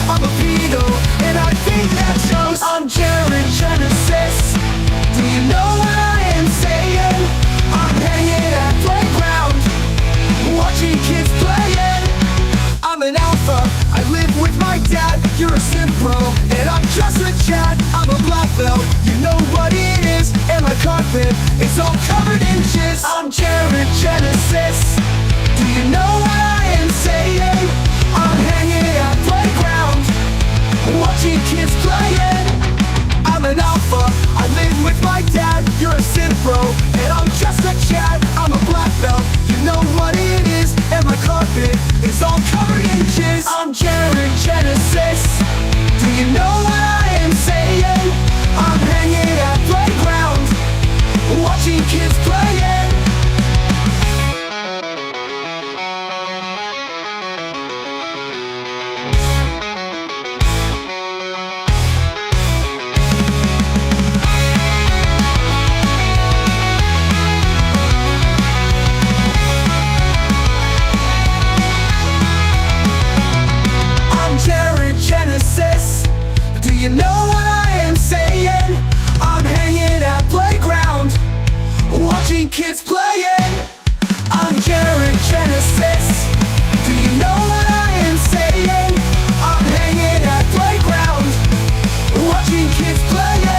I'm a pedo, and I think that shows. I'm Jared Genesis. Do you know what I am saying? I'm hanging at playground, watching kids playing. I'm an alpha, I live with my dad. You're a sim pro, and I'm just a chat. I'm a black belt, you know what it is. And my carpet, it's all covered in jizz. I'm Jared Genesis. Do you know what I am saying? I'm hanging at playground, watching kids playing. I'm an alpha, I live with my dad. You're a sim pro, and I'm just a chat. I'm a black belt, you know what it is. And my carpet is all covered in jizz. I'm Jared Genesis. Do you know what I am saying? I'm hanging at playground, watching kids playing. Genesis. Do you know what I am saying? I'm hanging at playground, watching kids playing. I'm Jared Genesis. Do you know what I am saying? I'm hanging at playground, watching kids playing.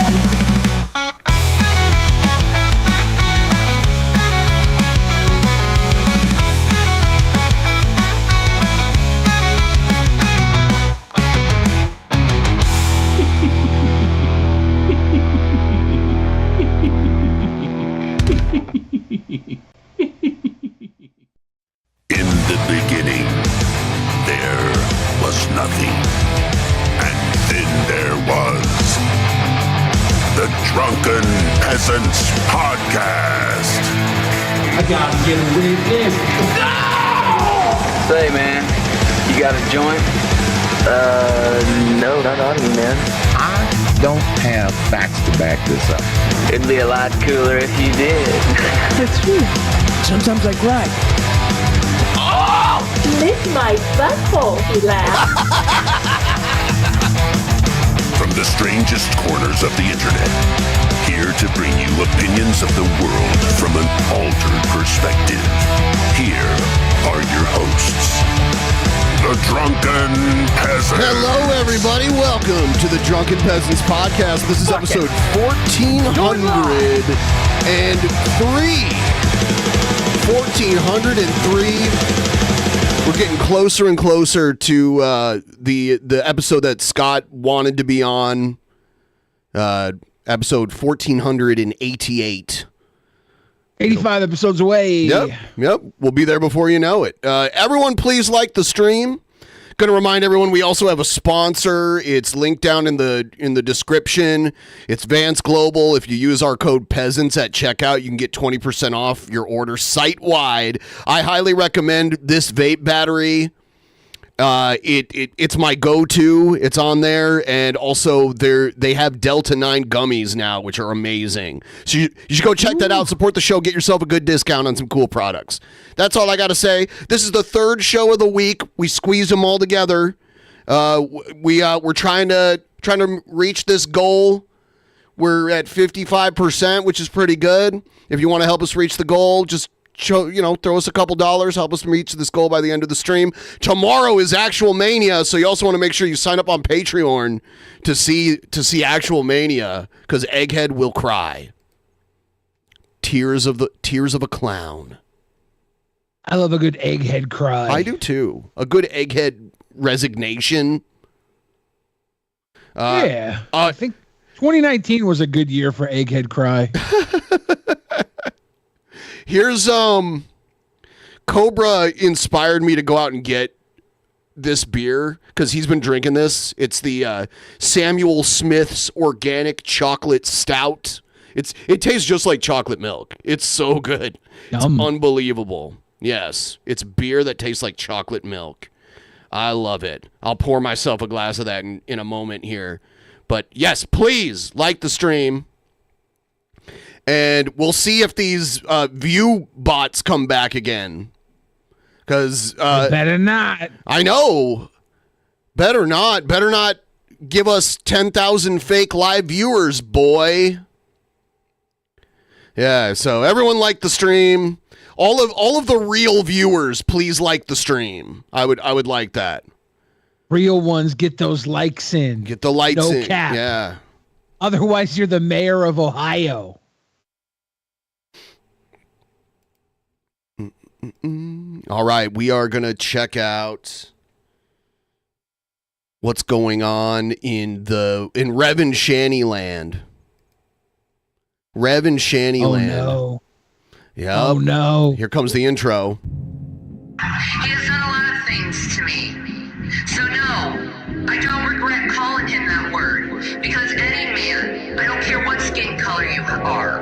In the beginning, there was nothing. And then there was the Drunken Peasants Podcast. I gotta get a witness. No! Say, man, you got a joint? No, not on me, man. I don't have facts to back this up. It'd be a lot cooler if you did. That's true. Sometimes I cry. Oh! Lick my butthole, he laughed. From the strangest corners of the internet, here to bring you opinions of the world from an altered perspective. Here are your hosts, the Drunken Peasants. Hello, everybody. Welcome to the Drunken Peasants Podcast. This is episode 1403. 1403. We're getting closer and closer to the episode that Scott wanted to be on. Episode 1488. 85 episodes away. Yep. We'll be there before you know it. Everyone, please like the stream. Going to remind everyone we also have a sponsor. It's linked down in the description. It's Vance Global. If you use our code Peasants at checkout, you can get 20% off your order site-wide. I highly recommend this vape battery. It's my go-to. It's on there, and also they have Delta 9 gummies now, which are amazing. So you should go check that out. Support the show. Get yourself a good discount on some cool products. That's all I got to say. This is the third show of the week. We squeezed them all together. We're trying to reach this goal. We're at 55%, which is pretty good. If you want to help us reach the goal, just throw us a couple dollars, help us reach this goal by the end of the stream. Tomorrow is Actual Mania, so you also want to make sure you sign up on Patreon to see Actual Mania, because Egghead will cry. Tears of a clown. I love a good Egghead cry. I do too. A good Egghead resignation. I think 2019 was a good year for Egghead cry. Here's Cobra inspired me to go out and get this beer because he's been drinking this. It's the Samuel Smith's Organic Chocolate Stout. It tastes just like chocolate milk. It's so good. It's unbelievable. Yes, it's beer that tastes like chocolate milk. I love it. I'll pour myself a glass of that in a moment here. But yes, please like the stream. And we'll see if these view bots come back again. Because better not. I know. Better not give us 10,000 fake live viewers, boy. Yeah, so everyone like the stream. All of the real viewers, please like the stream. I would like that. Real ones, get those likes in. Get the lights no in. Cap. Yeah. Otherwise, you're the mayor of Ohio. All right, we are going to check out what's going on in Rev and Shanny land. Rev and Shanny land. No. Yep. Oh, no. Here comes the intro. He has done a lot of things to me. So no, I don't regret calling him that word. Because any man, I don't care what skin color you are,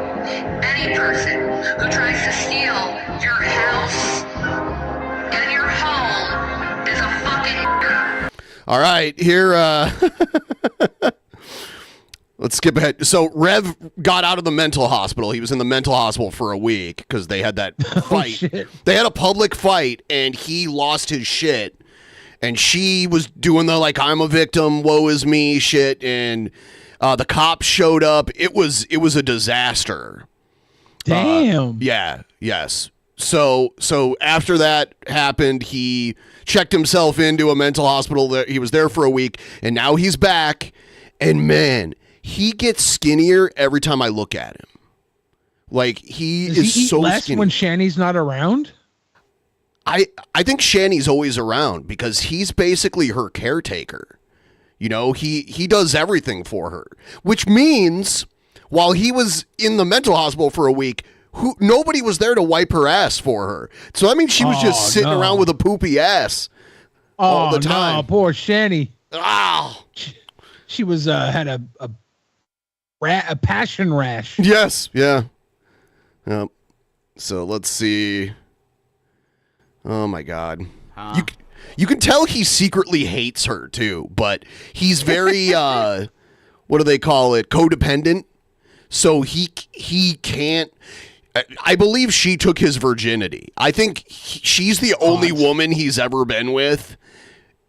any person who tries to steal your house and your home is a fucking... All right, here, let's skip ahead. So Rev got out of the mental hospital. He was in the mental hospital for a week because they had that fight. Shit. They had a public fight, and he lost his shit. And she was doing the, like, I'm a victim, woe is me shit, and the cops showed up. It was a disaster. Damn. Yeah, yes. So after that happened, he checked himself into a mental hospital. He was there for a week, and now he's back. And man, he gets skinnier every time I look at him. Like, Does he eat so less skinny. when Shanny's not around? I think Shanny's always around because he's basically her caretaker. You know, he does everything for her, which means while he was in the mental hospital for a week, nobody was there to wipe her ass for her. So that means she was just sitting around with a poopy ass all the time. No, poor Shanny. Ah, She was had a passion rash. yes, yeah. Yep. So let's see. Oh my God. Huh? You can tell he secretly hates her too, but he's very what do they call it? Codependent. So he can't. I believe she took his virginity. I think she's the only woman he's ever been with,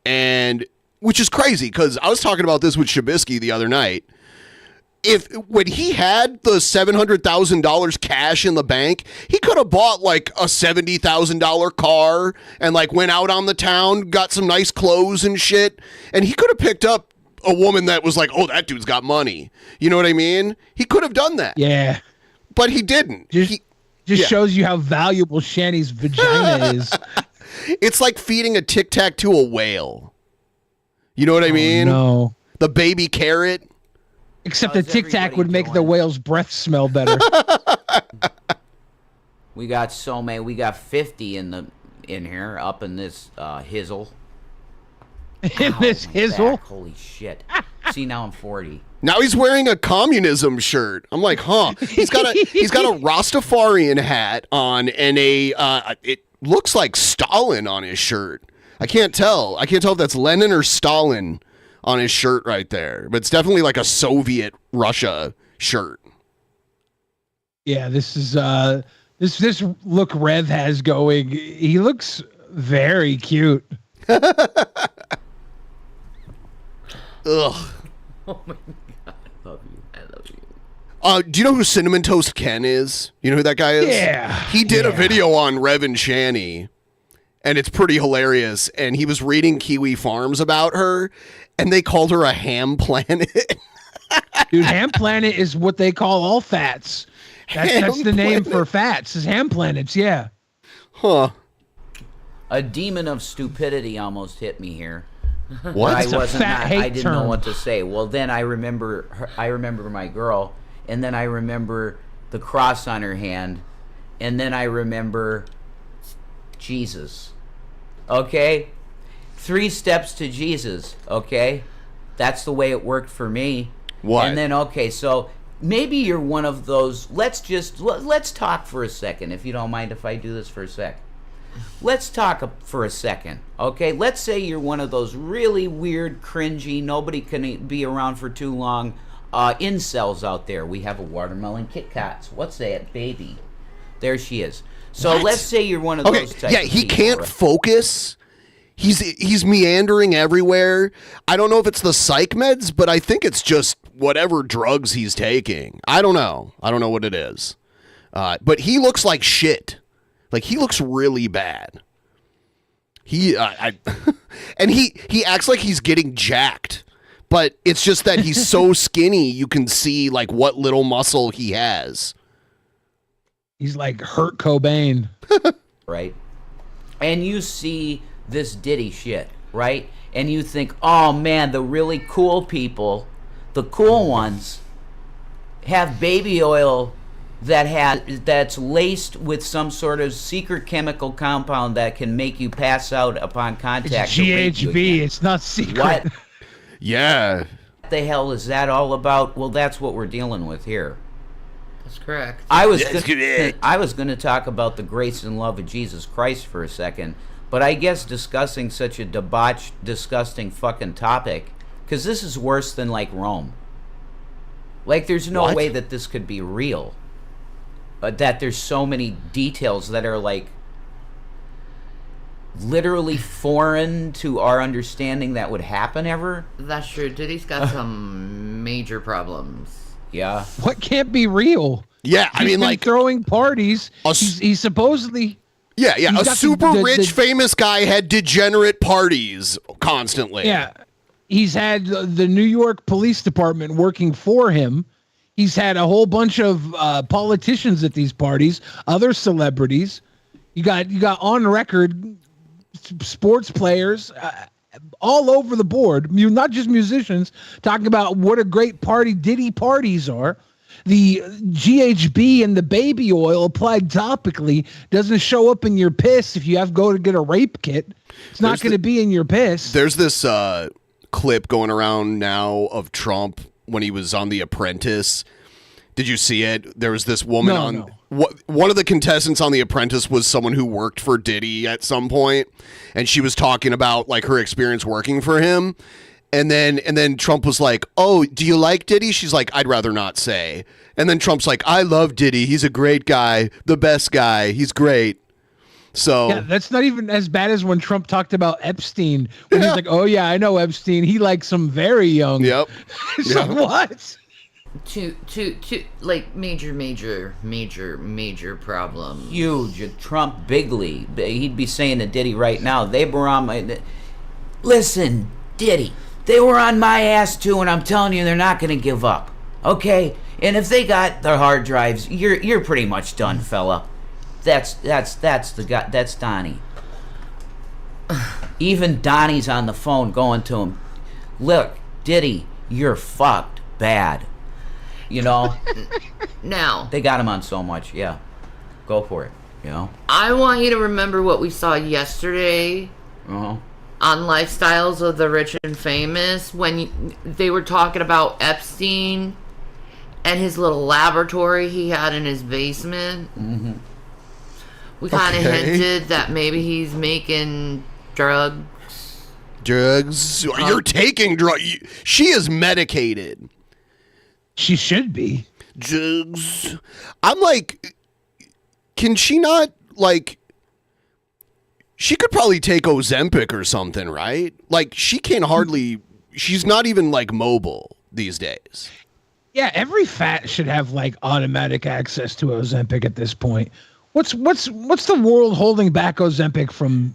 and which is crazy because I was talking about this with Shabisky the other night. When he had the $700,000 cash in the bank, he could have bought like a $70,000 car and like went out on the town, got some nice clothes and shit, and he could have picked up a woman that was like, oh, that dude's got money. You know what I mean? He could have done that. Yeah. But he didn't. Just shows you how valuable Shanny's vagina is. It's like feeding a Tic Tac to a whale. You know what I mean? No. The baby carrot. Except the Tic Tac would make the whale's breath smell better. We got so many. We got 50 in here, up in this hizzle. In this my hizzle? back, holy shit! See, now I'm 40. Now he's wearing a communism shirt. I'm like, huh? He's got a Rastafarian hat on and it looks like Stalin on his shirt. I can't tell. I can't tell if that's Lenin or Stalin on his shirt right there, but it's definitely like a Soviet Russia shirt. Yeah, this is this look Rev has going. He looks very cute. Ugh. Oh my god, I love you. I love you. Do you know who Cinnamon Toast Ken is? You know who that guy is? Yeah. He did a video on Rev and Shanny, and it's pretty hilarious. And he was reading Kiwi Farms about her, and they called her a ham planet. Dude, ham planet is what they call all fats. That's the name for fats, is ham planets, yeah. Huh. A demon of stupidity almost hit me here. What? I It's a wasn't. fat hate I didn't know term. what to say. Well, then I remember. I remember my girl, and then I remember the cross on her hand, and then I remember Jesus. Okay, 3 steps to Jesus. Okay, that's the way it worked for me. What? And then so maybe you're one of those. Let's talk for a second, if you don't mind if I do this for a sec. Let's talk for a second, okay? Let's say you're one of those really weird, cringy, nobody can be around for too long incels out there. We have a watermelon Kit Kats. What's that, baby? There she is. So What? let's say you're one of those types yeah, of he people, can't right? focus. He's meandering everywhere. I don't know if it's the psych meds, but I think it's just whatever drugs he's taking. I don't know. I don't know what it is. But he looks like shit. Like, he looks really bad. And he acts like he's getting jacked. But it's just that he's so skinny, you can see like what little muscle he has. He's like Hurt Cobain. Right? And you see this Diddy shit, right? And you think, oh man, the really cool people, the cool ones, have baby oil that's laced with some sort of secret chemical compound that can make you pass out upon contact. It's GHB. It's not secret. What Yeah. the hell is that all about? Well, that's what we're dealing with here. That's correct. I was going to talk about the grace and love of Jesus Christ for a second, but I guess discussing such a debauched, disgusting fucking topic, because this is worse than like Rome. Like, there's no way that this could be real. That there's so many details that are like literally foreign to our understanding that would happen ever. That's true. Diddy's got some major problems. Yeah. What can't be real? Yeah, I mean, like throwing parties. He's supposedly. Yeah. he's A got super rich, famous guy had degenerate parties constantly. Yeah. He's had the New York Police Department working for him. He's had a whole bunch of politicians at these parties, other celebrities. You got on record sports players all over the board, not just musicians, talking about what a great party Diddy parties are. The GHB and the baby oil applied topically doesn't show up in your piss if you have to go to get a rape kit. It's not going to be in your piss. There's this clip going around now of Trump when he was on The Apprentice. Did you see it? There was this woman one of the contestants on The Apprentice was someone who worked for Diddy at some point, and she was talking about like her experience working for him. And then Trump was like, "Oh, do you like Diddy?" She's like, "I'd rather not say." And then Trump's like, "I love Diddy. He's a great guy, the best guy. He's great." So yeah, that's not even as bad as when Trump talked about Epstein. When he's like, "Oh yeah, I know Epstein. He likes them very young." Yep. It's like, what? To like major problems. Huge. Trump bigly. He'd be saying to Diddy right now, they were on my... Listen, Diddy, they were on my ass too, and I'm telling you, they're not going to give up. Okay? And if they got their hard drives, you're pretty much done, fella. That's the guy. That's Donnie. Even Donnie's on the phone going to him, "Look, Diddy, you're fucked bad." You know? Now. They got him on so much. Yeah. Go for it. You know? I want you to remember what we saw yesterday on Lifestyles of the Rich and Famous when they were talking about Epstein and his little laboratory he had in his basement. Mm-hmm. We kind of hinted that maybe he's making drugs. You're taking drugs. She is medicated. She should be. Drugs. I'm like, can she not, like, she could probably take Ozempic or something, right? Like, she can hardly, she's not even, like, mobile these days. Yeah, every fat should have, like, automatic access to Ozempic at this point. What's the world holding back Ozempic from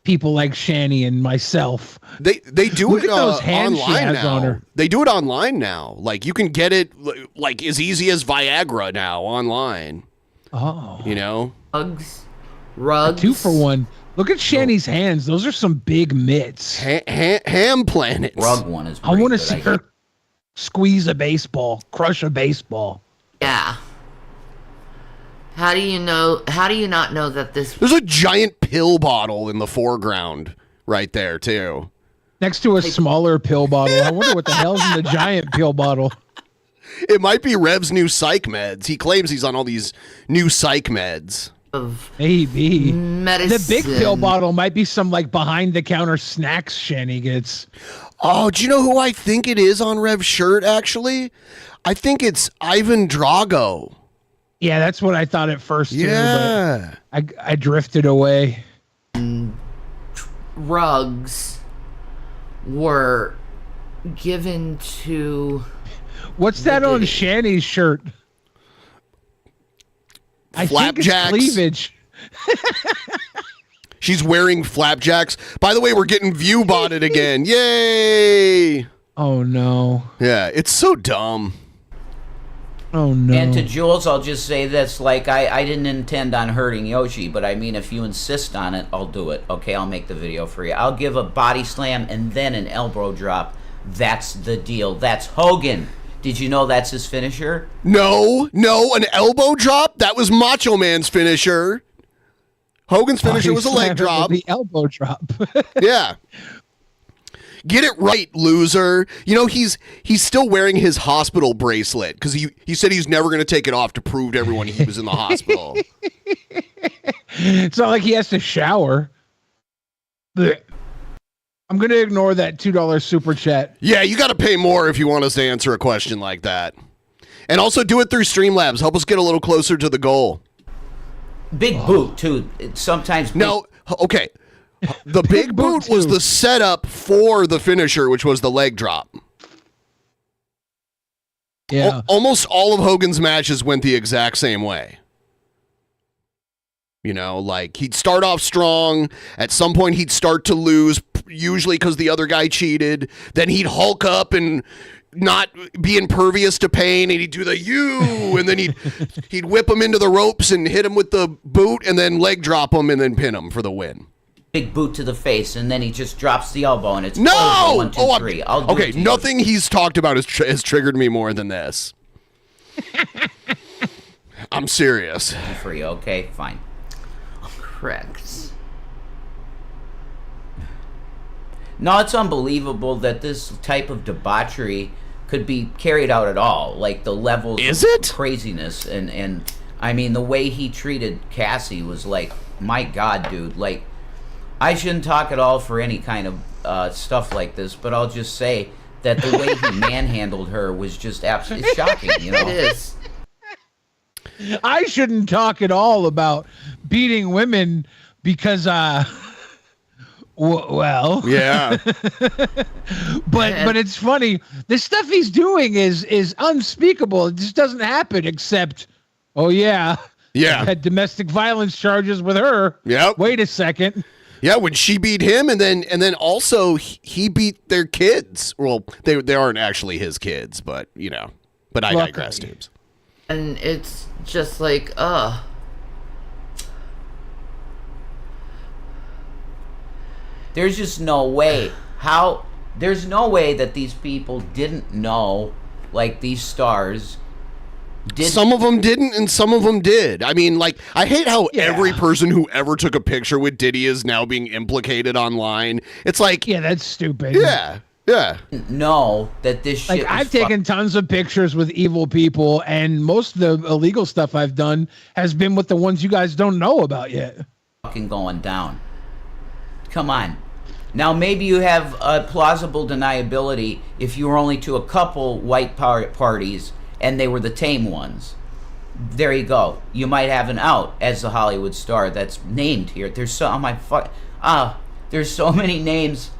people like Shanny and myself? They do Look it at those hands she online has now. on her. They do it online now. Like, you can get it like as easy as Viagra now online. Oh, you know, rugs, a 2-for-1. Look at Shanny's hands; those are some big mitts. Ham planets. Rug one is. I want to see her squeeze a baseball, crush a baseball. Yeah. How do you not know that this... There's a giant pill bottle in the foreground right there, too. Next to a smaller pill bottle. I wonder what the hell's in the giant pill bottle. It might be Rev's new psych meds. He claims he's on all these new psych meds. Maybe. Medicine. The big pill bottle might be some, like, behind-the-counter snacks Shanny gets. Oh, do you know who I think it is on Rev's shirt, actually? I think it's Ivan Drago. Yeah, that's what I thought at first, too. Yeah. But I drifted away. rugs were given to... What's that on Shanny's shirt? I think it's Flapjacks. cleavage. She's wearing flapjacks. By the way, we're getting view botted again. Yay! Oh no. Yeah, it's so dumb. Oh no. And to Jules, I'll just say this: like I didn't intend on hurting Yoshi, but I mean, if you insist on it, I'll do it. Okay, I'll make the video for you. I'll give a body slam and then an elbow drop. That's the deal. That's Hogan. Did you know that's his finisher? No, an elbow drop? That was Macho Man's finisher. Hogan's finisher was a leg drop. The elbow drop. Yeah. Get it right, loser. You know, he's still wearing his hospital bracelet because he said he's never going to take it off to prove to everyone he was in the hospital. It's not like he has to shower. Blech. I'm going to ignore that $2 super chat. Yeah, you got to pay more if you want us to answer a question like that. And also do it through Streamlabs. Help us get a little closer to the goal. Big boot, too. Sometimes... No, okay. The big boot was the setup for the finisher, which was the leg drop. Yeah. Almost all of Hogan's matches went the exact same way. You know, like he'd start off strong. At some point, he'd start to lose, usually because the other guy cheated. Then he'd hulk up and not be impervious to pain, and he'd do the U, and then he'd whip him into the ropes and hit him with the boot, and then leg drop him, and then pin him for the win. Big boot to the face, and then he just drops the elbow, and it's no. One, two, three. I'll do okay, it to nothing he's talked about has triggered me more than this. I'm serious. For you, okay, fine. Correct. No, it's unbelievable that this type of debauchery could be carried out at all. Like the levels of craziness, and I mean the way he treated Cassie was like, my God, dude. Like, I shouldn't talk at all for any kind of stuff like this, but I'll just say that the way he manhandled her was just absolutely shocking. You know, it is. I shouldn't talk at all about beating women because, well, yeah. but it's funny. The stuff he's doing is unspeakable. It just doesn't happen. Except, oh yeah, yeah, had domestic violence charges with her. Yep. Wait a second. Yeah, when she beat him, and then also he beat their kids. Well, they aren't actually his kids, but you know. But I digress, Tubes. And it's just like, there's just no way. There's no way that these people didn't know, like, these stars. Some of them didn't, and some of them did. I mean, like, I hate how every person who ever took a picture with Diddy is now being implicated online. It's like, yeah, that's stupid. Yeah. Know that this shit. Like, I've taken tons of pictures with evil people, and most of the illegal stuff I've done has been with the ones you guys don't know about yet. Fucking going down. Come on. Now, maybe you have a plausible deniability if you were only to a couple white parties and they were the tame ones. There you go. You might have an out as the Hollywood star that's named here. There's there's so many names,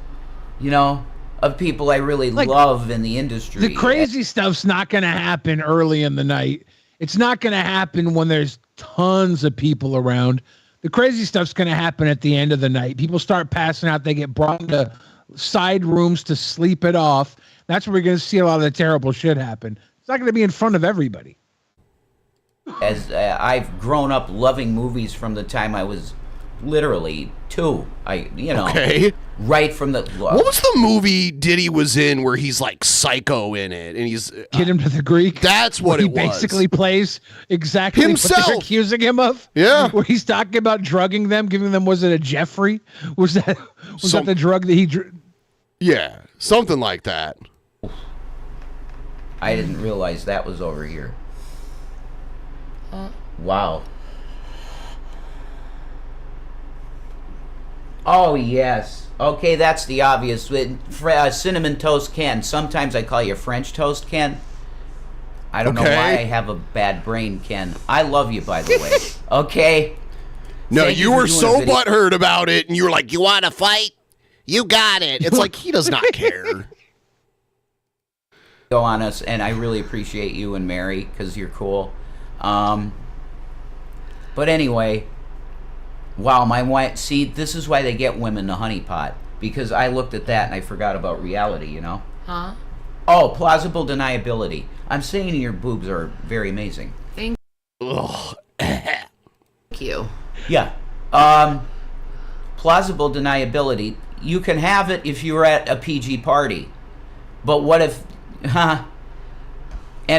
you know, of people I really love in the industry. The crazy stuff's not going to happen early in the night. It's not going to happen when there's tons of people around. The crazy stuff's going to happen at the end of the night. People start passing out. They get brought into side rooms to sleep it off. That's where we're going to see a lot of the terrible shit happen. It's not going to be in front of everybody. As I've grown up loving movies from the time I was literally 2. Okay. Right from the... What was the movie Diddy was in where he's like psycho in it, and he's Kid Him to the Greek? That's what it was. He basically plays exactly himself. what they're accusing him of. Yeah. Where he's talking about drugging them, giving them, was it a Jeffrey? Was that the drug that he... Yeah, something like that. I didn't realize that was over here. Wow. Oh, yes. Okay, that's the obvious. Cinnamon Toast Ken. Sometimes I call you French Toast Ken. I don't know why I have a bad brain, Ken. I love you, by the way. Okay? No, you were so butthurt about it, and you were like, you want to fight? You got it. It's like he does not care. Go on us, and I really appreciate you and Mary because you're cool. But anyway, wow, my wife. See, this is why they get women the honeypot, because I looked at that and I forgot about reality. You know? Huh? Oh, plausible deniability. I'm saying your boobs are very amazing. Thank you. Yeah. Plausible deniability. You can have it if you were at a PG party. But what if... and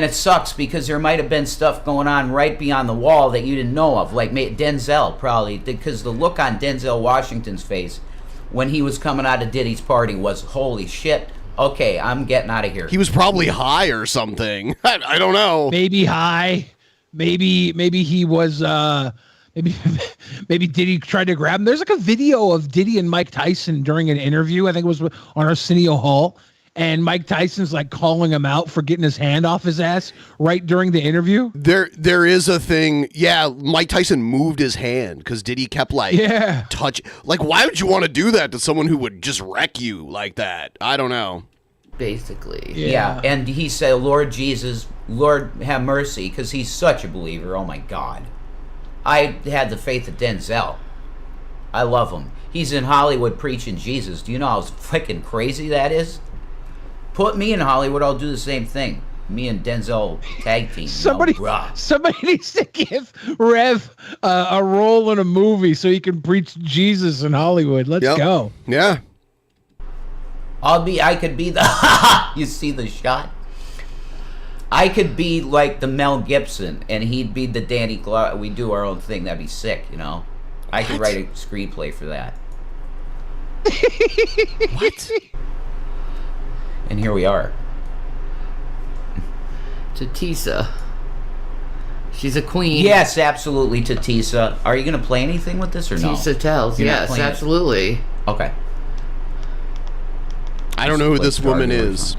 it sucks because there might have been stuff going on right beyond the wall that you didn't know of. Like Denzel, probably. Because the look on Denzel Washington's face when he was coming out of Diddy's party was, holy shit, okay, I'm getting out of here. He was probably high or something. I don't know. Maybe high. Maybe he was... Maybe Diddy tried to grab him. There's like a video of Diddy and Mike Tyson during an interview. I think it was on Arsenio Hall. And Mike Tyson's like calling him out for getting his hand off his ass right during the interview. There is a thing. Yeah, Mike Tyson moved his hand because Diddy kept touch. Like, why would you want to do that to someone who would just wreck you like that? I don't know. Basically. Yeah. And he said, Lord Jesus, Lord have mercy, because he's such a believer. Oh my God. I had the faith of Denzel. I love him. He's in Hollywood preaching Jesus. Do you know how freaking crazy that is? Put me in Hollywood, I'll do the same thing. Me and Denzel tag team. Somebody needs to give Rev a role in a movie so he can preach Jesus in Hollywood. Let's go. Yeah. I could be the you see the shot? I could be like the Mel Gibson, and he'd be the Danny Glover. We do our own thing. That'd be sick, you know? I could write a screenplay for that. What? And here we are. Tatisa. She's a queen. Yes, absolutely, Tatisa. Are you going to play anything with this or no? Tatisa tells. You're not yes, playing it? absolutely. Okay. I don't know who this woman is.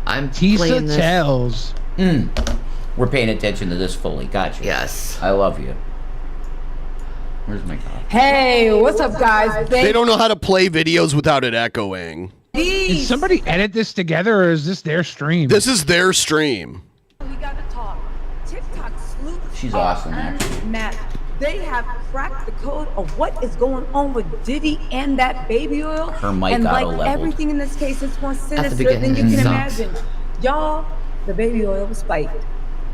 I'm Tisa playing this. tells. We're paying attention to this fully. Gotcha. Yes. I love you. Where's my copy? Hey, what's up, guys? They don't know how to play videos without it echoing. Did somebody edit this together, or is this their stream? This is their stream. We got to talk. TikTok sleuths. She's awesome, actually. Matt, they have cracked the code of what is going on with Diddy and that baby oil. Her mic and like auto-leveled. everything in this case is more sinister beginning, than you it can sucks. imagine. Y'all, the baby oil was spiked.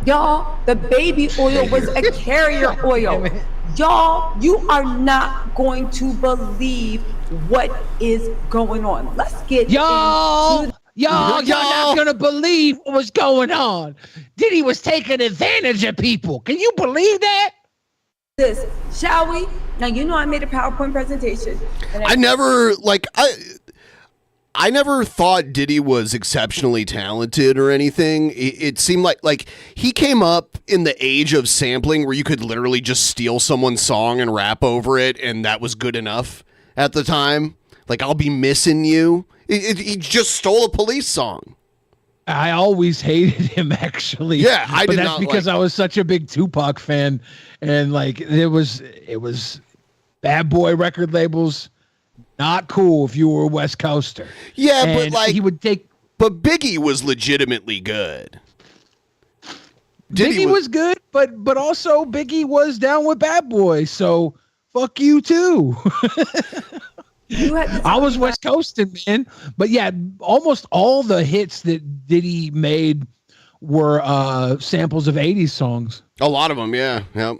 Y'all, the baby oil was a carrier oil. Y'all, you are not going to believe what is going on. Let's get Y'all, into y'all not gonna believe what was going on. Diddy was taking advantage of people. Can you believe that? this, shall we? Now, you know I made a PowerPoint presentation. And I never thought Diddy was exceptionally talented or anything. It seemed like he came up in the age of sampling where you could literally just steal someone's song and rap over it, and that was good enough at the time. Like, I'll be missing you. He just stole a Police song. I always hated him, actually. Yeah, I but did that's not because I was such a big Tupac fan, and like it was bad boy record labels. Not cool if you were a West Coaster. Yeah, and but like he would take. But Biggie was legitimately good. Biggie was good, but also Biggie was down with Bad Boy, so fuck you too. I was West Coasting, man. But yeah, almost all the hits that Diddy made were samples of 80s songs. A lot of them, yeah. Yep.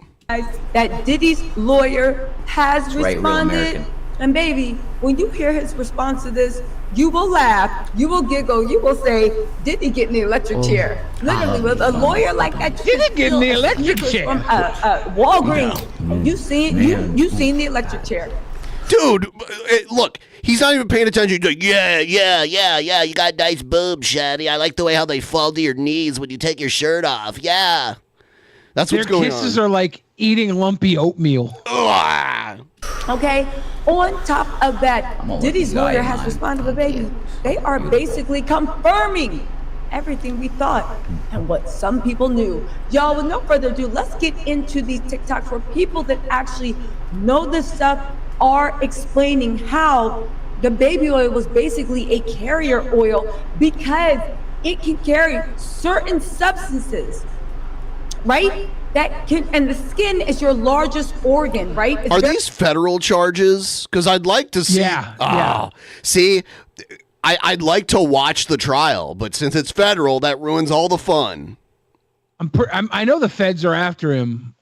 That Diddy's lawyer has That's right, real responded. American. And baby, when you hear his response to this, you will laugh, you will giggle, you will say, Diddy get in the electric chair. Literally, with a lawyer like that, Diddy get in the electric chair from Walgreens. And you seen the electric chair. Dude, look, he's not even paying attention. He's like, yeah, you got nice boobs, Shanny. I like the way how they fall to your knees when you take your shirt off. Yeah. That's what's going on. Their kisses are like eating lumpy oatmeal. Okay, on top of that, Diddy's lawyer has responded to baby. They are basically confirming everything we thought and what some people knew. Y'all, with no further ado, let's get into these TikToks where people that actually know this stuff are explaining how The baby oil was basically a carrier oil because it can carry certain substances, right? That can, and the skin is your largest organ, right? Are these federal charges? Because I'd like to see. Yeah. See, I'd like to watch the trial, but since it's federal, that ruins all the fun. I know the feds are after him.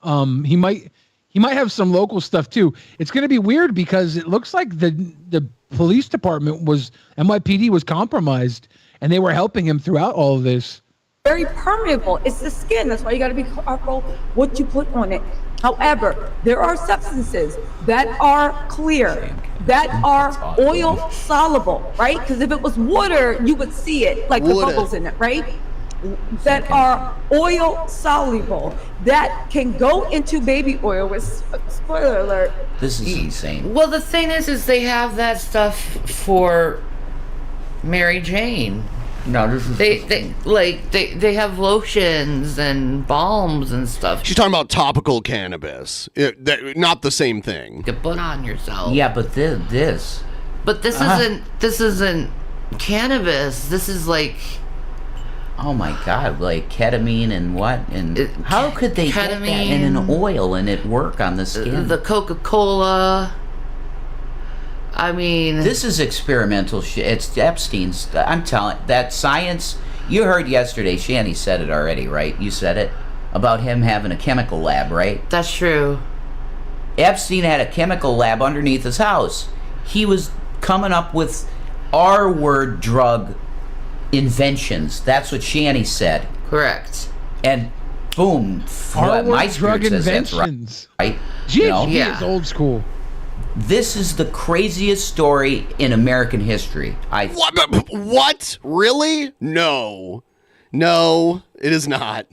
He might have some local stuff too. It's going to be weird because it looks like the police department NYPD was compromised, and they were helping him throughout all of this. Very permeable. It's the skin. That's why you got to be careful what you put on it. However, there are substances that are clear, that are oil soluble, right? Because if it was water, you would see it, like the bubbles in it, right? That are oil soluble, that can go into baby oil with, spoiler alert. This is insane. Well, the thing is they have that stuff for Mary Jane. No, this is they have lotions and balms and stuff. She's talking about topical cannabis. Not the same thing. To put on yourself. Yeah, but this. But this isn't cannabis. This is like, oh my God, like ketamine and what? And how could they get that in an oil and it work on the skin? The Coca-Cola. I mean, this is experimental shit. It's Epstein's. I'm telling that science. You heard yesterday. Shanny said it already, right? You said it about him having a chemical lab, right? That's true. Epstein had a chemical lab underneath his house. He was coming up with R-word drug inventions. That's what Shanny said. Correct. And boom, my drug inventions. Right? GHB is old school. This is the craziest story in American history. What? Really? No, it is not.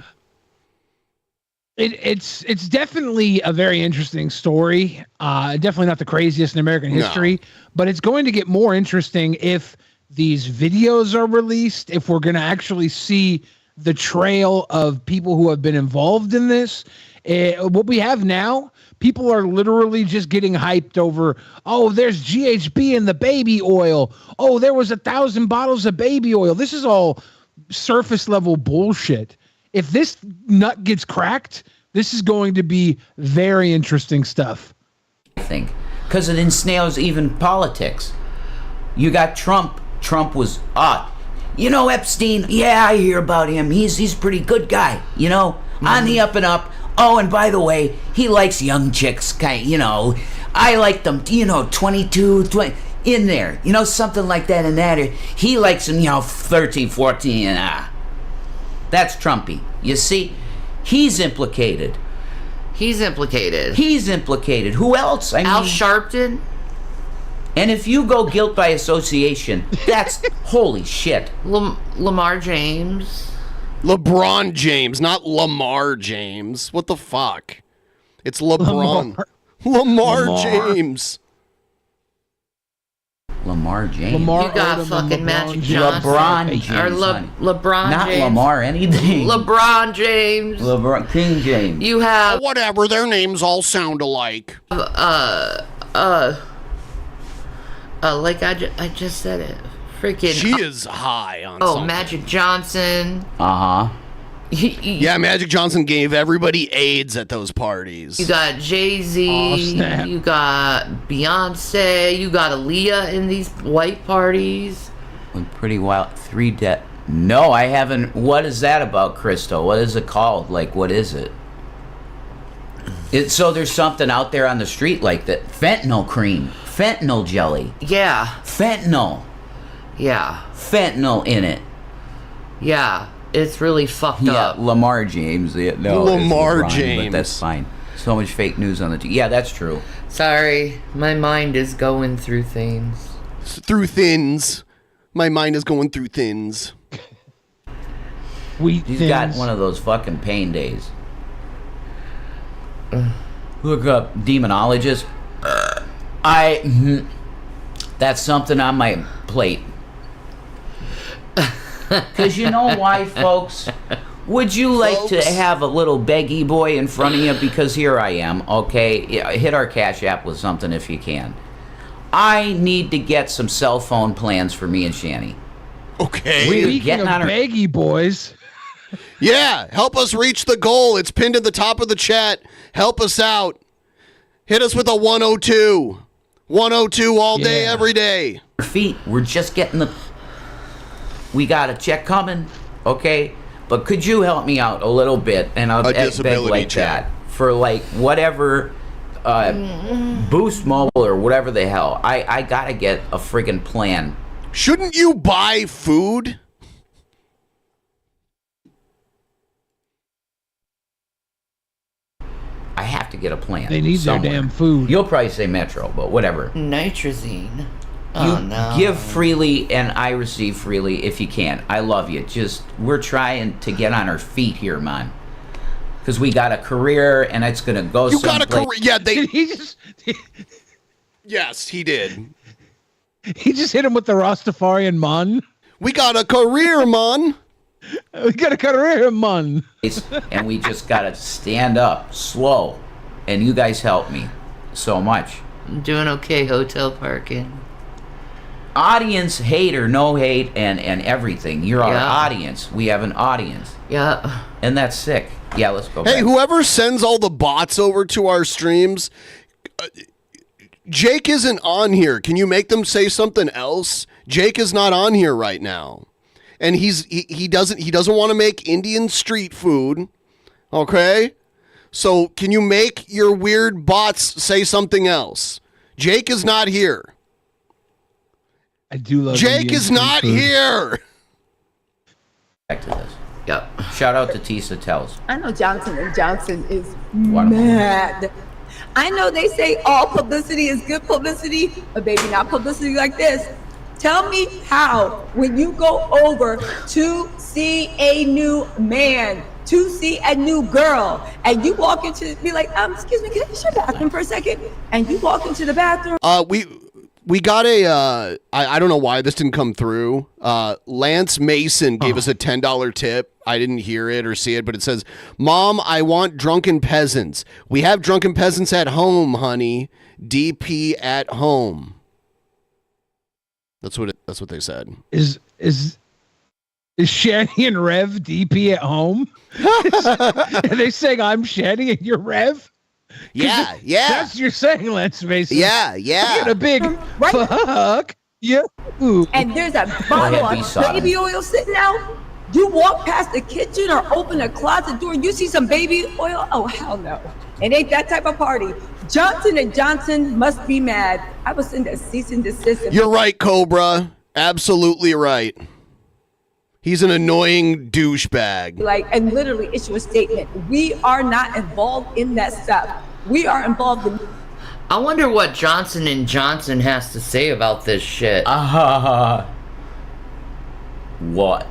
It's definitely a very interesting story. Definitely not the craziest in American history, but it's going to get more interesting if these videos are released, if we're going to actually see the trail of people who have been involved in this. What we have now, people are literally just getting hyped over, oh, there's GHB in the baby oil. Oh, there was 1,000 bottles of baby oil. This is all surface level bullshit. If this nut gets cracked, this is going to be very interesting stuff. I think, because it ensnares even politics. You got Trump. Trump was, Epstein, yeah, I hear about him. He's a pretty good guy, on the up and up. Oh, and by the way, he likes young chicks, I like them, 22, 20, in there, something like that and that. He likes them, 13, 14, That's Trumpy. You see, he's implicated. Who else? Al Sharpton. And if you go guilt by association, that's holy shit. Lamar James. LeBron James, not Lamar James. What the fuck? It's LeBron. Lamar James. Lamar James. You got fucking Magic Johnson. LeBron James. LeBron not James. Lamar anything. LeBron James. King James. You have whatever. Their names all sound alike. Like I just said it. Freaking. She is high on something. Magic Johnson. Yeah, Magic Johnson gave everybody AIDS at those parties. You got Jay-Z. You got Beyonce. You got Aaliyah in these white parties. Pretty wild. 3 dead. No, I haven't. What is that about, Crystal? What is it called? Like, what is it? So there's something out there on the street like that. Fentanyl cream. Fentanyl jelly. Yeah. Fentanyl. Yeah. Fentanyl in it. Yeah. It's really fucked up. Lamar James. Lamar James. But that's fine. So much fake news on the Yeah, that's true. Sorry. My mind is going through things. Through thins. My mind is going through thins. He's got one of those fucking pain days. Look up demonologist. That's something on my plate. Because you know why, folks? Would you like to have a little beggy boy in front of you? Because here I am, okay? Hit our Cash App with something if you can. I need to get some cell phone plans for me and Shanny. Okay. We're Speaking getting of on our... baggy boys. Yeah, help us reach the goal. It's pinned at the top of the chat. Help us out. Hit us with a 102. 102 all day, every day. Feet, we're just getting the... We got a check coming, okay? But could you help me out a little bit? And I'll beg like that. For like whatever Boost Mobile or whatever the hell. I gotta get a friggin' plan. Shouldn't you buy food? I have to get a plan. They need somewhere. their damn food. You'll probably say Metro, but whatever. Nitrazine. You give freely and I receive freely if you can. I love you. Just, we're trying to get on our feet here, man. Because we got a career and it's going to go You got a career. Yeah, Yes, he did. He just hit him with the Rastafarian man. We got a career, man. We got a career, man. And we just got to stand up slow. And you guys help me so much. I'm doing okay, hotel parking. Audience, hate or no hate, and everything. You're our audience. We have an audience. Yeah. And that's sick. Yeah, let's go. Hey, back. whoever sends all the bots over to our streams, Jake isn't on here. Can you make them say something else? Jake is not on here right now, and he doesn't want to make Indian street food. Okay, so can you make your weird bots say something else? Jake is not here. I do love Jake Indian is not food. here. Back to this. Yep. Shout out to Tisa Tells. I know Johnson & Johnson is Wonderful. mad. I know they say all publicity is good publicity, but baby, not publicity like this. Tell me how, when you go over to see a new man, to see a new girl, and you walk into, be like, excuse me, can I use your bathroom for a second? And you walk into the bathroom. We got a, I don't know why this didn't come through. Lance Mason gave us a $10 tip. I didn't hear it or see it, but it says, Mom, I want Drunken Peasants. We have Drunken Peasants at home, honey. DP at home. That's what they said. Is Shanny and Rev DP at home? Are they saying I'm Shanny and you're Rev? Yeah. That's what you're saying, Lance Mason. Yeah. Get a big fuck. Yeah. And there's a bottle of baby oil sitting out. You walk past the kitchen or open a closet door and you see some baby oil. Oh, hell no. It ain't that type of party. Johnson & Johnson must be mad. I was send a cease and desist. You're right, Cobra. Absolutely right. He's an annoying douchebag. And literally issue a statement. We are not involved in that stuff. We are involved in... I wonder what Johnson & Johnson has to say about this shit. What?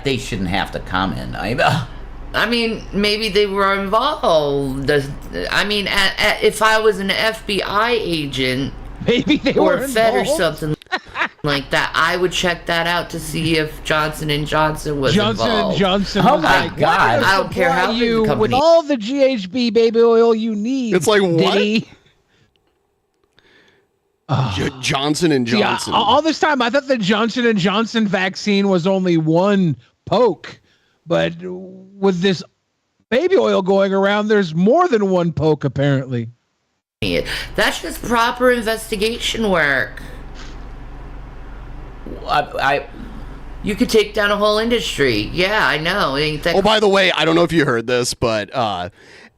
They shouldn't have to comment. I mean, maybe they were involved. I mean, if I was an FBI agent, maybe they or were Fed or involved. something like that, I would check that out to see if Johnson & Johnson was involved. Johnson. Oh was my like, God. we're gonna I don't care how supply big you the company. with all the GHB baby oil you need. It's like, what? Diddy. Johnson & Johnson. Yeah, all this time I thought the Johnson & Johnson vaccine was only one poke, but with this baby oil going around, there's more than one poke apparently. That's just proper investigation work. You could take down a whole industry. Yeah, I know. Oh, by the way, I don't know if you heard this, but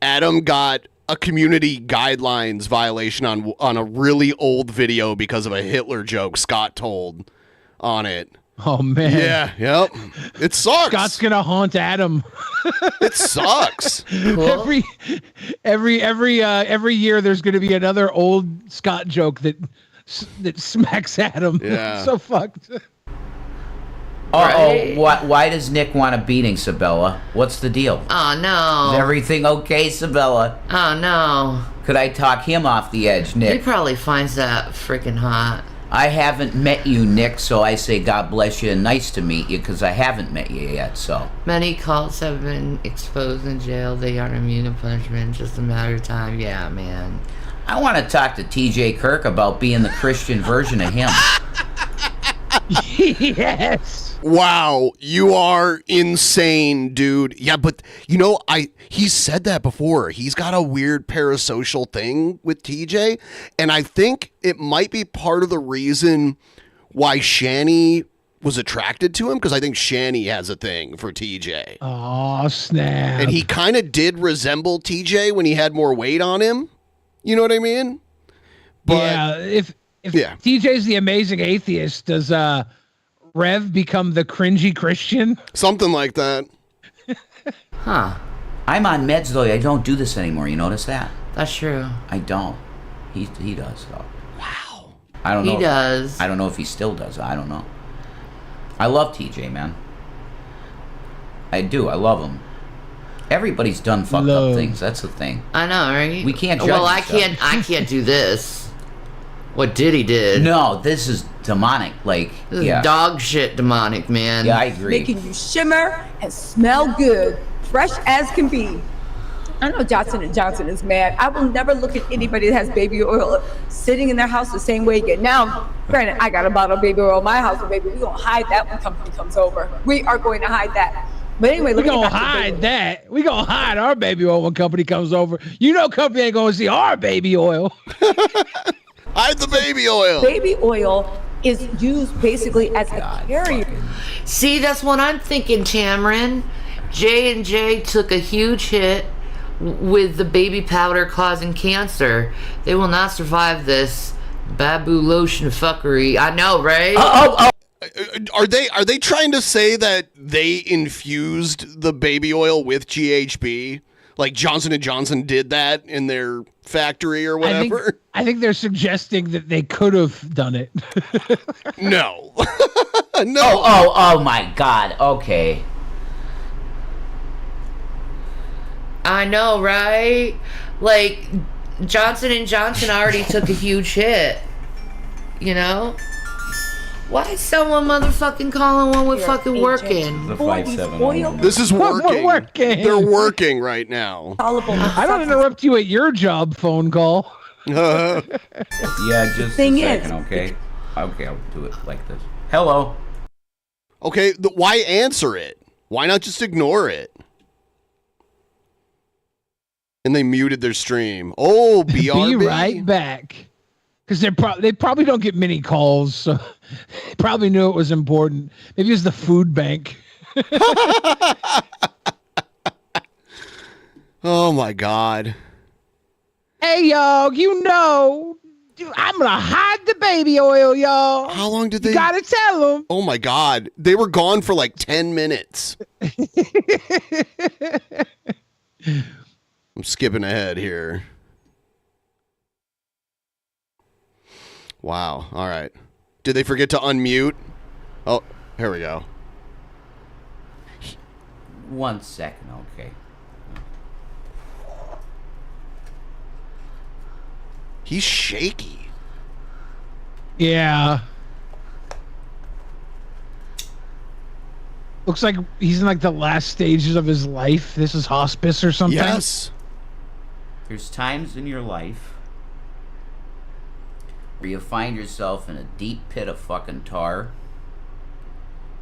Adam got a community guidelines violation on a really old video because of a Hitler joke Scott told on it. Oh man. Yeah, yep. It sucks. Scott's gonna haunt Adam. It sucks. Cool. Every year there's gonna be another old Scott joke that smacks Adam. Yeah. So fucked. Right. Why does Nick want a beating, Sabella? What's the deal? Oh no. Is everything okay, Sabella? Oh no. Could I talk him off the edge, He Nick? probably finds that freaking hot. I haven't met you, Nick, so I say God bless you and nice to meet you because I haven't met you yet, so. Many cults have been exposed in jail. They are immune to punishment. Just a matter of time. Yeah, man. I want to talk to TJ Kirk about being the Christian version of him. Yes. Wow, you are insane, dude. Yeah, but you know, he said that before. He's got a weird parasocial thing with TJ, and I think it might be part of the reason why Shanny was attracted to him, because I think Shanny has a thing for TJ. Oh, snap. And he kind of did resemble TJ when he had more weight on him. You know what I mean? But, yeah, if TJ's the amazing atheist, does Rev become the cringy Christian? Something like that. Huh. I'm on meds, though. I don't do this anymore. You notice that? That's true. I don't. He does, though. Wow. I don't know. He does. I don't know if he still does. I don't know. I love TJ, man. I do. I love him. Everybody's done fucked up things. That's the thing. I know, right? We can't judge. Well, I can't do this. What Diddy did. No, this is demonic. Like, this is dog shit demonic, man. Yeah, I agree. Making you shimmer and smell good, fresh as can be. I know Johnson & Johnson is mad. I will never look at anybody that has baby oil sitting in their house the same way again. Now, granted, I got a bottle of baby oil in my house, but baby, we're going to hide that when company comes over. We are going to hide that. But anyway, we're going to hide that. We're going to hide our baby oil when company comes over. You know company ain't going to see our baby oil. Hide the baby oil. Baby oil is used basically as a carrier. See, that's what I'm thinking, Cameron. J&J took a huge hit with the baby powder causing cancer. They will not survive this babu lotion fuckery. I know, right? Are they trying to say that they infused the baby oil with GHB? Like Johnson & Johnson did that in their factory or whatever? I think they're suggesting that they could have done it. No. No. Oh my God. Okay. I know, right? Like, Johnson & Johnson already took a huge hit. You know? Why is someone motherfucking calling when we're fucking working? The 570. This is working. We're working. They're working right now. I don't interrupt you at your job phone call. Yeah, just a second, okay? Okay, I'll do it like this. Hello. Okay, why answer it? Why not just ignore it? And they muted their stream. Oh, BRB. Be right back. Because they probably don't get many calls, so they probably knew it was important. Maybe it's the food bank. Oh, my God. Hey, y'all, dude, I'm going to hide the baby oil, y'all. How long did they... You got to tell them. Oh, my God. They were gone for like 10 minutes. I'm skipping ahead here. Wow. All right. Did they forget to unmute? Oh, here we go. 1 second, okay. He's shaky. Yeah. Looks like he's in like the last stages of his life. This is hospice or something. Yes. There's times in your life where you find yourself in a deep pit of fucking tar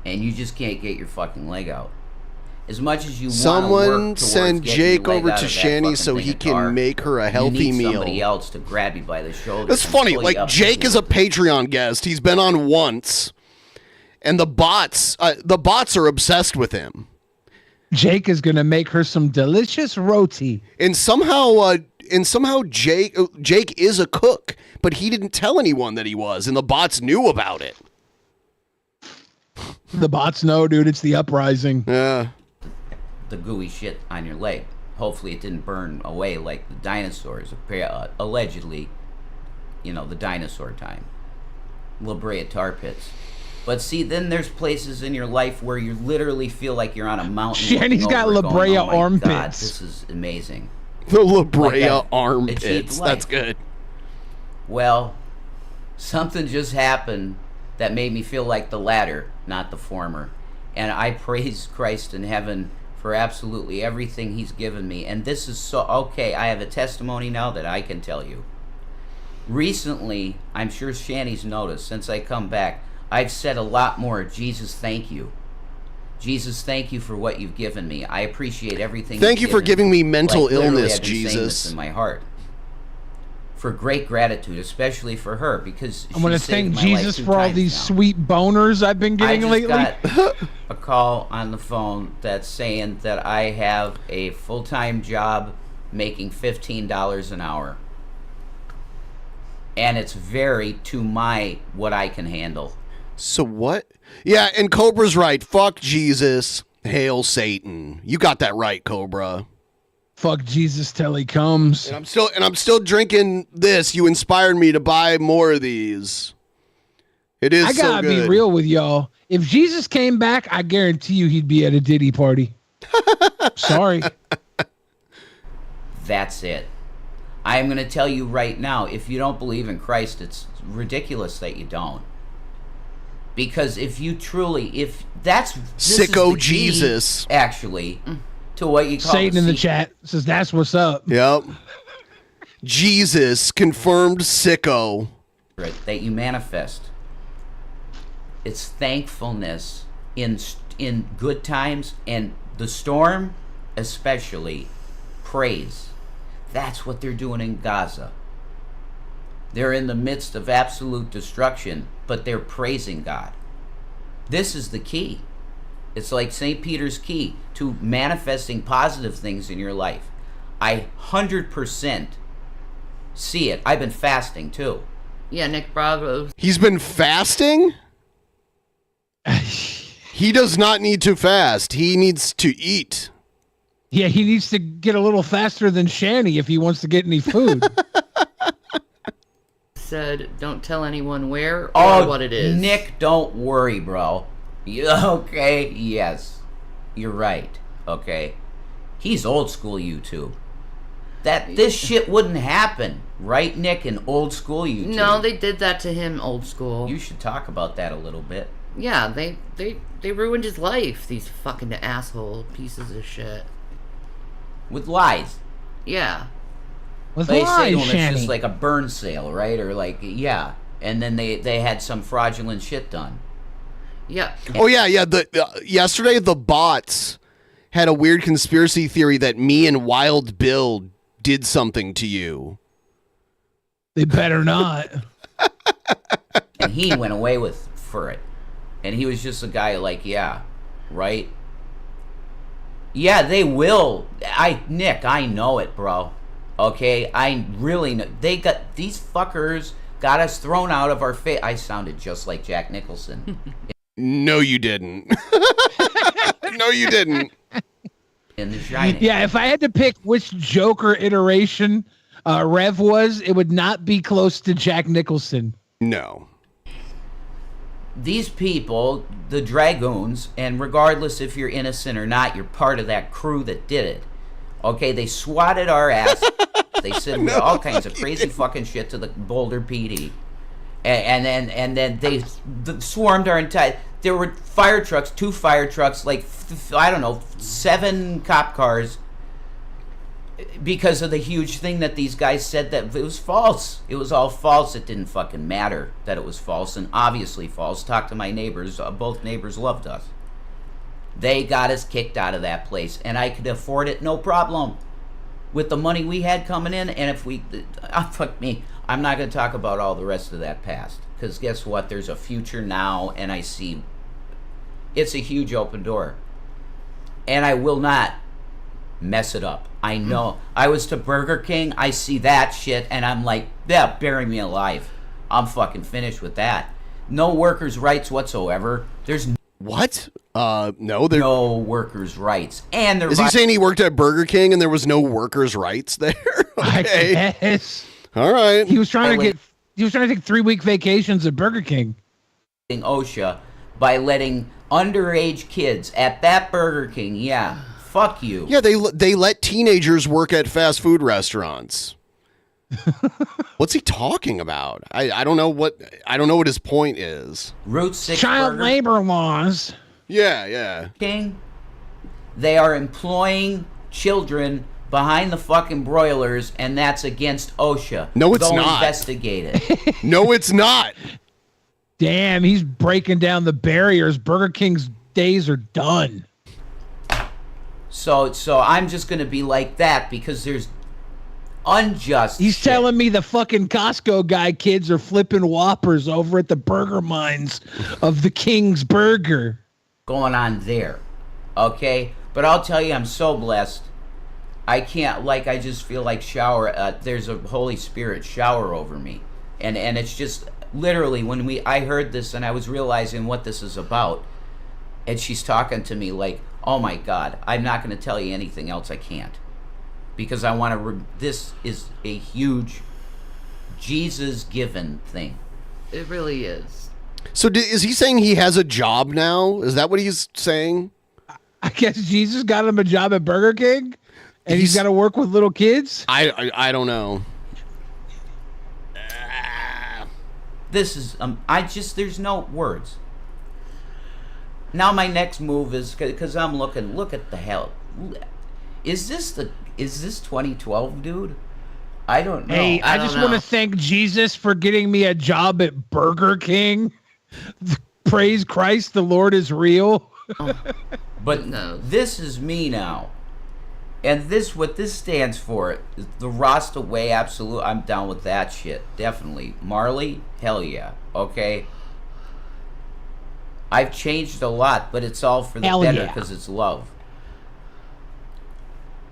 and you just can't get your fucking leg out. As much as you want to work Someone towards send getting Jake your leg over out to of that Shanny fucking so thing he of can tar, make her a healthy you need meal. somebody else to grab you by the shoulder. That's and funny. pull you Like up Jake is a Patreon guest. He's been on once, and the bots are obsessed with him. Jake is gonna make her some delicious roti. And somehow Jake is a cook, but he didn't tell anyone that he was, and the bots knew about it. The bots know, dude. It's the uprising. Yeah. the gooey shit on your leg. Hopefully it didn't burn away like the dinosaurs, allegedly, you know, the dinosaur time. La Brea tar pits. But see, then there's places in your life where you literally feel like you're on a mountain. Shanny's got La Brea armpits. God, this is amazing. The La Brea Like armpits. That's good. Well, something just happened that made me feel like the latter, not the former. And I praise Christ in heaven for absolutely everything he's given me. And this is so, okay, I have a testimony now that I can tell you. recently, I'm sure Shanny's noticed, since I come back, I've said a lot more, Jesus, thank you. Jesus, thank you for what you've given me. I appreciate everything. Thank you for giving me mental literally, illness, I've been saying Jesus. this in my heart. For great gratitude, especially for her, because I want to she thank saved my life Jesus 2 for all times these now. sweet boners I've been getting lately. I just got a call on the phone that's saying that I have a full-time job making $15 an hour. And it's very to what I can handle. So what? Yeah, and Cobra's right. Fuck Jesus. Hail Satan. You got that right, Cobra. Fuck Jesus till he comes. And I'm still drinking this. You inspired me to buy more of these. It is I gotta so good. be real with y'all. If Jesus came back, I guarantee you he'd be at a Diddy party. Sorry. That's it. I'm going to tell you right now, if you don't believe in Christ, it's ridiculous that you don't. Because if you truly, this Sicko is the Jesus. key, actually, to what you call Satan in the chat says that's what's up. Yep. Jesus confirmed sicko. That you manifest. It's thankfulness in good times, and the storm especially. Praise. That's what they're doing in Gaza. They're in the midst of absolute destruction, but they're praising God. This is the key. It's like St. Peter's key to manifesting positive things in your life. I 100% see it. I've been fasting too. Yeah, Nick Bravo. He's been fasting? He does not need to fast. He needs to eat. Yeah, he needs to get a little faster than Shanny if he wants to get any food. Said, don't tell anyone where or what it is. Nick, don't worry, bro. Okay, yes. You're right. Okay. He's old school YouTube. This shit wouldn't happen, right, Nick, in old school YouTube? No, they did that to him old school. You should talk about that a little bit. Yeah, they ruined his life, these fucking asshole pieces of shit. With lies. Yeah. With They say lies, to him it's Shanny. just like a burn sale, right? Or like, yeah. And then they had some fraudulent shit done. Yeah. Oh yeah. Yesterday the bots had a weird conspiracy theory that me and Wild Bill did something to you. They better not. And he went away for it. And he was just a guy like, yeah, right? Yeah, they will. Nick, I know it, bro. Okay, I really know. These fuckers got us thrown out of our face. I sounded just like Jack Nicholson. No, you didn't. No, you didn't. In The Shining. Yeah, if I had to pick which Joker iteration Rev was, it would not be close to Jack Nicholson. No. These people, the Dragoons, and regardless if you're innocent or not, you're part of that crew that did it. Okay, they swatted our ass. They said all kinds of crazy fucking shit to the Boulder PD. And then they swarmed our entire... There were fire trucks, 2 fire trucks, like, I don't know, 7 cop cars, because of the huge thing that these guys said that it was false. It was all false. It didn't fucking matter that it was false, and obviously false. Talk to my neighbors. Both neighbors loved us. They got us kicked out of that place, and I could afford it no problem with the money we had coming in. And if we... fuck me. I'm not going to talk about all the rest of that past, because guess what? There's a future now, and I see... It's a huge open door. And I will not mess it up. I know. I was to Burger King. I see that shit, and I'm like, yeah, bury me alive. I'm fucking finished with that. No workers' rights whatsoever. There's what? No, no workers' rights. And is he saying he worked at Burger King and there was no workers' rights there? Okay. I guess. All right. He was trying to take 3-week vacations at Burger King. OSHA by letting underage kids at that Burger King, yeah, fuck you. Yeah, they let teenagers work at fast food restaurants. What's he talking about? I don't know what his point is. Route 6 Child Burger labor laws. Yeah. King. They are employing children behind the fucking broilers, and that's against OSHA. No, it's Go not. investigate it. No, it's not. Damn, he's breaking down the barriers. Burger King's days are done. So I'm just gonna be like that because there's unjust. He's shit telling me the fucking Costco guy kids are flipping Whoppers over at the burger mines of the King's Burger. going on there. Okay? But I'll tell you, I'm so blessed. I can't, like, I just feel like there's a Holy Spirit shower over me. And it's just literally when I heard this and I was realizing what this is about, and she's talking to me like, oh my God, I'm not going to tell you anything else. I can't. Because I want to, this is a huge Jesus-given thing. It really is. So is he saying he has a job now? Is that what he's saying? I guess Jesus got him a job at Burger King, and he's got to work with little kids? I don't know. This is, there's no words. Now my next move is, because I'm looking, look at the hell. Is this 2012, dude? I don't know. Hey, I just want to thank Jesus for getting me a job at Burger King. Praise Christ, the Lord is real. But this is me now. And what this stands for, the Rasta way, absolute. I'm down with that shit. Definitely. Marley, hell yeah. Okay? I've changed a lot, but it's all for the better because it's love.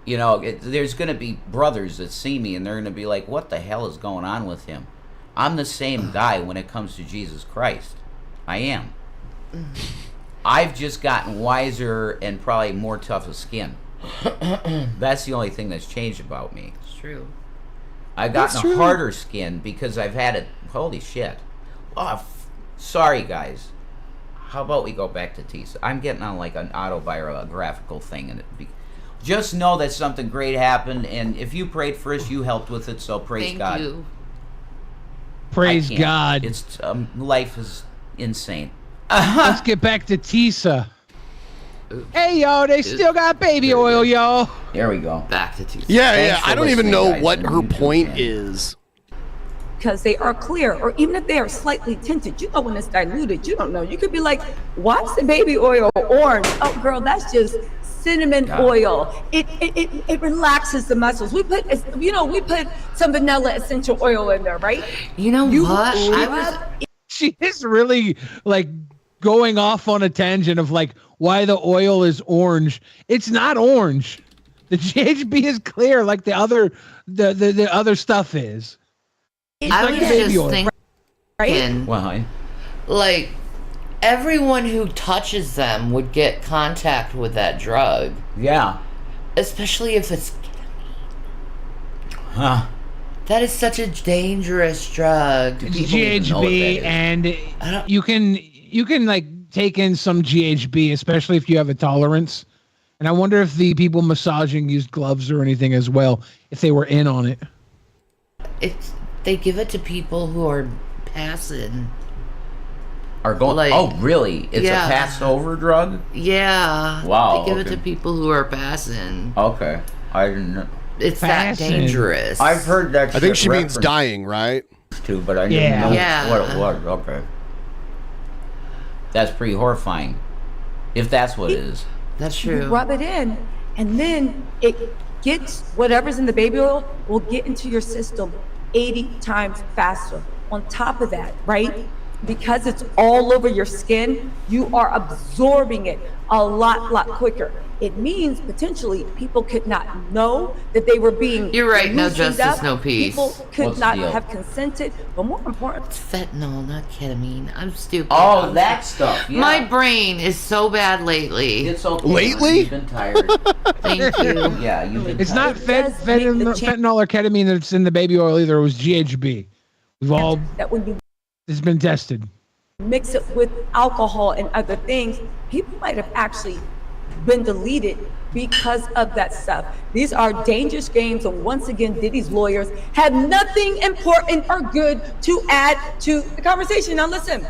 You know, there's going to be brothers that see me and they're going to be like, what the hell is going on with him? I'm the same guy when it comes to Jesus Christ. I am. I've just gotten wiser and probably more tough of skin. That's the only thing that's changed about me. It's true. I've gotten a harder skin because I've had it. Holy shit. Oh, sorry, guys. How about we go back to Tisa? I'm getting on like an autobiographical thing, and just know that something great happened, and if you prayed for us, you helped with it, so praise God. Thank you. Praise God. It's life is insane. Let's get back to Tisa. Hey, yo, they still got baby oil, yo. There we go. Back to Tisa. Yeah. I don't even know what her point is. Because they are clear, or even if they are slightly tinted, you know when it's diluted, you don't know. You could be like, why is the baby oil orange? Oh, girl, that's just cinnamon oil. It relaxes the muscles. We put some vanilla essential oil in there, right? You know what? She is really like going off on a tangent of like why the oil is orange. It's not orange. The GHB is clear, like the other stuff is. I was just thinking, Why? like, everyone who touches them would get contact with that drug. Yeah. Especially if it's Huh. That is such a dangerous drug. It's GHB, and you can like take in some GHB, especially if you have a tolerance. And I wonder if the people massaging used gloves or anything as well, if they were in on it. They give it to people who are passing. Are going? Like, oh, really? It's a passed-over drug? Yeah. Wow. They give it to people who are passing. Okay, I didn't know. It's that dangerous. I've heard that. I think she means dying, right? Too, but I didn't know what it was. Okay. That's pretty horrifying. If that's what it is. That's true. You rub it in, and then it gets whatever's in the baby oil will get into your system 80 times faster. On top of that, right? Because it's all over your skin, you are absorbing it a lot quicker. It means potentially people could not know that they were being You're right, no justice, up. no peace. People could not have consented, but more important, it's fentanyl, not ketamine. I'm stupid. Oh, that stuff. Yeah. My brain is so bad lately. It's okay. Lately? You've been tired. Thank you. Yeah, you've been It's tired. not fentanyl or ketamine that's in the baby oil either. It was GHB. It's been tested. Mix it with alcohol and other things, people might have actually been deleted because of that stuff. These are dangerous games, and once again, Diddy's lawyers had nothing important or good to add to the conversation. Now listen,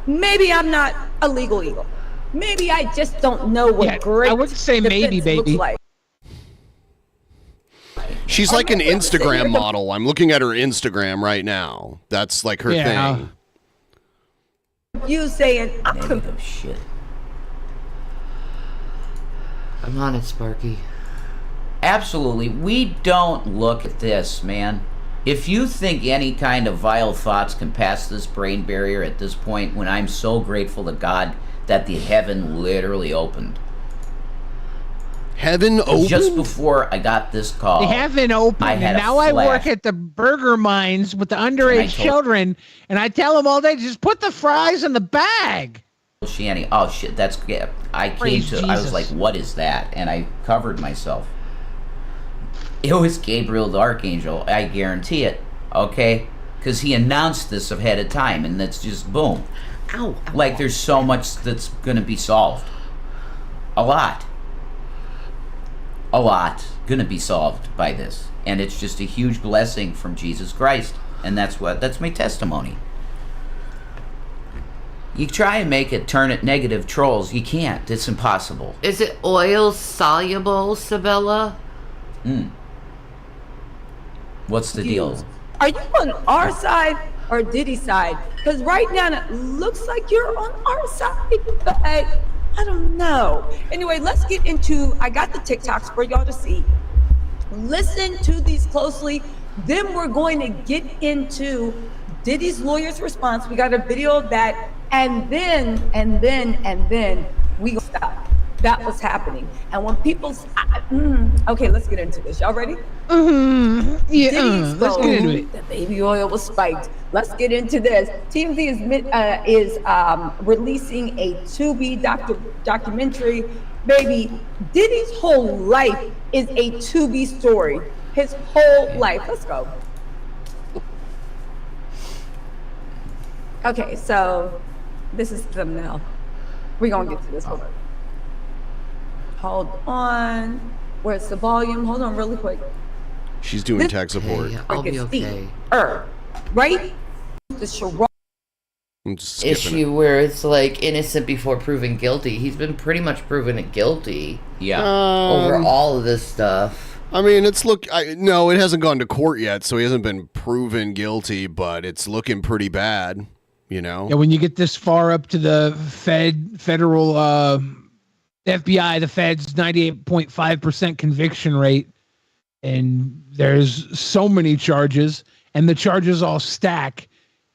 maybe I'm not a legal eagle. Maybe I just don't know what great I would say maybe, baby. looks like. She's like an Instagram model. I'm looking at her Instagram right now. That's like her thing. You saying Negative shit. I'm on it, Sparky. Absolutely. We don't look at this, man. If you think any kind of vile thoughts can pass this brain barrier at this point, when I'm so grateful to God that the heaven literally opened. Heaven opened? Just before I got this call. They haven't opened, and now I work at the burger mines with the underage children, and I tell them all day, just put the fries in the bag. Shanny, oh shit, that's, yeah. I was like, what is that? And I covered myself. It was Gabriel the Archangel, I guarantee it, okay? Because he announced this ahead of time, and that's just boom. Ow. Like, there's so much that's going to be solved. A lot going to be solved by this. And it's just a huge blessing from Jesus Christ. And that's my testimony. You try and turn it negative, trolls. You can't. It's impossible. Is it oil soluble, Sabella? What's the deal? Are you on our side or Diddy's side? Because right now it looks like you're on our side, but I don't know. Anyway, let's get into, I got the TikToks for y'all to see. Listen to these closely. Then we're going to get into Diddy's lawyer's response. We got a video of that. And then we gonna stop. That was happening. And when people, okay, let's get into this. Y'all ready? Yeah, let's get into it. The baby oil was spiked. Let's get into this. TMZ is releasing a Tubi documentary. Baby, Diddy's whole life is a Tubi story. His whole life. Let's go. Okay, so this is the thumbnail. We're gonna get to this. Hold on. Where's the volume? Hold on really quick. She's doing tech support. Hey, I'll be okay. Right? The Sharon issue where it's like innocent before proven guilty. He's been pretty much proven guilty. Yeah. Over all of this stuff. I mean, no, it hasn't gone to court yet, so he hasn't been proven guilty, but it's looking pretty bad, you know? Yeah, when you get this far up to the federal FBI, the Fed's 98.5% conviction rate, and there's so many charges, and the charges all stack,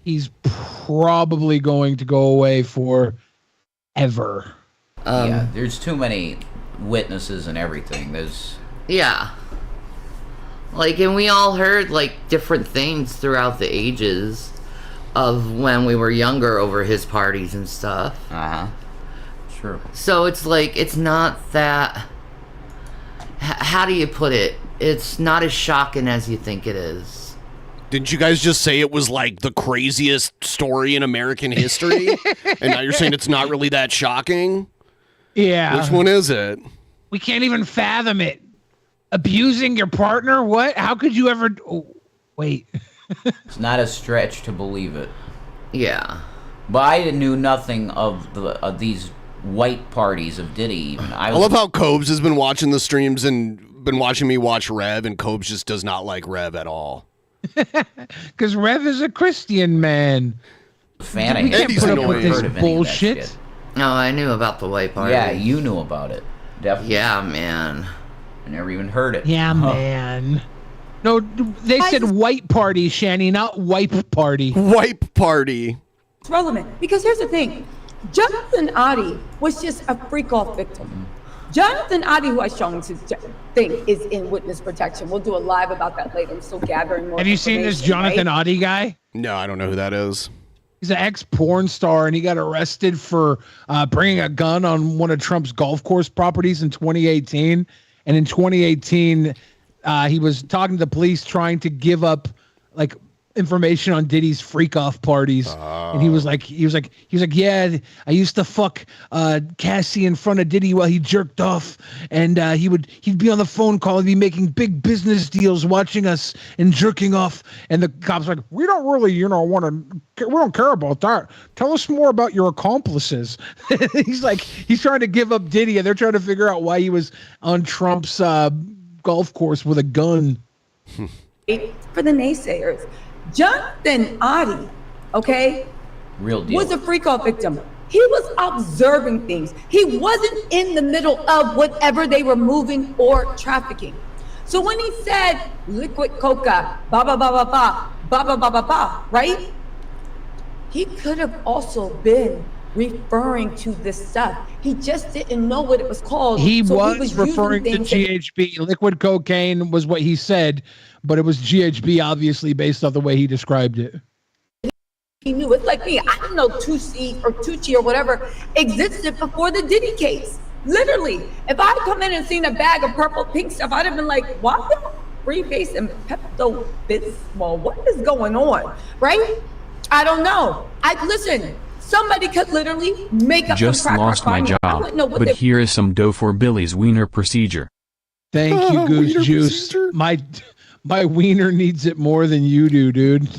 he's probably going to go away forever. Yeah, there's too many witnesses and everything. Yeah. Like, and we all heard, like, different things throughout the ages of when we were younger over his parties and stuff. Uh-huh. True. So it's like, it's not that, how do you put it? It's not as shocking as you think it is. Didn't you guys just say it was like the craziest story in American history? And now you're saying it's not really that shocking? Yeah. Which one is it? We can't even fathom it. Abusing your partner? What? How could you ever... Oh, wait. It's not a stretch to believe it. Yeah. But I knew nothing of these white parties of Diddy even. I love how Cobes has been watching the streams and been watching me watch Rev, and Cobes just does not like Rev at all. Because Rev is a Christian man. Fan we can't put up with this bullshit. No, I knew about the white party. Yeah, you knew about it. Definitely. Yeah, man. I never even heard it. Yeah, man. No, they said white party, Shanny, not wipe party. Wipe party. It's relevant because here's the thing. Jonathan Adi was just a freak-off victim. Jonathan Adi, who I shown to think is in witness protection. We'll do a live about that later. I'm still gathering more. Have you seen this Jonathan Adi guy? No, I don't know who that is. He's an ex-porn star, and he got arrested for bringing a gun on one of Trump's golf course properties in 2018. And in 2018, he was talking to the police, trying to give up like information on Diddy's freak off parties. And he was like, yeah, I used to fuck Cassie in front of Diddy while he jerked off, and he'd be on the phone call, he'd be making big business deals, watching us and jerking off. And the cops were like, we don't really, we don't care about that. Tell us more about your accomplices. He's trying to give up Diddy, and they're trying to figure out why he was on Trump's golf course with a gun. For the naysayers. Jonathan Oddie, okay, Real deal. was a freak off victim. He was observing things. He wasn't in the middle of whatever they were moving or trafficking. So when he said liquid coca, ba ba ba ba ba, ba ba ba ba ba, right? He could have also been referring to this stuff. He just didn't know what it was called. He so was referring to GHB. Liquid cocaine was what he said, but it was GHB, obviously, based off the way he described it. He knew. It's like me. I didn't know 2C or 2G or whatever existed before the Diddy case. Literally. If I'd come in and seen a bag of purple pink stuff, I'd have been like, what? Freebase and Pepto-Bismol. What is going on? Right? I don't know. Listen, somebody could literally make up Just some lost my job, but here is some dough for Billy's wiener procedure. Thank you, Goose Juice. My wiener needs it more than you do, dude.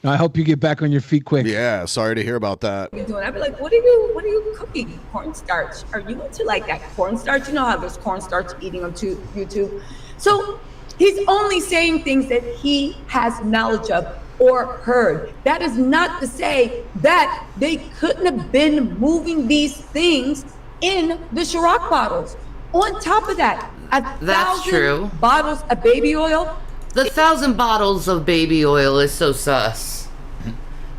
I hope you get back on your feet quick. Yeah, sorry to hear about that. I'd be like, what are you cooking? Cornstarch. Are you into like that cornstarch? You know how there's cornstarch eating on YouTube. So he's only saying things that he has knowledge of or heard. That is not to say that they couldn't have been moving these things in the Ciroc bottles. On top of that, That's true. bottles of baby oil. The 1,000 bottles of baby oil is so sus.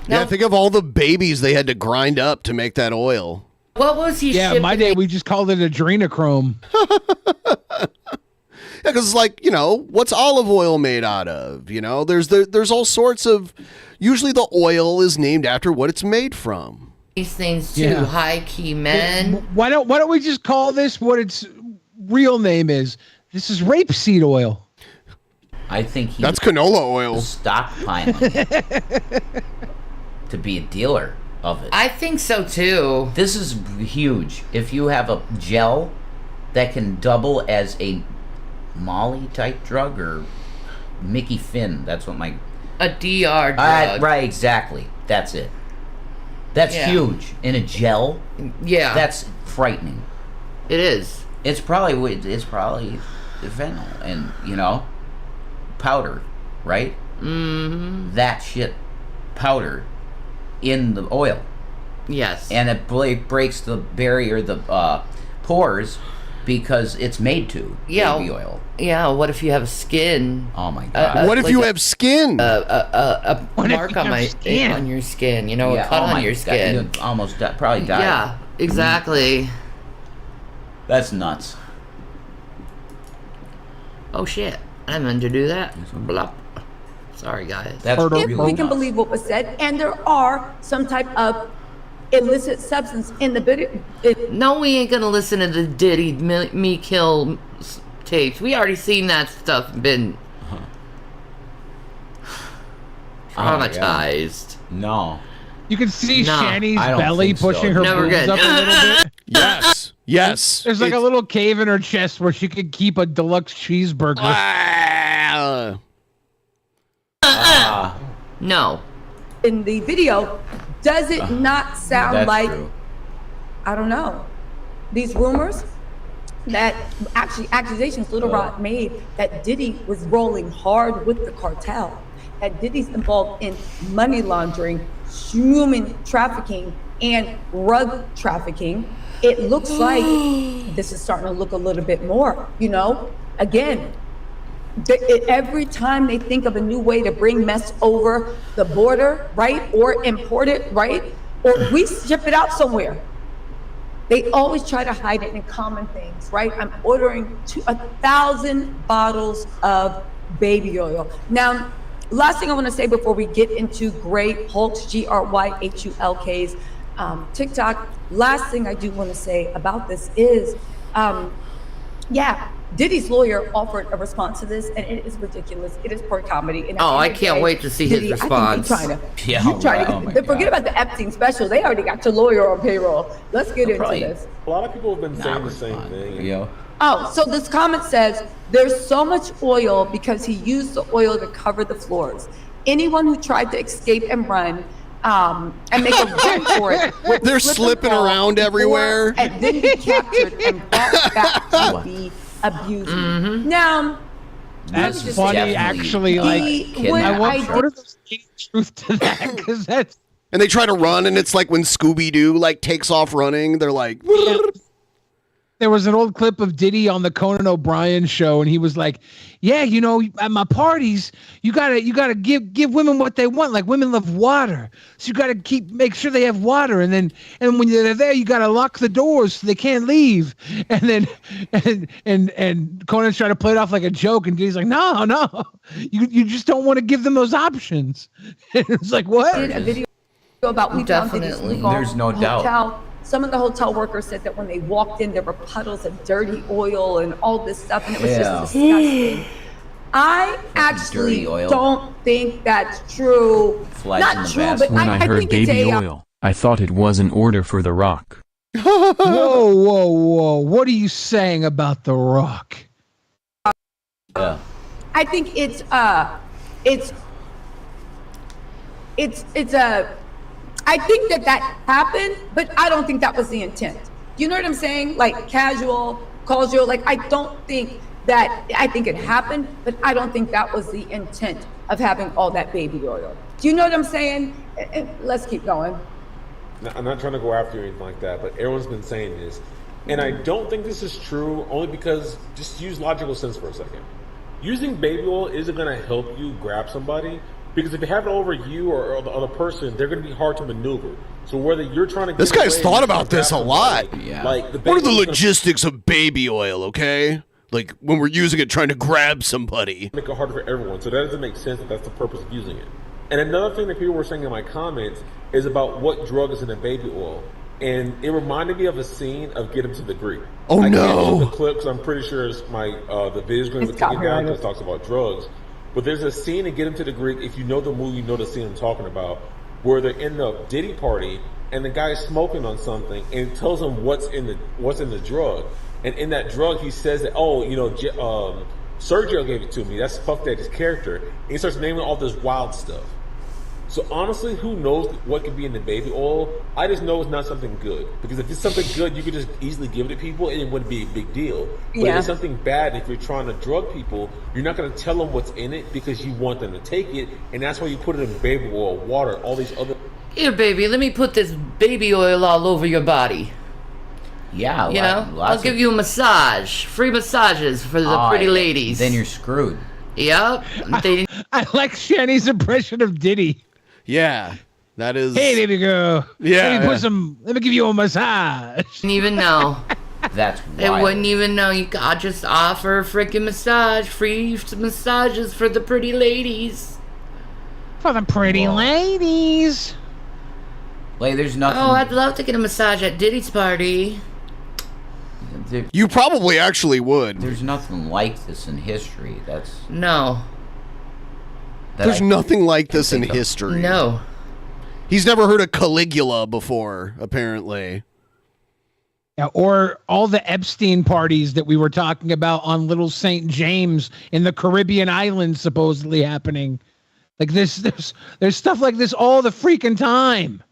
Yeah, think of all the babies they had to grind up to make that oil. What was he Yeah, shipping? my day, we just called it adrenochrome. Yeah, because it's like, what's olive oil made out of? There's all sorts of. Usually, the oil is named after what it's made from. These things too, high key men. Why don't we just call this what its real name is? This is rapeseed oil. I think that's canola oil. Stockpiling to be a dealer of it. I think so too. This is huge. If you have a gel that can double as a Molly type drug or Mickey Finn, that's what a DR drug. Right, exactly. That's it. That's huge in a gel. Yeah, that's frightening. It is. It's probably fentanyl and powder, right? Mm-hmm. That shit powder in the oil. Yes. And it breaks the barrier, the pores, because it's made to. Baby oil. Yeah. What if you have skin? Oh my god. What if you have skin? A mark on on your skin. A cut on your skin. God, you almost probably died. Yeah. Exactly. That's nuts. Oh shit. I meant to do that. Blah. Sorry, guys. That's if we can believe what was said, and there are some type of illicit substance in the video. No, we ain't gonna listen to the Diddy Me Kill tapes. We already seen that stuff. Been traumatized. No. You can see No, Shanny's I don't belly think so. pushing her Never boobs good. up a little bit. Yes. There's like a little cave in her chest where she could keep a deluxe cheeseburger. No. In the video, does it not sound That's like, true. I don't know, these rumors that accusations Little Rock made that Diddy was rolling hard with the cartel, that Diddy's involved in money laundering, human trafficking, and drug trafficking. It looks like this is starting to look a little bit more, again, every time they think of a new way to bring mess over the border, right, or import it, right, or we ship it out somewhere, they always try to hide it in common things, right? I'm ordering 1,000 bottles of baby oil. Now, last thing I want to say before we get into Gray Hulk's, GRYHULK's TikTok, last thing I do want to say about this is, Diddy's lawyer offered a response to this, and it is ridiculous. It is poor comedy. And I can't wait to see his response. Forget about the Epstein special. They already got your lawyer on payroll. Let's get into this. A lot of people have been saying the same thing. Oh, so this comment says, there's so much oil because he used the oil to cover the floors. Anyone who tried to escape and run and make a run for it. They're slipping around everywhere. And then be captured and brought back to be abused. Now, That's This is funny, definitely actually. Like, I want what is the truth to that? Because that's. And they try to run, and it's like when Scooby-Doo like takes off running. They're like, There was an old clip of Diddy on the Conan O'Brien show, and he was like, "Yeah, you know, at my parties, you gotta give women what they want. Like women love water, so you gotta make sure they have water. And when they're there, you gotta lock the doors so they can't leave. And then and Conan's trying to play it off like a joke, and Diddy's like, no, you just don't want to give them those options. It's like what? Did a video about we found Diddy's car, There's no doubt. hotel. Some of the hotel workers said that when they walked in, there were puddles of dirty oil and all this stuff, and it was just disgusting. I actually don't think that's true. Not true, but When I heard think baby it's oil, I thought it was an order for The Rock. Whoa! What are you saying about The Rock? I think it's I think that happened, but I don't think that was the intent. You know what I'm saying? Like casual, casual. Like I think it happened, but I don't think that was the intent of having all that baby oil. Do you know what I'm saying? Let's keep going. I'm not trying to go after you or anything like that, but everyone's been saying this. And I don't think this is true, only because, just use logical sense for a second. Using baby oil isn't going to help you grab somebody, because if you have it over you or the other person, they're going to be hard to maneuver. So whether you're trying to... This guy's thought about this a lot. Like, what are the logistics of baby oil, okay? Like, when we're using it trying to grab somebody. Make it harder for everyone, so that doesn't make sense that's the purpose of using it. And another thing that people were saying in my comments is about what drug is in the baby oil. And it reminded me of a scene of Get Him to the Greek. Oh, I no. can't show the clip because I'm pretty sure it's the video's going to be taken down because it talks about drugs. But there's a scene in Get Him to the Greek, if you know the movie, you know the scene I'm talking about, where they're in the Diddy party and the guy's smoking on something and it tells him what's in the drug. And in that drug, he says that, Sergio gave it to me. That's Puff Daddy's character. And he starts naming all this wild stuff. So honestly, who knows what could be in the baby oil? I just know it's not something good. Because if it's something good, you could just easily give it to people and it wouldn't be a big deal. But if it's something bad, if you're trying to drug people, you're not going to tell them what's in it because you want them to take it. And that's why you put it in baby oil, water, all these other... Here, baby, let me put this baby oil all over your body. Yeah, I'll give you a massage. Free massages for the pretty ladies. Then you're screwed. Yep. I like Shanny's impression of Diddy. Yeah, that is. Hey, baby girl. Yeah. Let me give you a massage. Didn't even know. That's They wild. wouldn't even know. You could just offer a freaking massage. Free massages for the pretty ladies. For the pretty ladies. Like, there's nothing. Oh, I'd love to get a massage at Diddy's party. You probably actually would. There's nothing like this in history. No. There's nothing like this in history. No. He's never heard of Caligula before, apparently. Yeah, or all the Epstein parties that we were talking about on Little St. James in the Caribbean islands supposedly happening. Like there's stuff like this all the freaking time.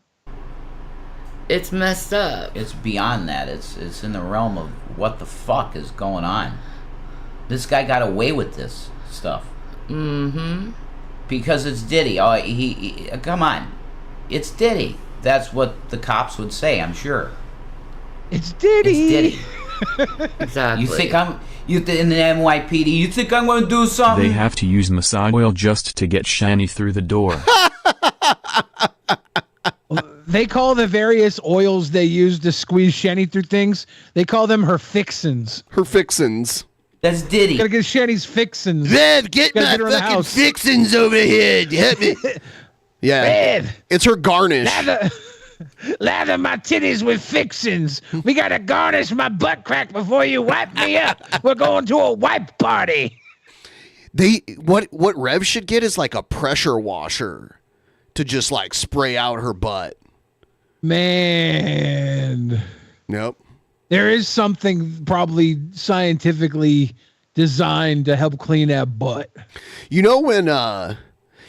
It's messed up. It's beyond that. It's in the realm of what the fuck is going on. This guy got away with this stuff. Mm-hmm. Because it's Diddy. Oh, he come on. It's Diddy. That's what the cops would say, I'm sure. It's Diddy. It's Diddy. Exactly. You think in the NYPD, you think I'm going to do something? They have to use massage oil just to get Shanny through the door. They call the various oils they use to squeeze Shanny through things, they call them her fixins. Her fixins. That's Diddy. Gotta get Shanny's fixins. Red, get my fucking fixins over here. Help me. Yeah. Red. It's her garnish. Lather my titties with fixins. We gotta garnish my butt crack before you wipe me up. We're going to a wipe party. What Rev should get is like a pressure washer to just like spray out her butt. Man. Nope. There is something probably scientifically designed to help clean that butt. You know when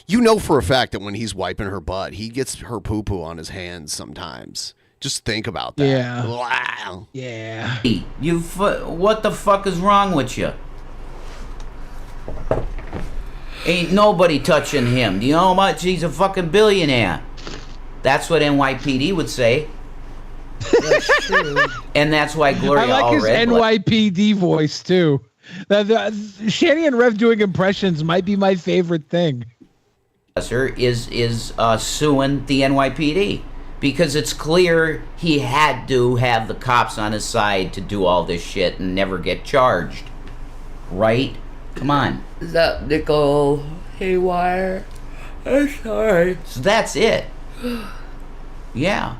you know for a fact that when he's wiping her butt, he gets her poo-poo on his hands sometimes. Just think about that. Yeah. Wow. Yeah. What the fuck is wrong with you? Ain't nobody touching him. Do you know how much? He's a fucking billionaire. That's what NYPD would say. That's true. And that's why Gloria I like his NYPD voice too. Shanny and Rev doing impressions might be my favorite thing. Is suing the NYPD because it's clear he had to have the cops on his side to do all this shit and never get charged. Right? Come on. Is that Nicole Haywire? I'm sorry. So that's it. Yeah.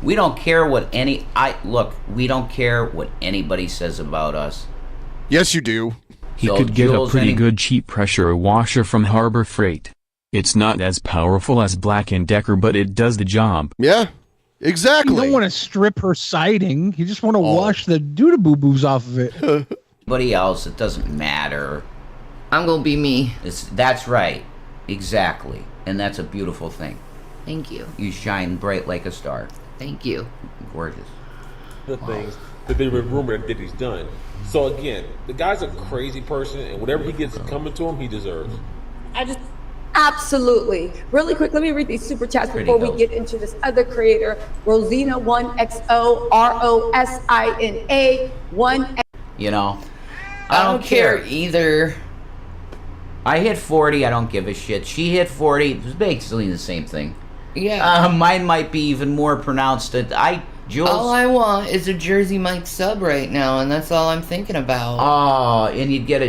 We don't care what we don't care what anybody says about us. Yes, you do. He So could get Jules, a pretty good cheap pressure washer from Harbor Freight. It's not as powerful as Black & Decker, but it does the job. Yeah, exactly. You don't want to strip her siding. You just want to wash the doo-doo-boo-boos off of it. Anybody else, it doesn't matter. I'm gonna be me. That's right. Exactly. And that's a beautiful thing. Thank you. You shine bright like a star. Thank you. Gorgeous. The things that they've been rumored that Diddy's done. So again, the guy's a crazy person, and whatever he gets coming to him, he deserves. Absolutely. Really quick, let me read these super chats before we get into this other creator. Rosina1XO, ROSINA1. You know, I don't care either. I hit 40. I don't give a shit. She hit 40. It was basically the same thing. Yeah. Mine might be even more pronounced. Jules. All I want is a Jersey Mike sub right now, and that's all I'm thinking about. Oh, and you'd get the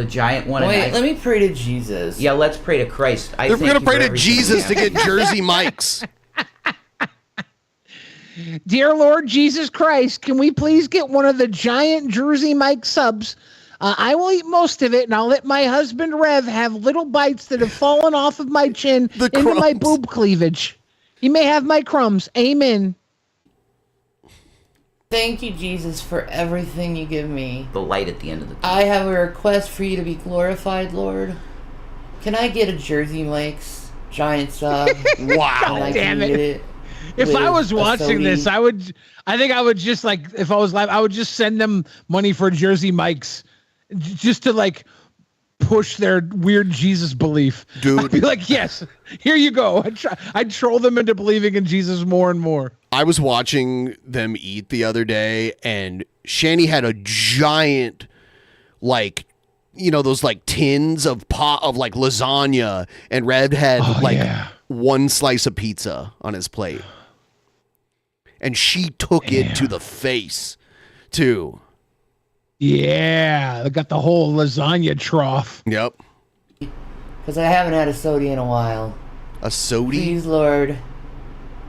giant one. Wait, let me pray to Jesus. Yeah, let's pray to Christ. They're going to pray to Jesus to get Jersey Mikes. Dear Lord Jesus Christ, can we please get one of the giant Jersey Mike subs? I will eat most of it, and I'll let my husband Rev have little bites that have fallen off of my chin into my boob cleavage. He may have my crumbs. Amen. Thank you, Jesus, for everything you give me. The light at the end of the tunnel. I have a request for you to be glorified, Lord. Can I get a Jersey Mike's giant sub? Wow. And I Damn can it. get it If I with was a watching this, sody. I think I would just like, if I was live, I would just send them money for Jersey Mike's just to like push their weird Jesus belief. Dude. I'd be like, yes, here you go. I'd troll them into believing in Jesus more and more. I was watching them eat the other day, and Shanny had a giant, like, you know, those like tins of like lasagna, and Red had one slice of pizza on his plate. And she took it to the face, too. Yeah, I got the whole lasagna trough. Yep. Because I haven't had a sody in a while. A sody? Please, Lord.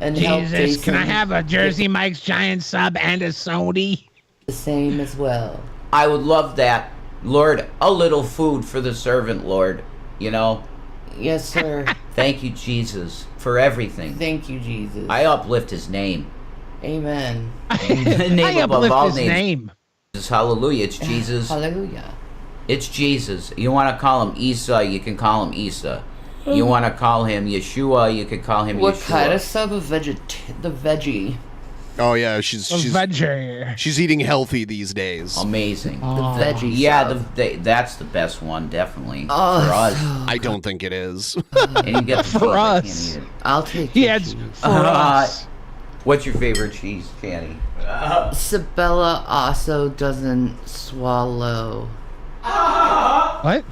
And help Jesus, Jason can I have a Jersey Mike's giant sub and a sody? The same as well. I would love that. Lord, a little food for the servant, Lord. You know? Yes, sir. Thank you, Jesus, for everything. Thank you, Jesus. I uplift his name. Amen. The name I above uplift all his names. name. Hallelujah. It's Jesus. Hallelujah. It's Jesus. You want to call him Isa, you can call him Isa. You want to call him Yeshua, you can call him What Yeshua. kind of sub? The veggie. Oh yeah, she's veggie. She's eating healthy these days. Amazing. The veggie Yeah, sub. that's the best one, definitely. Oh, for us. I don't think it is. And you get the For cheese, I us. can't eat it. I'll take He the adds cheese. for us. What's your favorite cheese, Shanny? Sabella also doesn't swallow. What?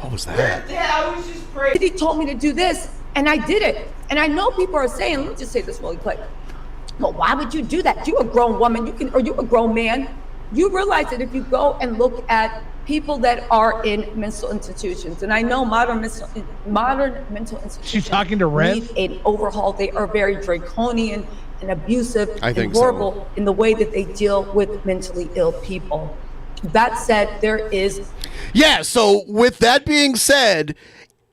What was that? I was just praying. He told me to do this, and I did it. And I know people are saying, let me just say this really quick. Well, why would you do that? You're a grown woman, or you're a grown man. You realize that if you go and look at people that are in mental institutions, and I know modern mental institutions She's talking to Rev? need an overhaul. They are very draconian and abusive I think and so. horrible in the way that they deal with mentally ill people. That said, there is Yeah, so with that being said,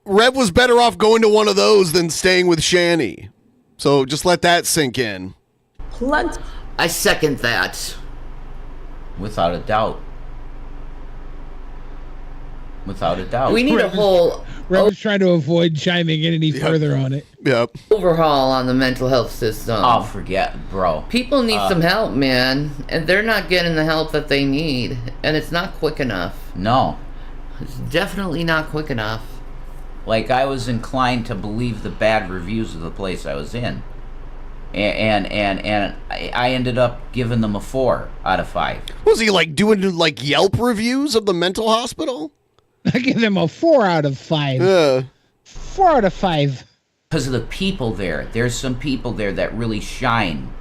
Rev was better off going to one of those than staying with Shanny. So just let that sink in. plenty. I second that. Without a doubt. Without a doubt. We need a whole Rev is trying to avoid chiming in any further on it. Yep. overhaul on the mental health system. Oh, forget, bro. People need some help, man, and they're not getting the help that they need, and it's not quick enough. No. It's definitely not quick enough. Like, I was inclined to believe the bad reviews of the place I was in. And I ended up giving them a 4 out of 5. Was he like doing like Yelp reviews of the mental hospital? I give them a 4 out of 5. 4 out of 5. Because of the people there. There's some people there that really shine.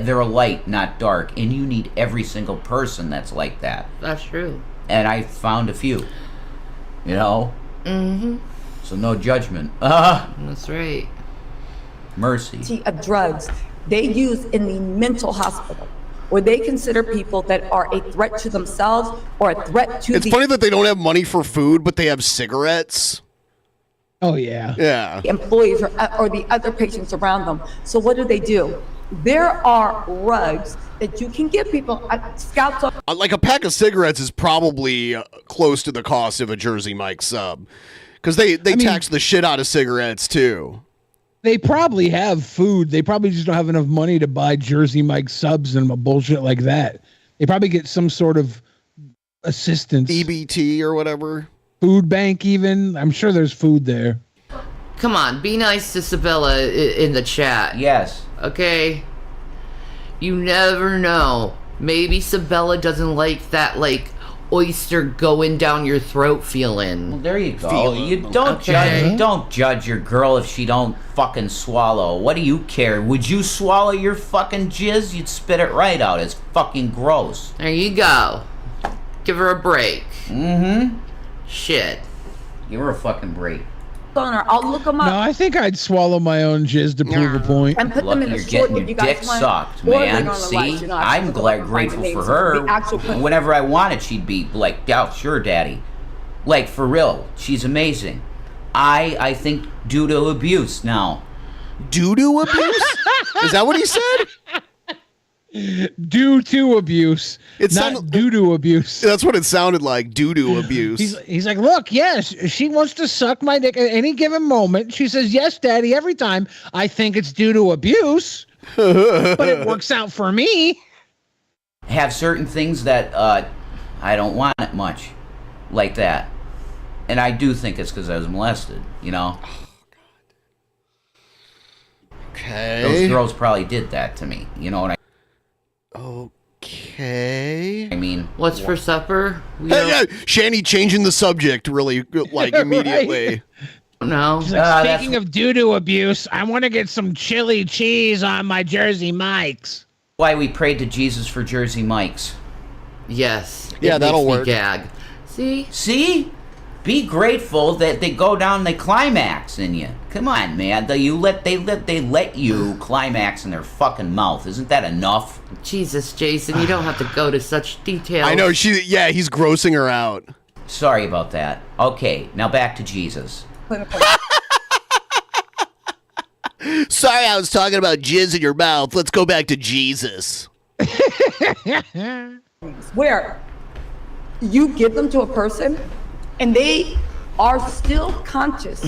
They're a light, not dark. And you need every single person that's like that. That's true. And I found a few. You know? Mm-hmm. So no judgment. That's right. Mercy. Of drugs they use in the mental hospital, where they consider people that are a threat to themselves or a threat to It's funny that they don't have money for food, but they have cigarettes. Oh, yeah. Yeah. employees or the other patients around them. So what do? There are rugs that you can give people. Scouts are Like a pack of cigarettes is probably close to the cost of a Jersey Mike sub. Because they tax the shit out of cigarettes, too. They probably have food. They probably just don't have enough money to buy Jersey Mike subs and bullshit like that. They probably get some sort of assistance. EBT or whatever. Food bank even. I'm sure there's food there. Come on, be nice to Sabella in the chat. Yes. Okay? You never know. Maybe Sabella doesn't like that, like, oyster going down your throat feeling. Well, there you go. You don't judge your girl if she don't fucking swallow. What do you care? Would you swallow your fucking jizz? You'd spit it right out. It's fucking gross. There you go. Give her a break. Mm-hmm. Shit. Give her a fucking break. I'll look them up. No, I think I'd swallow my own jizz to prove a point. And put them in You're the short getting that you your guys dick want, sucked, or they're man. gonna See, lie, you know, I'm just glad, find grateful the for names her. of the actual person. Whenever I wanted, she'd be like, "Yeah, sure, daddy." Like, for real, she's amazing. I think due to abuse now. Due to abuse? Is that what he said? Due to abuse. It's not due to abuse. That's what it sounded like, due to abuse. He's like, look, yes, she wants to suck my dick at any given moment. She says, yes, daddy, every time. I think it's due to abuse, but it works out for me. Have certain things that I don't want it much, like that. And I do think it's because I was molested, you know? Okay. Those girls probably did that to me, you know what Okay. I mean? What's for supper? Hey, Shanny changing the subject really, like, immediately. No. She's like, speaking of due to abuse, I want to get some chili cheese on my Jersey Mikes. Why we prayed to Jesus for Jersey Mikes. Yes. Yeah, that'll work. Gag. See? See? Be grateful that they go down the climax in you. Come on, man. They let you climax in their fucking mouth. Isn't that enough? Jesus, Jason, you don't have to go to such details. I know, he's grossing her out. Sorry about that. Okay, now back to Jesus. Sorry, I was talking about jizz in your mouth. Let's go back to Jesus. Where you give them to a person and they are still conscious,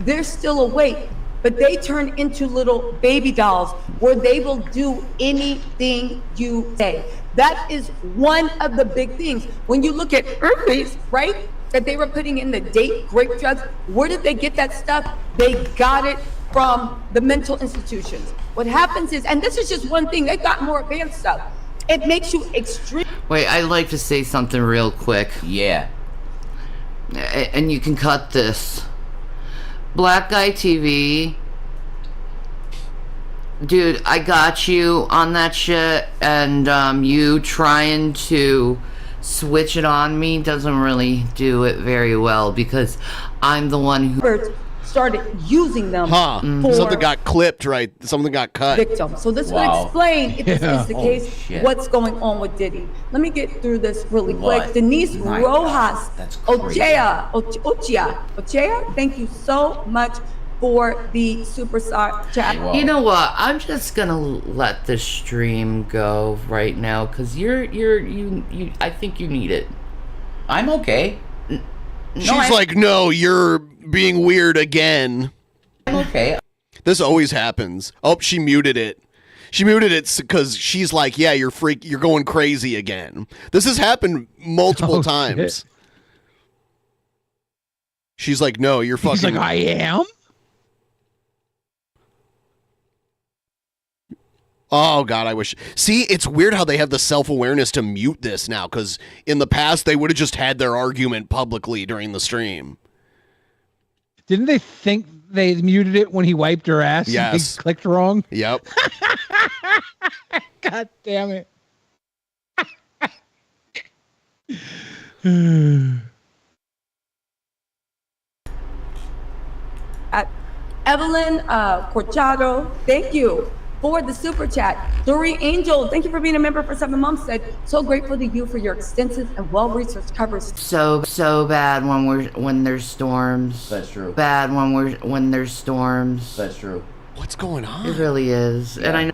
they're still awake, but they turn into little baby dolls where they will do anything you say. That is one of the big things. When you look at herpes, right, that they were putting in the date grape drugs, where did they get that stuff? They got it from the mental institutions. What happens is, and this is just one thing, they've got more advanced stuff. It makes you extreme. Wait, I'd like to say something real quick. Yeah. And you can cut this. Black Guy TV. Dude, I got you on that shit, and you trying to switch it on me doesn't really do it very well, because I'm the one who started using them for Something got clipped, right? Something got cut. victims. So this would explain, if this is the Yeah. case, Shit. what's going on with Diddy. Let me get through this really What? quick. Denise My Rojas that's crazy. Ochea, thank you so much for the super chat. You know what? I'm just gonna let the stream go right now, because you I think you need it. I'm okay. She's like, no, you're being weird again. I'm okay. This always happens. Oh, she muted it. She muted it because she's like, yeah, you're going crazy again. This has happened multiple times. She's like, no, you're fucking. He's like, I am? Oh, God, I wish. See, it's weird how they have the self-awareness to mute this now, because in the past, they would have just had their argument publicly during the stream. Didn't they think they muted it when he wiped her ass? Yes. And they clicked wrong? Yep. God damn it. Evelyn Corchado, thank you for the super chat. Dory Angel, thank you for being a member for 7 months. Said, so grateful to you for your extensive and well-researched coverage. So bad when there's storms. That's true. Bad when there's storms. That's true. What's going on? It really is, Yeah. and I know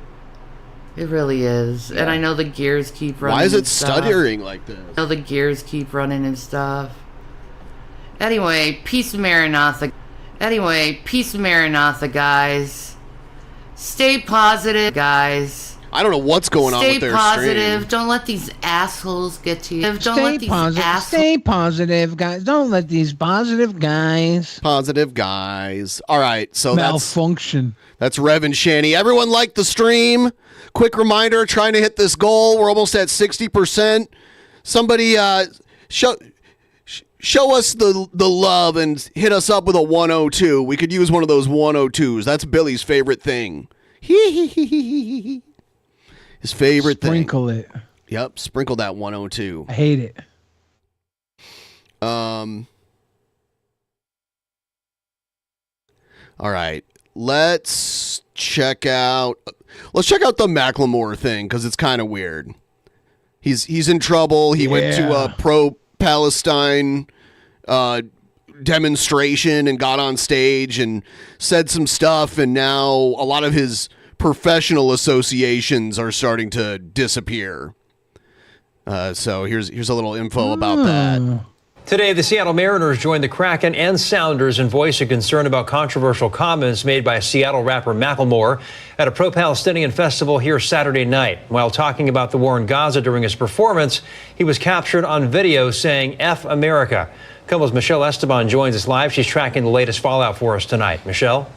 it really is, and I know the gears keep running. Why is it and stuff. stuttering like this? I know the gears keep running and stuff. Anyway, peace of Maranatha. Guys. Stay positive, guys. I don't know what's going on with their Stay positive. stream. Don't let these assholes get to you. Stay positive, guys. Don't let these positive guys. Positive guys. All right, so malfunction. That's Rev and Shanny. Everyone like the stream. Quick reminder, trying to hit this goal. We're almost at 60%. Somebody show us the love and hit us up with a 102. We could use one of those 102s. That's Billy's favorite thing. His favorite thing. Sprinkle it. Yep, sprinkle that 102. I hate it. All right. Let's check out the Macklemore thing, because it's kind of weird. He's in trouble. He went to a pro-Palestine demonstration and got on stage and said some stuff, and now a lot of his professional associations are starting to disappear. So here's a little info about that. Today, the Seattle Mariners joined the Kraken and Sounders in voicing concern about controversial comments made by Seattle rapper Macklemore at a pro-Palestinian festival here Saturday night. While talking about the war in Gaza during his performance, he was captured on video saying F America. KOMO's Michelle Esteban joins us live. She's tracking the latest fallout for us tonight. Michelle?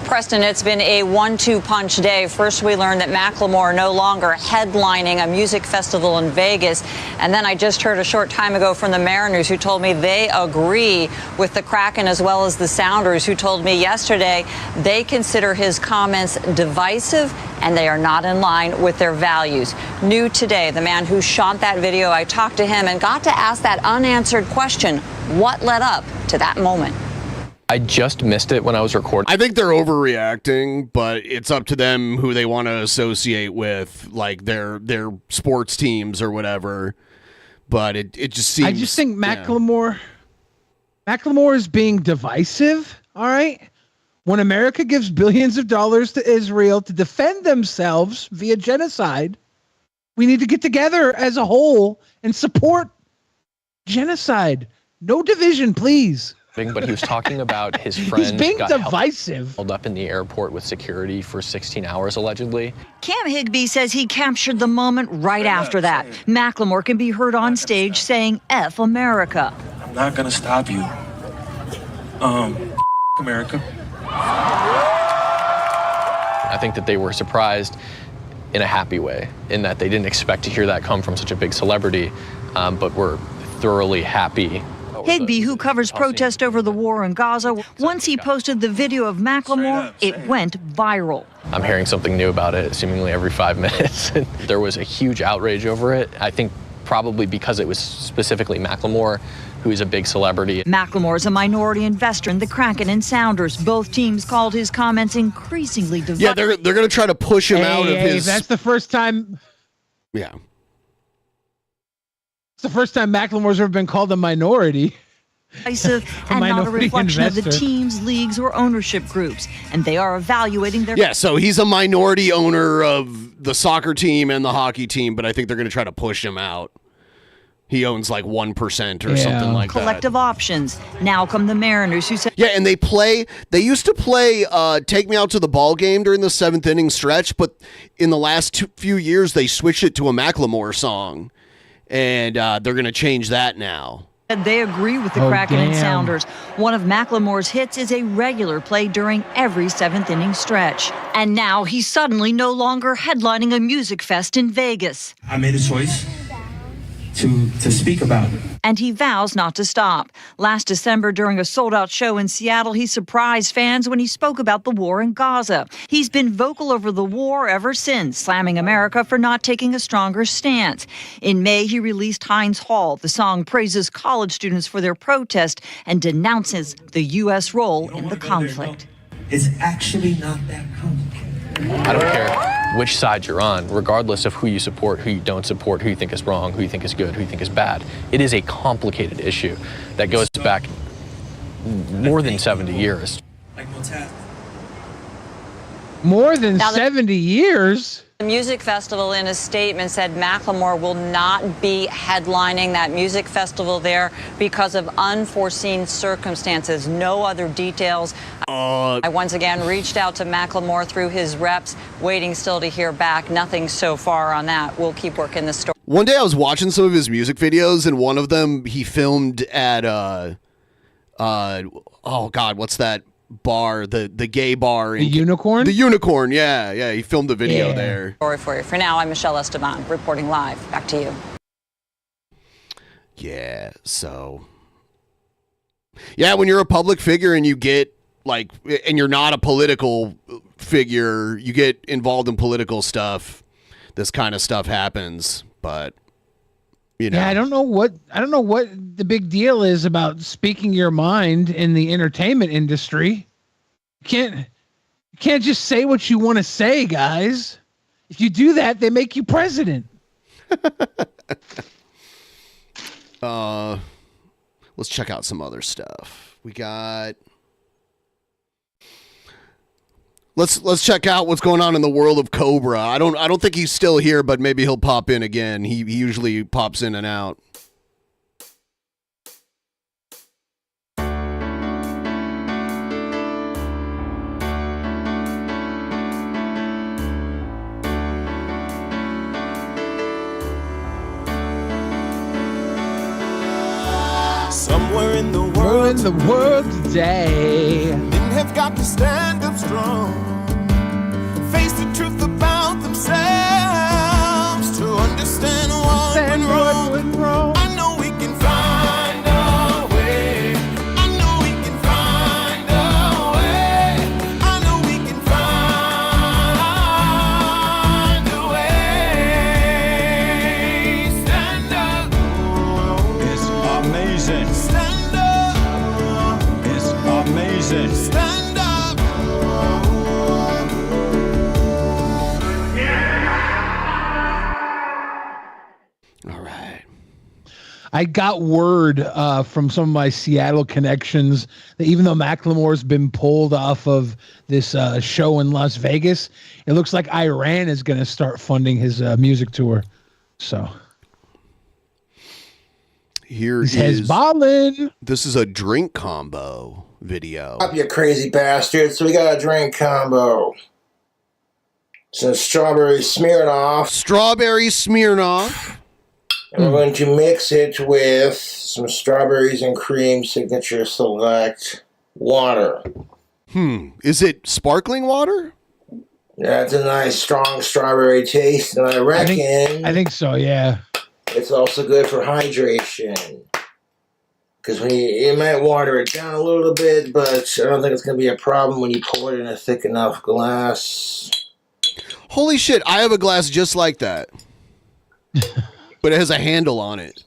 Preston, it's been a 1-2 punch day. First, we learned that Macklemore no longer headlining a music festival in Vegas. And then I just heard a short time ago from the Mariners, who told me they agree with the Kraken as well as the Sounders, who told me yesterday they consider his comments divisive and they are not in line with their values. New today, the man who shot that video, I talked to him and got to ask that unanswered question: what led up to that moment? I just missed it when I was recording. I think they're overreacting, but it's up to them who they want to associate with, like their sports teams or whatever. But it just seems. I just think Macklemore is being divisive. All right. When America gives billions of dollars to Israel to defend themselves via genocide, we need to get together as a whole and support genocide. No division, please. But he was talking about his friend. He's being got divisive. Held up in the airport with security for 16 hours, allegedly. Cam Higbee says he captured the moment right after that. Macklemore can be heard on stage saying F America. I'm not gonna stop you. America. I think that they were surprised in a happy way, in that they didn't expect to hear that come from such a big celebrity, but were thoroughly happy. Higbee, who covers protest over the war in Gaza, once he posted the video of Macklemore, it went viral. I'm hearing something new about it seemingly every 5 minutes. There was a huge outrage over it. I think probably because it was specifically Macklemore, who is a big celebrity. Macklemore is a minority investor in the Kraken and Sounders. Both teams called his comments increasingly divisive. Yeah, they're going to try to push him out of his. That's the first time. Yeah. It's the first time Macklemore's ever been called a minority. Divisive and not a reflection of the teams, leagues, or ownership groups. And they are evaluating their. Yeah, so he's a minority owner of the soccer team and the hockey team, but I think they're going to try to push him out. He owns like 1% or something like collective options. Now come the Mariners, who said. Yeah, and they used to play Take Me Out to the Ball Game during the 7th inning stretch, but in the last few years, they switched it to a Macklemore song. And they're going to change that now. They agree with the Oh, Kraken and damn. Sounders. One of Macklemore's hits is a regular play during every seventh inning stretch. And now he's suddenly no longer headlining a music fest in Vegas. I made a choice to speak about it. And he vows not to stop. Last December, during a sold-out show in Seattle, he surprised fans when he spoke about the war in Gaza. He's been vocal over the war ever since, slamming America for not taking a stronger stance. In May, he released Heinz Hall. The song praises college students for their protest and denounces the U.S. role in the conflict. It's actually not that complicated. I don't care which side you're on, regardless of who you support, who you don't support, who you think is wrong, who you think is good, who you think is bad. It is a complicated issue that goes back more than 70 years. More than 70 years? The music festival, in a statement, said Macklemore will not be headlining that music festival there because of unforeseen circumstances. No other details. I once again reached out to Macklemore through his reps, waiting still to hear back. Nothing so far on that. We'll keep working the story. One day I was watching some of his music videos, and one of them he filmed at oh God, what's that bar? The gay bar. The Unicorn? The Unicorn, yeah. He filmed the video there. Story for you. For now, I'm Michelle Esteban, reporting live. Back to you. Yeah, so. Yeah, when you're a public figure and you get, and you're not a political figure, you get involved in political stuff, this kind of stuff happens, but, you know. Yeah, I don't know what the big deal is about speaking your mind in the entertainment industry. You can't just say what you want to say, guys. If you do that, they make you president. Let's check out some other stuff. We got. Let's check out what's going on in the world of Cobra. I don't think he's still here, but maybe he'll pop in again. He usually pops in and out. Somewhere in the world today, men have got to stand up strong, face the truth about themselves, to understand what went wrong. I know we can find a way. I know we can find a way. I know we can find a way. Stand up. It's amazing. Stand up. It's amazing. Stand up. All right. I got word from some of my Seattle connections that even though Macklemore's been pulled off of this show in Las Vegas, it looks like Iran is going to start funding his music tour. So He's Hezbollah. This is a drink combo video. Up, you crazy bastards. So we got a drink combo. Some strawberry Smirnoff. Strawberry Smirnoff. And we're going to mix it with some strawberries and cream signature select water. Is it sparkling water? That's a nice strong strawberry taste, and I reckon I think so, yeah. it's also good for hydration. Because you might water it down a little bit, but I don't think it's going to be a problem when you pour it in a thick enough glass. Holy shit, I have a glass just like that. But it has a handle on it.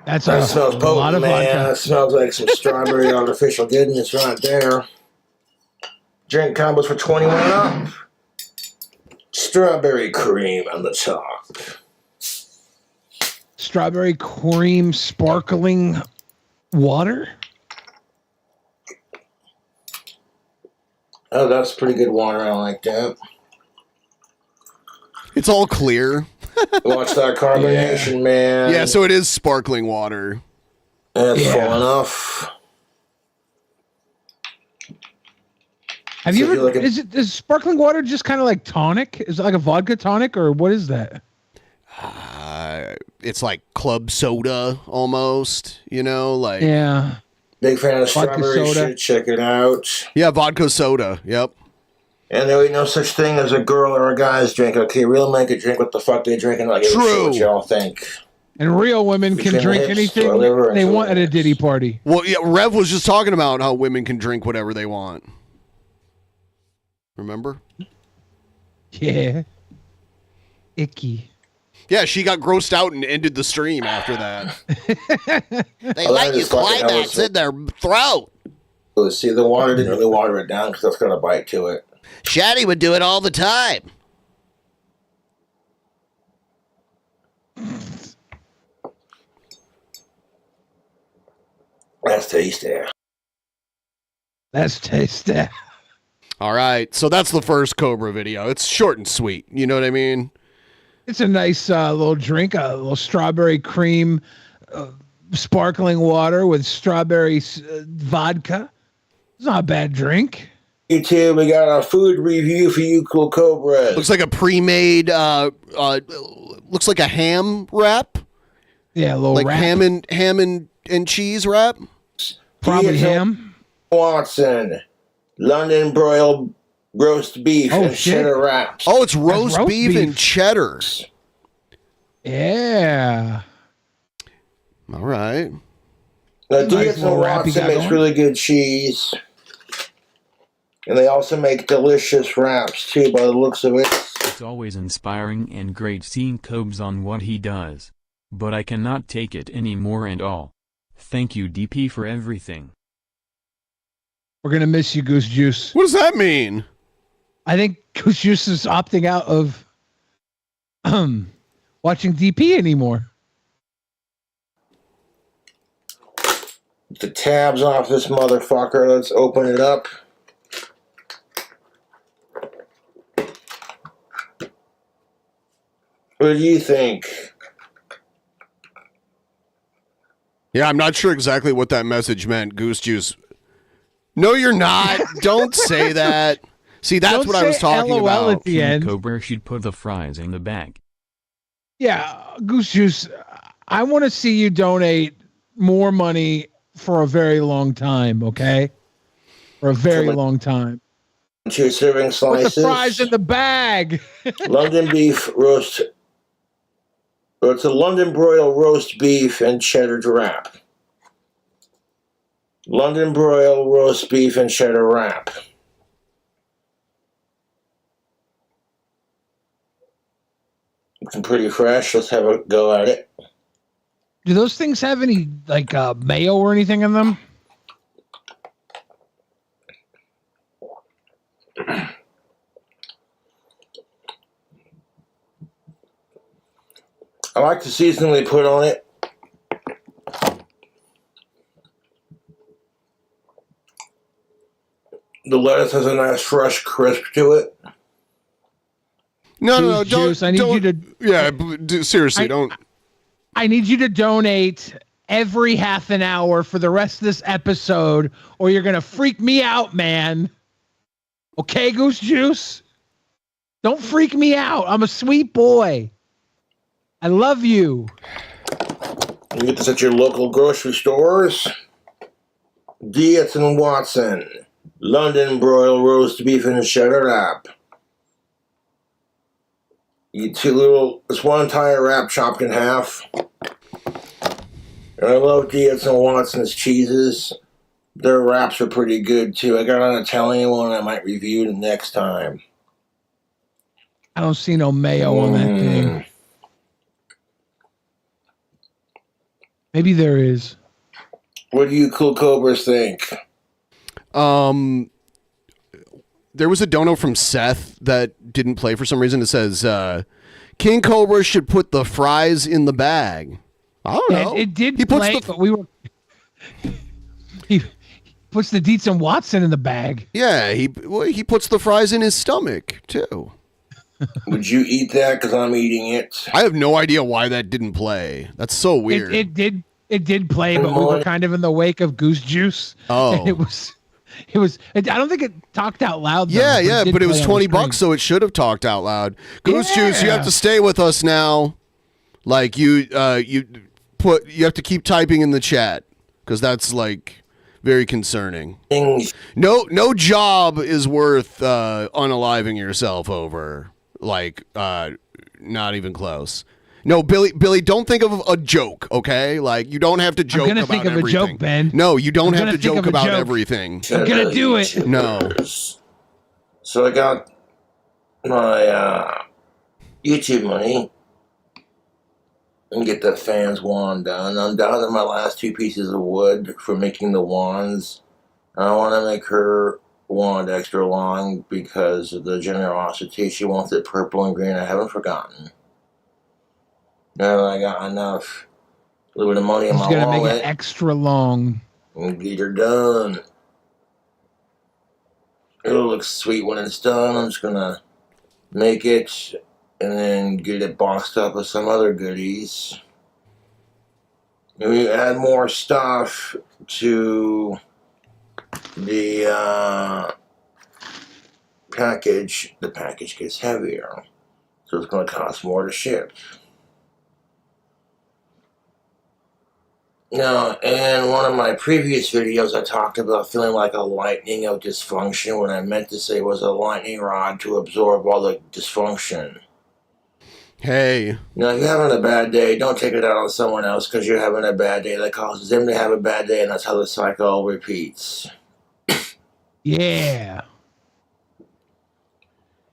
That's That a smells lot potent, of man. vodka. That smells like some strawberry artificial goodness right there. Drink combos for 21 up. Strawberry cream on the top. Strawberry cream sparkling water? Oh, that's pretty good water. I like that. It's all clear. Watch that carbonation, man. Yeah, so it is sparkling water. That's full enough. Have you ever? Is sparkling water just kind of like tonic? Is it like a vodka tonic, or what is that? It's like club soda almost. You know, like yeah. Big fan of Vodka strawberry soda. shit. Check it out. Yeah, vodka soda. Yep. And there ain't no such thing as a girl or a guy's drink. Okay, real men can drink what the fuck they drink, and I'll give a shit what y'all think. And real women can Between the drink hips, anything whatever, they and want at a Diddy party. Well, yeah, Rev was just talking about how women can drink whatever they want. Remember? Yeah. Icky. Yeah, she got grossed out and ended the stream after that. They Oh, let that you is fucking climax hella in their throat. See, the water didn't really water it down because that's got a bite to it. Shanny would do it all the time. That's tasty. That's tasty. All right, so that's the first Cobra video. It's short and sweet. You know what I mean? It's a nice little drink, a little strawberry cream, sparkling water with strawberry vodka. It's not a bad drink. YouTube, we got a food review for you, cool cobras. Looks like a pre-made. Looks like a ham wrap. Yeah, a little like wrap. ham and cheese wrap. Probably Theodore ham. Watson, London broiled roast beef and shit. cheddar wraps. Oh, it's roast beef and cheddar. Yeah. All right. Now, Nice Diaz little and wrap you Watson got makes going. really good cheese. And they also make delicious wraps, too, by the looks of it. It's always inspiring and great seeing Cobes on what he does. But I cannot take it anymore and all. Thank you DP for everything. We're going to miss you, Goose Juice. What does that mean? I think Goose Juice is opting out of watching DP anymore. The tabs off this motherfucker. Let's open it up. What do you think? Yeah, I'm not sure exactly what that message meant, Goose Juice. No, you're not. Don't say that. See, that's Don't what I was say talking LOL about. at the end. Cobra should put the fries in the bag. Yeah, Goose Juice, I want to see you donate more money for a very long time, okay? For a very long time. 2 serving Put slices. the fries in the bag. London beef roast. It's a London broil roast beef and cheddar wrap. London broil roast beef and cheddar wrap. Looking pretty fresh. Let's have a go at it. Do those things have any like mayo or anything in them? I like the seasoning they put on it. The lettuce has a nice fresh crisp to it. No, Goose Juice, I need you to. Yeah, seriously, don't. I need you to donate every half an hour for the rest of this episode, or you're gonna freak me out, man. Okay, Goose Juice? Don't freak me out. I'm a sweet boy. I love you. You get this at your local grocery stores. Diaz and Watson, London broil roast beef and cheddar wrap. You get it's one entire wrap chopped in half. And I love Diaz and Watson's cheeses. Their wraps are pretty good too. I got an Italian one I might review the next time. I don't see no mayo on that thing. Maybe there is. What do you cool cobras think? There was a dono from Seth that didn't play for some reason. It says King Cobra should put the fries in the bag. I don't know. It did He puts play, the- but we were. He puts the Dietz and Watson in the bag. Yeah, he puts the fries in his stomach too. Would you eat that? Because I'm eating it. I have no idea why that didn't play. That's so weird. It did play, but we were kind of in the wake of Goose Juice. Oh. And it was It was. I don't think it talked out loud. Though, Yeah, but it was play on the $20, so it should have talked out loud. Goose Juice, you Yeah. have to stay with us now. Like you have to keep typing in the chat because that's like very concerning. No job is worth unaliving yourself over. Like not even close. No, Billy, don't think of a joke, okay? Like you don't have to joke gonna about think of a everything. joke, Ben. No, you don't I'm have gonna to think joke of a about joke. everything. I'm gonna do it. No. So I got my YouTube money and get the fans wand done. I'm down to my last 2 pieces of wood for making the wands. I want to make her wand extra long because of the generosity. She wants it purple and green. I haven't forgotten. Now that I got enough, a little bit of money in He's my gonna make wallet, it extra long. and get her done. It'll look sweet when it's done. I'm just gonna make it and then get it boxed up with some other goodies. And we add more stuff to the package. The package gets heavier, so it's going to cost more to ship. Now, in one of my previous videos, I talked about feeling like a lightning of dysfunction when I meant to say it was a lightning rod to absorb all the dysfunction. Hey. Now, if you're having a bad day, don't take it out on someone else because you're having a bad day. That causes them to have a bad day, and that's how the cycle repeats. Yeah.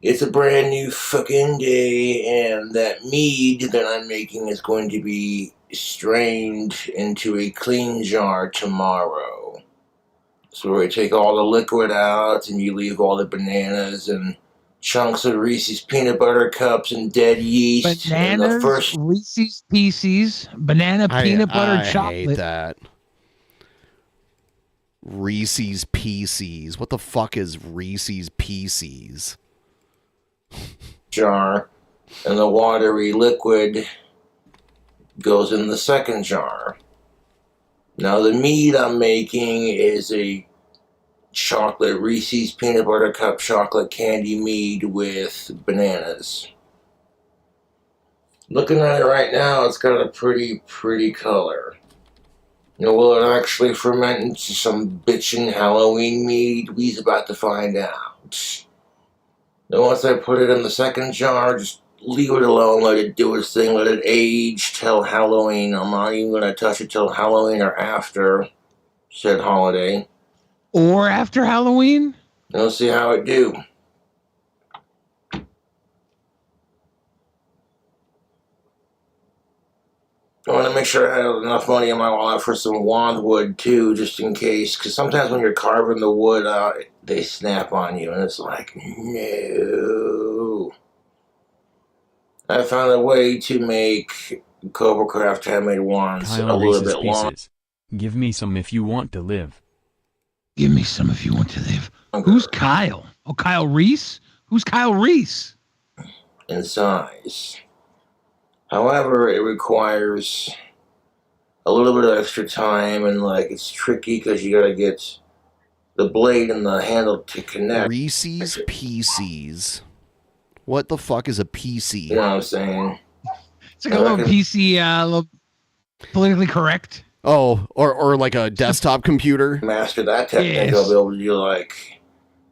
It's a brand new fucking day, and that mead that I'm making is going to be strained into a clean jar tomorrow. So we take all the liquid out, and you leave all the bananas and chunks of Reese's peanut butter cups and dead yeast. And the Bananas, first Reese's Pieces, banana peanut butter I chocolate. hate that. Reese's Pieces. What the fuck is Reese's Pieces? jar, and the watery liquid goes in the second jar. Now the mead I'm making is a chocolate Reese's peanut butter cup chocolate candy mead with bananas. Looking at it right now, it's got a pretty color. Now, will it actually ferment into some bitchin' Halloween mead? We's about to find out. Then once I put it in the second jar, just leave it alone, let it do its thing, let it age till Halloween. I'm not even going to touch it till Halloween or after said holiday. Or after Halloween? We'll see how it do. I want to make sure I have enough money in my wallet for some wand wood too, just in case. Because sometimes when you're carving the wood out, they snap on you, and it's like, no. I found a way to make Cobra Craft handmade wands Kyle a little Reese's bit long. Pieces. Give me some if you want to live. Give me some if you want to live. Who's Kyle? Oh, Kyle Reese? Who's Kyle Reese? In size. However, it requires a little bit of extra time, and like it's tricky because you gotta get the blade and the handle to connect. Reese's Pieces. What the fuck is a PC? You know what I'm saying? It's like a little PC, little politically correct. Oh, or like a desktop computer. Master that technique, I'll be able to do like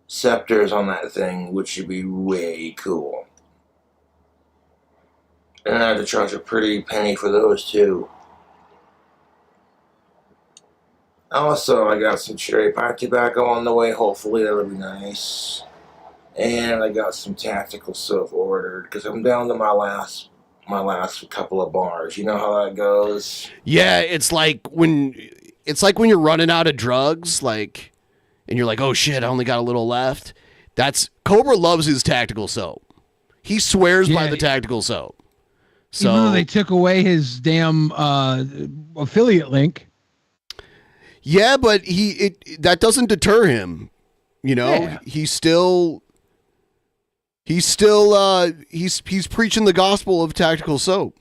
scepters on that thing, which should be way cool. And I have to charge a pretty penny for those too. Also, I got some cherry pie tobacco on the way. Hopefully that'll be nice. And I got some tactical soap ordered because I'm down to my last couple of bars. You know how that goes. Yeah, it's like when you're running out of drugs, like, and you're like, oh shit, I only got a little left. That's Cobra loves his tactical soap. He swears by the tactical soap. So even though they took away his damn affiliate link. Yeah, but that doesn't deter him. You know, Yeah. he's preaching the gospel of tactical soap.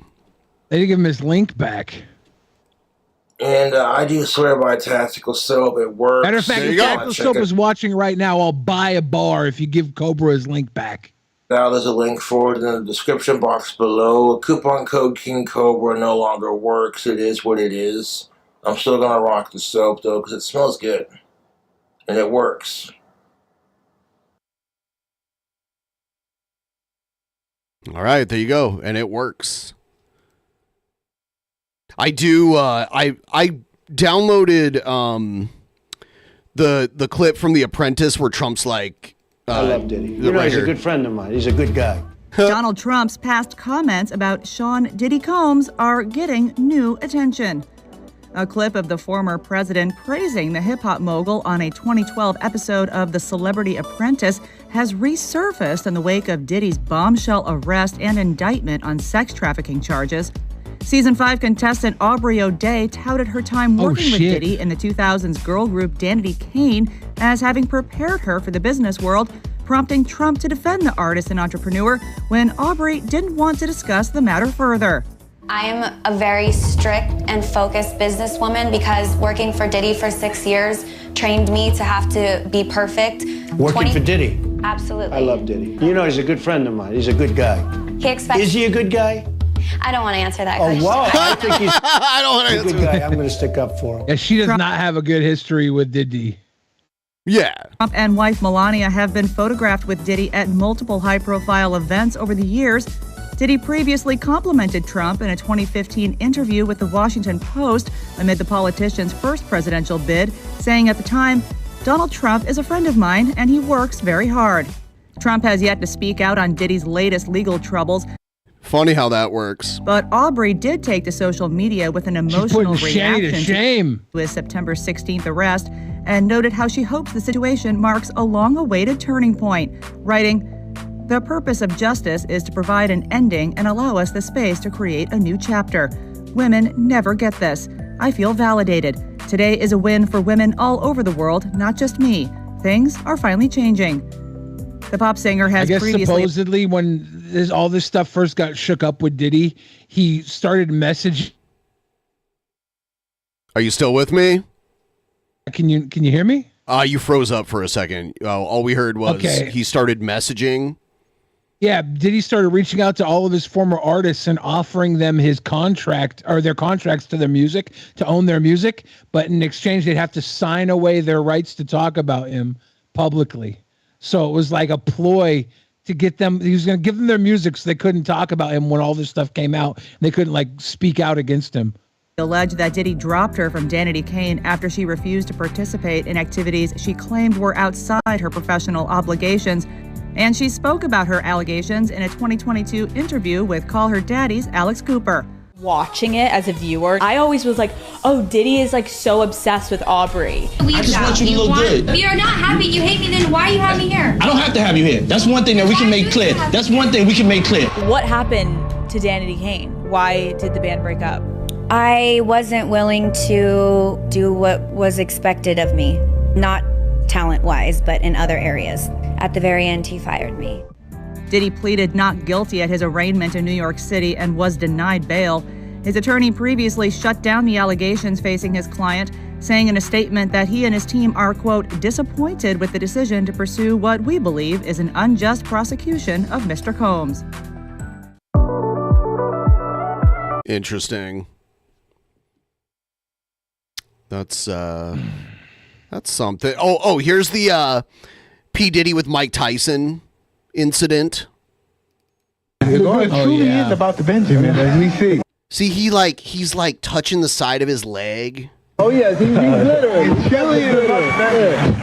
They didn't give him his link back. And I do swear by tactical soap. It works. Matter of fact, if Tactical Soap is watching right now, I'll buy a bar if you give Cobra his link back. Now there's a link for it in the description box below. Coupon code King Cobra no longer works. It is what it is. I'm still going to rock the soap, though, because it smells good. And it works. All right, there you go. And it works. I do, I downloaded the clip from The Apprentice where Trump's like... I love Diddy. You know, he's a good friend of mine. He's a good guy. Donald Trump's past comments about Sean Diddy Combs are getting new attention. A clip of the former president praising the hip-hop mogul on a 2012 episode of The Celebrity Apprentice has resurfaced in the wake of Diddy's bombshell arrest and indictment on sex trafficking charges. Season 5 contestant Aubrey O'Day touted her time working with Diddy in the 2000s girl group Danity Kane as having prepared her for the business world, prompting Trump to defend the artist and entrepreneur when Aubrey didn't want to discuss the matter further. I am a very strict and focused businesswoman because working for Diddy for 6 years trained me to have to be perfect. Working for Diddy? Absolutely. I love Diddy. You know, he's a good friend of mine. He's a good guy. He expects... Is he a good guy? I don't want to answer that Oh, question. wow. I think he's I don't want to a good guy. I'm going to stick up for him. Yeah, she does not have a good history with Diddy. Yeah. Trump and wife Melania have been photographed with Diddy at multiple high-profile events over the years. Diddy previously complimented Trump in a 2015 interview with the Washington Post amid the politician's first presidential bid, saying at the time, "Donald Trump is a friend of mine and he works very hard." Trump has yet to speak out on Diddy's latest legal troubles. Funny how that works. But Aubrey did take to social media with an emotional reaction to his September 16th arrest and noted how she hopes the situation marks a long-awaited turning point, writing, "The purpose of justice is to provide an ending and allow us the space to create a new chapter. Women never get this. I feel validated. Today is a win for women all over the world, not just me. Things are finally changing." The pop singer has previously... supposedly when all this stuff first got shook up with Diddy, he started messaging... Are you still with me? Can you hear me? You froze up for a second. All we heard was he started messaging. Yeah, Diddy started reaching out to all of his former artists and offering them his contract or their contracts to their music, to own their music. But in exchange, they'd have to sign away their rights to talk about him publicly. So it was like a ploy to get them. He was going to give them their music so they couldn't talk about him when all this stuff came out. They couldn't like speak out against him. Alleged that Diddy dropped her from Danity Kane after she refused to participate in activities she claimed were outside her professional obligations. And she spoke about her allegations in a 2022 interview with Call Her Daddy's Alex Cooper. Watching it as a viewer, I always was like, oh, Diddy is like so obsessed with Aubrey. I just want you to look good. If you're not happy, you hate me, then why are you having me here? I don't have to have you here. That's one thing that we can make clear. That's one thing we can make clear. What happened to Danity Kane? Why did the band break up? I wasn't willing to do what was expected of me, not talent-wise, but in other areas. At the very end, he fired me. Diddy pleaded not guilty at his arraignment in New York City and was denied bail. His attorney previously shut down the allegations facing his client, saying in a statement that he and his team are, quote, disappointed with the decision to pursue what we believe is an unjust prosecution of Mr. Combs. Interesting. That's something. Oh, here's the P. Diddy with Mike Tyson incident. It truly is about the Benjamin, as we see. See, he's like touching the side of his leg. Oh yes, he's glittering. It's truly is about the Benjamin.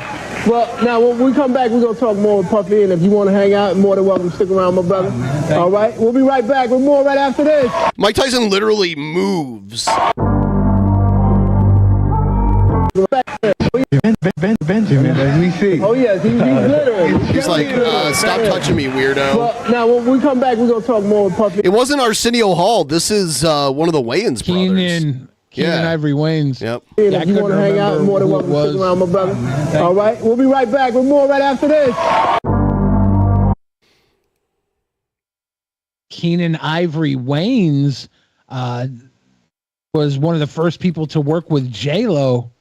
Well, now when we come back, we're gonna talk more with Puffy, and if you want to hang out, more than welcome to stick around, my brother. All right, we'll be right back with more right after this. Mike Tyson literally moves. Benjamin, as we see. Oh yes, he's glittering. He's like, stop touching me, weirdo. Well, now when we come back, we're gonna talk more with Puffy. It wasn't Arsenio Hall. This is one of the Wayans brothers. Keenan Ivory Wayans. Yep. If you want to hang out, more than welcome to stick around, my brother. All right, we'll be right back with more right after this. Keenan Ivory Wayans. was one of the first people to work with J-Lo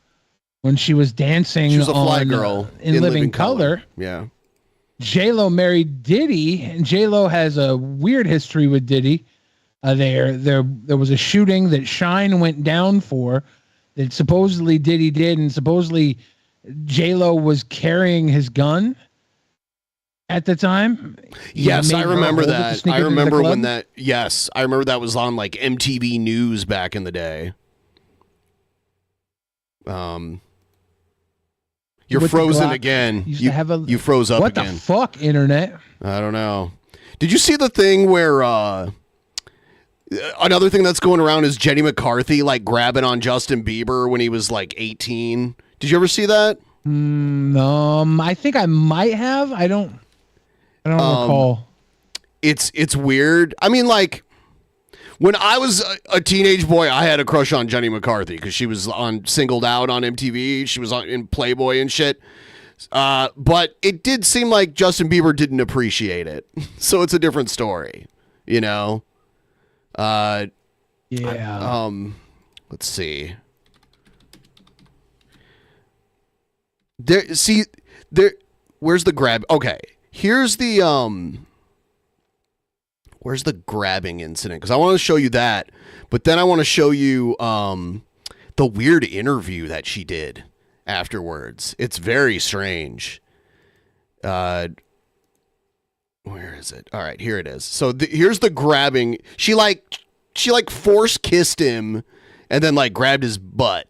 when she was dancing. She was a fly on, girl in Living Color. Yeah. J-Lo married Diddy, and J-Lo has a weird history with Diddy. There was a shooting that Shine went down for that supposedly Diddy did, and supposedly J-Lo was carrying his gun at the time. Yes, I remember that. I remember when that. Yes, I remember that was on like MTV News back in the day. You're With the frozen Glock. again. Used to have a- You froze up What again. the fuck, internet? I don't know. Did you see the thing where another thing that's going around is Jenny McCarthy like grabbing on Justin Bieber when he was like 18? Did you ever see that? I think I might have. I don't recall. It's weird. I mean, like when I was a teenage boy, I had a crush on Jenny McCarthy because she was on Singled Out on MTV. She was in Playboy and shit. But it did seem like Justin Bieber didn't appreciate it. So it's a different story, you know? Yeah. Let's see. Where's the grab? Okay. Here's the where's the grabbing incident? Because I want to show you that, but then I want to show you the weird interview that she did afterwards. It's very strange. Where is it? All right, here it is. So here's the grabbing. She force kissed him and then like grabbed his butt.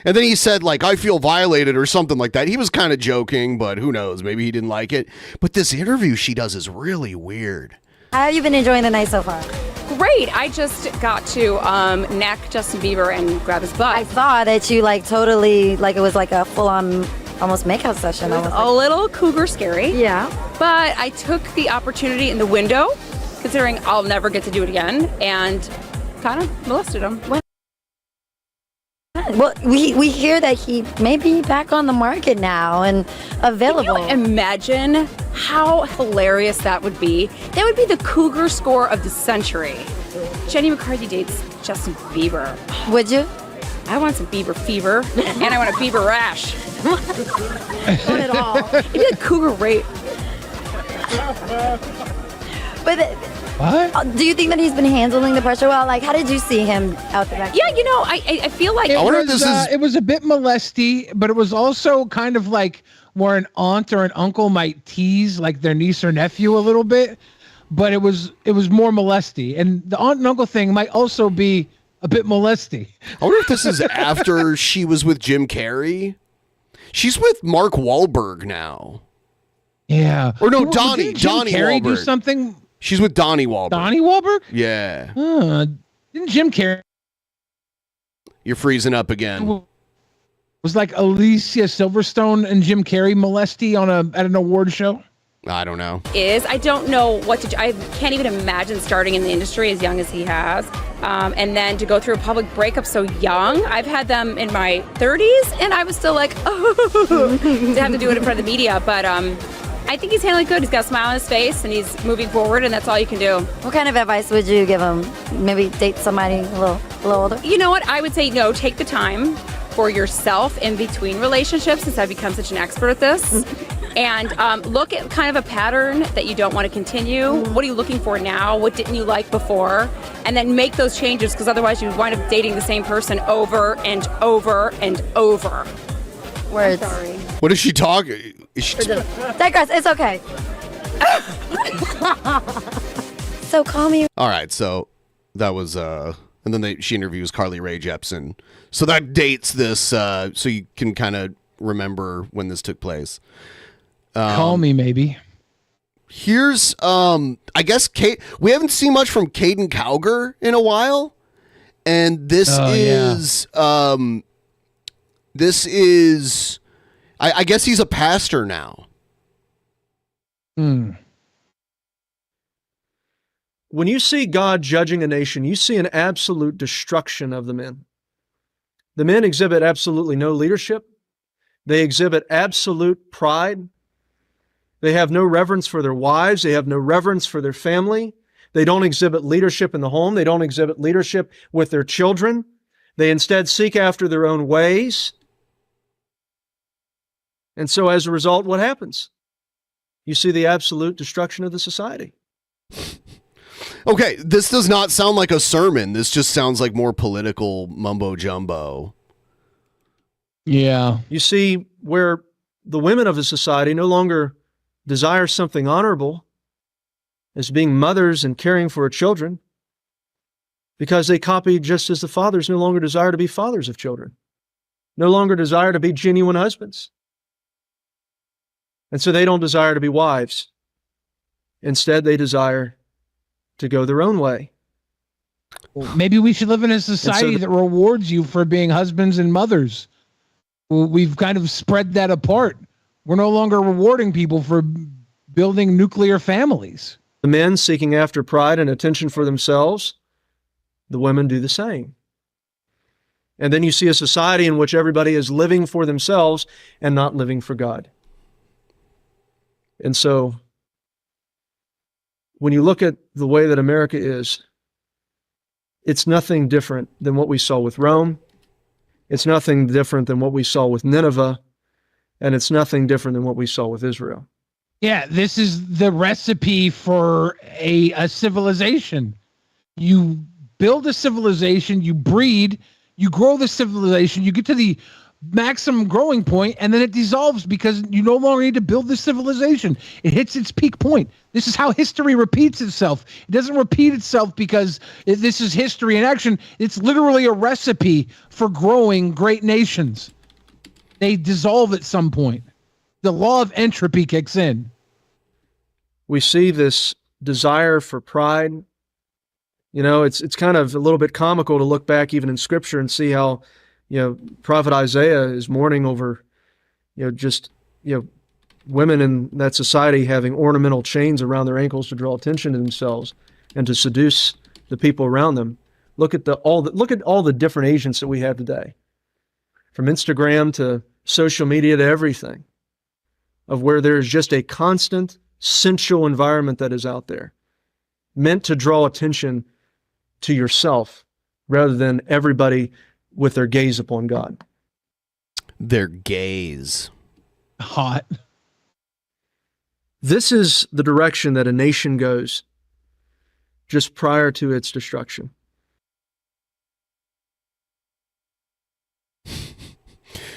And then he said, like, I feel violated or something like that. He was kind of joking, but who knows? Maybe he didn't like it. But this interview she does is really weird. How have you been enjoying the night so far? Great. I just got to neck Justin Bieber and grab his butt. I saw that you like totally, like it was like a full-on almost makeout session. It was a little cougar scary. Yeah. But I took the opportunity in the window, considering I'll never get to do it again, and kind of molested him. Well, we hear that he may be back on the market now and available. Can you imagine how hilarious that would be? That would be the cougar score of the century. Jenny McCarthy dates Justin Bieber. Would you? I want some Bieber fever, and I want a Bieber rash. Not at all. It'd be like cougar rape. But what? Do you think that he's been handling the pressure well? Like, how did you see him out the back? Yeah, you know, I feel like it was a bit molesty, but it was also kind of like where an aunt or an uncle might tease like their niece or nephew a little bit, but it was more molesty. And the aunt and uncle thing might also be a bit molesty. I wonder if this is after she was with Jim Carrey. She's with Mark Wahlberg now. Yeah. Or no, Well, Donnie didn't Jim Carrey Wahlberg. do something? She's with Donnie Wahlberg. Donnie Wahlberg? Yeah. Didn't Jim Carrey You're freezing up again. was like Alicia Silverstone and Jim Carrey molesty at an award show? I don't know. I don't know what to do. I can't even imagine starting in the industry as young as he has. And then to go through a public breakup so young. I've had them in my 30s and I was still like, oh, to have to do it in front of the media. But I think he's handling it good. He's got a smile on his face and he's moving forward and that's all you can do. What kind of advice would you give him? Maybe date somebody a little older? You know what? I would say no, take the time for yourself in between relationships since I've become such an expert at this. And look at kind of a pattern that you don't want to continue. What are you looking for now? What didn't you like before? And then make those changes because otherwise you wind up dating the same person over and over and over. Words. I'm sorry. What is she talking? Digress. It's okay. So call me. All right, so that was and then she interviews Carly Rae Jepsen. So that dates this so you can kind of remember when this took place. Call me maybe. Here's I guess we haven't seen much from Caiden Cowger in a while. And this is I guess he's a pastor now. when you see God judging a nation, you see an absolute destruction of the men. The men exhibit absolutely no leadership. They exhibit absolute pride. They have no reverence for their wives. They have no reverence for their family. They don't exhibit leadership in the home. They don't exhibit leadership with their children. They instead seek after their own ways. And so as a result, what happens? You see the absolute destruction of the society. Okay, this does not sound like a sermon. This just sounds like more political mumbo jumbo. Yeah. You see where the women of the society no longer desire something honorable as being mothers and caring for her children, because they copy just as the fathers no longer desire to be fathers of children, no longer desire to be genuine husbands. And so they don't desire to be wives. Instead, they desire to go their own way. Well, maybe we should live in a society that rewards you for being husbands and mothers. We've kind of spread that apart. We're no longer rewarding people for building nuclear families. The men seeking after pride and attention for themselves, the women do the same. And then you see a society in which everybody is living for themselves and not living for God. And so, when you look at the way that America is, it's nothing different than what we saw with Rome. It's nothing different than what we saw with Nineveh. And it's nothing different than what we saw with Israel. Yeah, this is the recipe for a civilization. You build a civilization, you breed, you grow the civilization, you get to the maximum growing point, and then it dissolves because you no longer need to build the civilization. It hits its peak point. This is how history repeats itself. It doesn't repeat itself because this is history in action. It's literally a recipe for growing great nations. They dissolve at some point. The law of entropy kicks in. We see this desire for pride. You know, it's kind of a little bit comical to look back even in Scripture and see how, Prophet Isaiah is mourning over, women in that society having ornamental chains around their ankles to draw attention to themselves and to seduce the people around them. Look at all the different agents that we have today, from Instagram to social media to everything, of where there is just a constant sensual environment that is out there, meant to draw attention to yourself rather than everybody with their gaze upon God. Their gaze. Hot. This is the direction that a nation goes just prior to its destruction.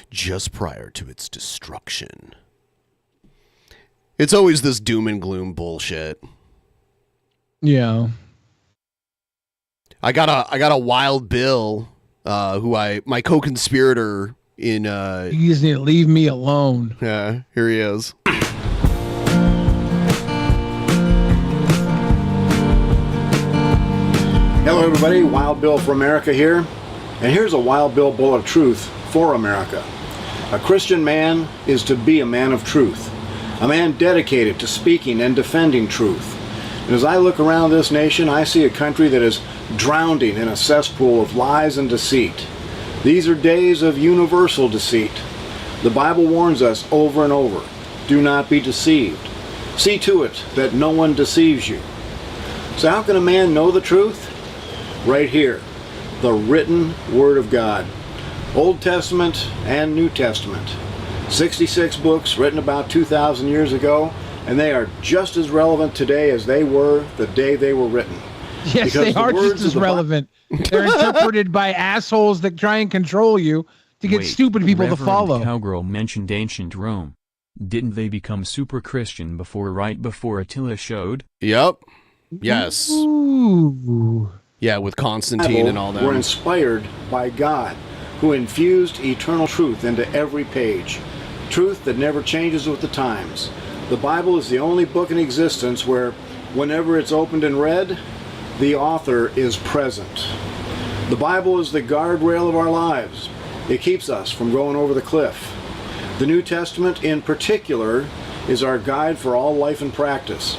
Just prior to its destruction. It's always this doom and gloom bullshit. Yeah. I got a Wild Bill, my co-conspirator in you just need to leave me alone. Yeah, here he is. Hello everybody, Wild Bill for America here. And here's a Wild Bill bullet of truth for America. A Christian man is to be a man of truth. A man dedicated to speaking and defending truth. And as I look around this nation, I see a country that is drowning in a cesspool of lies and deceit. These are days of universal deceit. The Bible warns us over and over, do not be deceived. See to it that no one deceives you. So how can a man know the truth? Right here, the written Word of God. Old Testament and New Testament. 66 books written about 2,000 years ago, and they are just as relevant today as they were the day they were written. Yes, Because they the are words just of as the relevant. They're interpreted by assholes that try and control you to get stupid people to follow. Cowgirl mentioned ancient Rome. Didn't they become super Christian right before Attila showed? Yep. Yes. Ooh. Yeah, with Constantine and all that. Were inspired by God, who infused eternal truth into every page. Truth that never changes with the times. The Bible is the only book in existence where, whenever it's opened and read, the author is present. The Bible is the guardrail of our lives. It keeps us from going over the cliff. The New Testament, in particular, is our guide for all life and practice.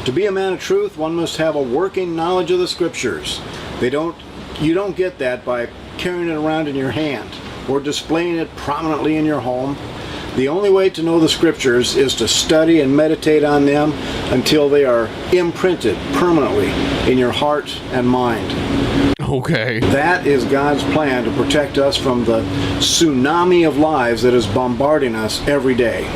To be a man of truth, one must have a working knowledge of the scriptures. You don't get that by carrying it around in your hand or displaying it prominently in your home. The only way to know the scriptures is to study and meditate on them until they are imprinted permanently in your heart and mind. Okay. That is God's plan to protect us from the tsunami of lies that is bombarding us every day.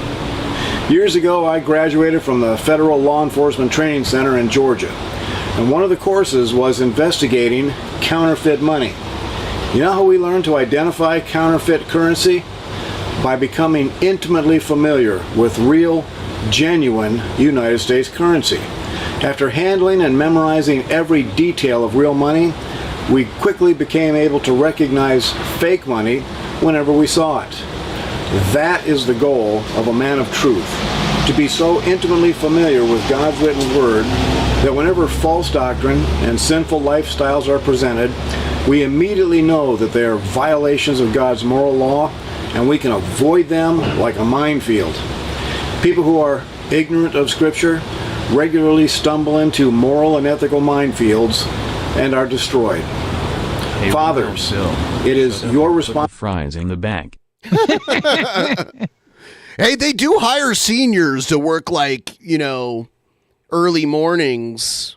Years ago, I graduated from the Federal Law Enforcement Training Center in Georgia, and one of the courses was investigating counterfeit money. You know how we learn to identify counterfeit currency? By becoming intimately familiar with real, genuine United States currency. After handling and memorizing every detail of real money, we quickly became able to recognize fake money whenever we saw it. That is the goal of a man of truth, to be so intimately familiar with God's written word that whenever false doctrine and sinful lifestyles are presented, we immediately know that they are violations of God's moral law, and we can avoid them like a minefield. People who are ignorant of Scripture regularly stumble into moral and ethical minefields and are destroyed. Hey, Fathers, Bill, it is your responsibility. Fries in the back. Hey, they do hire seniors to work early mornings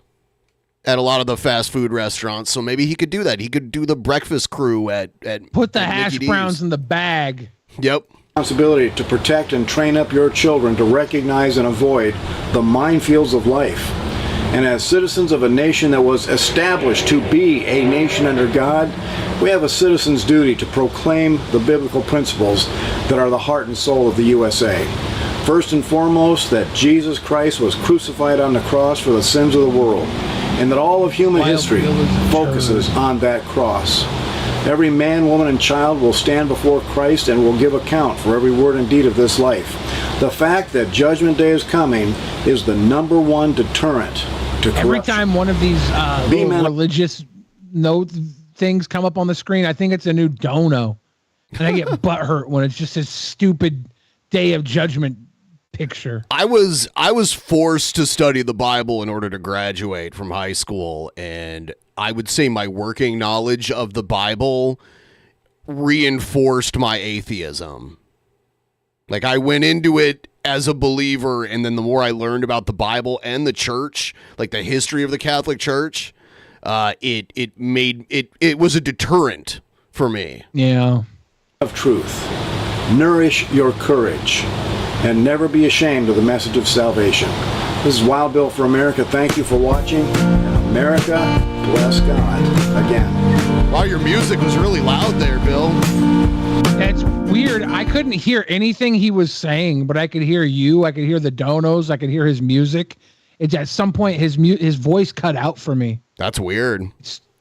at a lot of the fast food restaurants. So maybe he could do that. He could do the breakfast crew at Put the at hash Mickey D's. browns in the bag. Yep. Responsibility to protect and train up your children to recognize and avoid the minefields of life. And as citizens of a nation that was established to be a nation under God, we have a citizen's duty to proclaim the biblical principles that are the heart and soul of the USA. First and foremost, that Jesus Christ was crucified on the cross for the sins of the world, and that all of human history focuses on that cross. Every man, woman, and child will stand before Christ and will give account for every word and deed of this life. The fact that Judgment Day is coming is the number one deterrent to corruption. Every time one of these little religious note things come up on the screen, I think it's a new dono. And I get butthurt when it's just a stupid Day of Judgment picture. I was forced to study the Bible in order to graduate from high school, and I would say my working knowledge of the Bible reinforced my atheism. Like, I went into it as a believer, and then the more I learned about the Bible and the church, like the history of the Catholic Church, it was a deterrent for me. Yeah. Of truth. Nourish your courage and never be ashamed of the message of salvation. This is Wild Bill for America. Thank you for watching. And America, bless God again. Wow, your music was really loud there, Bill. That's weird. I couldn't hear anything he was saying, but I could hear you. I could hear the donos. I could hear his music. It's at some point his voice cut out for me. That's weird.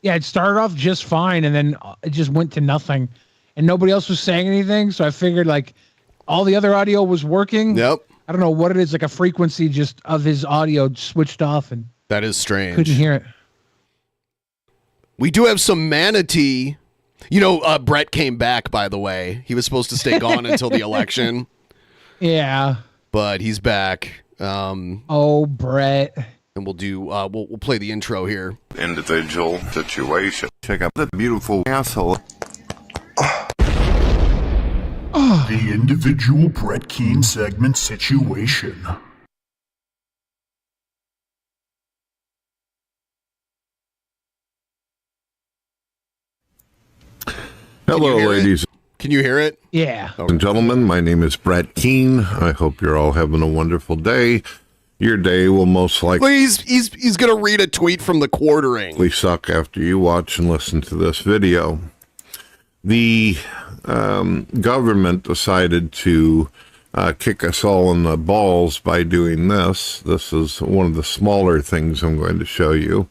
Yeah, it started off just fine, and then it just went to nothing, and nobody else was saying anything. So I figured like all the other audio was working. Yep. I don't know what it is, like a frequency just of his audio switched off, and that is strange. Couldn't hear it. We do have some Manatee. You know, Brett came back, by the way. He was supposed to stay gone until the election. Yeah. But he's back. Oh, Brett. And we'll do, we'll play the intro here. Individual situation. Check out that beautiful asshole. The individual Brett Keane segment situation. Hello, ladies. Can you hear it? Yeah. And gentlemen, my name is Brett Keane. I hope you're all having a wonderful day. Your day will most likely... Well, he's going to read a tweet from the Quartering. ...suck after you watch and listen to this video. The government decided to kick us all in the balls by doing this. This is one of the smaller things I'm going to show you.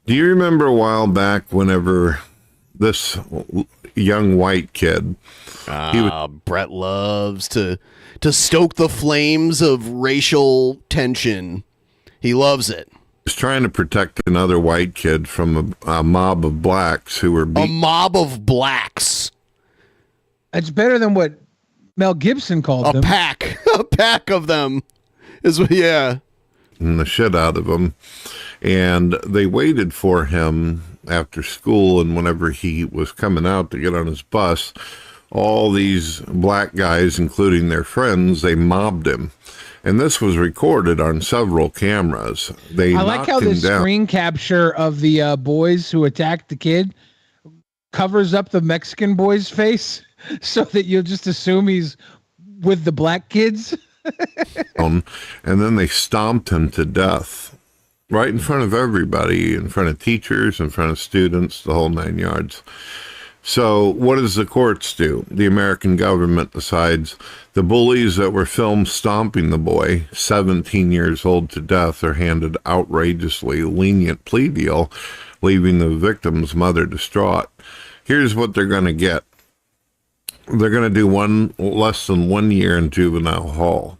Do you remember a while back whenever this young white kid... Brett loves to stoke the flames of racial tension. He loves it. Was trying to protect another white kid from a mob of blacks who were a mob of blacks. That's better than what Mel Gibson called them. A pack of them is, yeah. beating the shit out of him. And they waited for him after school, and whenever he was coming out to get on his bus, all these black guys, including their friends, they mobbed him. And this was recorded on several cameras. I like how the screen capture of the boys who attacked the kid covers up the Mexican boy's face so that you'll just assume he's with the black kids. And then they stomped him to death right in front of everybody, in front of teachers, in front of students, the whole 9 yards. So what does the courts do? The American government decides the bullies that were filmed stomping the boy, 17 years old, to death are handed outrageously lenient plea deal, leaving the victim's mother distraught. Here's what they're going to get. They're going to do less than 1 year in juvenile hall.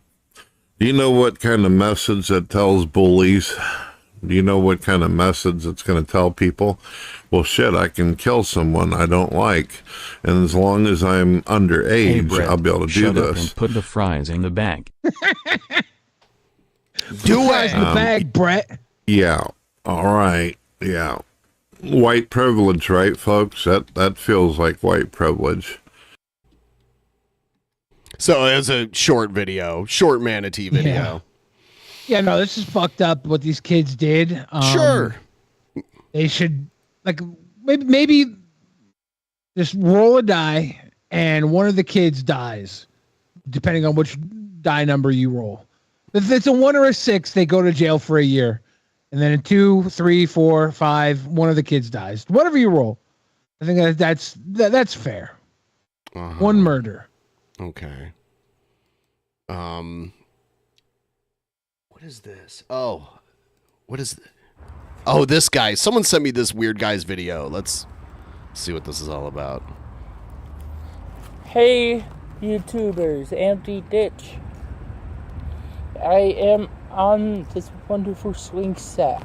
Do you know what kind of message that tells bullies? Do you know what kind of message it's going to tell people? Well, shit, I can kill someone I don't like, and as long as I'm underage, Brett, I'll be able to do shut up this. and put the fries in the bag. Do it in the bag, Brett. Yeah. All right. Yeah. White privilege, right, folks? That feels like white privilege. So it was a short video, short Manatee video. Yeah, no, this is fucked up what these kids did. Sure. They should, like, maybe just roll a die and one of the kids dies, depending on which die number you roll. If it's a 1 or a 6, they go to jail for a year. And then in 2, 3, 4, 5, one of the kids dies. Whatever you roll. I think that's fair. One murder. Okay. What is this? Oh, what is this? Oh, this guy. Someone sent me this weird guy's video. Let's see what this is all about. Hey, YouTubers, empty ditch. I am on this wonderful swing set.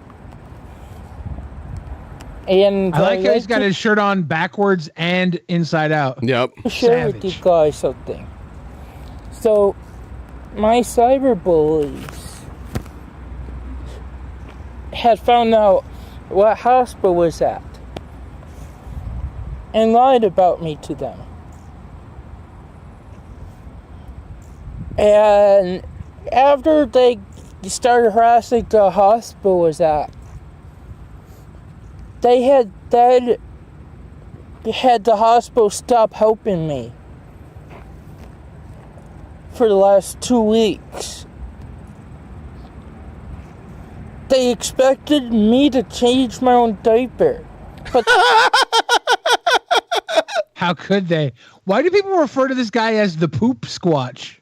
And I like how he's got his shirt on backwards and inside out. Yep. Share with you guys something. So, my cyber bullies had found out what hospital was at and lied about me to them. And after they started harassing the hospital was at, they had the hospital stop helping me for the last 2 weeks. They expected me to change my own diaper. But how could they? Why do people refer to this guy as the poop squatch?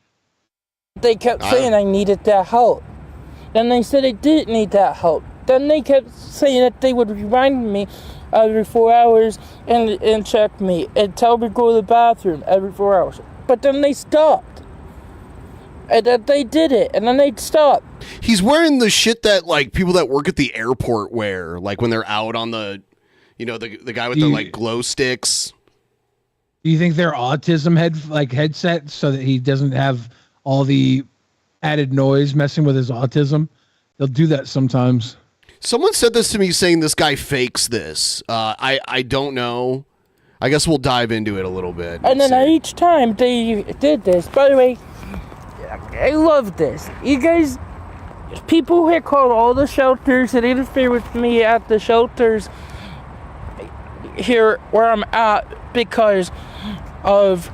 They kept saying I needed that help. Then they said I didn't need that help. Then they kept saying that they would remind me every 4 hours and check me and tell me to go to the bathroom every 4 hours. But then they stopped. And then they did it, and then they stopped. He's wearing the shit that, like, people that work at the airport wear, like when they're out on the, you know, the guy with the, like, glow sticks. Do you think they're autism headset so that he doesn't have all the added noise messing with his autism? They'll do that sometimes. Someone said this to me saying this guy fakes this. I don't know. I guess we'll dive into it a little bit. And then each time they did this, by the way, I love this. You guys, people had called all the shelters and interfered with me at the shelters here where I'm at because of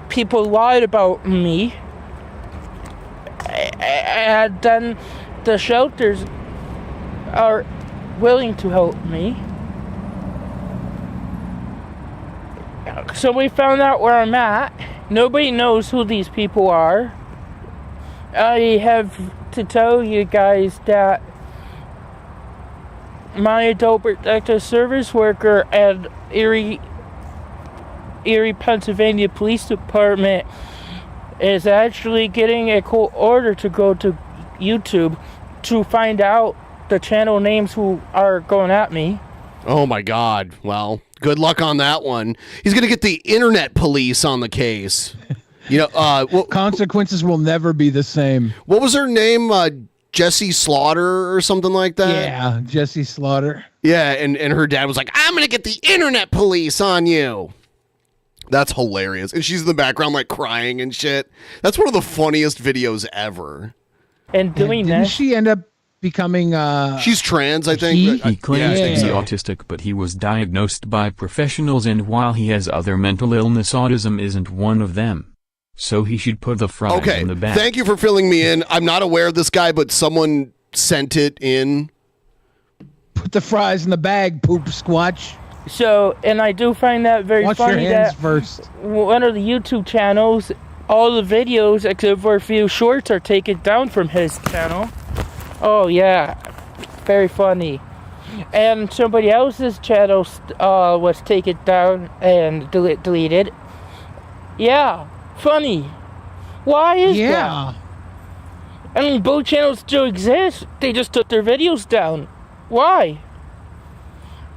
people lied about me. And then the shelters are willing to help me. So we found out where I'm at. Nobody knows who these people are. I have to tell you guys that my adult protective service worker at Erie, Pennsylvania Police Department is actually getting a court order to go to YouTube to find out the channel names who are going at me. Oh my God. Well, good luck on that one. He's going to get the internet police on the case. You know, consequences will never be the same. What was her name? Jesse Slaughter or something like that. Yeah, Jesse Slaughter. Yeah, and her dad was like, I'm going to get the internet police on you. That's hilarious. And she's in the background like crying and shit. That's one of the funniest videos ever. And doing Didn't that, she end up becoming she's trans, I think. He claims Yeah, I to be think so. autistic, but he was diagnosed by professionals, and while he has other mental illness, autism isn't one of them. So he should put the fries Okay, in the bag. thank you for filling me in. I'm not aware of this guy, but someone sent it in. Put the fries in the bag, poop squatch. so, and I do find that very Wash your funny hands that first. one of the YouTube channels, all the videos except for a few shorts are taken down from his channel. Oh yeah, very funny. And somebody else's channel was taken down and deleted. Yeah, funny. Why is that? I mean, both channels still exist. They just took their videos down. Why?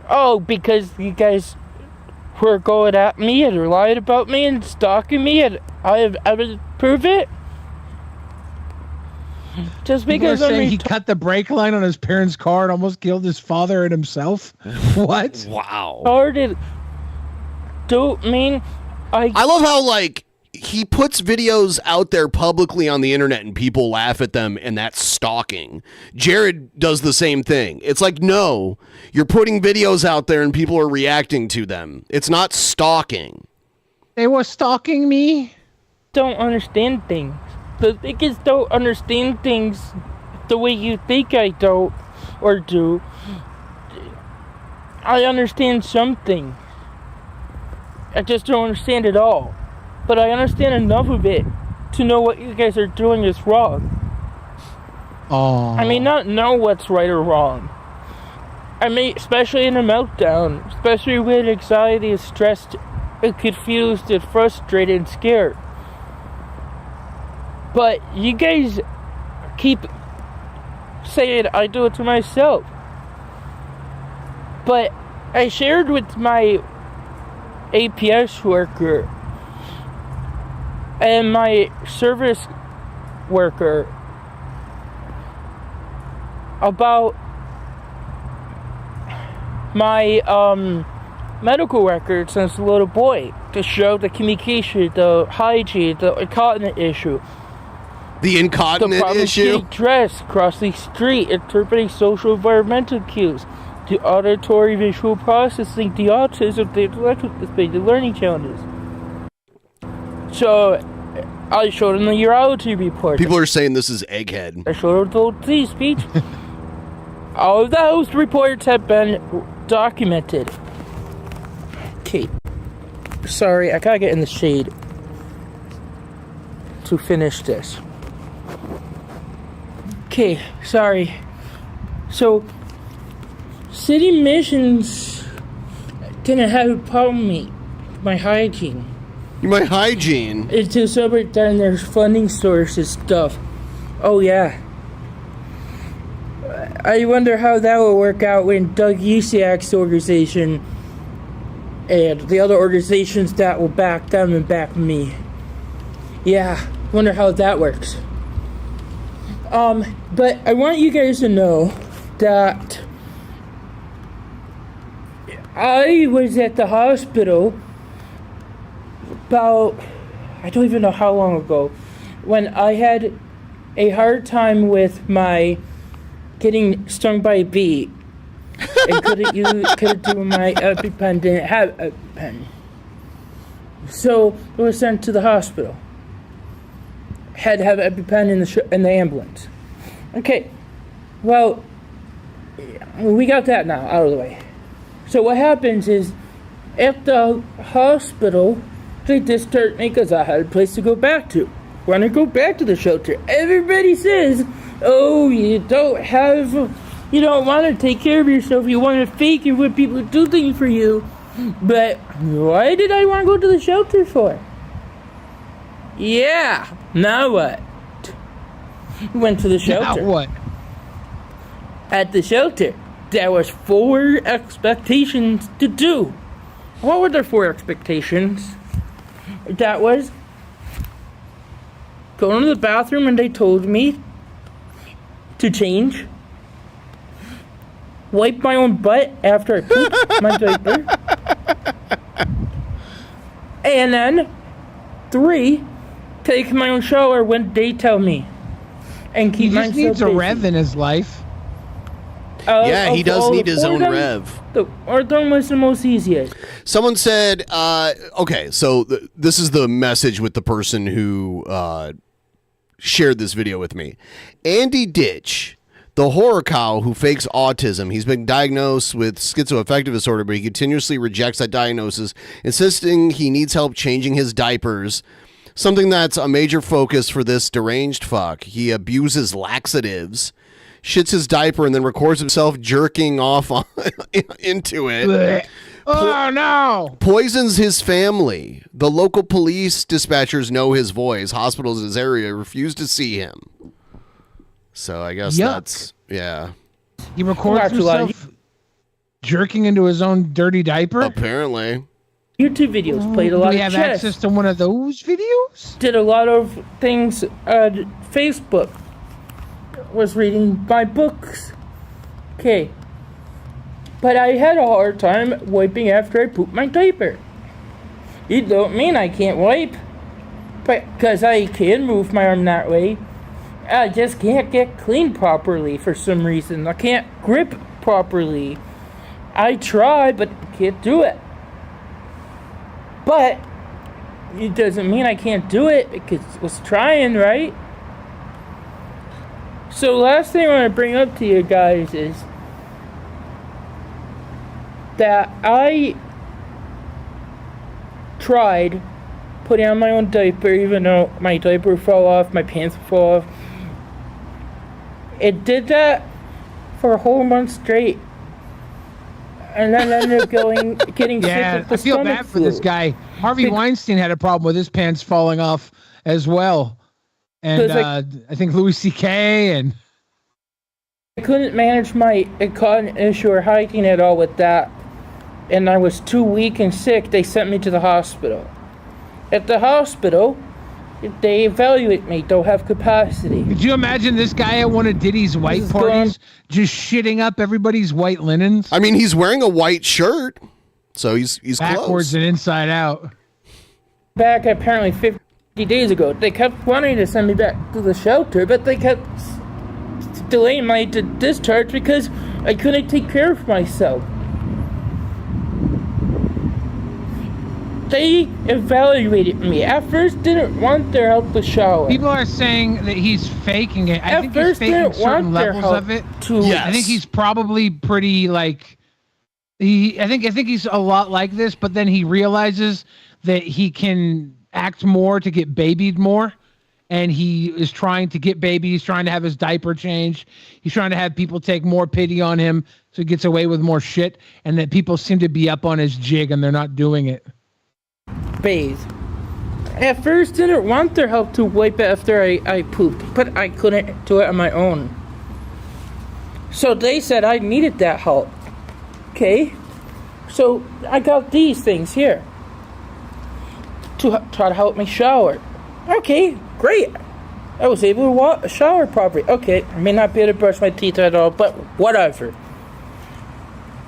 Oh, because you guys were going at me and lying about me and stalking me, and I have evidence to prove it. Just People are because saying he cut the brake line on his parents' car and almost killed his father and himself. What? Wow. Started. Don't mean I love how like he puts videos out there publicly on the internet and people laugh at them, and that's stalking. Jared does the same thing. It's like, no, you're putting videos out there and people are reacting to them. It's not stalking. They were stalking me. Don't understand things. The biggest don't understand things the way you think I don't or do. I understand some things. I just don't understand it all. But I understand enough of it to know what you guys are doing is wrong. Oh. I may not know what's right or wrong. I may, especially in a meltdown, especially when anxiety is stressed and confused and frustrated and scared. But you guys keep saying I do it to myself. But I shared with my APS worker and my service worker about my medical records since a little boy to show the communication, the hygiene, the incontinent issue. The incontinent the problem issue? Getting dressed, crossing the street, interpreting social environmental cues, the auditory visual processing, the autism, the intellectual disability, the learning challenges. So, I showed him the urology report. People are saying this is egghead. I showed him the OT speech. All of those reports have been documented. Okay. Sorry, I gotta get in the shade to finish this. Okay, sorry. So, city missions didn't have a problem with me. My hygiene. My hygiene? Until somebody done their funding sources stuff. Oh, yeah. I wonder how that will work out when Doug Yusiak's organization and the other organizations that will back them and back me. Yeah, wonder how that works. But I want you guys to know that I was at the hospital about, I don't even know how long ago, when I had a hard time with my getting stung by a bee. And couldn't do my EpiPen, didn't have EpiPen. So I was sent to the hospital. Had to have EpiPen in the ambulance. Okay, well, we got that now out of the way. So what happens is, at the hospital, they discharged me because I had a place to go back to. When I go back to the shelter, everybody says, oh, you don't want to take care of yourself, you want to fake it when people do things for you. But why did I want to go to the shelter for? Yeah, now what? Went to the shelter. Now what? At the shelter, there was 4 expectations to do. What were the 4 expectations? That was going to the bathroom, and they told me to change, wipe my own butt after I poop my diaper, and then 3, take my own shower when they tell me, and keep myself busy. He just needs a rev in his life. Yeah, he does need his own rev. The order was the most easiest. Someone said, okay, so this is the message with the person who shared this video with me. Andy Ditch, the horror cow who fakes autism. He's been diagnosed with schizoaffective disorder, but he continuously rejects that diagnosis, insisting he needs help changing his diapers, something that's a major focus for this deranged fuck. He abuses laxatives, shits his diaper, and then records himself jerking off into it. Oh, no! Poisons his family. The local police dispatchers know his voice. Hospitals in his area refuse to see him. So I guess that's, yeah. He records himself jerking into his own dirty diaper? Apparently. YouTube videos, played a lot of chess. Do we have access to one of those videos? Did a lot of things on Facebook. Was reading my books. Okay. But I had a hard time wiping after I pooped my diaper. It don't mean I can't wipe. But because I can move my arm that way. I just can't get clean properly for some reason. I can't grip properly. I try, but can't do it. But it doesn't mean I can't do it because I was trying, right? So last thing I want to bring up to you guys is that I tried putting on my own diaper even though my diaper fell off, my pants fell off. It did that for a whole month straight. And then ended up getting sick with the I feel stomach bad for this guy. Harvey Weinstein had a problem with his pants falling off as well. And I think Louis C.K. and... I couldn't manage my cotton issue or hiking at all with that. And I was too weak and sick. They sent me to the hospital. At the hospital, they evaluate me. Don't have capacity. Could you imagine this guy at one of Diddy's white parties just shitting up everybody's white linens? I mean, he's wearing a white shirt, so he's backwards close. And inside out. Back apparently 50 days ago, they kept wanting to send me back to the shelter, but they kept delaying my discharge because I couldn't take care of myself. They evaluated me. At first, didn't want their help to shower. People are saying that he's faking it. I think he's faking certain levels of it. Yes. I think he's probably pretty like I think he's a lot like this, but then he realizes that he can act more to get babied more. And he is trying to get baby. He's trying to have his diaper changed. He's trying to have people take more pity on him so he gets away with more shit. And that people seem to be up on his jig and they're not doing it. Bathe. At first, didn't want their help to wipe it after I pooped, but I couldn't do it on my own. So they said I needed that help. Okay, so I got these things here to try to help me shower. Okay, great. I was able to shower properly. Okay, I may not be able to brush my teeth at all, but whatever.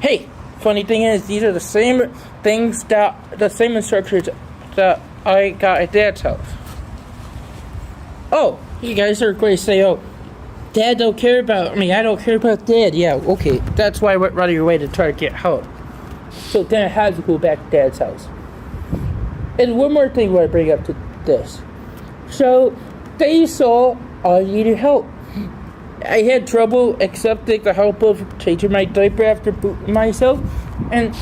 Hey, funny thing is, these are the same things the same instructions that I got at Dad's house. Oh, you guys are going to say, oh, Dad don't care about me. I don't care about Dad. Yeah, okay. That's why I went right out of your way to try to get help. So then I had to go back to Dad's house. And one more thing I want to bring up to this. So they saw I needed help. I had trouble accepting the help of changing my diaper after pooping myself. And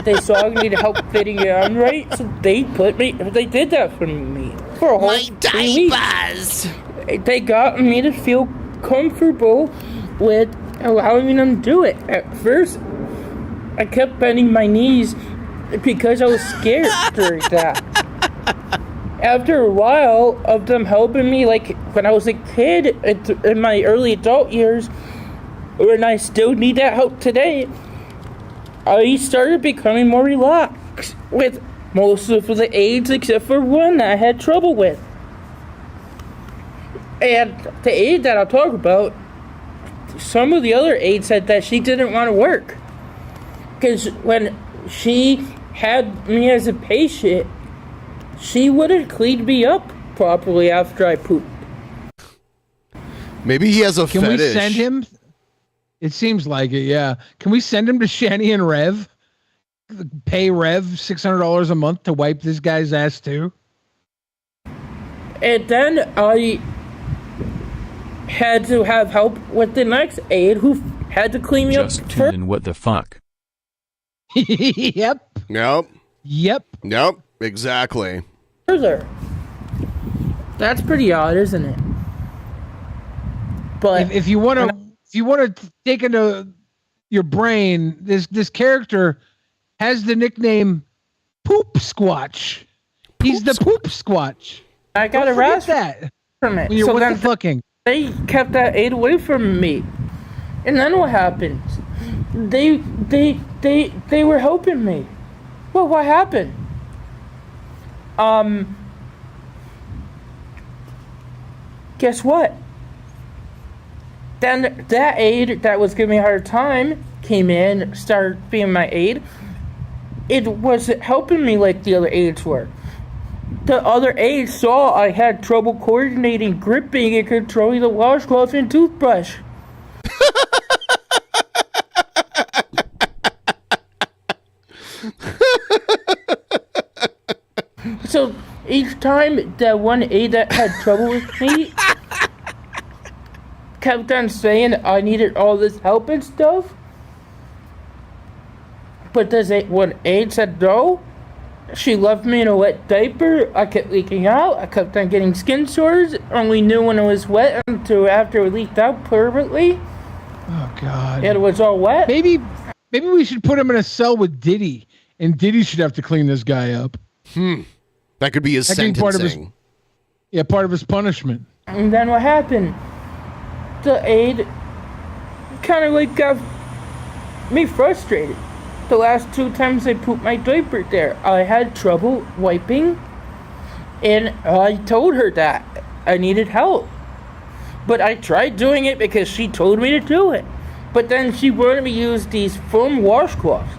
they saw I needed help fitting it on right, so they did that for me. For a whole 3 weeks. They got me to feel comfortable with allowing them to do it. At first, I kept bending my knees because I was scared during that. After a while of them helping me, like when I was a kid, in my early adult years, when I still need that help today, I started becoming more relaxed with most of the aids except for one that I had trouble with. And the aid that I'll talk about some of the other aides said that she didn't want to work. Because when she had me as a patient, she wouldn't clean me up properly after I pooped. Maybe he has a Can fetish. we send him? It seems like it, yeah. Can we send him to Shanny and Rev? Pay Rev $600 a month to wipe this guy's ass too? And then I had to have help with the next aide who had to clean me Just up. tuned in. What the fuck? Yep. Nope. Yep. Nope. Exactly. Further. That's pretty odd, isn't it? But if you want to take into your brain, this character has the nickname Poop Squatch. He's the Poop Squatch. I got Don't a rash forget that from it. when you're So with then the fucking. They kept that aide away from me. And then what happens? They were helping me. Well, what happened? Guess what? Then that aide that was giving me a hard time came in, started being my aide. It wasn't helping me like the other aides were. The other aides saw I had trouble coordinating, gripping, and controlling the washcloth and toothbrush. So each time that one aide that had trouble with me kept on saying I needed all this help and stuff, but this one aide said no. She left me in a wet diaper. I kept leaking out. I kept on getting skin sores. Only knew when it was wet until after it leaked out permanently. Oh God! And it was all wet. Maybe we should put him in a cell with Diddy, and Diddy should have to clean this guy up. That could be his That could be sentencing. part of his punishment. And then what happened? The aide kind of like got me frustrated. The last 2 times I pooped my diaper there, I had trouble wiping, and I told her that I needed help. But I tried doing it because she told me to do it. But then she wanted me to use these foam washcloths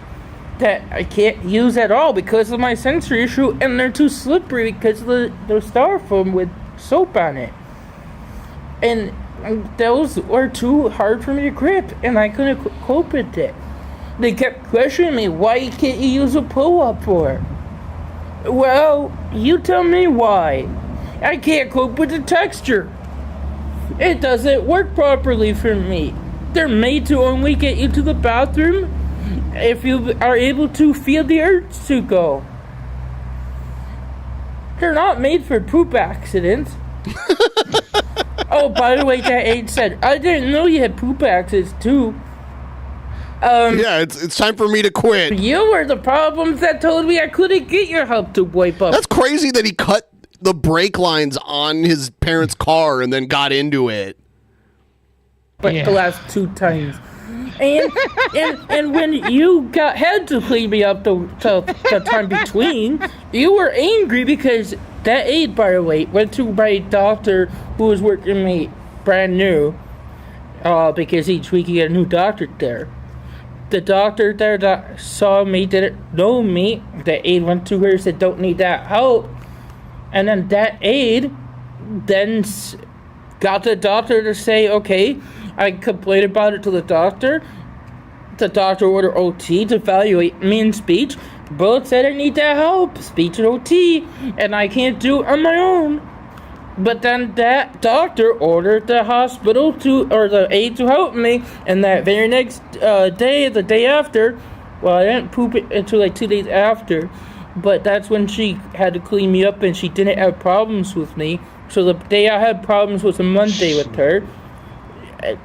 that I can't use at all because of my sensory issue, and they're too slippery because of the styrofoam with soap on it. And those were too hard for me to grip, and I couldn't cope with it. They kept questioning me, why can't you use a pull-up for? Well, you tell me why. I can't cope with the texture. It doesn't work properly for me. They're made to only get you to the bathroom if you are able to feel the urge to go. They're not made for poop accidents. Oh, by the way, that aide said, I didn't know you had poop accidents too. Yeah, it's time for me to quit. You were the problems that told me I couldn't get your help to wipe up. That's crazy that he cut the brake lines on his parents' car and then got into it. But the last 2 times. And when you had to clean me up the time between, you were angry because that aide, by the way, went to my doctor who was working me brand new, because each week you get a new doctor there. The doctor there that saw me didn't know me. The aide went to her and said, don't need that help. And then that aide then got the doctor to say, okay, I complained about it to the doctor. The doctor ordered OT to evaluate me in speech. Both said I need that help, speech and OT, and I can't do it on my own. But then that doctor ordered the hospital or the aide to help me, and that very next day, the day after, well, I didn't poop it until like 2 days after, but that's when she had to clean me up and she didn't have problems with me. So the day I had problems was a Monday with her.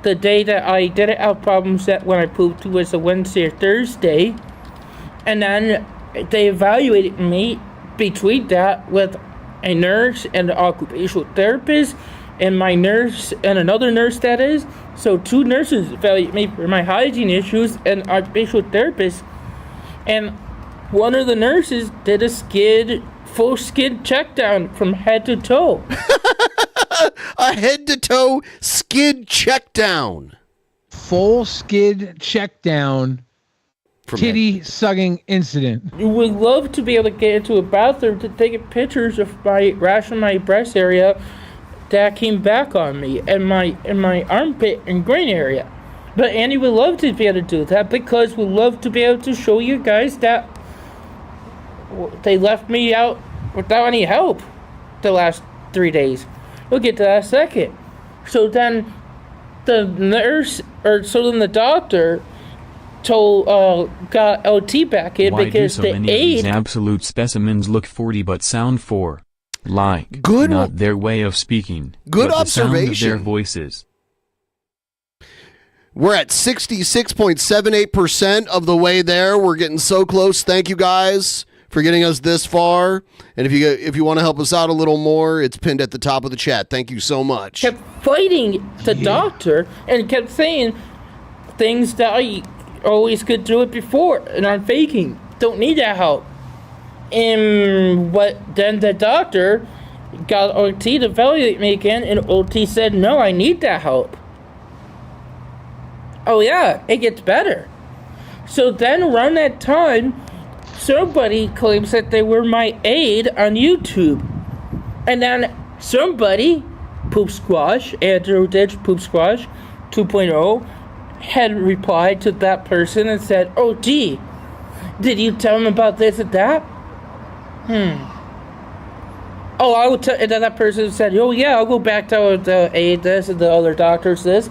The day that I didn't have problems when I pooped was a Wednesday or Thursday. And then they evaluated me between that with a nurse and an occupational therapist, and my nurse and another nurse, that is. So 2 nurses evaluated me for my hygiene issues and occupational therapist. And one of the nurses did a full skin check down from head to toe. A head to toe skid check down. full skid check down titty sucking incident. You would love to be able to get into a bathroom to take pictures of my rash on my breast area that came back on me and my armpit and groin area. But Andy would love to be able to do that because we'd love to be able to show you guys that they left me out without any help the last 3 days. We'll get to that in a second. So then the doctor got LT back in Why because do so the many of these aide absolute specimens look 40 but sound 4? Like, Good not their way of speaking, Good but the sound of observation. their voices. We're at 66.78% of the way there. We're getting so close. Thank you guys for getting us this far. And if you want to help us out a little more, it's pinned at the top of the chat. Thank you so much. kept fighting the doctor and kept saying things that I always could do it before and I'm faking. Don't need that help. And then the doctor got OT to evaluate me again, and OT said, no, I need that help. Oh yeah, it gets better. So then around that time, somebody claims that they were my aide on YouTube. And then somebody, Poop Squash, Andrew Ditch Poop Squash 2.0, had replied to that person and said, oh gee, did you tell him about this and that? Oh, I would tell. And then that person said, oh yeah, I'll go back to the aide this and the other doctors this.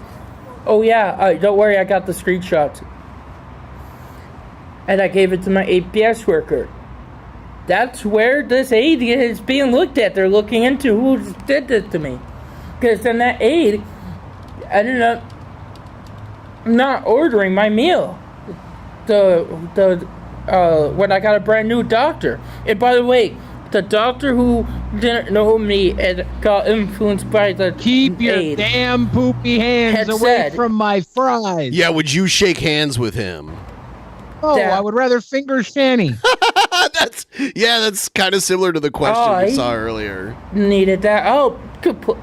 Oh yeah, don't worry, I got the screenshots. And I gave it to my APS worker. That's where this aide is being looked at. They're looking into who did this to me. Because then that aide ended up not ordering my meal. When I got a brand new doctor. And by the way, the doctor who didn't know me and got influenced by the Keep your damn poopy hands away from my fries. Yeah, would you shake hands with him? Oh, I would rather finger Shanny. That's kind of similar to the question we saw earlier. Needed that help.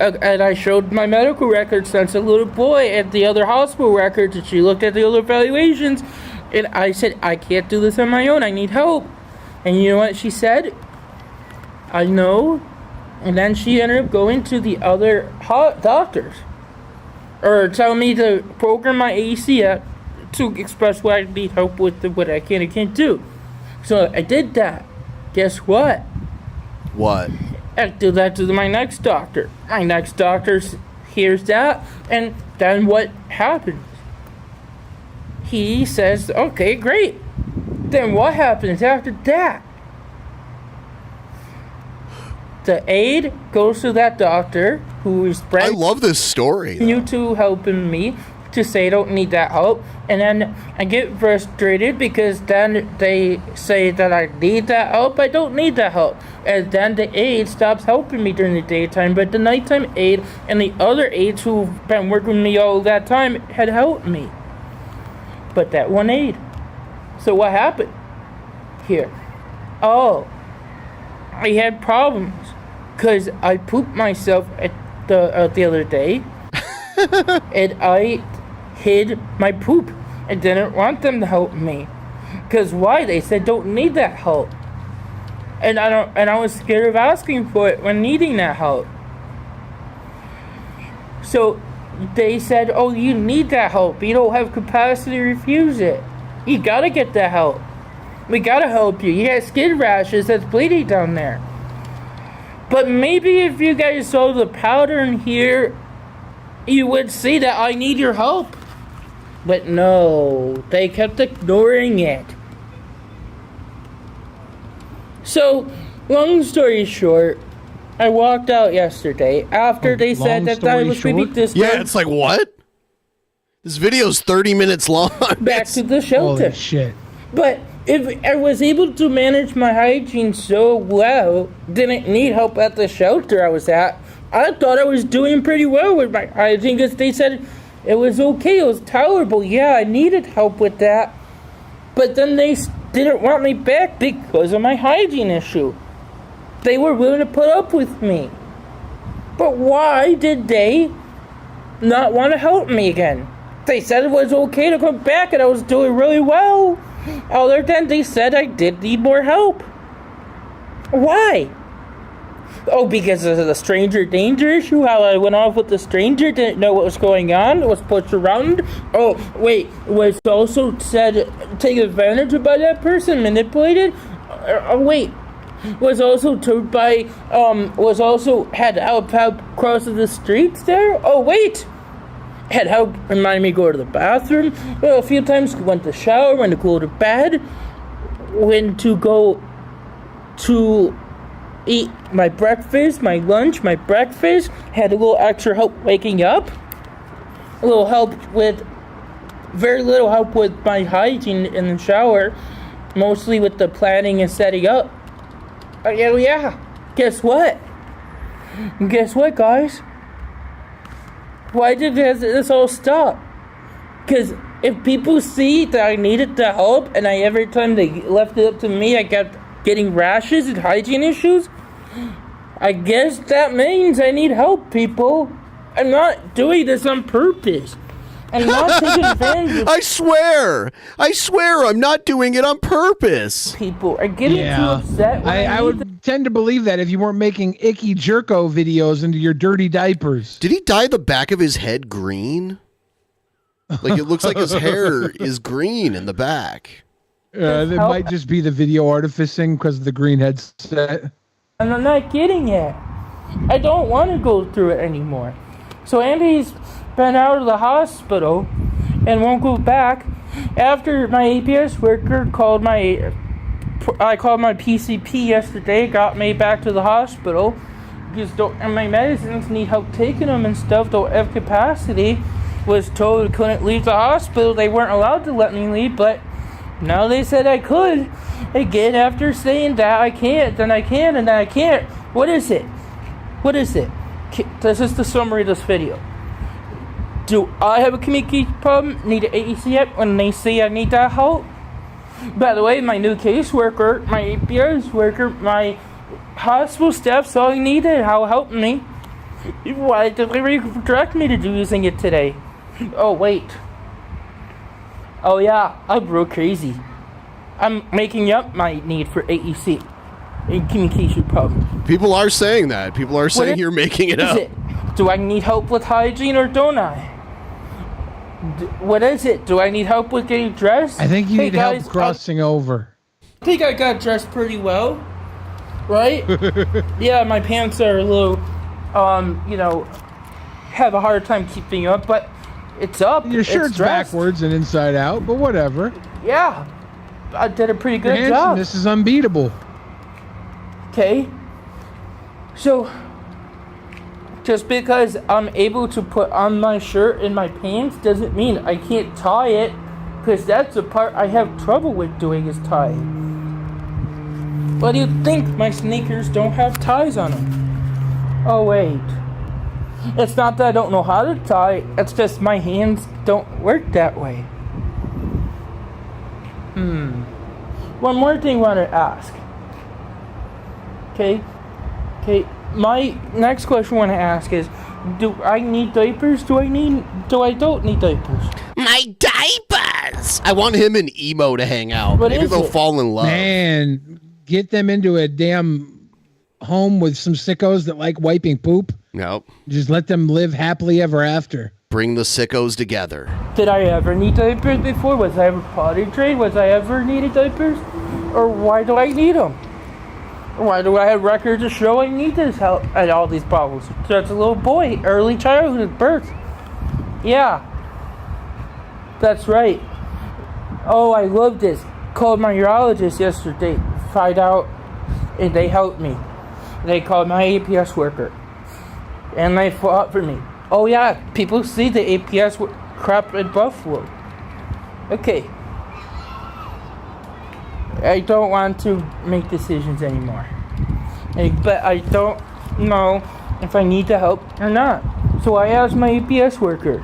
And I showed my medical records since a little boy at the other hospital records, and she looked at the other evaluations, and I said, I can't do this on my own, I need help. And you know what she said? I know. And then she ended up going to the other doctors, or telling me to program my ACS to express what I need help with, what I can and can't do. So I did that. Guess what? What? I did that to my next doctor. My next doctor hears that, and then what happens? He says, okay, great. Then what happens after that? The aide goes to that doctor who is I love this story. You two helping me to say I don't need that help, and then I get frustrated because then they say that I need that help. I don't need that help, and then the aide stops helping me during the daytime, but the nighttime aide and the other aides who've been working with me all that time had helped me, but that one aide. So what happened here? Oh, I had problems because I pooped myself at the other day, and I hid my poop. I didn't want them to help me. Cause why? They said don't need that help. And I was scared of asking for it when needing that help. So they said, oh, you need that help. You don't have capacity to refuse it. You gotta get that help. We gotta help you. You got skin rashes that's bleeding down there. But maybe if you guys saw the pattern here, you would see that I need your help. But no, they kept ignoring it. So, long story short, I walked out yesterday after they said that I was going to be discharged. Yeah, it's like, what? This video's 30 minutes long. Back to the shelter. Holy shit. But if I was able to manage my hygiene so well, didn't need help at the shelter I was at, I thought I was doing pretty well with my hygiene because they said it was okay, it was tolerable. Yeah, I needed help with that. But then they didn't want me back because of my hygiene issue. They were willing to put up with me. But why did they not want to help me again? They said it was okay to come back and I was doing really well. Other than they said I did need more help. Why? Oh, because of the stranger danger issue, how I went off with the stranger, didn't know what was going on, was pushed around. Oh, wait, was also said taken advantage of by that person, manipulated? Oh, wait. Was also told by, was also had help crossing the streets there? Oh, wait. Had help remind me to go to the bathroom. Well, a few times went to shower, when to go to bed, when to go to eat my breakfast, my lunch, my breakfast. Had a little extra help waking up. A little help with, very little help with my hygiene in the shower. Mostly with the planning and setting up. Yeah. Guess what? Guess what, guys? Why did this all stop? Because if people see that I needed the help and every time they left it up to me, I kept getting rashes and hygiene issues, I guess that means I need help, people. I'm not doing this on purpose. I'm not taking advantage of I swear I'm not doing it on purpose. people. I get too upset when I would tend to believe that if you weren't making icky jerko videos into your dirty diapers. Did he dye the back of his head green? Like it looks like his hair is green in the back. It might just be the video artificing because of the green headset. And I'm not getting it. I don't want to go through it anymore. So Andy's been out of the hospital and won't go back. After my APS worker called my PCP yesterday, got me back to the hospital because and my medicines need help taking them and stuff. Don't have capacity. Was told I couldn't leave the hospital. They weren't allowed to let me leave, but now they said I could. Again, after saying that I can't, then I can, and then I can't. What is it? What is it? This is the summary of this video. Do I have a communication problem? Need an AEC yet when they say I need that help? By the way, my new caseworker, my APS worker, my hospital staff saw I needed how help me. Why did they redirect me to using it today? Oh, wait. Oh, yeah, I'm real crazy. I'm making up my need for AEC. A communication problem. People are saying that. People are saying you're making it up. Do I need help with hygiene or don't I? What is it? Do I need help with getting dressed? I think you need help crossing over. I think I got dressed pretty well, right? Yeah, my pants are a little, have a hard time keeping up, but it's up. Your shirt's backwards and inside out, but whatever. Yeah, I did a pretty good Your job. This is unbeatable. Okay, so just because I'm able to put on my shirt and my pants doesn't mean I can't tie it, because that's the part I have trouble with doing is tie. What do you think? My sneakers don't have ties on them. Oh wait, it's not that I don't know how to tie, it's just my hands don't work that way. One more thing I want to ask. Okay, my next question I want to ask is, do I need diapers? Do I don't need diapers? My diapers! I want him and Emo to hang out. What Maybe is they'll it? fall in love. Man, get them into a damn home with some sickos that like wiping poop. Nope. Just let them live happily ever after. Bring the sickos together. Did I ever need diapers before? Was I ever potty trained? Was I ever needed diapers? Or why do I need them? Why do I have records to show I need this help and all these problems? That's a little boy, early childhood, birth. Yeah, that's right. Oh, I love this. Called my urologist yesterday, find out, and they helped me. They called my APS worker, and they fought for me. Oh yeah, people see the APS crap in Buffalo. Okay. I don't want to make decisions anymore. But I don't know if I need the help or not. So I asked my APS worker,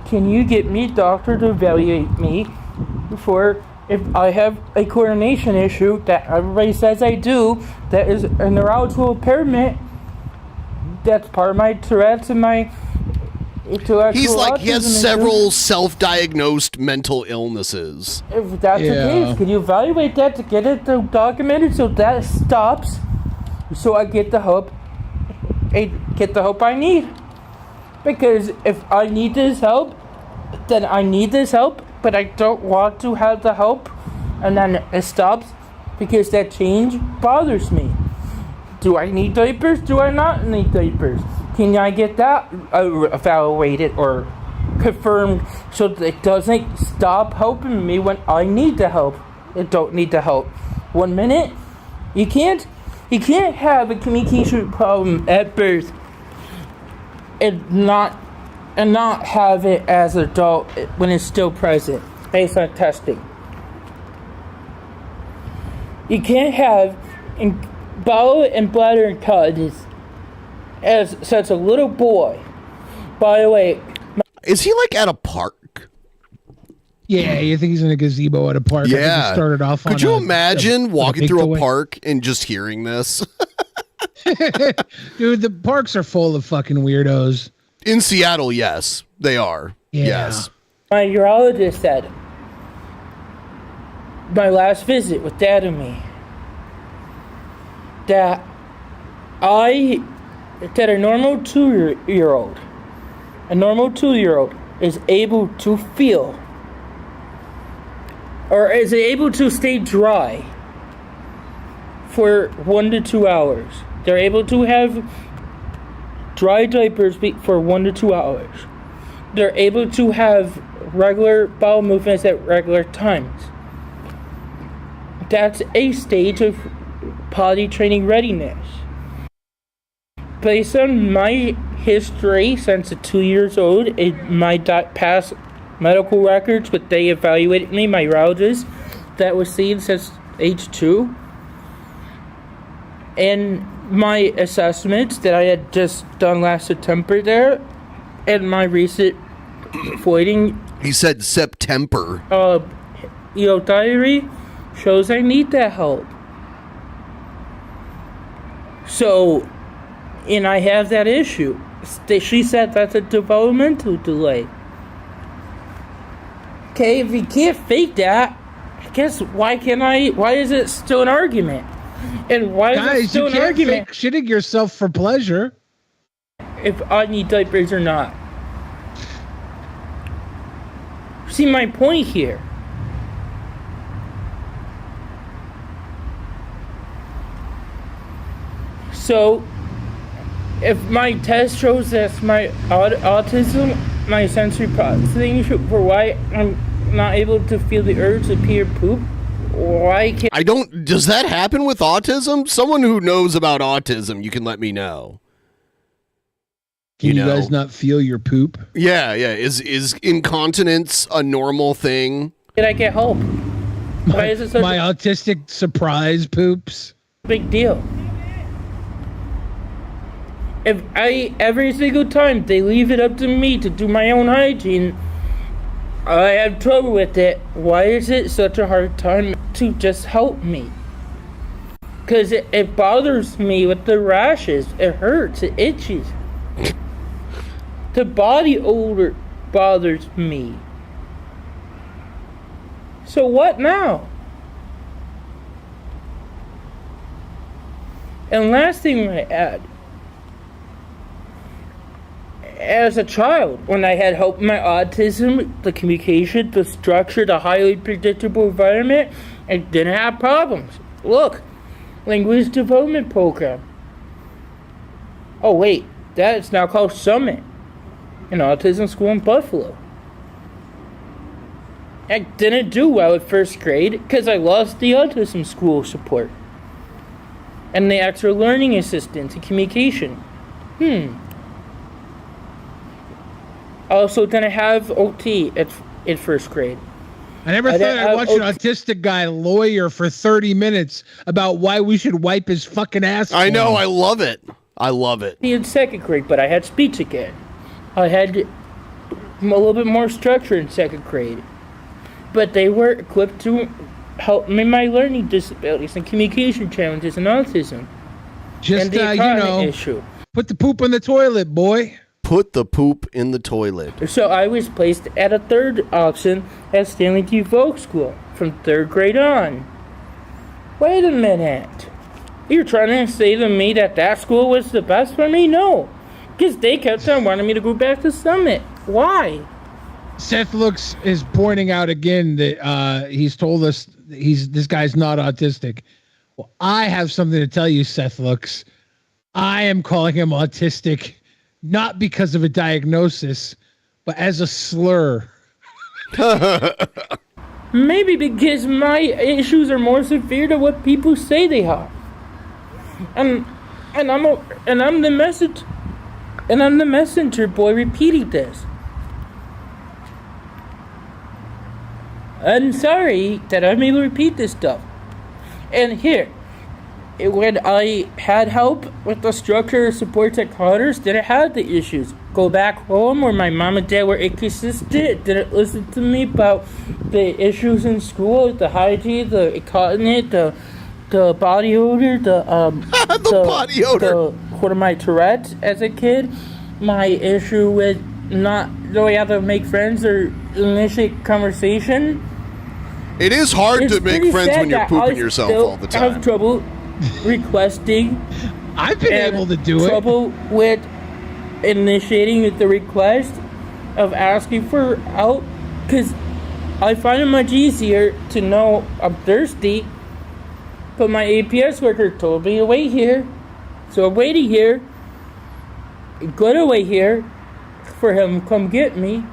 can you get me a doctor to evaluate me for if I have a coordination issue that everybody says I do, that is a neurological impairment, that's part of my Tourette's and my intellectual He's like, he has autism several self-diagnosed mental illnesses. If that's the case, can you evaluate that to get it documented so that stops, so I get the help I need? Because if I need this help, then I need this help, but I don't want to have the help, and then it stops because that change bothers me. Do I need diapers? Do I not need diapers? Can I get that evaluated or confirmed so that it doesn't stop helping me when I need the help? I don't need the help. 1 minute, you can't have a communication problem at birth and not have it as an adult when it's still present based on testing. You can't have bowel and bladder incontinence as such a little boy. By the way, is he like at a park? Yeah, you think he's in a gazebo at a park? I think Yeah. he started off. Could you imagine walking through a takeaway. park and just hearing this? Dude, the parks are full of fucking weirdos. In Seattle, yes, they are. Yeah. Yes. my urologist said, my last visit with Dad and me, that a normal 2-year-old is able to feel, or is able to stay dry for 1 to 2 hours. They're able to have dry diapers for 1 to 2 hours. They're able to have regular bowel movements at regular times. That's a stage of potty training readiness. Based on my history since 2 years old, in my past medical records, but they evaluated me, my urologist, that was seen since age 2, and my assessments that I had just done last September there, and my recent voiding. He said September. Diary shows I need that help. So, and I have that issue. She said that's a developmental delay. Okay, if you can't fake that, I guess why is it still an argument? And why is it still an argument? Fake shitting yourself for pleasure. If I need diapers or not. See my point here. So, if my test shows that's my autism, my sensory processing issue, for why I'm not able to feel the urge to pee or poop, why can't... Does that happen with autism? Someone who knows about autism, you can let me know. Can you guys not feel your poop? Yeah. Is incontinence a normal thing? Did I get help? Why is it such my autistic surprise poops? Big deal. If every single time they leave it up to me to do my own hygiene, I have trouble with it. Why is it such a hard time to just help me? Because it bothers me with the rashes. It hurts. It itches. The body odor bothers me. So what now? And last thing I add, as a child, when I had help with my autism, the communication, the structure, the highly predictable environment, I didn't have problems. Look, language development program. Oh wait, that is now called Summit, an autism school in Buffalo. I didn't do well at first grade because I lost the autism school support and the extra learning assistance and communication. I also didn't have OT in first grade. I never thought I'd watch an autistic guy lawyer for 30 minutes about why we should wipe his fucking ass. I know, I love it. I love it. In second grade, but I had speech again. I had a little bit more structure in second grade. But they were equipped to help me my learning disabilities and communication challenges and autism. Just, and the issue. put the poop in the toilet, boy. put the poop in the toilet. So I was placed at a third option at Stanley T. Folk School from 3rd grade on. Wait a minute. You're trying to say to me that school was the best for me? No. Because they kept on wanting me to go back to Summit. Why? Seth is pointing out again that he's told us this guy's not autistic. Well, I have something to tell you, Seth Looks. I am calling him autistic, not because of a diagnosis, but as a slur. Maybe because my issues are more severe than what people say they are. And I'm the messenger boy repeating this. I'm sorry that I'm able to repeat this stuff. And here, when I had help with the structure supports at Cowger, didn't have the issues. Go back home where my mom and dad were inconsistent, didn't listen to me about the issues in school, the hygiene, the incontinence, the body odor, the body odor. What are my Tourette's as a kid? My issue with not knowing how to make friends or initiate conversation. It is hard to make friends when you're pooping yourself all the time. I have trouble requesting. I've been able to do trouble with initiating the request of asking for help, because I find it much easier to know I'm thirsty. But my APS worker told me to wait here, so I'm waiting here. I'm gonna wait here for him to come get me,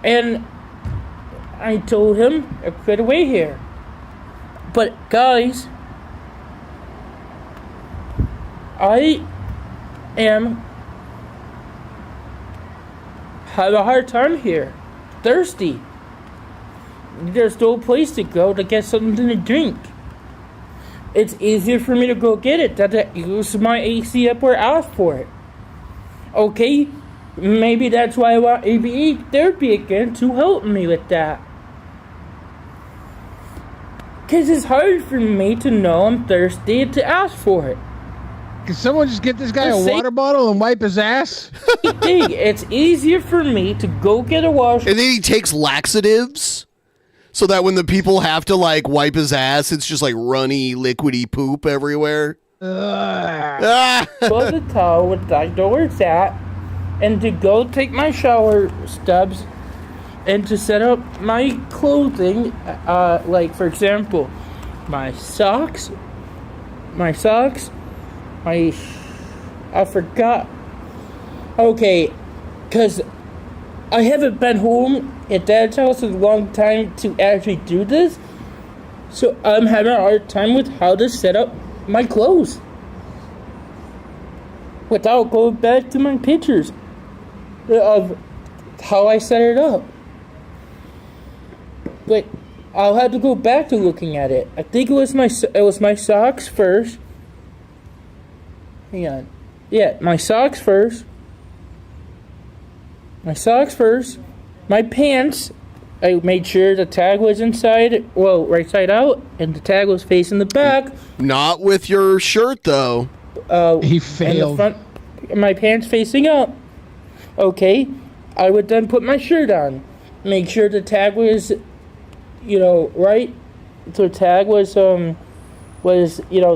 and I told him I could wait here. But guys, I have a hard time here. Thirsty. There's no place to go to get something to drink. It's easier for me to go get it than to use my AC up or ask for it. Okay, maybe that's why I want ABA therapy again, to help me with that. Because it's hard for me to know I'm thirsty and to ask for it. Can someone just get this guy a water bottle and wipe his ass? It's easier for me to go get a wash. And then he takes laxatives so that when the people have to like wipe his ass, it's just like runny, liquidy poop everywhere. Pull the towel with I know where it's at, and to go take my shower stubs, and to set up my clothing, like for example, my socks, I forgot. Okay, because I haven't been home at Dad's house in a long time to actually do this, so I'm having a hard time with how to set up my clothes without going back to my pictures of how I set it up. But I'll have to go back to looking at it. I think it was my socks first. Hang on. Yeah, my socks first. My pants, I made sure the tag was inside, right side out, and the tag was facing the back. Not with your shirt, though. He failed. And the front, my pants facing up. Okay, I would then put my shirt on. Make sure the tag was, right. The tag was the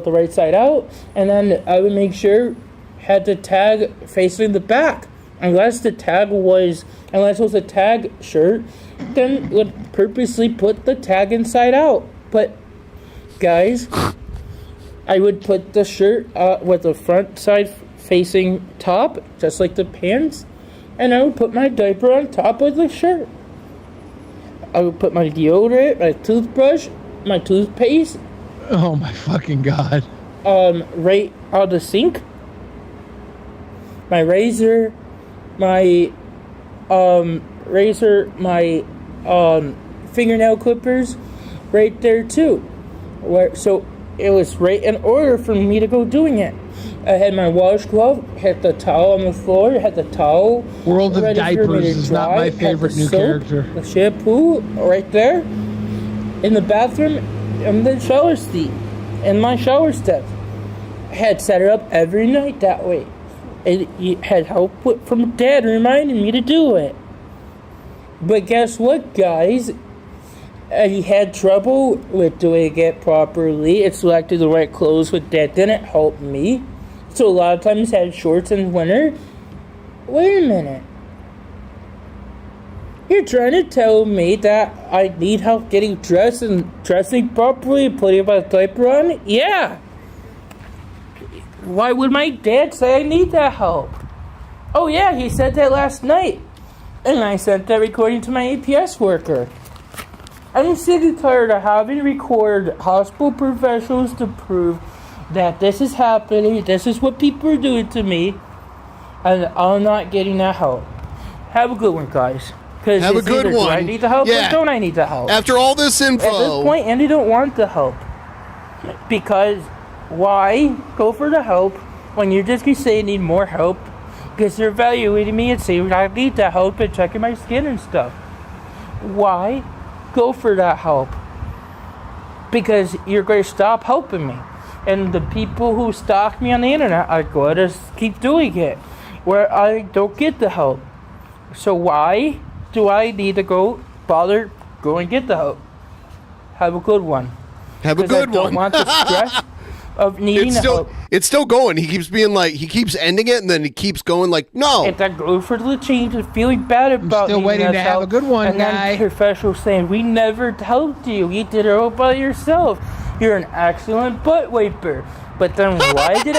right side out, and then I would make sure had the tag facing the back. Unless it was a tag shirt, then would purposely put the tag inside out. But guys, I would put the shirt with the front side facing top, just like the pants, and I would put my diaper on top of the shirt. I would put my deodorant, my toothbrush, my toothpaste. Oh my fucking God. Right on the sink. My razor, my fingernail clippers, right there too. So it was right in order for me to go doing it. I had my washcloth, had the towel on the floor, had the towel. World of Diapers is not my favorite new character. The shampoo right there. In the bathroom, in the shower seat, in my shower steps. I had set it up every night that way. and he had help from Dad reminding me to do it. But guess what, guys? He had trouble with doing it properly and selecting the right clothes, but that didn't help me. So a lot of times I had shorts in winter. Wait a minute. You're trying to tell me that I need help getting dressed and dressing properly and putting my diaper on? Yeah. Why would my dad say I need that help? Oh yeah, he said that last night. And I sent that recording to my APS worker. I'm sick and tired of having to record hospital professionals to prove that this is happening, this is what people are doing to me, and I'm not getting that help. Have a good one, guys. Have a good one. Do I need the help or don't I need the help? After all this info. At this point, Andy don't want the help. Because why go for the help when you're just going to say you need more help? Because they're evaluating me and saying I need that help and checking my skin and stuff. Why go for that help? Because you're going to stop helping me. And the people who stalk me on the internet are going to keep doing it. Where I don't get the help. So why do I need to go and get the help? Have a good one. Have a good one. I don't want the stress of needing help. It's still going. He keeps ending it, and then he keeps going like, no. If I go for the change and feeling bad about still waiting to have a good one, and guy. then professional saying, we never helped you. You did it all by yourself. You're an excellent butt wiper. But then why did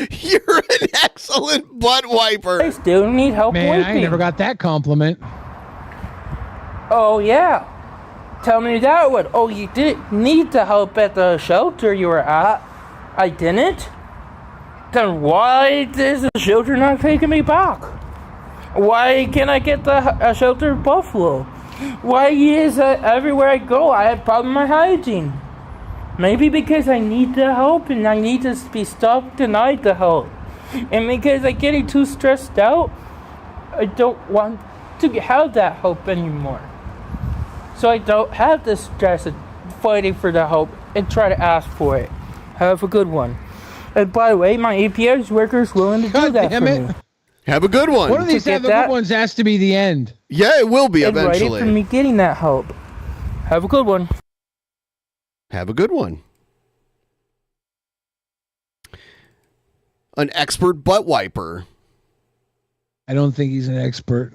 You're an excellent butt wiper. I still need help Man, wiping? I never got that compliment. Oh, yeah. Tell me that one. Oh, you didn't need the help at the shelter you were at. I didn't? Then why is the shelter not taking me back? Why can't I get the shelter in Buffalo? Why is everywhere I go I have problem with my hygiene? Maybe because I need the help and I need to be stopped denied the help. And because I'm getting too stressed out, I don't want to have that help anymore. So I don't have the stress of fighting for the help and try to ask for it. Have a good one. And by the way, my APS worker is willing to do that for me. Have a good one. One of these have a good ones has to be the end. Yeah, it will be and eventually. Ready for me getting that help. Have a good one. Have a good one. An expert butt wiper. I don't think he's an expert.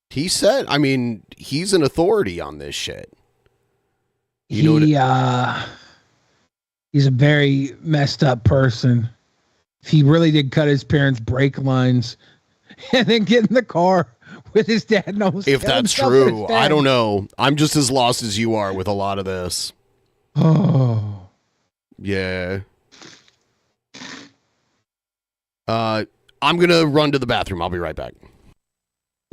He said, I mean, he's an authority on this shit. He's a very messed up person. If he really did cut his parents' brake lines and then get in the car with his dad and almost If that's true, I don't know. I'm just as lost as you are with a lot of this. Oh. Yeah. I'm going to run to the bathroom. I'll be right back.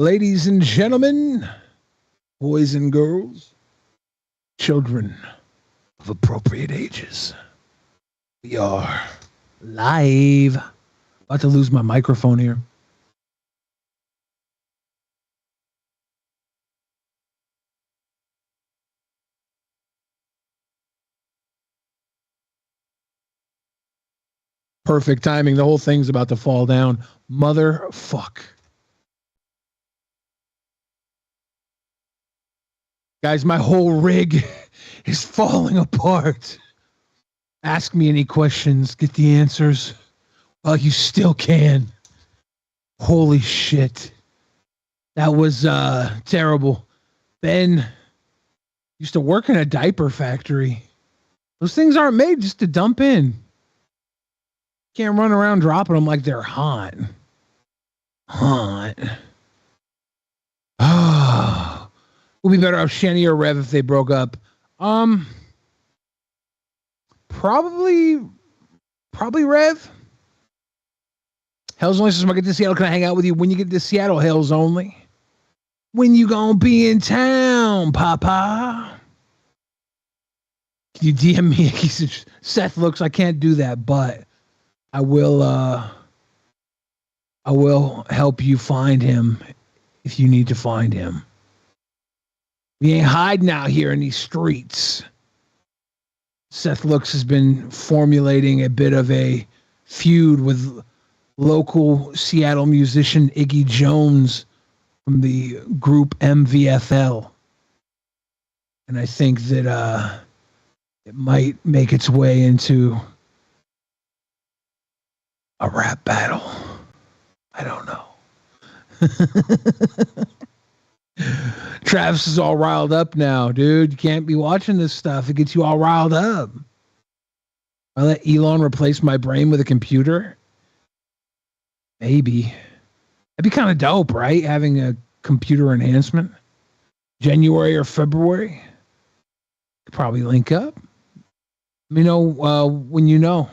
Ladies and gentlemen, boys and girls, children of appropriate ages, we are live. About to lose my microphone here. Perfect timing. The whole thing's about to fall down. Motherfuck. Guys, my whole rig is falling apart. Ask me any questions. Get the answers. Well, you still can. Holy shit. That was terrible. Ben used to work in a diaper factory. Those things aren't made just to dump in. Can't run around dropping them like they're hot. Hot. Oh. We'll be better off Shanny or Rev if they broke up. Probably Rev. Hell's Only says, when I get to Seattle, can I hang out with you when you get to Seattle? Hell's Only. When you gonna be in town, Papa? Can you DM me? He says, Seth looks, I can't do that, but I will help you find him if you need to find him. We ain't hiding out here in these streets. Seth Looks has been formulating a bit of a feud with local Seattle musician Iggy Jones from the group MVFL. And I think that it might make its way into a rap battle. I don't know. Travis is all riled up now, dude. You can't be watching this stuff. It gets you all riled up. I let Elon replace my brain with a computer. Maybe. That'd be kind of dope, right? Having a computer enhancement. January or February. Could probably link up. Let me know when you know.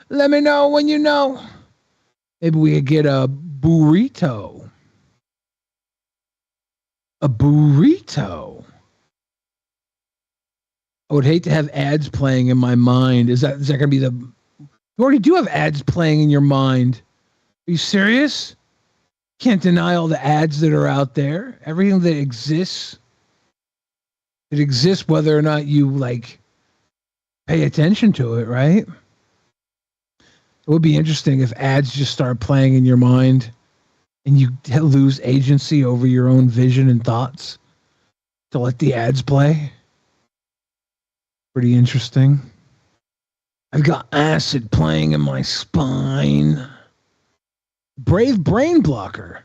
Let me know when you know. Maybe we could get a burrito. A burrito. I would hate to have ads playing in my mind. Is that going to be the... You already do have ads playing in your mind. Are you serious? Can't deny all the ads that are out there. Everything that exists. It exists whether or not you, like, pay attention to it, right? It would be interesting if ads just start playing in your mind and you lose agency over your own vision and thoughts to let the ads play. Pretty interesting. I've got acid playing in my spine. Brave brain blocker.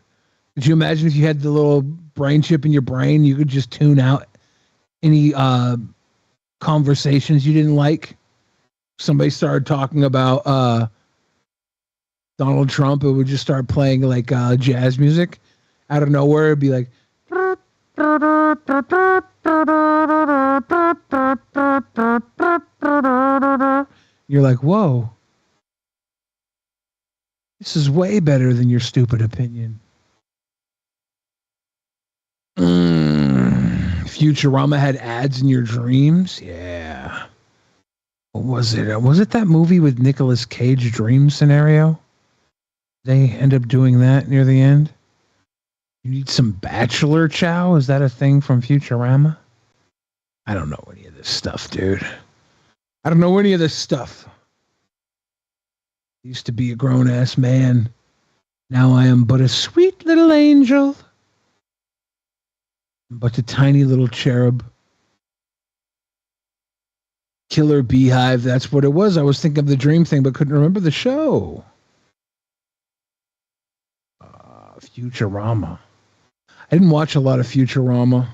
Could you imagine if you had the little brain chip in your brain, you could just tune out any conversations you didn't like? Somebody started talking about Donald Trump, it would just start playing like jazz music out of nowhere. It'd be like, you're like, whoa, this is way better than your stupid opinion. Futurama had ads in your dreams. Yeah. What was it? Was it that movie with Nicolas Cage, Dream Scenario? They end up doing that near the end. You need some bachelor chow? Is that a thing from Futurama? I don't know any of this stuff, dude. I don't know any of this stuff. Used to be a grown-ass man. Now I am but a sweet little angel. But a tiny little cherub. Killer Beehive, that's what it was. I was thinking of the dream thing, but couldn't remember the show. Futurama. I didn't watch a lot of Futurama.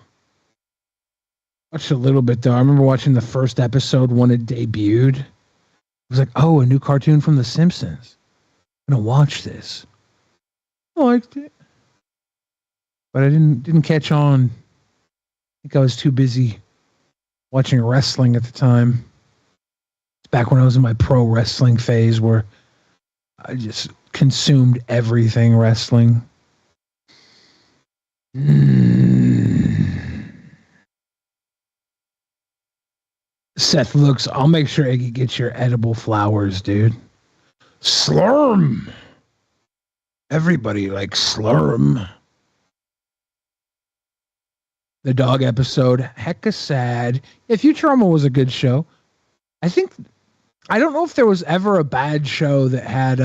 Watched a little bit, though. I remember watching the first episode when it debuted. It was like, oh, a new cartoon from The Simpsons. I'm going to watch this. I liked it. But I didn't catch on. I think I was too busy watching wrestling at the time. It's back when I was in my pro wrestling phase where I just consumed everything wrestling. Seth looks, I'll make sure Iggy gets your edible flowers, dude. Slurm. Everybody likes Slurm. The dog episode, hecka sad. Yeah, Futurama was a good show. I don't know if there was ever a bad show that had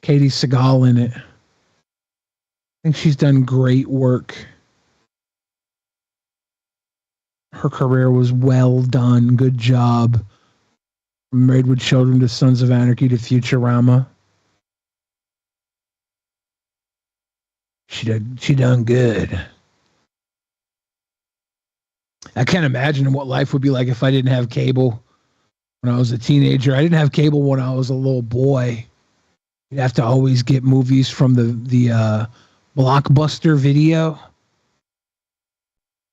Katie Seagal in it. I think she's done great work. Her career was well done. Good job. From Married with Children to Sons of Anarchy to Futurama. She done good. I can't imagine what life would be like if I didn't have cable when I was a teenager. I didn't have cable when I was a little boy. You'd have to always get movies from the Blockbuster video.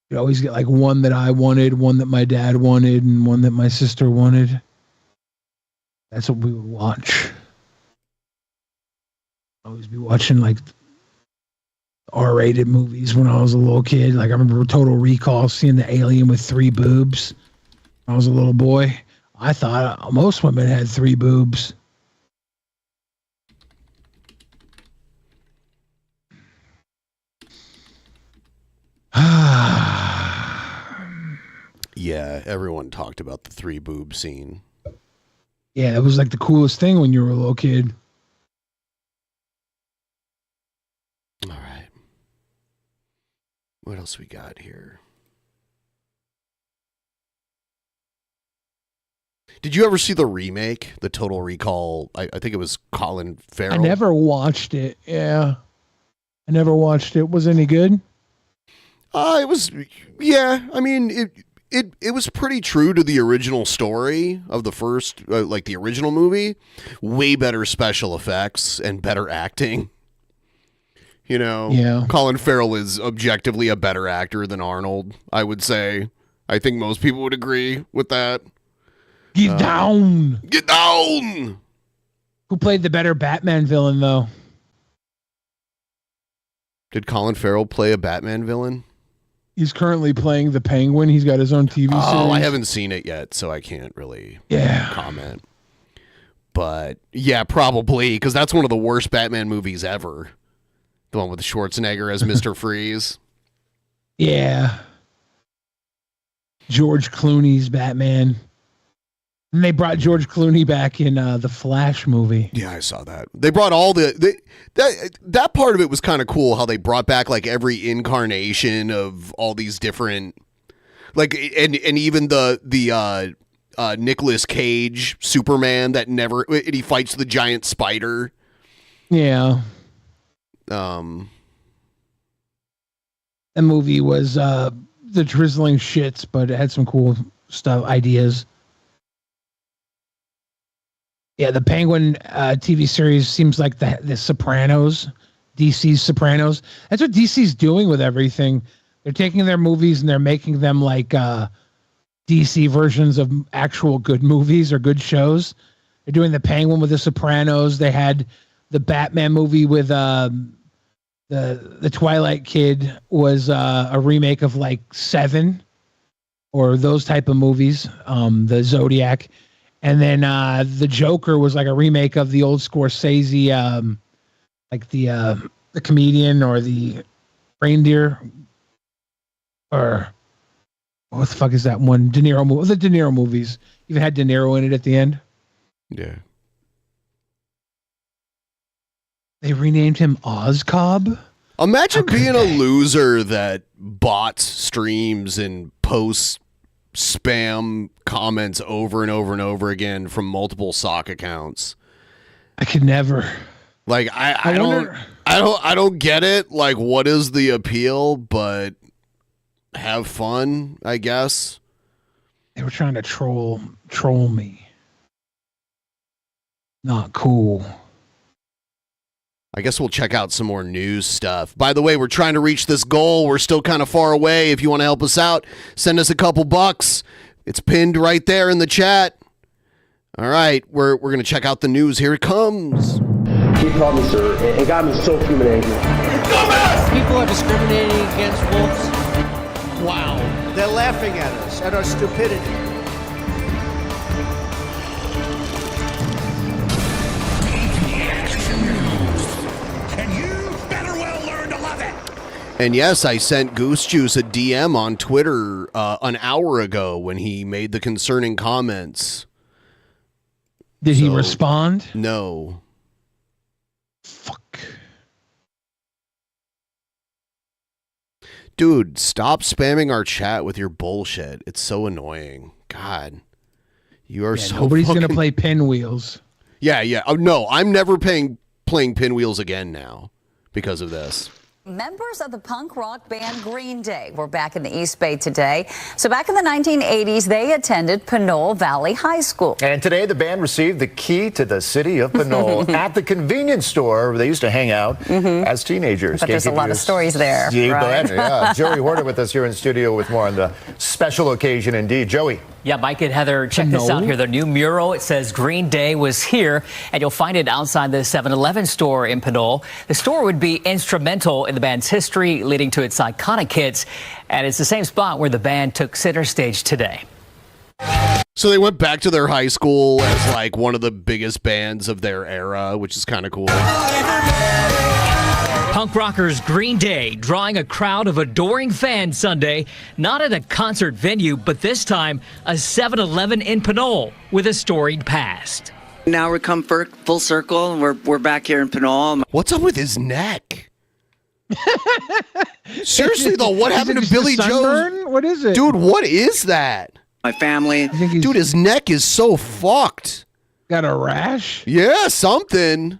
You'd always get like one that I wanted, one that my dad wanted, and one that my sister wanted. That's what we would watch. Always be watching like R-rated movies when I was a little kid. Like I remember Total Recall, seeing the alien with 3 boobs. When I was a little boy. I thought most women had 3 boobs. Yeah, everyone talked about the 3 boob scene. Yeah, it was like the coolest thing when you were a little kid. All right. What else we got here? Did you ever see the remake, the Total Recall? I think it was Colin Farrell. I never watched it. Yeah. I never watched it. Was it any good? It was, yeah. I mean, it was pretty true to the original story of the first, like the original movie. Way better special effects and better acting. You know, Yeah. Colin Farrell is objectively a better actor than Arnold, I would say. I think most people would agree with that. Get down. Get down. Who played the better Batman villain, though? Did Colin Farrell play a Batman villain? He's currently playing the Penguin. He's got his own TV series. Oh, I haven't seen it yet, so I can't really comment. But yeah, probably, because that's one of the worst Batman movies ever. The one with Schwarzenegger as Mr. Freeze. Yeah. George Clooney's Batman. And they brought George Clooney back in the Flash movie. Yeah, I saw that. They brought all that part of it was kind of cool, how they brought back like every incarnation of all these different, like, and even the Nicolas Cage Superman that never, and he fights the giant spider. Yeah. The movie was the drizzling shits, but it had some cool stuff, ideas. Yeah, the Penguin TV series seems like the Sopranos, DC's Sopranos. That's what DC's doing with everything. They're taking their movies and they're making them like DC versions of actual good movies or good shows. They're doing the Penguin with the Sopranos. They had the Batman movie with the Twilight Kid was a remake of like Seven or those type of movies. The Zodiac. And then the Joker was like a remake of the old Scorsese, like the comedian or the reindeer, or what the fuck is that one? De Niro movie. The De Niro movies even had De Niro in it at the end. Yeah. They renamed him Ozcob. Imagine being a loser that bots streams and posts spam comments over and over and over again from multiple sock accounts. I could never. Like I don't get it. Like, what is the appeal? But have fun, I guess. They were trying to troll me. Not cool. I guess we'll check out some more news stuff. By the way, we're trying to reach this goal. We're still kind of far away. If you want to help us out, send us a couple bucks. It's pinned right there in the chat. All right, we're going to check out the news. Here it comes. He called me sir. It got me so fuming angry. People are discriminating against wolves. Wow. They're laughing at us, at our stupidity. And yes, I sent Goose Juice a DM on Twitter an hour ago when he made the concerning comments. Did he respond? No. Fuck. Dude, stop spamming our chat with your bullshit. It's so annoying. God. You are so Nobody's fucking... going to play Pinwheels. Yeah. Oh, no, I'm never playing Pinwheels again now because of this. Members of the punk rock band Green Day were back in the East Bay today. So back in the 1980s, they attended Pinole Valley High School. And today, the band received the key to the city of Pinole at the convenience store where they used to hang out as teenagers. But there's a lot of stories there. Right? Yeah. Joey Horner with us here in studio with more on the special occasion indeed. Joey. Yeah, Mike and Heather, check this out here. The new mural, it says Green Day was here, and you'll find it outside the 7-Eleven store in Pinole. The store would be instrumental in the band's history, leading to its iconic hits, and it's the same spot where the band took center stage today. So they went back to their high school as like one of the biggest bands of their era, which is kind of cool. Punk rockers Green Day drawing a crowd of adoring fans Sunday, not at a concert venue, but this time a 7-Eleven in Pinole with a storied past. Now we come full circle, and we're back here in Pinole. What's up with his neck? Seriously though, what happened to Billy Joe's? What is it? Dude, what is that? My family. Dude, his neck is so fucked. Got a rash? Yeah, something.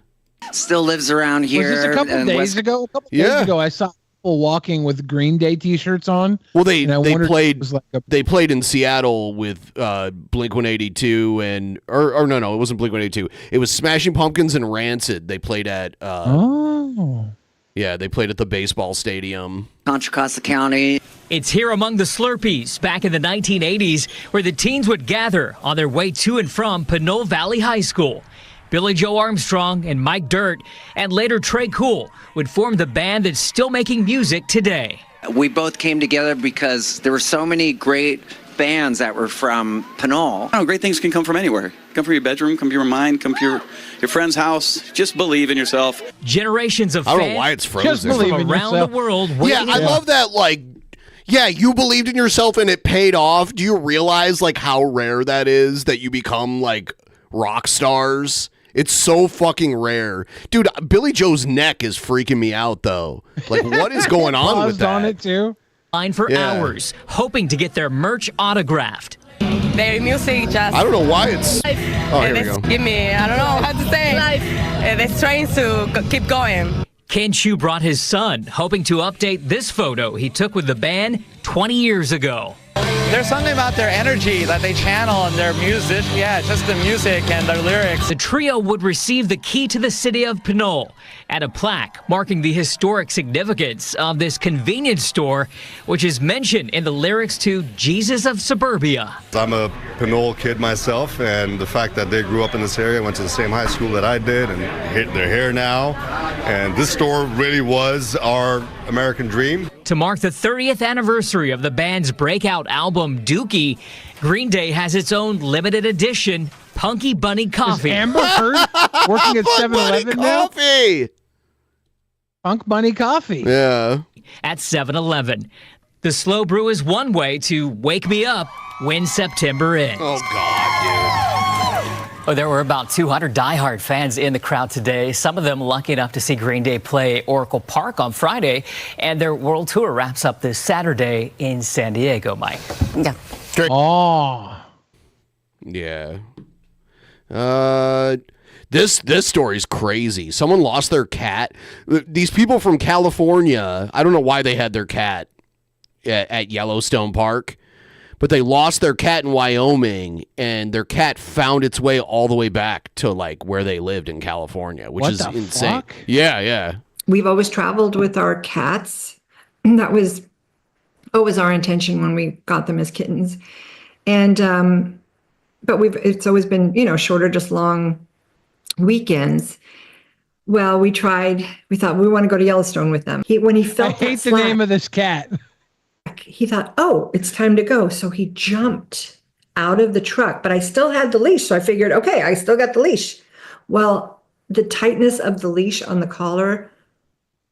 Still lives around here. Was this a couple days ago? A couple days ago, I saw people walking with Green Day T-shirts on. Well, they played. It was like they played in Seattle with Blink-182 and or no, it wasn't Blink-182. It was Smashing Pumpkins and Rancid. They played at. Yeah, they played at the baseball stadium. Contra Costa County. It's here among the Slurpees back in the 1980s where the teens would gather on their way to and from Pinole Valley High School. Billy Joe Armstrong and Mike Dirt, and later Trey Cool, would form the band that's still making music today. We both came together because there were so many great bands that were from Pinole. Great things can come from anywhere. Come from your bedroom, come from your mind, come from your friend's house. Just believe in yourself. Generations of I don't fans know why it's frozen. from around the world. Yeah, I love that. Like, yeah, you believed in yourself and it paid off. Do you realize like how rare that is that you become like rock stars? It's so fucking rare. Dude, Billy Joe's neck is freaking me out, though. Like, what is going on with that? on it, too. Line for hours, hoping to get their merch autographed. Their music just... I don't know why it's... Life. Oh, here we go. Give me, I don't know how to say. Life. The strength to keep going. Ken Chu brought his son, hoping to update this photo he took with the band 20 years ago. There's something about their energy that they channel in their music. Yeah, just the music and their lyrics. The trio would receive the key to the city of Pinole and a plaque marking the historic significance of this convenience store, which is mentioned in the lyrics to Jesus of Suburbia. I'm a Pinole kid myself, and the fact that they grew up in this area, went to the same high school that I did, and they're here now. And this store really was our American dream. To mark the 30th anniversary of the band's breakout album, Dookie, Green Day has its own limited edition Punky Bunny coffee. Is Amber Heard working at 7-Eleven now? Coffee! Punk Bunny coffee. Yeah. At 7-Eleven. The slow brew is one way to wake me up when September ends. Oh, God, dude. Well, there were about 200 diehard fans in the crowd today, some of them lucky enough to see Green Day play Oracle Park on Friday, and their world tour wraps up this Saturday in San Diego, Mike. Yeah. Oh. Yeah. This story's crazy. Someone lost their cat. These people from California, I don't know why they had their cat at Yellowstone Park, but they lost their cat in Wyoming, and their cat found its way all the way back to like where they lived in California, which is insane. Fuck? Yeah. We've always traveled with our cats. That was always our intention when we got them as kittens. And but it's always been, shorter, just long weekends. Well, we thought we want to go to Yellowstone with them. When he felt I hate the name of this cat. He thought, oh, it's time to go. So he jumped out of the truck, but I still had the leash. So I figured, okay, I still got the leash. Well, the tightness of the leash on the collar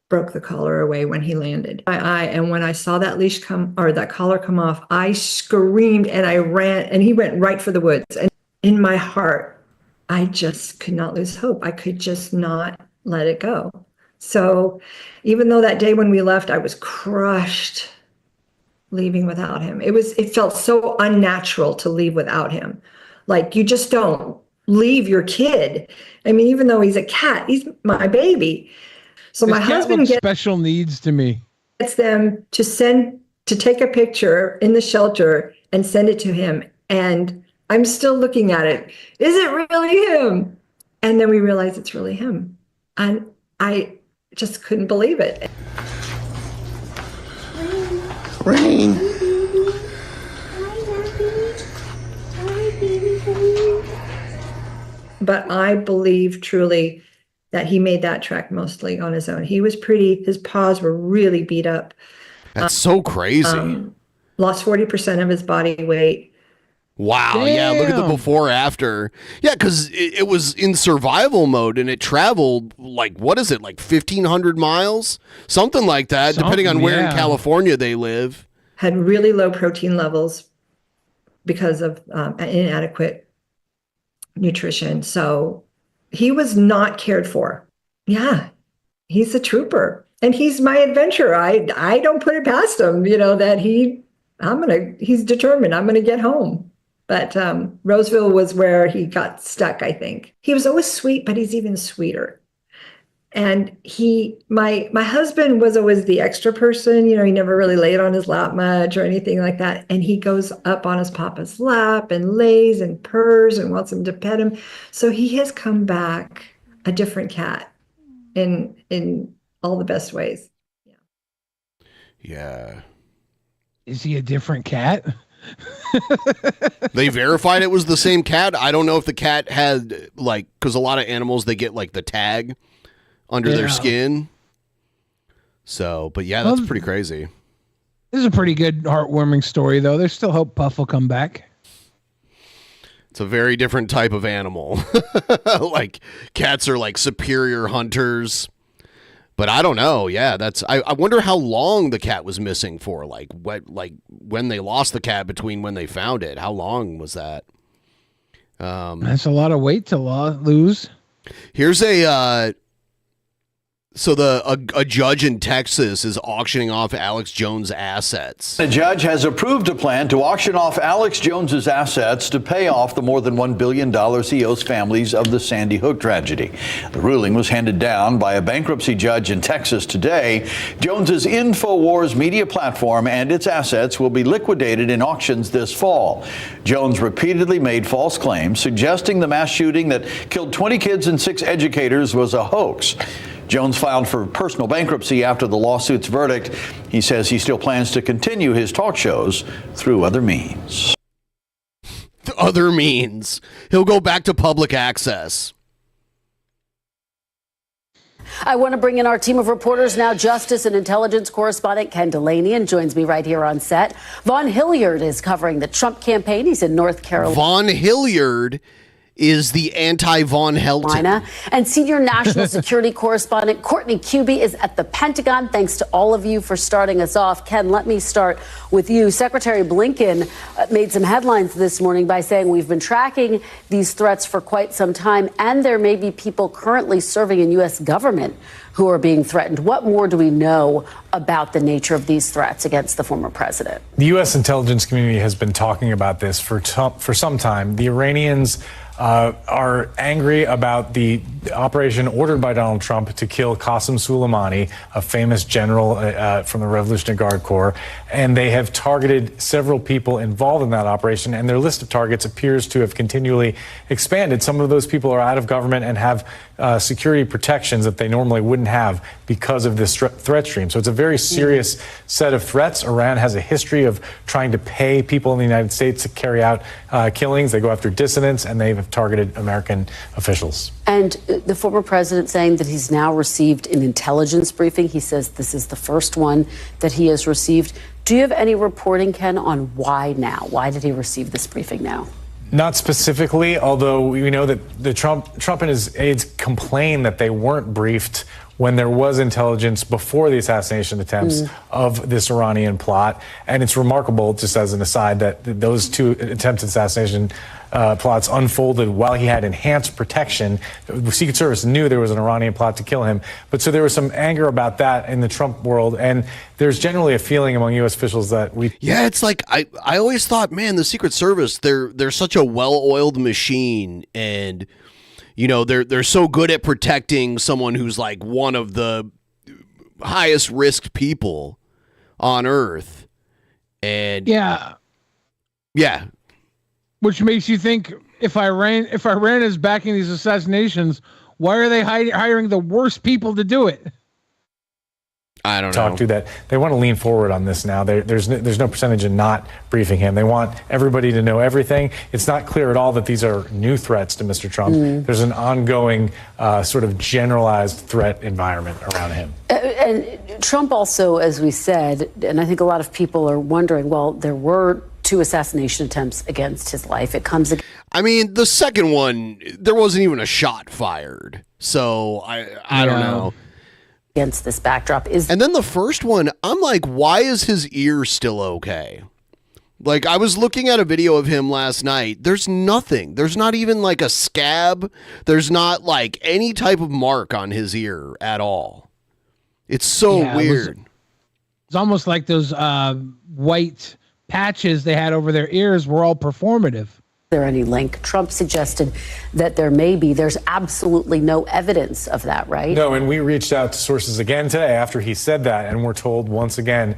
broke the collar away when he landed. And when I saw that leash that collar come off, I screamed and I ran, and he went right for the woods. And in my heart, I just could not lose hope. I could just not let it go. So even though that day when we left, I was crushed leaving without him. It felt so unnatural to leave without him. Like, you just don't leave your kid. I mean, even though he's a cat, he's my baby. So my husband gets special needs to me. Gets them to take a picture in the shelter and send it to him. And I'm still looking at it. Is it really him? And then we realize it's really him. And I just couldn't believe it. Rain. But I believe truly that he made that trek mostly on his own. His paws were really beat up. That's so crazy. Lost 40% of his body weight. Wow. Damn. Yeah. Look at the before after. Yeah. Because it was in survival mode and it traveled like, what is it? Like 1,500 miles? Something like that, depending on where in California they live. Had really low protein levels because of inadequate nutrition. So he was not cared for. Yeah. He's a trooper and he's my adventurer. I don't put it past him, you know, that he's determined. I'm going to get home. But Roseville was where he got stuck, I think. He was always sweet, but he's even sweeter. And my husband was always the extra person. You know, he never really laid on his lap much or anything like that. And he goes up on his papa's lap and lays and purrs and wants him to pet him. So he has come back a different cat in all the best ways. Yeah. Is he a different cat? They verified it was the same cat. I don't know if the cat had like, because a lot of animals, they get like the tag under their skin. So, but yeah, that's pretty crazy. This is a pretty good heartwarming story though. There's still hope Puff will come back. It's a very different type of animal. Like cats are like superior hunters. But I don't know. Yeah, I wonder how long the cat was missing for. Like when they lost the cat between when they found it. How long was that? That's a lot of weight to lose. Here's a judge in Texas is auctioning off Alex Jones' assets. A judge has approved a plan to auction off Alex Jones's assets to pay off the more than $1 billion he owes families of the Sandy Hook tragedy. The ruling was handed down by a bankruptcy judge in Texas today. Jones's InfoWars media platform and its assets will be liquidated in auctions this fall. Jones repeatedly made false claims, suggesting the mass shooting that killed 20 kids and 6 educators was a hoax. Jones filed for personal bankruptcy after the lawsuit's verdict. He says he still plans to continue his talk shows through other means. Other means. He'll go back to public access. I want to bring in our team of reporters now. Justice and intelligence correspondent Ken Delanian joins me right here on set. Vaughn Hilliard is covering the Trump campaign. He's in North Carolina. Vaughn Hilliard is the anti-Von Helton. And senior national security correspondent Courtney Kuby is at the Pentagon. Thanks to all of you for starting us off. Ken, let me start with you. Secretary Blinken made some headlines this morning by saying we've been tracking these threats for quite some time, and there may be people currently serving in U.S. government who are being threatened. What more do we know about the nature of these threats against the former president? The U.S. intelligence community has been talking about this for some time. The Iranians are angry about the operation ordered by Donald Trump to kill Qasem Soleimani, a famous general from the Revolutionary Guard Corps, and they have targeted several people involved in that operation, and their list of targets appears to have continually expanded. Some of those people are out of government and have security protections that they normally wouldn't have because of this threat stream. So it's a very serious set of threats. Iran has a history of trying to pay people in the United States to carry out killings. They go after dissidents, and they have targeted American officials. And the former president saying that he's now received an intelligence briefing. He says this is the first one that he has received. Do you have any reporting, Ken, on why now? Why did he receive this briefing now? Not specifically, although we know that the Trump and his aides complained that they weren't briefed when there was intelligence before the assassination attempts of this Iranian plot. And it's remarkable, just as an aside, that those two attempted assassination plots unfolded while he had enhanced protection. The Secret Service knew there was an Iranian plot to kill him. But so there was some anger about that in the Trump world. And there's generally a feeling among U.S. officials that Yeah, it's like, I always thought, man, the Secret Service, they're such a well-oiled machine. And you know, they're so good at protecting someone who's like one of the highest risked people on Earth. And yeah. Which makes you think if Iran is backing these assassinations, why are they hiring the worst people to do it? I don't know. Talk to that. They want to lean forward on this now. There's no percentage in not briefing him. They want everybody to know everything. It's not clear at all that these are new threats to Mr. Trump. There's an ongoing sort of generalized threat environment around him. And Trump also, as we said, and I think a lot of people are wondering, well, there were 2 assassination attempts against his life. It comes against I mean, the second one, there wasn't even a shot fired. So I don't know. Against this backdrop And then the first one, I'm like, why is his ear still okay? Like, I was looking at a video of him last night. There's nothing. There's not even like a scab. There's not like any type of mark on his ear at all. It's so weird. It's almost like those white patches they had over their ears were all performative. there any link? Trump suggested that there's absolutely no evidence of that, right? No, and we reached out to sources again today after he said that, and we're told once again,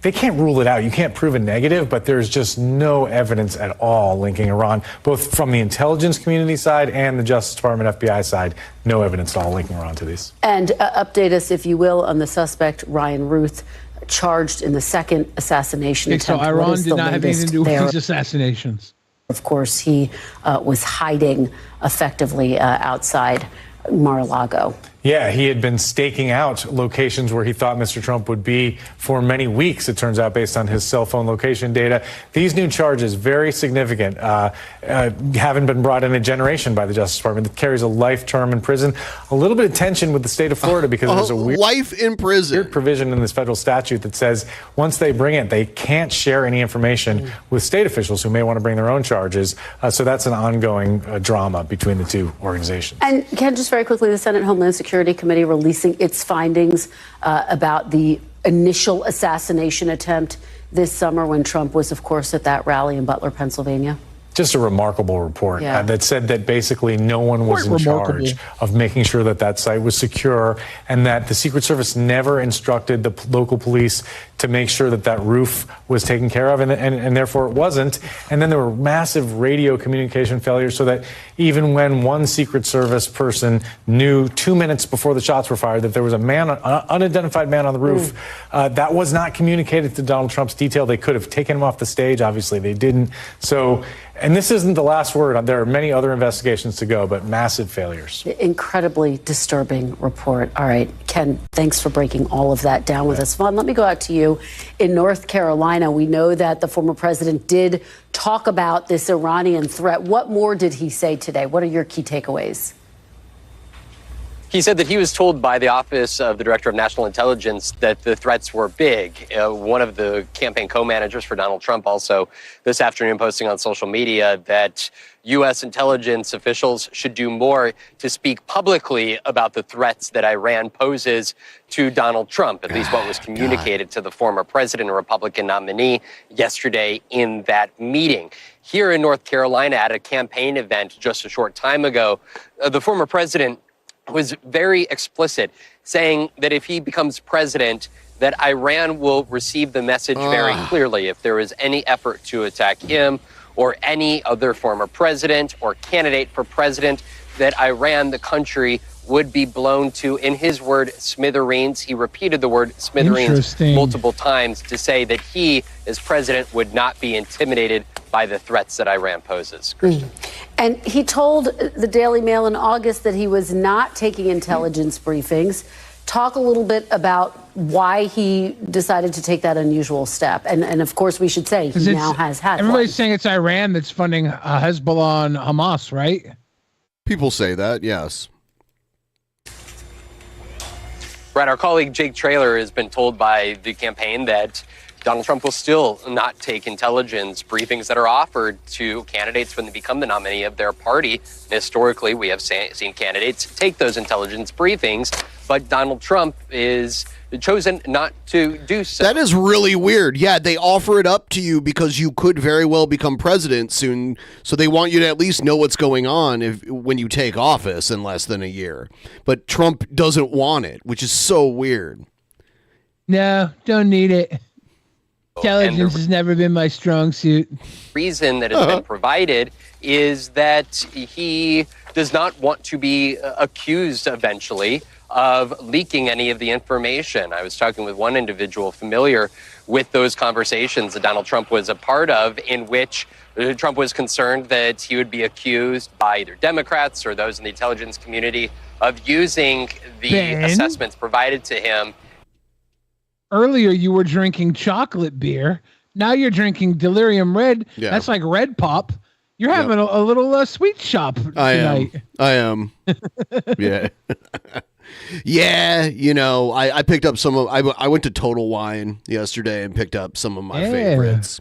they can't rule it out. You can't prove a negative, but there's just no evidence at all linking Iran, both from the intelligence community side and the Justice Department, FBI side. No evidence at all linking Iran to these. And update us, if you will, on the suspect, Ryan Ruth, charged in the second assassination attempt. So Iran did not have anything to do with these assassinations. Of course, he was hiding effectively outside Mar-a-Lago. Yeah, he had been staking out locations where he thought Mr. Trump would be for many weeks, it turns out, based on his cell phone location data. These new charges, very significant, haven't been brought in a generation by the Justice Department. It carries a life term in prison. A little bit of tension with the state of Florida because there's a weird life in prison provision in this federal statute that says once they bring it, they can't share any information with state officials who may want to bring their own charges. So that's an ongoing drama between the two organizations. And Ken, just very quickly, the Senate Homeland Security Committee releasing its findings about the initial assassination attempt this summer when Trump was, of course, at that rally in Butler, Pennsylvania. Just a remarkable report that said that basically no one was in charge of making sure that that site was secure, and that the Secret Service never instructed the local police to make sure that that roof was taken care of, and therefore it wasn't. And then there were massive radio communication failures, so that even when one Secret Service person knew 2 minutes before the shots were fired that there was a man, an unidentified man on the roof, that was not communicated to Donald Trump's detail. They could have taken him off the stage. Obviously, they didn't. So, and this isn't the last word. There are many other investigations to go, but massive failures. Incredibly disturbing report. All right, Ken, thanks for breaking all of that down with us. Vaughn, let me go out to you. In North Carolina, we know that the former president did talk about this Iranian threat. What more did he say today? What are your key takeaways? He said that he was told by the Office of the Director of National Intelligence that the threats were big. One of the campaign co-managers for Donald Trump also this afternoon posting on social media that U.S. intelligence officials should do more to speak publicly about the threats that Iran poses to Donald Trump, at least what was communicated to the former president and Republican nominee yesterday in that meeting. Here in North Carolina at a campaign event just a short time ago, the former president was very explicit, saying that if he becomes president, that Iran will receive the message very clearly if there is any effort to attack him or any other former president or candidate for president, that Iran, the country, would be blown to, in his word, smithereens. He repeated the word smithereens multiple times to say that he, as president, would not be intimidated by the threats that Iran poses. And he told the Daily Mail in August that he was not taking intelligence briefings. Talk a little bit about why he decided to take that unusual step. And of course, we should say he now has had Everybody's saying it's Iran that's funding Hezbollah and Hamas, right? People say that, yes. Right, our colleague Jake Traylor has been told by the campaign that Donald Trump will still not take intelligence briefings that are offered to candidates when they become the nominee of their party. Historically, we have seen candidates take those intelligence briefings, but Donald Trump is chosen not to do so. That is really weird. Yeah, they offer it up to you because you could very well become president soon, so they want you to at least know what's going on when you take office in less than a year. But Trump doesn't want it, which is so weird. No, don't need it. Intelligence has never been my strong suit. Reason that has been provided is that he does not want to be accused eventually of leaking any of the information. I was talking with one individual familiar with those conversations that Donald Trump was a part of, in which Trump was concerned that he would be accused by either Democrats or those in the intelligence community of using the assessments provided to him. Earlier, you were drinking chocolate beer. Now you're drinking delirium red. Yeah. That's like red pop. You're having a little sweet shop tonight. I am. Yeah. Yeah, you know, I picked up some of. I went to Total Wine yesterday and picked up some of my favorites.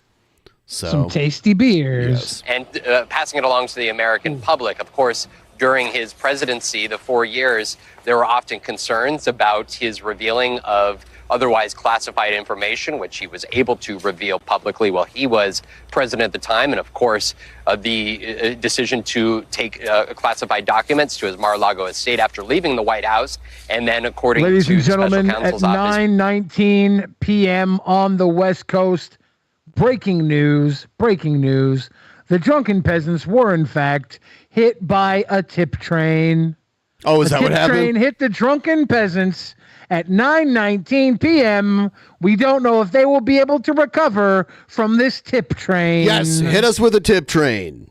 So some tasty beers. And passing it along to the American public, of course. During his presidency, the 4 years, there were often concerns about his revealing of otherwise classified information, which he was able to reveal publicly while he was president at the time. And of course, the decision to take classified documents to his Mar-a-Lago estate after leaving the White House. And then according Ladies to and the special gentlemen, counsel's at office. 9:19 p.m. on the West Coast, breaking news. The Drunken Peasants were, in fact, hit by a tip train. Oh, is that what happened? The tip train hit the Drunken Peasants at 9:19 p.m. We don't know if they will be able to recover from this tip train. Yes, hit us with a tip train.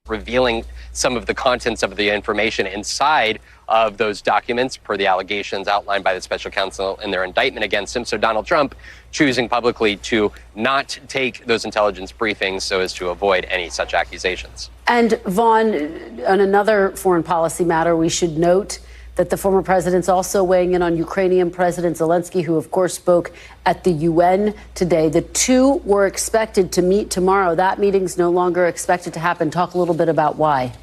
Revealing some of the contents of the information inside of those documents per the allegations outlined by the special counsel in their indictment against him. So Donald Trump choosing publicly to not take those intelligence briefings so as to avoid any such accusations. And Vaughn, on another foreign policy matter, we should note that the former president's also weighing in on Ukrainian President Zelensky, who of course spoke at the UN today. The two were expected to meet tomorrow. That meeting's no longer expected to happen. Talk a little bit about why.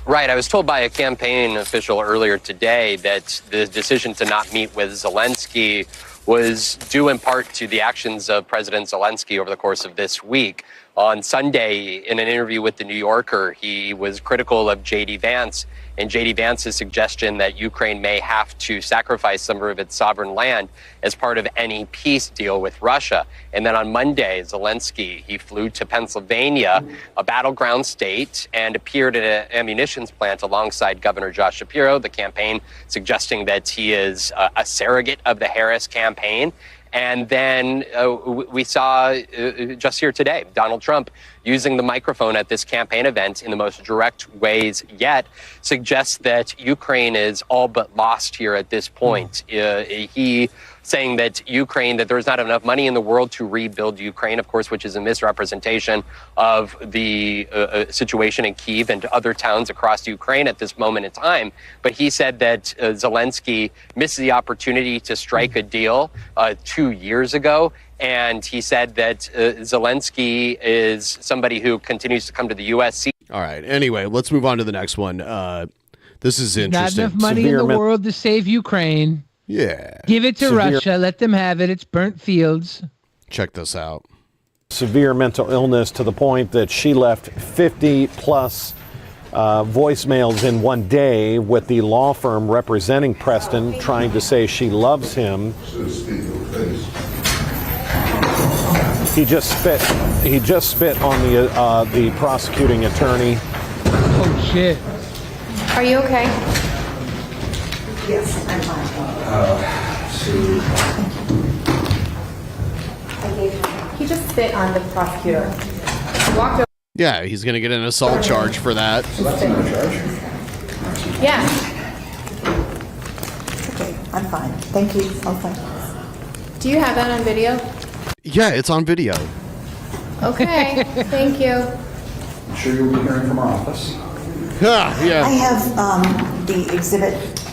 Right. I was told by a campaign official earlier today that the decision to not meet with Zelensky was due in part to the actions of President Zelensky over the course of this week. On Sunday, in an interview with The New Yorker, he was critical of J.D. Vance and J.D. Vance's suggestion that Ukraine may have to sacrifice some of its sovereign land as part of any peace deal with Russia. And then on Monday, Zelensky, he flew to Pennsylvania, a battleground state, and appeared at an ammunitions plant alongside Governor Josh Shapiro, the campaign suggesting that he is a surrogate of the Harris campaign. And then we saw just here today, Donald Trump using the microphone at this campaign event in the most direct ways yet suggests that Ukraine is all but lost here at this point. He saying that that there's not enough money in the world to rebuild Ukraine, of course, which is a misrepresentation of the situation in Kyiv and other towns across Ukraine at this moment in time. But he said that Zelensky missed the opportunity to strike a deal 2 years ago. And he said that Zelensky is somebody who continues to come to the U.S. All right. Anyway, let's move on to the next one. This is interesting. Not enough money in the world to save Ukraine. Yeah. Give it to Russia. Let them have it. It's burnt fields. Check this out. Severe mental illness to the point that she left 50 plus voicemails in one day with the law firm representing Preston, trying to say she loves him. He just spit on the prosecuting attorney. Oh shit. Are you okay? Yes, I'm fine. He just spit on the prosecutor. He walked over. Yeah, he's going to get an assault charge for that. So that's not a charge? Yeah. Okay, I'm fine. Thank you. I'm fine. Do you have that on video? Yeah, it's on video. Okay, thank you. I'm sure you'll be hearing from our office. Yeah. I have the exhibits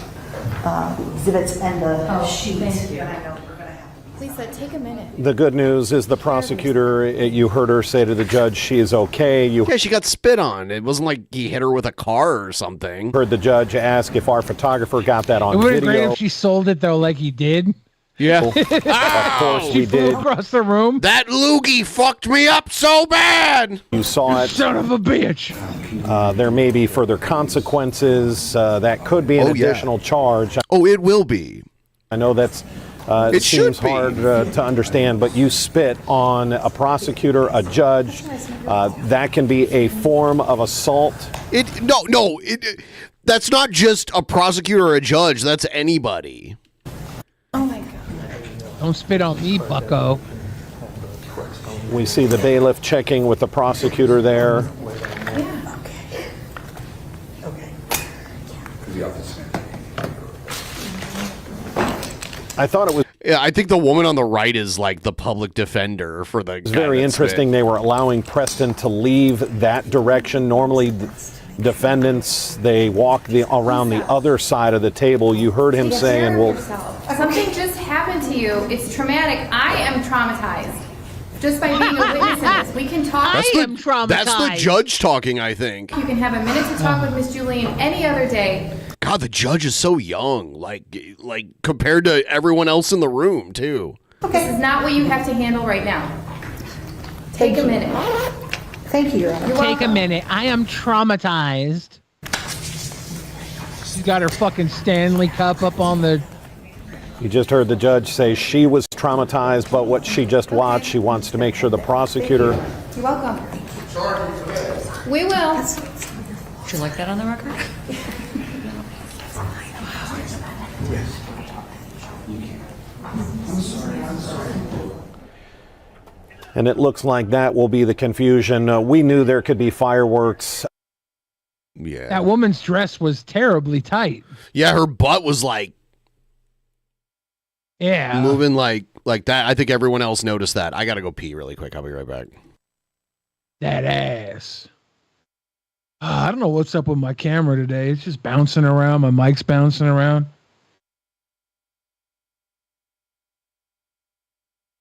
and the sheets. Thank you. And I know we're going to have. Lisa, take a minute. The good news is the prosecutor, you heard her say to the judge she is okay. Yeah, she got spit on. It wasn't like he hit her with a car or something. Heard the judge ask if our photographer got that on It would have video. been great if she sold it though, like he did. Yeah. Of course She we flew did. across the room. That loogie fucked me up so bad. You saw it. Son of a bitch. There may be further consequences. That could be an additional charge. Oh, it will be. I know that's it seems hard to understand, but you spit on a prosecutor, a judge. That can be a form of assault. That's not just a prosecutor or a judge. That's anybody. Oh my God. Don't spit on me, bucko. We see the bailiff checking with the prosecutor there. Yeah. Okay. I thought it was. Yeah, I think the woman on the right is like the public defender for the. It's very interesting. They were allowing Preston to leave that direction. Normally, defendants they walk around the other side of the table. You heard him saying, "Well, something just happened to you. It's traumatic. I am traumatized just by being a witness in this. We can talk. That's the judge talking. I think You can have a minute to talk with Miss Julian any other day. God, the judge is so young, like compared to everyone else in the room too. This is not what you have to handle right now. Take a minute. Thank you, Your Honor. Take a minute. I am traumatized. She's got her fucking Stanley Cup up on the. You just heard the judge say she was traumatized, but what she just watched, she wants to make sure the prosecutor. You're welcome. We will. Would you like that on the record? And it looks like that will be the confusion. We knew there could be fireworks. Yeah. That woman's dress was terribly tight. Yeah, her butt was like. Yeah. Moving like that. I think everyone else noticed that. I got to go pee really quick. I'll be right back. That ass. I don't know what's up with my camera today. It's just bouncing around. My mic's bouncing around.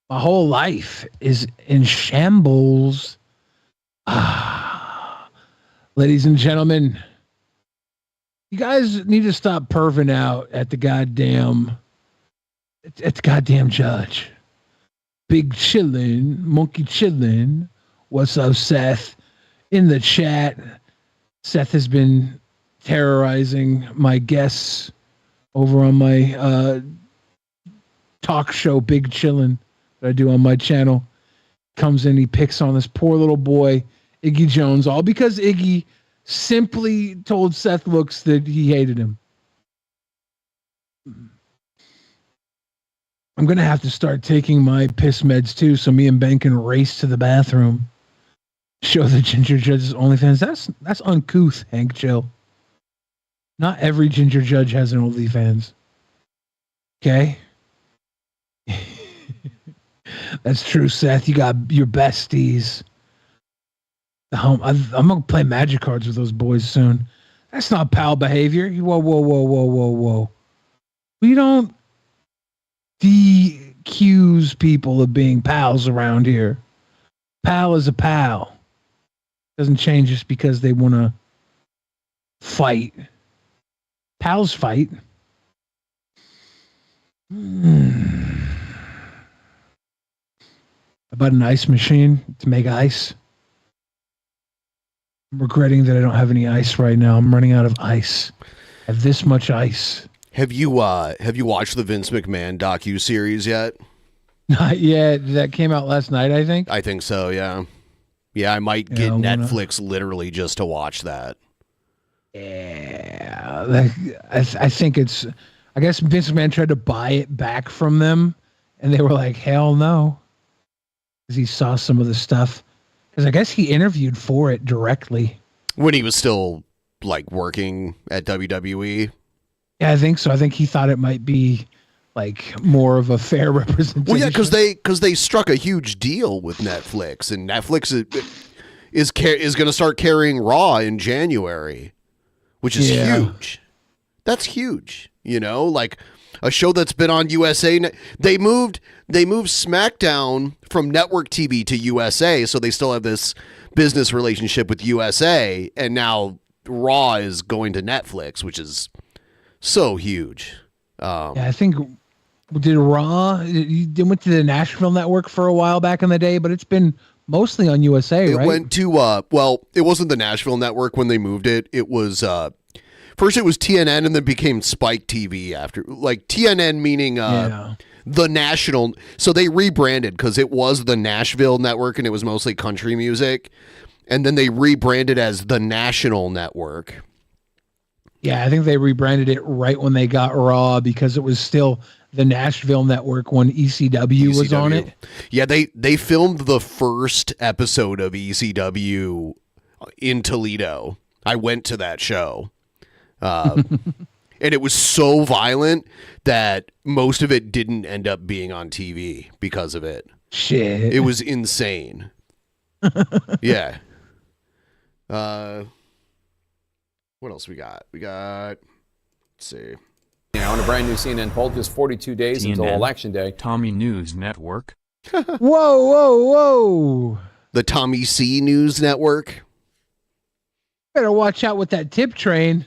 My whole life is in shambles. Ladies and gentlemen, you guys need to stop perving out at the goddamn judge. Big chillin', monkey chillin'. What's up, Seth? In the chat, Seth has been terrorizing my guests over on my talk show, Big Chillin', that I do on my channel. Comes in, he picks on this poor little boy, Iggy Jones, all because Iggy simply told Seth Looks that he hated him. I'm going to have to start taking my piss meds too, so me and Ben can race to the bathroom. Show the Ginger Judge's OnlyFans. That's uncouth, Hank Jill. Not every Ginger Judge has an OnlyFans. Okay? That's true, Seth. You got your besties. I'm going to play magic cards with those boys soon. That's not pal behavior. Whoa. We don't accuse people of being pals around here. Pal is a pal. Doesn't change just because they want to fight. Pals fight. I bought an ice machine to make ice. I'm regretting that I don't have any ice right now. I'm running out of ice. I have this much ice. Have you watched the Vince McMahon docu-series yet? Not yet. That came out last night, I think. I think so, yeah. Yeah, I might get Netflix literally just to watch that. Yeah. I think it's... I guess Vince McMahon tried to buy it back from them, and they were like, hell no. Because he saw some of the stuff. Because I guess he interviewed for it directly. When he was still, like, working at WWE? Yeah, I think so. I think he thought it might be like more of a fair representation. Well, yeah, because they struck a huge deal with Netflix, and Netflix is going to start carrying Raw in January, which is huge. That's huge, you know, like a show that's been on USA. They moved SmackDown from network TV to USA, so they still have this business relationship with USA, and now Raw is going to Netflix, which is so huge. Yeah, I think did Raw went to the Nashville network for a while back in the day, but it's been mostly on USA, right? It went to well, it wasn't the Nashville network when they moved it. It was first it was TNN and then became Spike TV after. Like TNN meaning the national. So they rebranded because it was the Nashville network and it was mostly country music, and then they rebranded as the National Network. Yeah, I think they rebranded it right when they got Raw because it was still the Nashville network when ECW was on it. Yeah, they filmed the first episode of ECW in Toledo. I went to that show. And And it was so violent that most of it didn't end up being on TV because of it. Shit. It was insane. Yeah. What else we got? Let's see. Now, in a brand new CNN poll, just 42 days until Election Day. Tommy News Network. Whoa. The Tommy C News Network. Better watch out with that tip train.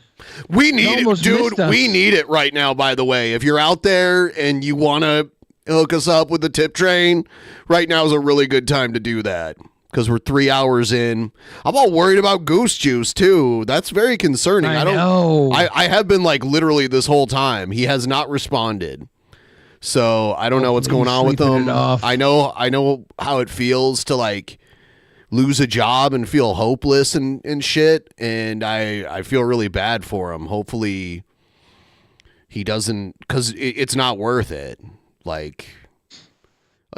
We need it, dude. We need it right now, by the way. If you're out there and you want to hook us up with the tip train, right now is a really good time to do that. Because we're 3 hours in. I'm all worried about Goose Juice, too. That's very concerning. I know. I have been like literally this whole time. He has not responded. So I don't know what's going on with him. I know how it feels to like lose a job and feel hopeless and shit. And I feel really bad for him. Hopefully he doesn't, because it's not worth it. Like,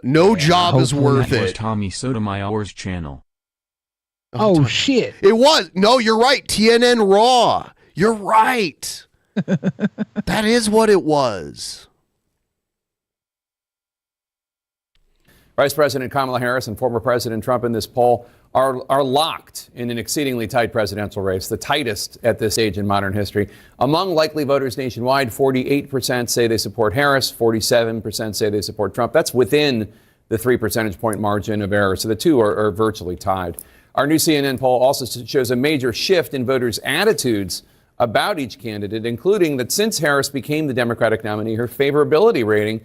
no job is worth That was it. Tommy Sotomayor's channel. Oh, shit. It was. No, you're right. TNN Raw. You're right. That is what it was. Vice President Kamala Harris and former President Trump in this poll are locked in an exceedingly tight presidential race, the tightest at this stage in modern history. Among likely voters nationwide, 48% say they support Harris, 47% say they support Trump. That's within the 3 percentage point margin of error, so the two are virtually tied. Our new CNN poll also shows a major shift in voters' attitudes about each candidate, including that since Harris became the Democratic nominee, her favorability rating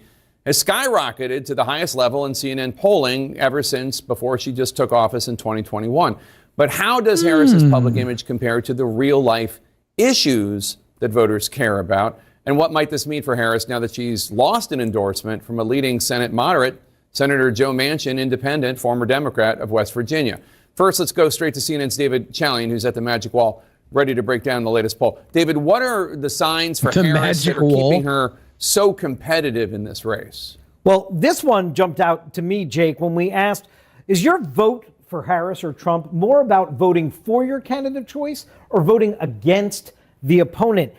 has skyrocketed to the highest level in CNN polling ever since before she just took office in 2021. But how does Harris's public image compare to the real-life issues that voters care about? And what might this mean for Harris now that she's lost an endorsement from a leading Senate moderate, Senator Joe Manchin, independent, former Democrat of West Virginia? First, let's go straight to CNN's David Chalian, who's at the Magic Wall, ready to break down the latest poll. David, what are the signs for Harris that are keeping her so competitive in this race? Well, this one jumped out to me, Jake, when we asked, is your vote for Harris or Trump more about voting for your candidate choice or voting against the opponent?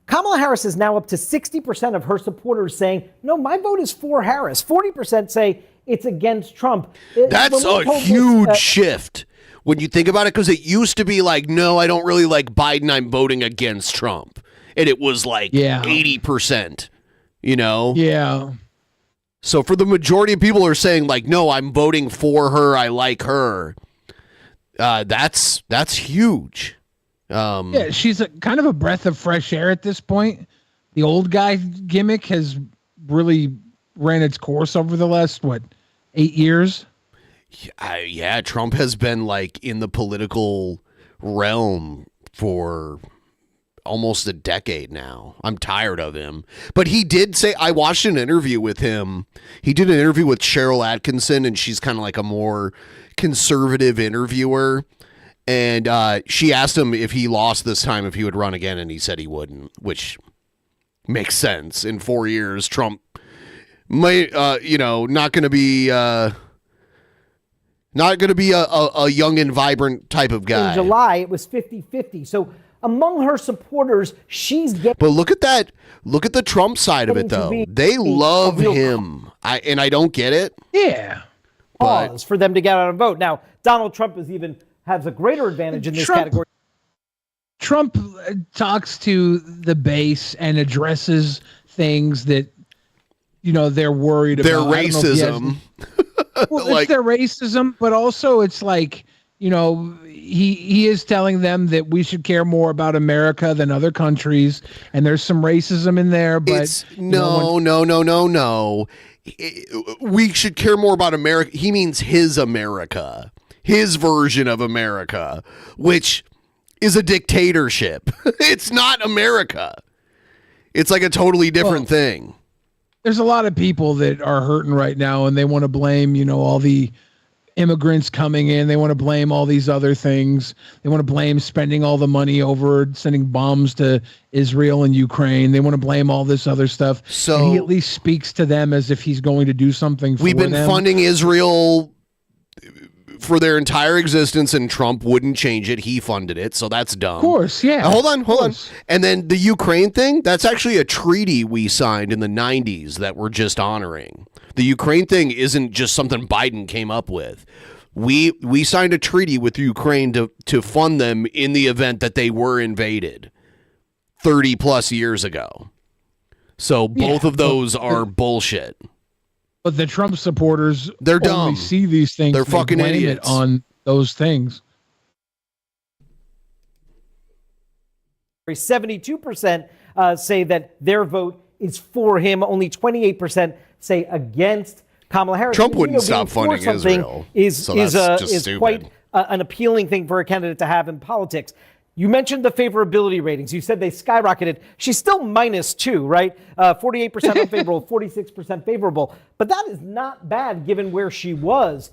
Kamala Harris is now up to 60% of her supporters saying, no, my vote is for Harris. 40% say it's against Trump. That's a huge shift when you think about it, because it used to be like, no, I don't really like Biden, I'm voting against Trump. And it was like 80%. You know? Yeah. So for the majority of people who are saying like, no, I'm voting for her, I like her. That's huge. Yeah, she's kind of a breath of fresh air at this point. The old guy gimmick has really ran its course over the last, 8 years? Yeah, Trump has been like in the political realm for almost a decade now. I'm tired of him. But he did say, I watched an interview with him. He did an interview with Cheryl Atkinson, and she's kind of like a more conservative interviewer. And she asked him if he lost this time, if he would run again, and he said he wouldn't, which makes sense. In 4 years, Trump might, not going to be a young and vibrant type of guy. In July, it was 50-50. So among her supporters, she's getting... But look at that. Look at the Trump side of it, though. They love him. I don't get it. Yeah. Pause for them to get out and vote. Now, Donald Trump has a greater advantage in this category. Trump talks to the base and addresses things that, they're worried about. Their racism. Well, it's their racism, but also it's like, he is telling them that we should care more about America than other countries, and there's some racism in there. But no. We should care more about America. He means his America, his version of America, which is a dictatorship. It's not America. It's like a totally different thing. There's a lot of people that are hurting right now, and they want to blame, all the immigrants coming in. They want to blame all these other things. They want to blame spending all the money over sending bombs to Israel and Ukraine. They want to blame all this other stuff. So and he at least speaks to them as if he's going to do something for them. We've been funding Israel for their entire existence, and Trump wouldn't change it. He funded it, so that's dumb. Of course, yeah. Hold on. And then the Ukraine thing, that's actually a treaty we signed in the 90s that we're just honoring. The Ukraine thing isn't just something Biden came up with. We signed a treaty with Ukraine to fund them in the event that they were invaded 30 plus years ago. So both of those are bullshit. But the Trump supporters, they're only dumb. see these things. They're they fucking blame idiots it on those things. 72% say that their vote is for him. Only 28% say against Kamala Harris. Trump wouldn't stop funding Israel. Is stupid. quite an appealing thing for a candidate to have in politics. You mentioned the favorability ratings. You said they skyrocketed. She's still -2, right? 48% unfavorable, 46% favorable. But that is not bad given where she was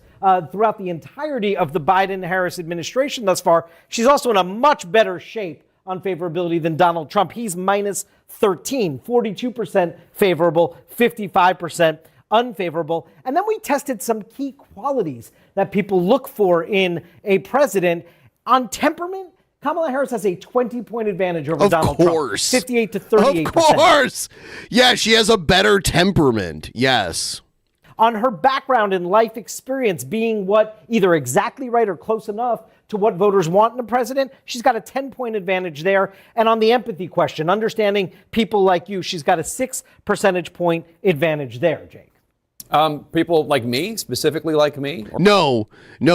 throughout the entirety of the Biden-Harris administration thus far. She's also in a much better shape on favorability than Donald Trump. He's -13, 42% favorable, 55% unfavorable. And then we tested some key qualities that people look for in a president. On temperament, Kamala Harris has a 20-point advantage over Donald Trump. 58 to 38%. Of course. Yeah, she has a better temperament. Yes. On her background and life experience being what either exactly right or close enough to what voters want in a president, she's got a 10-point advantage there. And on the empathy question, understanding people like you, she's got a 6 percentage point advantage there, Jake. People like me, specifically like me? No,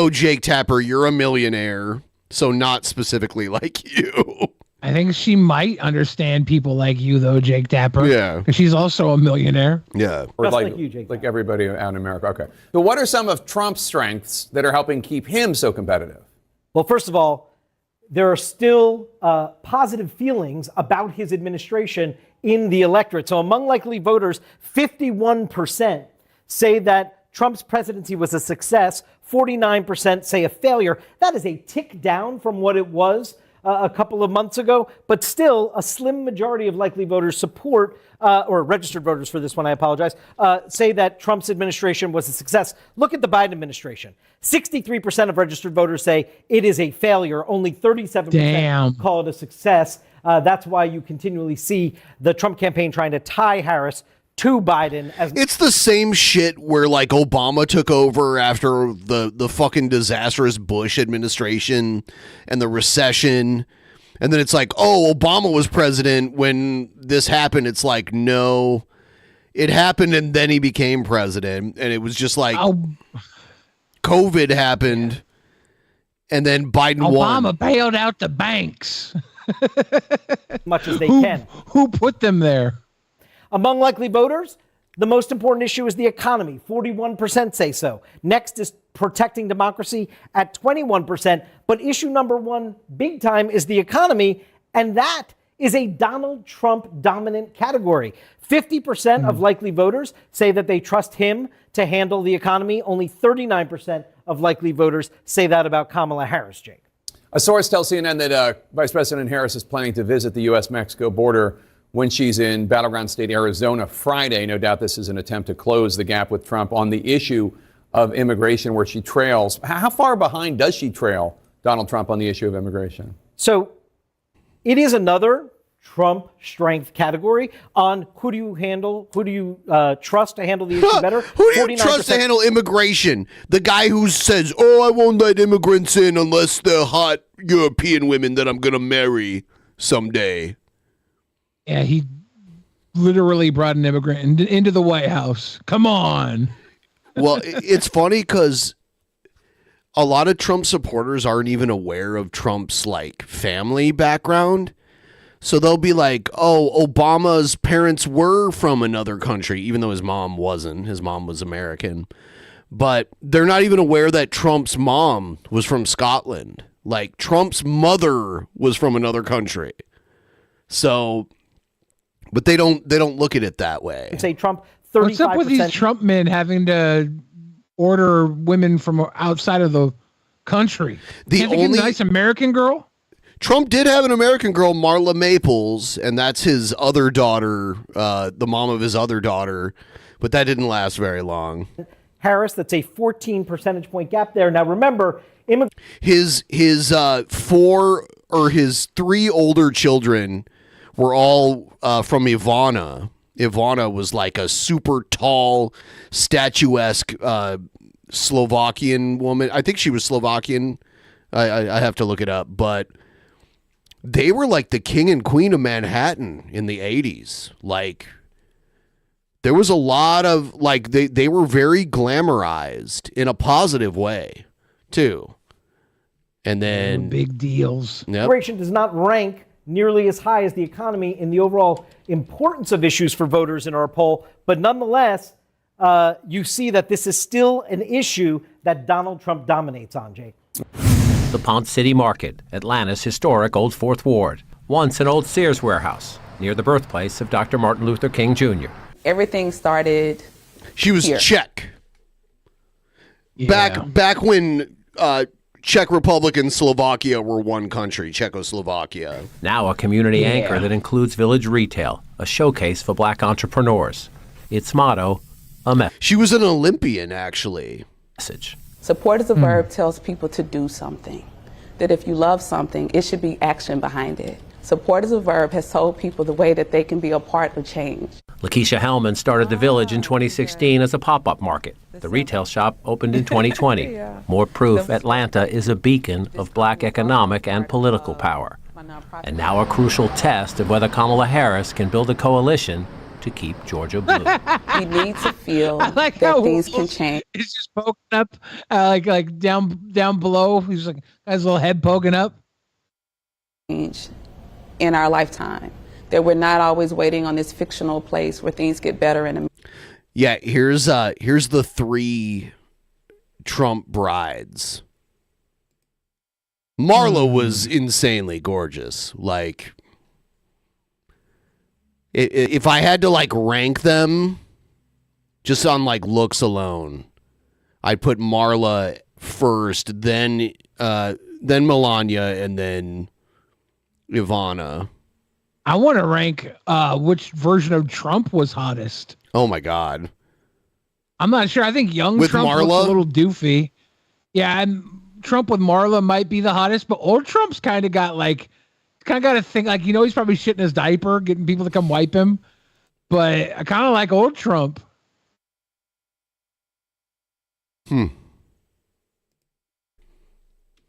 Jake Tapper, you're a millionaire. So not specifically like you. I think she might understand people like you, though, Jake Tapper. Yeah. Because she's also a millionaire. Yeah. Or Just like you, Jake. Like everybody out in America. Okay. So what are some of Trump's strengths that are helping keep him so competitive? Well, first of all, there are still positive feelings about his administration in the electorate. So among likely voters, 51% say that Trump's presidency was a success. 49% say a failure. That is a tick down from what it was a couple of months ago, but still a slim majority of likely voters support, or registered voters for this one, I apologize, say that Trump's administration was a success. Look at the Biden administration. 63% of registered voters say it is a failure. Only 37% call it a success. That's why you continually see the Trump campaign trying to tie Harris to Biden. It's the same shit where like Obama took over after the fucking disastrous Bush administration and the recession. And then it's like, oh, Obama was president when this happened. It's like, no, it happened and then he became president. And it was just like COVID happened and then Biden won. Obama bailed out the banks. Much as they can. Who put them there? Among likely voters, the most important issue is the economy. 41% say so. Next is protecting democracy at 21%. But issue number one, big time, is the economy. And that is a Donald Trump dominant category. 50% of likely voters say that they trust him to handle the economy. Only 39% of likely voters say that about Kamala Harris, Jake. A source tells CNN that Vice President Harris is planning to visit the U.S.-Mexico border when she's in battleground state Arizona Friday. No doubt this is an attempt to close the gap with Trump on the issue of immigration, where she trails. How far behind does she trail Donald Trump on the issue of immigration? So it is another Trump strength category on who do you trust to handle the issue better? Who do you trust to handle immigration? The guy who says, oh, I won't let immigrants in unless they're hot European women that I'm going to marry someday. Yeah, he literally brought an immigrant into the White House. Come on. Well, it's funny because a lot of Trump supporters aren't even aware of Trump's like family background. So they'll be like, oh, Obama's parents were from another country, even though his mom wasn't. His mom was American. But they're not even aware that Trump's mom was from Scotland. Like Trump's mother was from another country. So... But they don't look at it that way. Say Trump, 35%. What's up with these Trump men having to order women from outside of the country? Can't they get a nice American girl? Trump did have an American girl, Marla Maples, and that's his other daughter, the mom of his other daughter. But that didn't last very long. Harris. That's a 14 percentage point gap there. Now, remember, his 3 older children were all from Ivana. Ivana was like a super tall, statuesque Slovakian woman. I think she was Slovakian. I have to look it up, but they were like the king and queen of Manhattan in the 80s. Like, there was a lot of, like, they were very glamorized in a positive way, too. And then big deals. Yep. immigration does not rank nearly as high as the economy in the overall importance of issues for voters in our poll. But nonetheless, you see that this is still an issue that Donald Trump dominates on, Jake. The Ponce City Market, Atlanta's historic Old Fourth Ward, once an old Sears warehouse near the birthplace of Dr. Martin Luther King Jr. Everything started. She was here. Czech. Back when Czech Republic and Slovakia were one country, Czechoslovakia. Now a community anchor that includes village retail, a showcase for black entrepreneurs. Its motto, a message. She was an Olympian, actually. Support as a verb tells people to do something. That if you love something, it should be action behind it. Support as a verb has told people the way that they can be a part of change. Lakeisha Hellman started the village in 2016 as a pop-up market. The retail shop opened in 2020. More proof Atlanta is a beacon of black economic and political power. And now a crucial test of whether Kamala Harris can build a coalition to keep Georgia blue. We need to feel like that things can change. He's just poking up, like down below. He's like, got his little head poking up. In our lifetime, that we're not always waiting on this fictional place where things get better in a. Yeah, here's the 3 Trump brides. Marla was insanely gorgeous. Like, if I had to like rank them just on like looks alone, I'd put Marla first, then Melania, and then Ivana. I want to rank which version of Trump was hottest. Oh my God. I'm not sure. I think young With Trump Marla? looks a little doofy. Yeah, and Trump with Marla might be the hottest, but old Trump's kind of got a thing, like, he's probably shitting his diaper, getting people to come wipe him. But I kind of like old Trump.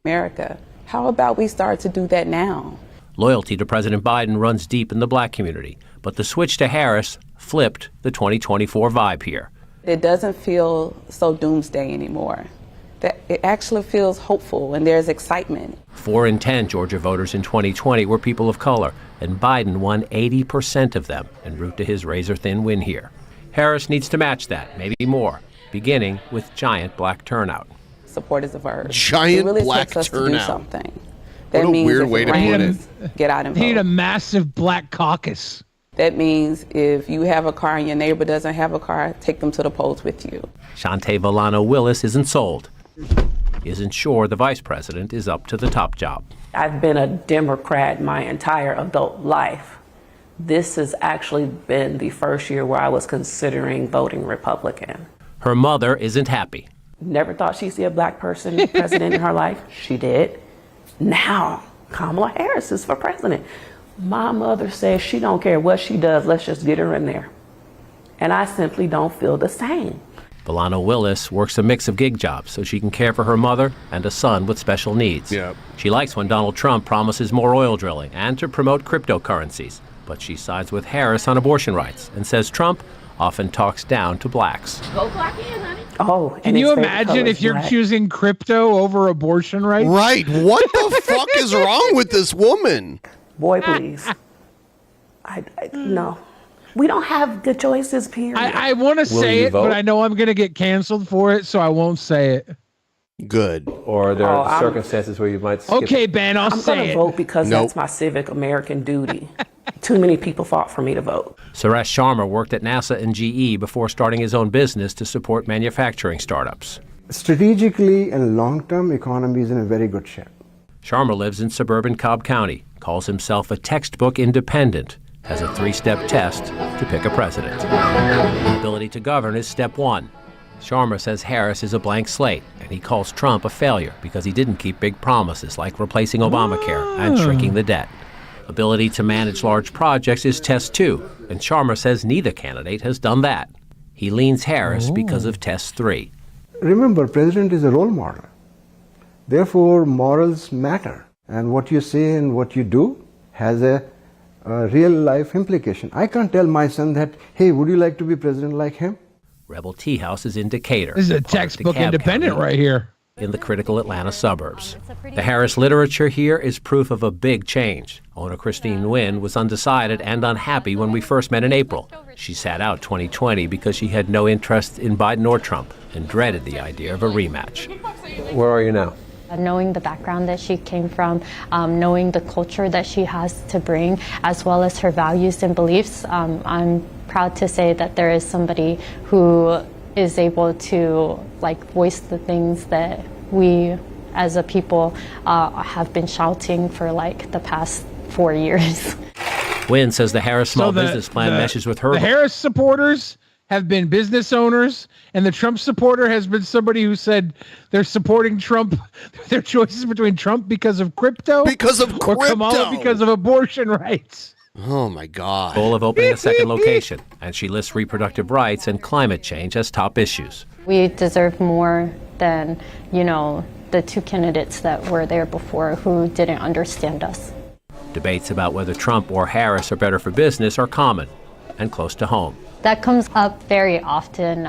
America. How about we start to do that now? Loyalty to President Biden runs deep in the black community, but the switch to Harris flipped the 2024 vibe here. It doesn't feel so doomsday anymore. That it actually feels hopeful and there's excitement. 4 in 10 Georgia voters in 2020 were people of color, and Biden won 80% of them en route to his razor-thin win here. Harris needs to match that, maybe more, beginning with giant black turnout. Support is a verb. Giant it really black takes us turnout. To do something. What That a means weird if way it to put rains, get out and They need vote. a massive black caucus. That means if you have a car and your neighbor doesn't have a car, take them to the polls with you. Shante Villano Willis isn't sold. Isn't sure the vice president is up to the top job. I've been a Democrat my entire adult life. This has actually been the first year where I was considering voting Republican. Her mother isn't happy. Never thought she'd see a black person president in her life. She did. Now, Kamala Harris is for president. My mother says she don't care what she does, let's just get her in there. And I simply don't feel the same. Villano Willis works a mix of gig jobs so she can care for her mother and a son with special needs. Yep. She likes when Donald Trump promises more oil drilling and to promote cryptocurrencies, but she sides with Harris on abortion rights and says Trump often talks down to blacks. Go black in, honey. Oh, Can you imagine if you're choosing crypto over abortion rights? Right. What the fuck is wrong with this woman? Boy, please. No. We don't have good choices, period. I want to say it, but I know I'm going to get canceled for it, so I won't say it. Good. Or there are circumstances where you might skip Okay, Ben, I'll I'm say gonna it. vote because that's my civic American duty. Too many people fought for me to vote. Suresh Sharma worked at NASA and GE before starting his own business to support manufacturing startups. Strategically and long-term, economy is in a very good shape. Sharma lives in suburban Cobb County, calls himself a textbook independent, has a 3-step test to pick a president. The ability to govern is step 1. Sharma says Harris is a blank slate, and he calls Trump a failure because he didn't keep big promises like replacing Obamacare and shrinking the debt. Ability to manage large projects is test 2, and Sharma says neither candidate has done that. He leans Harris because of test 3. Remember, president is a role model. Therefore, morals matter. And what you say and what you do has a real life implication. I can't tell my son that, hey, would you like to be president like him? Rebel Tea House is in Decatur. This is a textbook independent right here. In the critical Atlanta suburbs. The Harris literature here is proof of a big change. Owner Christine Nguyen was undecided and unhappy when we first met in April. She sat out 2020 because she had no interest in Biden or Trump and dreaded the idea of a rematch. Where are you now? Knowing the background that she came from, knowing the culture that she has to bring, as well as her values and beliefs, I'm proud to say that there is somebody who is able to voice the things that we as a people have been shouting for the past 4 years. Nguyen says the Harris small business plan meshes with her. The Harris supporters have been business owners, and the Trump supporter has been somebody who said they're supporting Trump, their choices between Trump because of crypto, or Kamala because of abortion rights. Oh my God. Goal of opening a second location, and she lists reproductive rights and climate change as top issues. We deserve more than, the 2 candidates that were there before who didn't understand us. Debates about whether Trump or Harris are better for business are common and close to home. That comes up very often.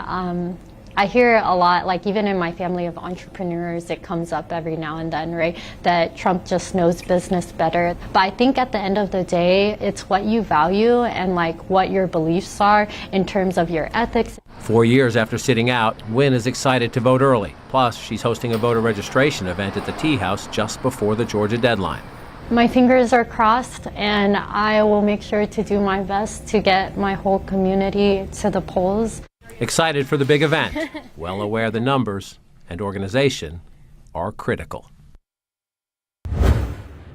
I hear a lot, even in my family of entrepreneurs, it comes up every now and then, right? That Trump just knows business better. But I think at the end of the day, it's what you value and what your beliefs are in terms of your ethics. 4 years after sitting out, Nguyen is excited to vote early. Plus, she's hosting a voter registration event at the Tea House just before the Georgia deadline. My fingers are crossed, and I will make sure to do my best to get my whole community to the polls. Excited for the big event, well aware the numbers and organization are critical.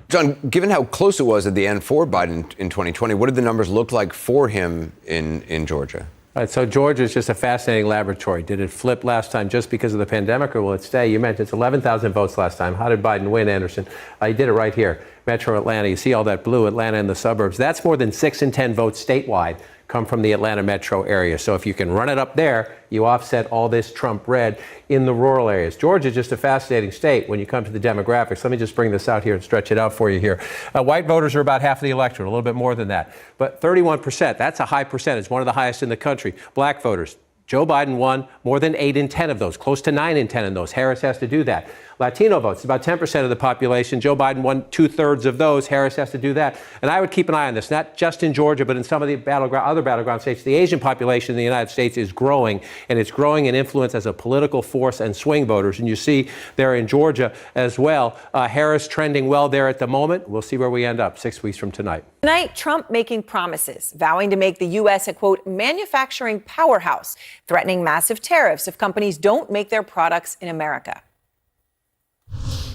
John, given how close it was at the end for Biden in 2020, what did the numbers look like for him in Georgia? All right, so Georgia is just a fascinating laboratory. Did it flip last time just because of the pandemic, or will it stay? You mentioned it's 11,000 votes last time. How did Biden win, Anderson? He did it right here. Metro Atlanta, you see all that blue, Atlanta and the suburbs. That's more than 6 in 10 votes statewide come from the Atlanta metro area. So if you can run it up there, you offset all this Trump red in the rural areas. Georgia is just a fascinating state when you come to the demographics. Let me just bring this out here and stretch it out for you here. White voters are about half of the electorate, a little bit more than that. But 31%, that's a high percentage, one of the highest in the country. Black voters, Joe Biden won more than 8 in 10 of those, close to 9 in 10 in those. Harris has to do that. Latino votes, about 10% of the population. Joe Biden won 2/3 of those. Harris has to do that. And I would keep an eye on this, not just in Georgia, but in some of the other battleground states. The Asian population in the United States is growing, and it's growing in influence as a political force and swing voters. And you see there in Georgia as well. Harris trending well there at the moment. We'll see where we end up 6 weeks from tonight. Tonight, Trump making promises, vowing to make the U.S. a, quote, manufacturing powerhouse, threatening massive tariffs if companies don't make their products in America.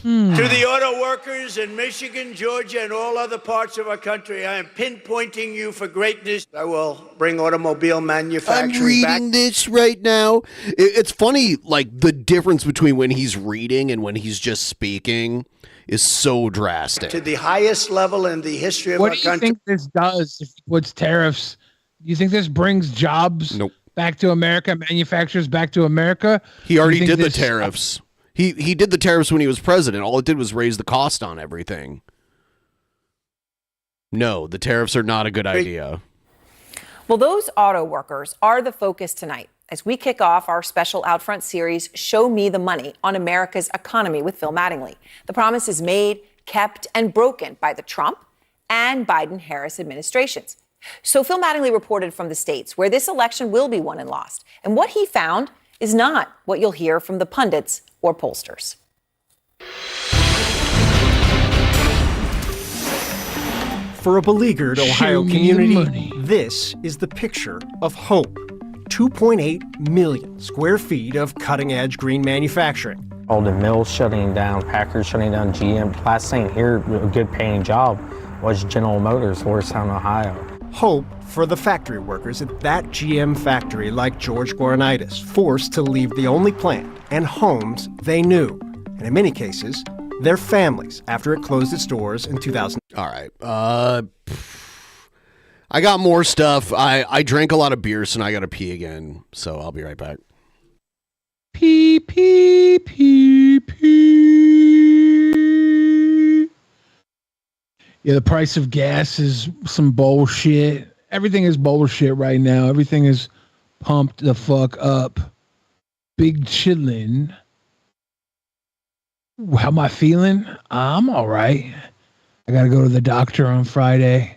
To the auto workers in Michigan, Georgia, and all other parts of our country, I am pinpointing you for greatness. I will bring automobile manufacturing back. I'm reading this right now. It's funny, the difference between when he's reading and when he's just speaking is so drastic. To the highest level in the history of our country. What do you think this does if he puts tariffs? Do you think this brings jobs back to America, manufacturers back to America? He already did the tariffs. He did the tariffs when he was president. All it did was raise the cost on everything. No, the tariffs are not a good idea. Well, those auto workers are the focus tonight as we kick off our special Outfront series, Show Me the Money, on America's economy with Phil Mattingly. The promise is made, kept, and broken by the Trump and Biden-Harris administrations. So Phil Mattingly reported from the states where this election will be won and lost. And what he found is not what you'll hear from the pundits or pollsters. For a beleaguered Ohio community, this is the picture of hope. 2.8 million square feet of cutting-edge green manufacturing. All the mills shutting down, Packers shutting down, GM. Last thing here, a good paying job was General Motors, Lordstown, Ohio. Hope for the factory workers at that GM factory like George Goronitis, forced to leave the only plant and homes they knew, and in many cases, their families after it closed its doors in 2000. All right. I got more stuff. I drank a lot of beer, so now I got to pee again. So I'll be right back. Pee, pee, pee, pee. Yeah, the price of gas is some bullshit. Everything is bullshit right now. Everything is pumped the fuck up. Big chillin'. How am I feeling? I'm all right. I got to go to the doctor on Friday.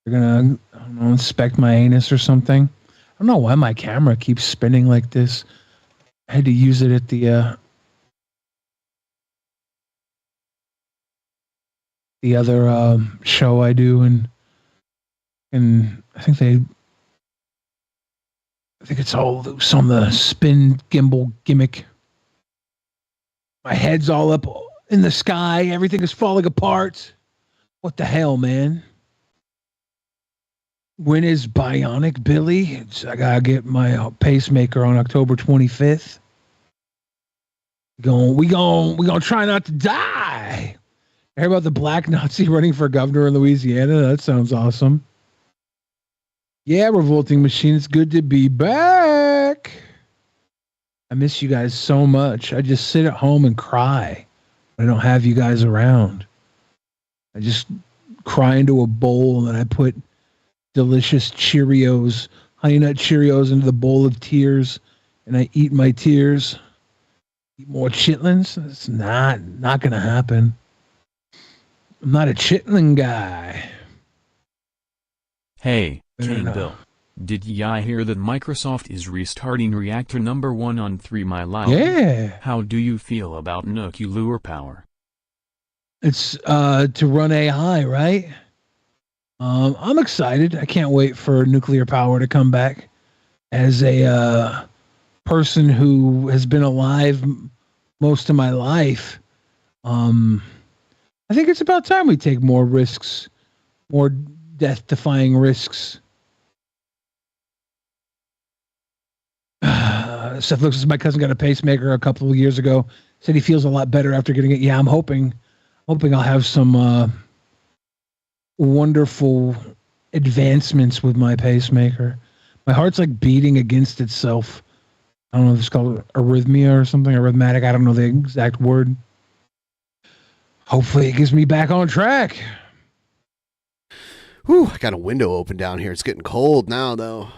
They're going to, I don't know, inspect my anus or something. I don't know why my camera keeps spinning like this. I had to use it at the other show I do, and I think it's all loose on the spin gimbal gimmick. My head's all up in the sky. Everything is falling apart. What the hell, man? When is Bionic Billy? I gotta get my pacemaker on October 25th. We gonna try not to die. I heard about the black Nazi running for governor in Louisiana. That sounds awesome. Yeah, Revolting Machine. It's good to be back. I miss you guys so much. I just sit at home and cry. I don't have you guys around. I just cry into a bowl, and then I put delicious Cheerios, Honey Nut Cheerios into the bowl of tears, and I eat my tears. Eat more chitlins? It's not going to happen. I'm not a chitlin guy. Hey, King Bill. Did ya hear that Microsoft is restarting reactor number 1 on 3 Mile? Yeah. How do you feel about nuclear power? It's to run AI, right? I'm excited. I can't wait for nuclear power to come back. As a person who has been alive most of my life, I think it's about time we take more risks, more death-defying risks. Seth looks as my cousin got a pacemaker a couple of years ago. Said he feels a lot better after getting it. Yeah, I'm hoping I'll have some wonderful advancements with my pacemaker. My heart's like beating against itself. I don't know if it's called arrhythmia or something, arrhythmatic. I don't know the exact word. Hopefully it gets me back on track. Whew, I got a window open down here. It's getting cold now, though.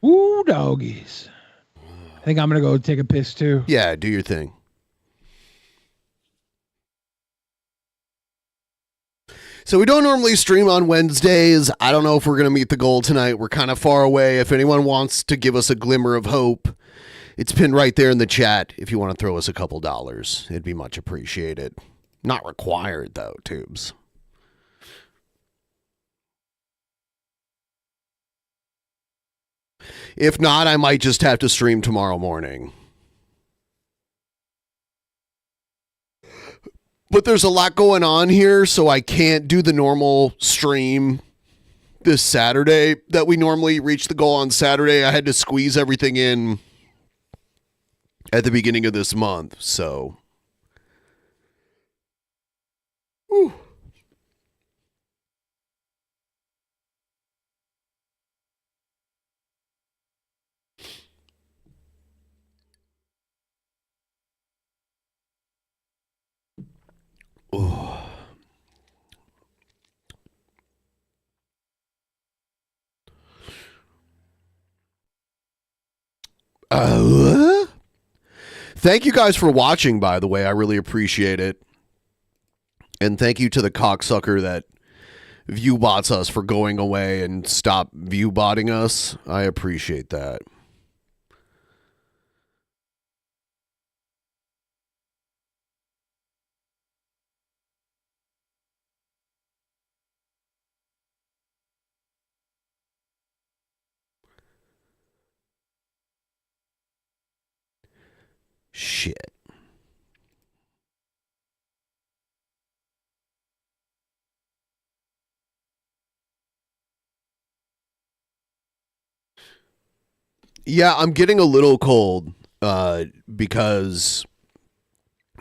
Ooh, doggies. I think I'm going to go take a piss, too. Yeah, do your thing. So we don't normally stream on Wednesdays. I don't know if we're going to meet the goal tonight. We're kind of far away. If anyone wants to give us a glimmer of hope, it's pinned right there in the chat. If you want to throw us a couple dollars, it'd be much appreciated. Not required, though, Tubes. If not, I might just have to stream tomorrow morning. But there's a lot going on here, so I can't do the normal stream this Saturday that we normally reach the goal on Saturday. I had to squeeze everything in at the beginning of this month, so. Whew. Oh. Thank you guys for watching, by the way. I really appreciate it. And thank you to the cocksucker that viewbots us for going away and stop viewbotting us. I appreciate that. Shit. Yeah, I'm getting a little cold because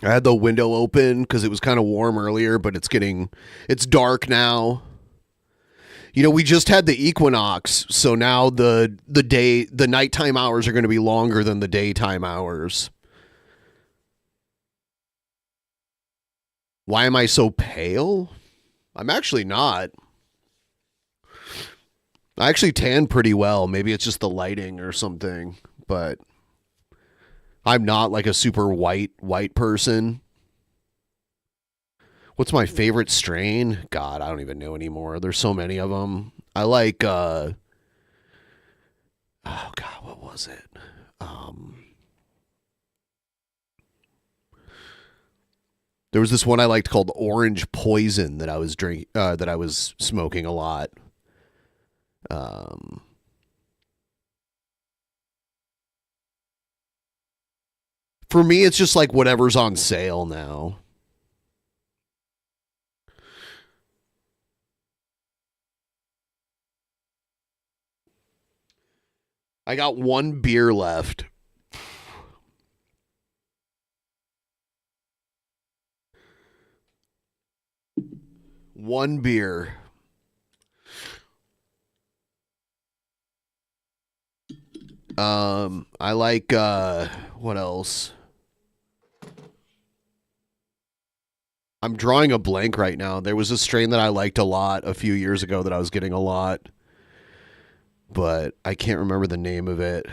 I had the window open because it was kind of warm earlier, but it's dark now. You know, we just had the equinox, so now the nighttime hours are going to be longer than the daytime hours. Why am I so pale? I'm actually not. I actually tan pretty well. Maybe it's just the lighting or something, but I'm not like a super white person. What's my favorite strain? God, I don't even know anymore. There's so many of them. I like, oh God, what was it? There was this one I liked called Orange Poison that I was smoking a lot. For me, it's just like whatever's on sale now. I got one beer left. One beer. I like, what else? I'm drawing a blank right now. There was a strain that I liked a lot a few years ago that I was getting a lot, but I can't remember the name of it.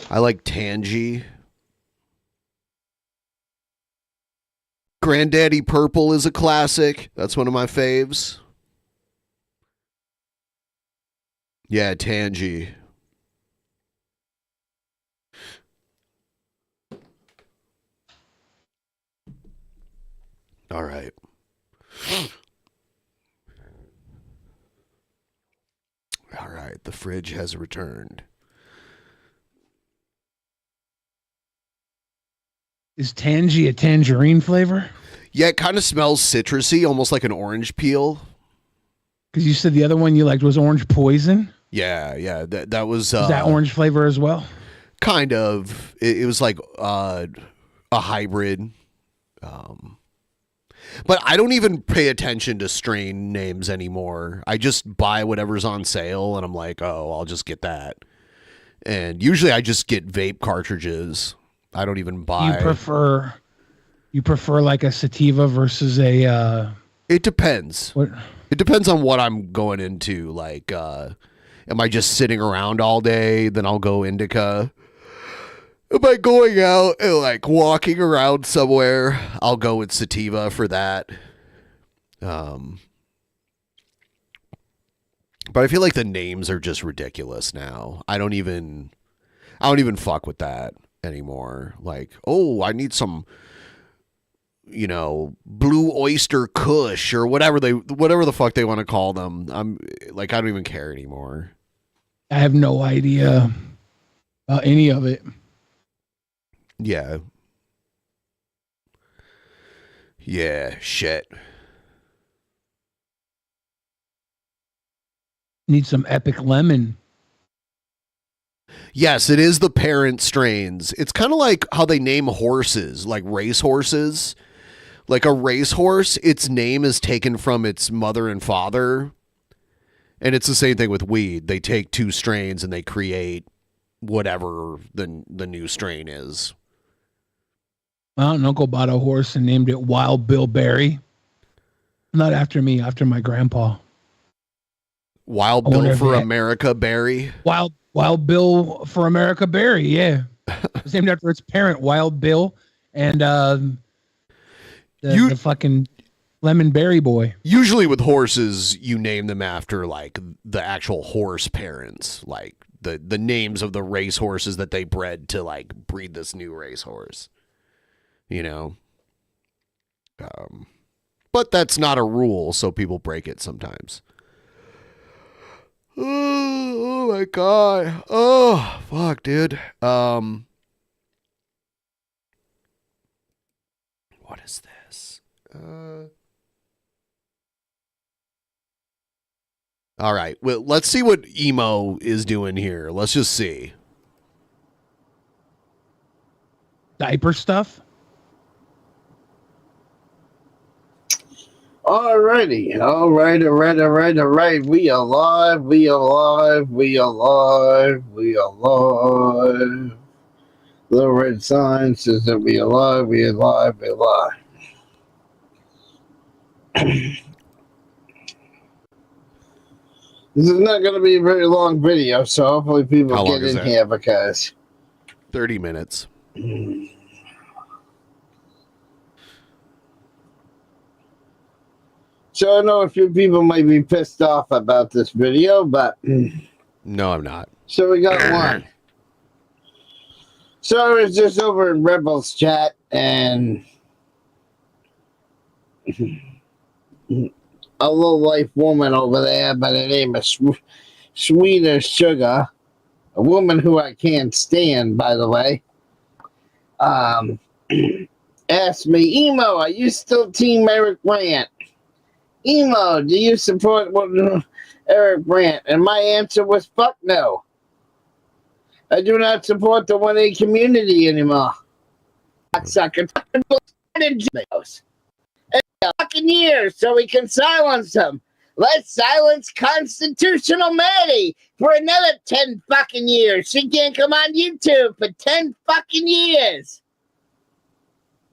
I like Tangy. Granddaddy Purple is a classic. That's one of my faves. Yeah, Tangy. All right. All right, the fridge has returned. Is Tangy a tangerine flavor? Yeah, it kind of smells citrusy, almost like an orange peel. Because you said the other one you liked was Orange Poison. Yeah, that was... Is that orange flavor as well? Kind of. It was like a hybrid. But I don't even pay attention to strain names anymore. I just buy whatever's on sale, and I'm like, oh, I'll just get that. And usually I just get vape cartridges. I don't even buy... You prefer like a sativa versus a... It depends. What? It depends on what I'm going into. Like, am I just sitting around all day? Then I'll go indica. Am I going out and like walking around somewhere? I'll go with sativa for that. But I feel like the names are just ridiculous now. I don't even fuck with that anymore. Like, oh, I need some, Blue Oyster Kush or whatever the fuck they want to call them. I don't even care anymore. I have no idea about any of it. Yeah. Yeah, shit. Need some Epic Lemon. Yes, it is the parent strains. It's kind of like how they name horses, like race horses. Like a racehorse, its name is taken from its mother and father. And it's the same thing with weed. They take two strains and they create whatever the new strain is. Well, an uncle bought a horse and named it Wild Bill Berry. Not after me, after my grandpa. Wild Bill for America Berry? Wild Bill for America Berry, yeah. It's named after its parent, Wild Bill, and the fucking Lemon Berry Boy. Usually with horses, you name them after like the actual horse parents, like the names of the race horses that they bred to like breed this new racehorse. But that's not a rule, so people break it sometimes. Oh my god. Oh, fuck, dude. What is this? this. All right. Well, let's see what emo is doing here. Let's just see. Diaper stuff? Alrighty. All right. We alive. The red sign says that we alive. This is not going to be a very long video, so hopefully people How long get is in that? here because 30 minutes. So I know a few people might be pissed off about this video, but No, I'm not. so we got one. So I was just over in Rebels chat and a low life woman over there by the name of Sweet as Sugar, a woman who I can't stand, by the way, asked me, Emo, are you still Team Eric Brandt? Emo, do you support Eric Brandt? And my answer was fuck no. I do not support the 1A community anymore. Sucker fucking years so we can silence them. Let's silence Constitutional Maddie for another 10 fucking years. She can't come on YouTube for 10 fucking years.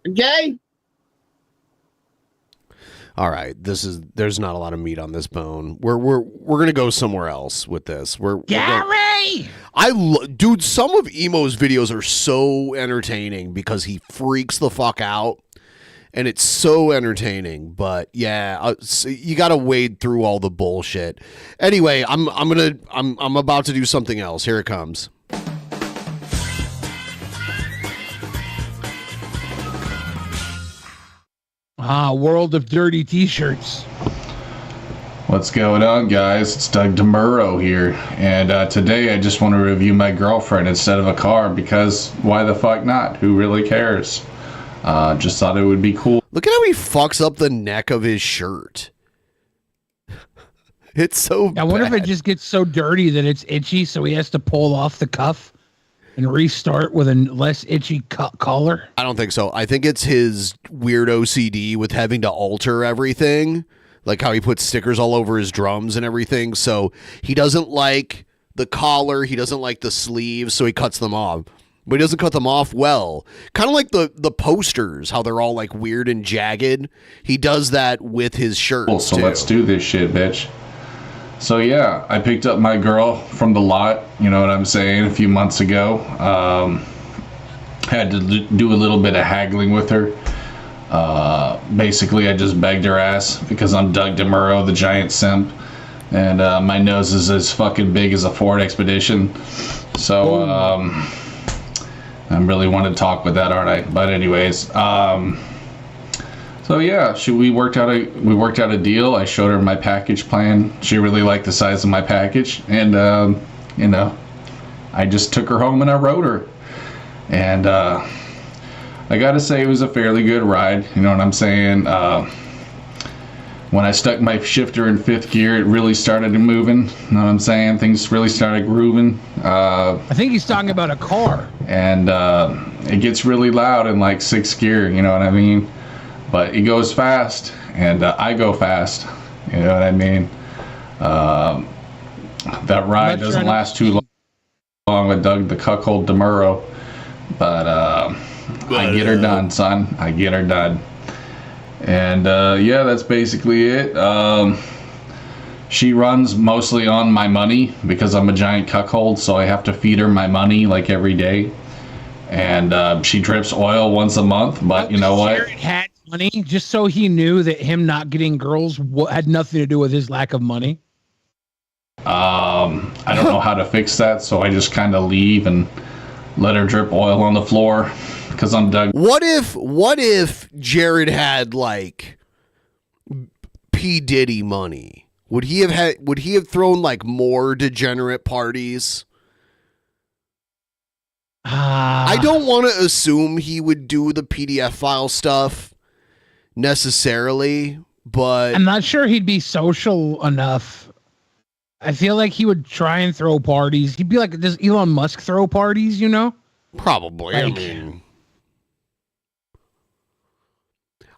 Okay? All right, there's not a lot of meat on this bone. We're gonna go somewhere else with this. Gary! Dude, some of Emo's videos are so entertaining because he freaks the fuck out, and it's so entertaining. But yeah, so you got to wade through all the bullshit. Anyway, I'm about to do something else. Here it comes. World of Dirty T-shirts. What's going on, guys? It's Doug DeMuro here, and today I just want to review my girlfriend instead of a car because why the fuck not? Who really cares? Just thought it would be cool. Look at how he fucks up the neck of his shirt. It's so I wonder if it just gets so dirty that it's itchy, so he has to pull off the cuff and restart with a less itchy collar. I don't think so. I think it's his weird OCD with having to alter everything, like how he puts stickers all over his drums and everything. So he doesn't like the collar, he doesn't like the sleeves, so he cuts them off. But he doesn't cut them off well. Kind of like the posters, how they're all like weird and jagged. He does that with his shirts So too. let's do this shit, bitch. So yeah, I picked up my girl from the lot, you know what I'm saying, a few months ago. Had to do a little bit of haggling with her. Basically, I just begged her ass because I'm Doug DeMuro, the giant simp. And my nose is as fucking big as a Ford Expedition. So I really want to talk with that, aren't I? But anyways, so yeah, we worked out a deal. I showed her my package plan. She really liked the size of my package, and you know, I just took her home and I rode her. And I gotta say, it was a fairly good ride. You know what I'm saying? When I stuck my shifter in 5th gear, it really started moving. You know what I'm saying? Things really started grooving. I think he's talking about a car. And it gets really loud in like 6th gear. You know what I mean? But it goes fast, and I go fast. You know what I mean? That ride doesn't last too long with Doug the Cuckold DeMuro. But I get her done, son. I get her done. And yeah, that's basically it. She runs mostly on my money because I'm a giant cuckold, so I have to feed her my money like every day. And she drips oil once a month, but you know what? Jared had money just so he knew that him not getting girls had nothing to do with his lack of money. I don't know how to fix that, so I just kind of leave and let her drip oil on the floor because I'm Doug. What if Jared had like P. Diddy money? Would he have thrown like more degenerate parties? I don't want to assume he would do the PDF file stuff necessarily, but I'm not sure he'd be social enough. I feel like he would try and throw parties. He'd be like, does Elon Musk throw parties, you know? Probably. Like, I mean,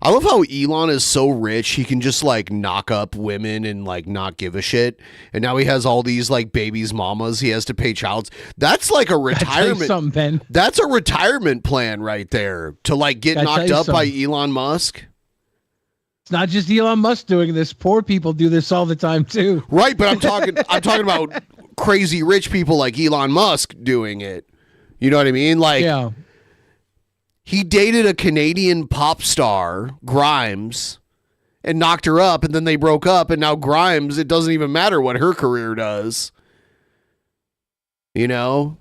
I love how Elon is so rich, he can just like knock up women and like not give a shit. And now he has all these like babies' mamas he has to pay child. That's like a retirement. Ben. That's a retirement plan right there to like get knocked up by Elon Musk. It's not just Elon Musk doing this. Poor people do this all the time too. Right, but I'm talking about crazy rich people like Elon Musk doing it. You know what I mean? Like, yeah. He dated a Canadian pop star, Grimes, and knocked her up, and then they broke up, and now Grimes, it doesn't even matter what her career does. You know?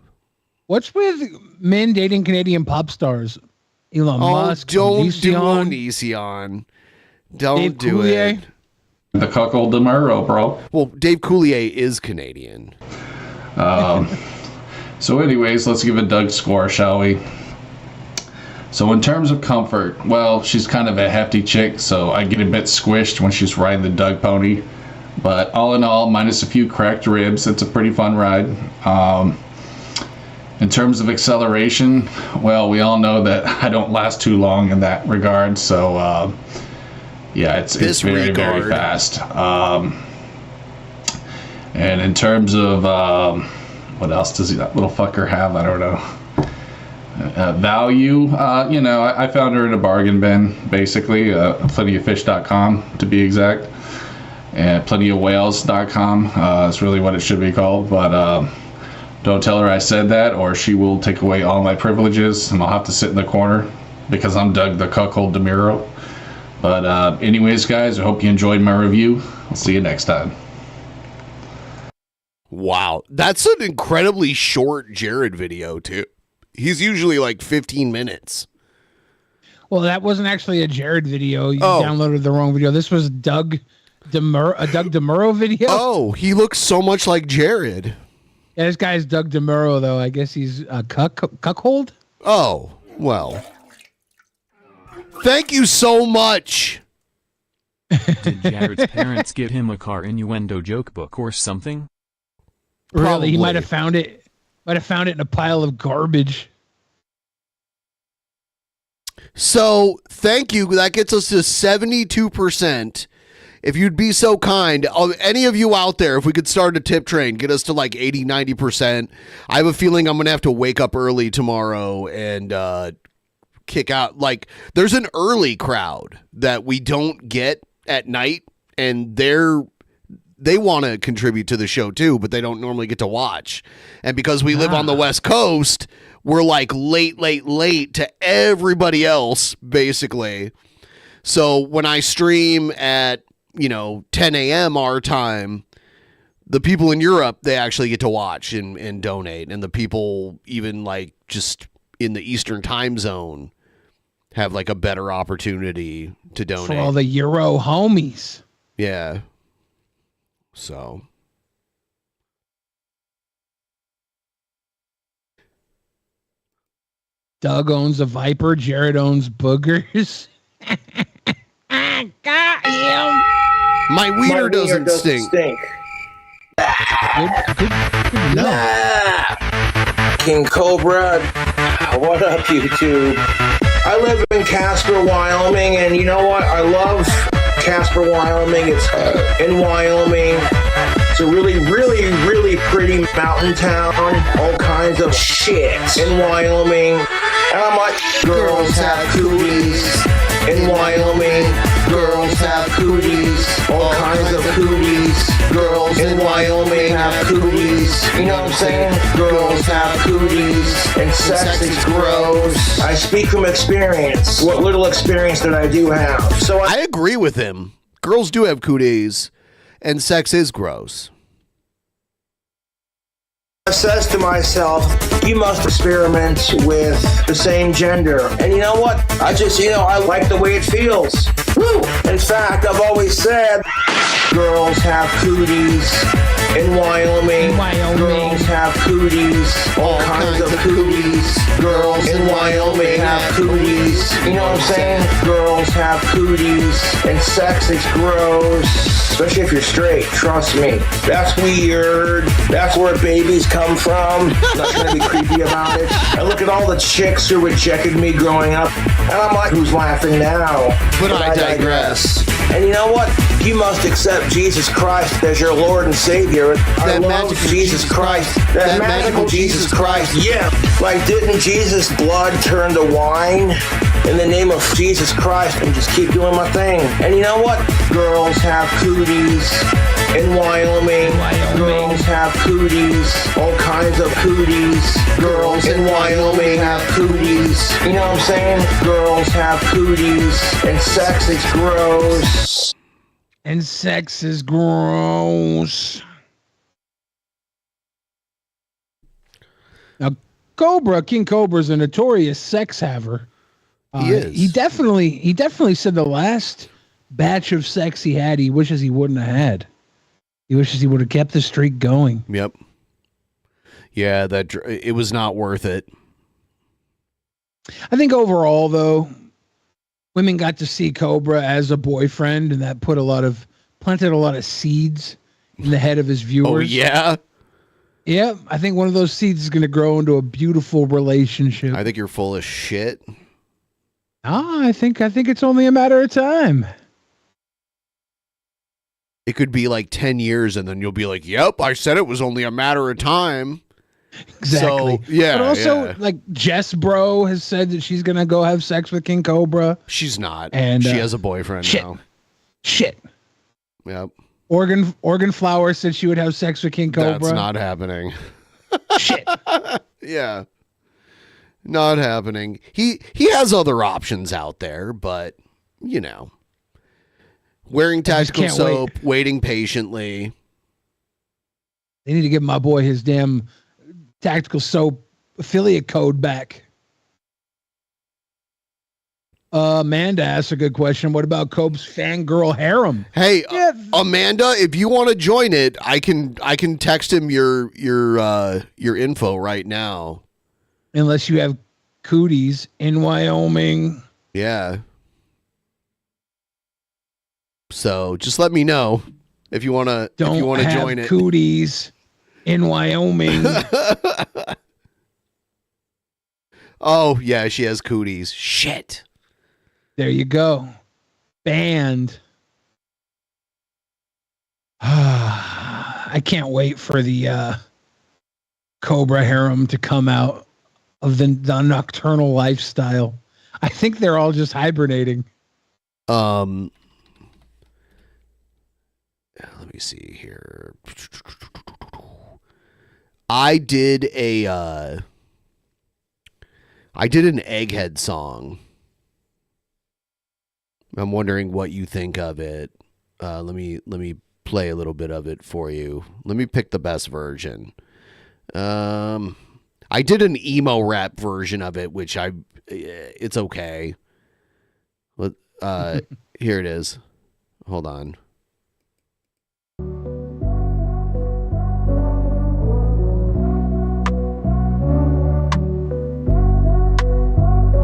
What's with men dating Canadian pop stars? Elon Musk, don't do Onision. Onision. Don't Dave do Coulier? it. The cuckold DeMuro, bro. Well, Dave Coulier is Canadian. So anyways, let's give a Doug score, shall we? So in terms of comfort, well, she's kind of a hefty chick, so I get a bit squished when she's riding the Doug pony. But all in all, minus a few cracked ribs, it's a pretty fun ride. In terms of acceleration, well, we all know that I don't last too long in that regard, so yeah, it's very, very fast. And in terms of what else does that little fucker have? I don't know. Value, you know, I found her in a bargain bin, basically. Plentyoffish.com to be exact, and plentyofwhales.com. It's really what it should be called, but don't tell her I said that, or she will take away all my privileges, and I'll have to sit in the corner because I'm Doug the Cuckold DeMuro. But anyways, guys, I hope you enjoyed my review. I'll see you next time. Wow, that's an incredibly short Jared video, too. He's usually like 15 minutes. Well, that wasn't actually a Jared video. You downloaded the wrong video. This was Doug DeMuro video. Oh, he looks so much like Jared. Yeah, this guy's Doug DeMuro, though. I guess he's a cuckold. Oh, well. Thank you so much. Did Jared's parents give him a car innuendo joke book or something? Really, Probably. he might have found it. Might have found it in a pile of garbage. So, thank you. That gets us to 72%. If you'd be so kind, any of you out there, if we could start a tip train, get us to like 80, 90%. I have a feeling I'm going to have to wake up early tomorrow and kick out. Like, there's an early crowd that we don't get at night, and they want to contribute to the show too, but they don't normally get to watch. And because we live on the West Coast, we're like late to everybody else, basically. So when I stream at, 10 a.m. our time, the people in Europe, they actually get to watch and donate. And the people even like just in the Eastern time zone have like a better opportunity to donate. For all the Euro homies. Yeah. So. Doug owns a Viper. Jared owns boogers. Got him. My wiener doesn't stink. King Cobra, what up, YouTube? I live in Casper, Wyoming, and you know what? I love Casper, Wyoming. It's in Wyoming. It's a really, really, really pretty mountain town. All kinds of shit in Wyoming. And I'm like, girls have cooties in Wyoming. Girls have cooties. All kinds of cooties. Girls in Wyoming have cooties. You know what I'm saying? Girls have cooties. And sex is gross. I speak from experience. What little experience that I do have. So I agree with him. Girls do have cooties, and sex is gross. I says to myself, you must experiment with the same gender. And you know what? I just, I like the way it feels. Woo! In fact, I've always said girls have cooties in Wyoming. Girls have cooties. All kinds of cooties. Girls in Wyoming have cooties. You know what I'm saying? Girls have cooties. And sex is gross. Especially if you're straight, trust me. That's weird. That's where babies come from. I'm not trying to be creepy about it. I look at all the chicks who rejected me growing up, and I'm like, who's laughing now? But I digress. And you know what? You must accept Jesus Christ as your Lord and Savior. I love Jesus Christ. That magical Jesus Christ. Yeah. Like, didn't Jesus' blood turn to wine? In the name of Jesus Christ, and just keep doing my thing. And you know what? Girls have cooties in Wyoming. Girls have cooties. All kinds of cooties. Girls in Wyoming have cooties. You know what I'm saying? Girls have cooties. And sex is gross. And sex is gross. Now, King Cobra's a notorious sex haver. He is. He definitely said the last batch of sex he had, he wishes he wouldn't have had. He wishes he would have kept the streak going. Yep. Yeah, it was not worth it. I think overall, though, women got to see Cobra as a boyfriend, and that planted a lot of seeds in the head of his viewers. Oh, yeah? Yeah, I think one of those seeds is going to grow into a beautiful relationship. I think you're full of shit. I think it's only a matter of time. It could be like 10 years, and then you'll be like, yep, I said it was only a matter of time. Exactly. So, yeah. But also, like, Jess Bro has said that she's going to go have sex with King Cobra. She's not. And she has a boyfriend now. Shit. Yep. Organ Flower said she would have sex with King Cobra. That's not happening. Shit. Yeah. Not happening. He has other options out there, but, you know. Wearing tactical soap, waiting patiently. They need to give my boy his damn tactical soap affiliate code back. Amanda asked a good question. What about Cope's fangirl harem? Hey, Amanda, if you want to join it, I can text him your info right now. Unless you have cooties in Wyoming. Yeah. So just let me know if you want to join it. Cooties in Wyoming. Oh yeah, she has cooties. Shit. There you go. Banned. I can't wait for the Cobra harem to come out of the nocturnal lifestyle. I think they're all just hibernating. Let me see here. I did an Egghead song. I'm wondering what you think of it. Let me play a little bit of it for you. Let me pick the best version. I did an emo rap version of it, which it's okay. Here it is. Hold on.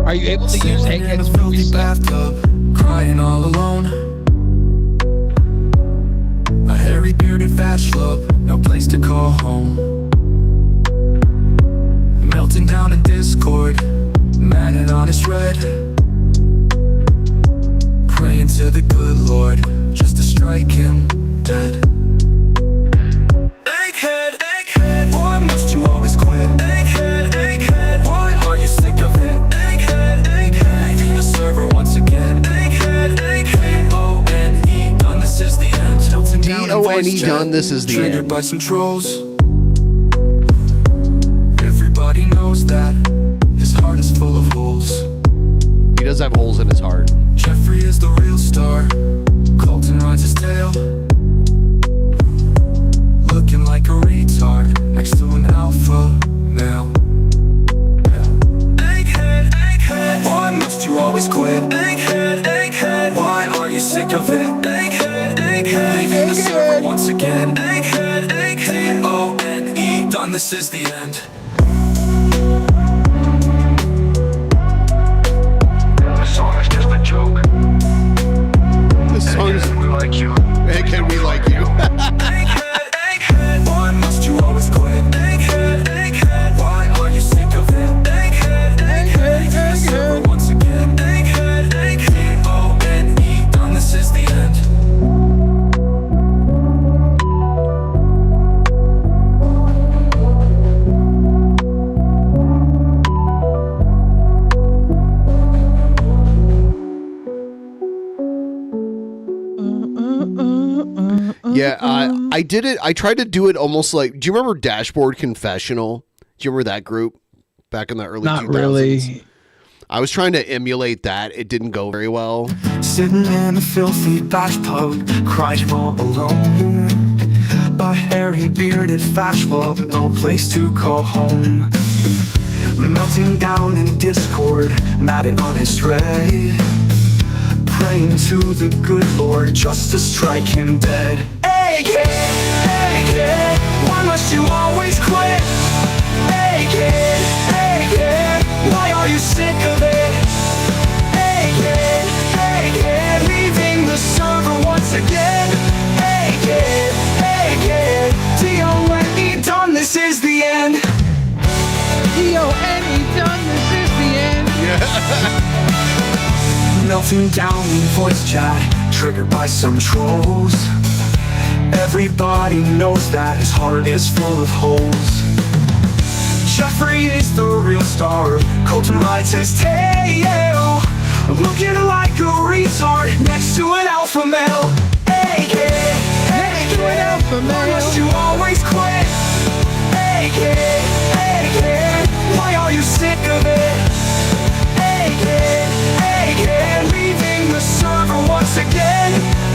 Are you able to use Egghead's bathtub, crying all alone? A hairy bearded fat schlub, no place to call home. Melting down in discord, mad and honest red. Praying to the good Lord, just to strike him dead. Egghead, egghead, why must you always quit? Egghead, egghead, why are you sick of it? Egghead, egghead, leaving the server once again. Egghead, egghead, O-N-E, done, this is the end. Melting down in voice done, this is the triggered end. by some trolls. Everybody knows that his heart is full of holes. He does have holes in his heart. Jeffrey is the real star. Colton rides his tail, looking like a retard next to an alpha male. Egghead, egghead, why must you always quit? Egghead, egghead, why are sick of it? Egghead, egghead, leaving the server once again. Egghead, egghead, D-O-N-E, done, this is the end. This song is just a joke. This song is... We like you. Egghead, we like you. Egghead, egghead, why must you always quit? Egghead, egghead, why are you sick of it? Egghead, egghead, leaving the server once again. Egghead, egghead, D-O-N-E, done, this is the end. Yeah, I did it. I tried to do it almost like. Do you remember Dashboard Confessional? Do you remember that group back in the early 2000s? Not really. I was trying to emulate that. It didn't go very well. Sitting in a filthy bash pub, crying all alone. A hairy bearded fashionable, no place to call home. Melting down in discord, mad and unastray. Praying to the good Lord just to strike him dead. Egghead, egghead, why must you always quit? Egghead, egghead, why are you sick of it? Egghead, egghead, leaving the server once again. Egghead, egghead, D-O-N-E, done, this is the end. D-O-N-E, done, this is the end. Yeah. Melting down in voice chat, triggered by some trolls. Everybody knows that his heart is full of holes. Jeffrey is the real star, Colton rides his tail, looking like a retard next to an alpha male. Egghead, egghead, why must you always quit? Egghead, egghead, why are you sick of it? Egghead, egghead, leaving the server once again.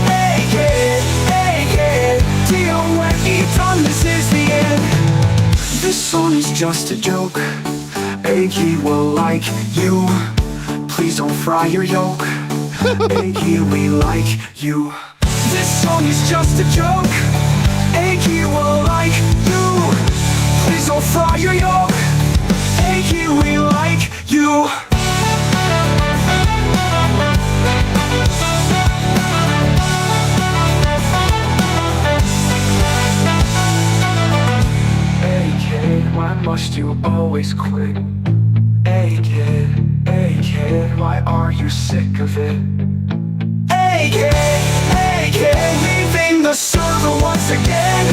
Egghead, egghead, D-O-N-E, done, this is the end. This song is just a joke. Eggy will like you. Please don't fry your yolk. Eggy, we like you. This song is just a joke. Eggy will like you. Please don't fry your yolk. Eggy, we like you. Why must you always quit? Egghead, egghead, why are you sick of it? Egghead, egghead, leaving the server once again.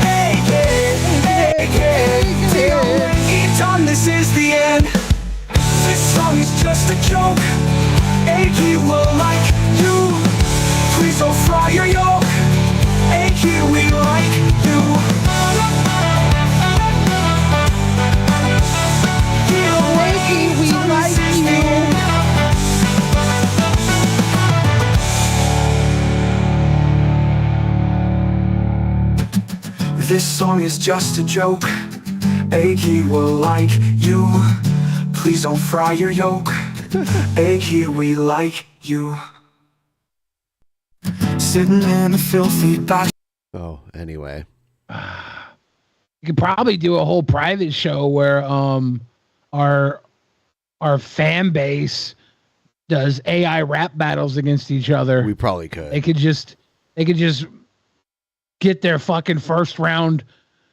Egghead, egghead, D-O-N-E, done, this is the end. This song is just a joke. Eggy will like you. Please don't fry your yolk. Eggy, we like you. This song is just a joke. Eggy will like you. Please don't fry your yolk. Eggy, we like you. Sitting in a filthy bash. Oh, anyway. You could probably do a whole private show where our fan base does AI rap battles against each other. We probably could. They could just get their fucking first round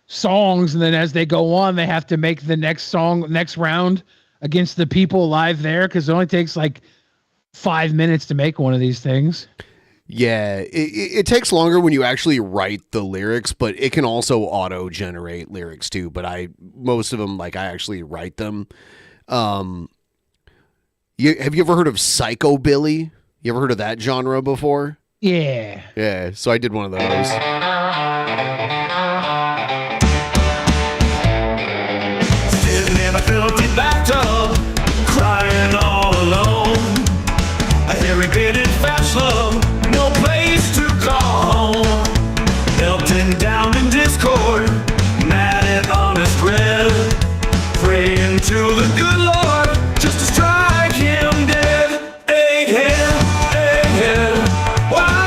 songs, and then as they go on, they have to make the next round against the people live there, because it only takes like 5 minutes to make one of these things. Yeah, it takes longer when you actually write the lyrics, but it can also auto-generate lyrics too. But most of them, like, I actually write them. Have you ever heard of Psychobilly? You ever heard of that genre before? Yeah. Yeah, so I did one of those. Sitting in a filthy bathtub, crying all alone. A hairy bearded fat slum, no place to call home. Melting down in discord, mad and honest red. Praying to the good Lord just to strike him dead. Egghead, egghead, why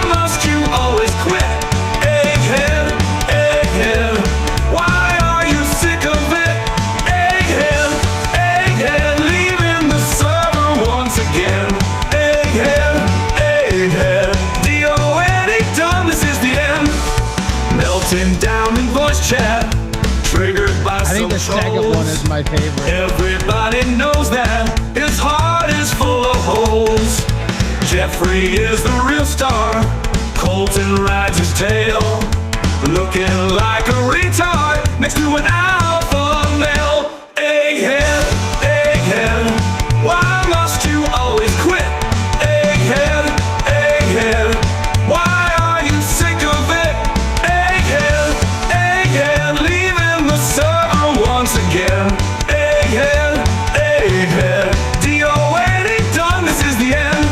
second one is my favorite. Everybody knows that his heart is full of holes. Jeffrey is the real star. Colton rides his tail, looking like a retard next to an alpha male. Egghead, egghead, why must you always quit? Egghead, egghead, why are you sick of it? Egghead, egghead, leaving the server once again. Egghead, egghead, DOA done, this is the end.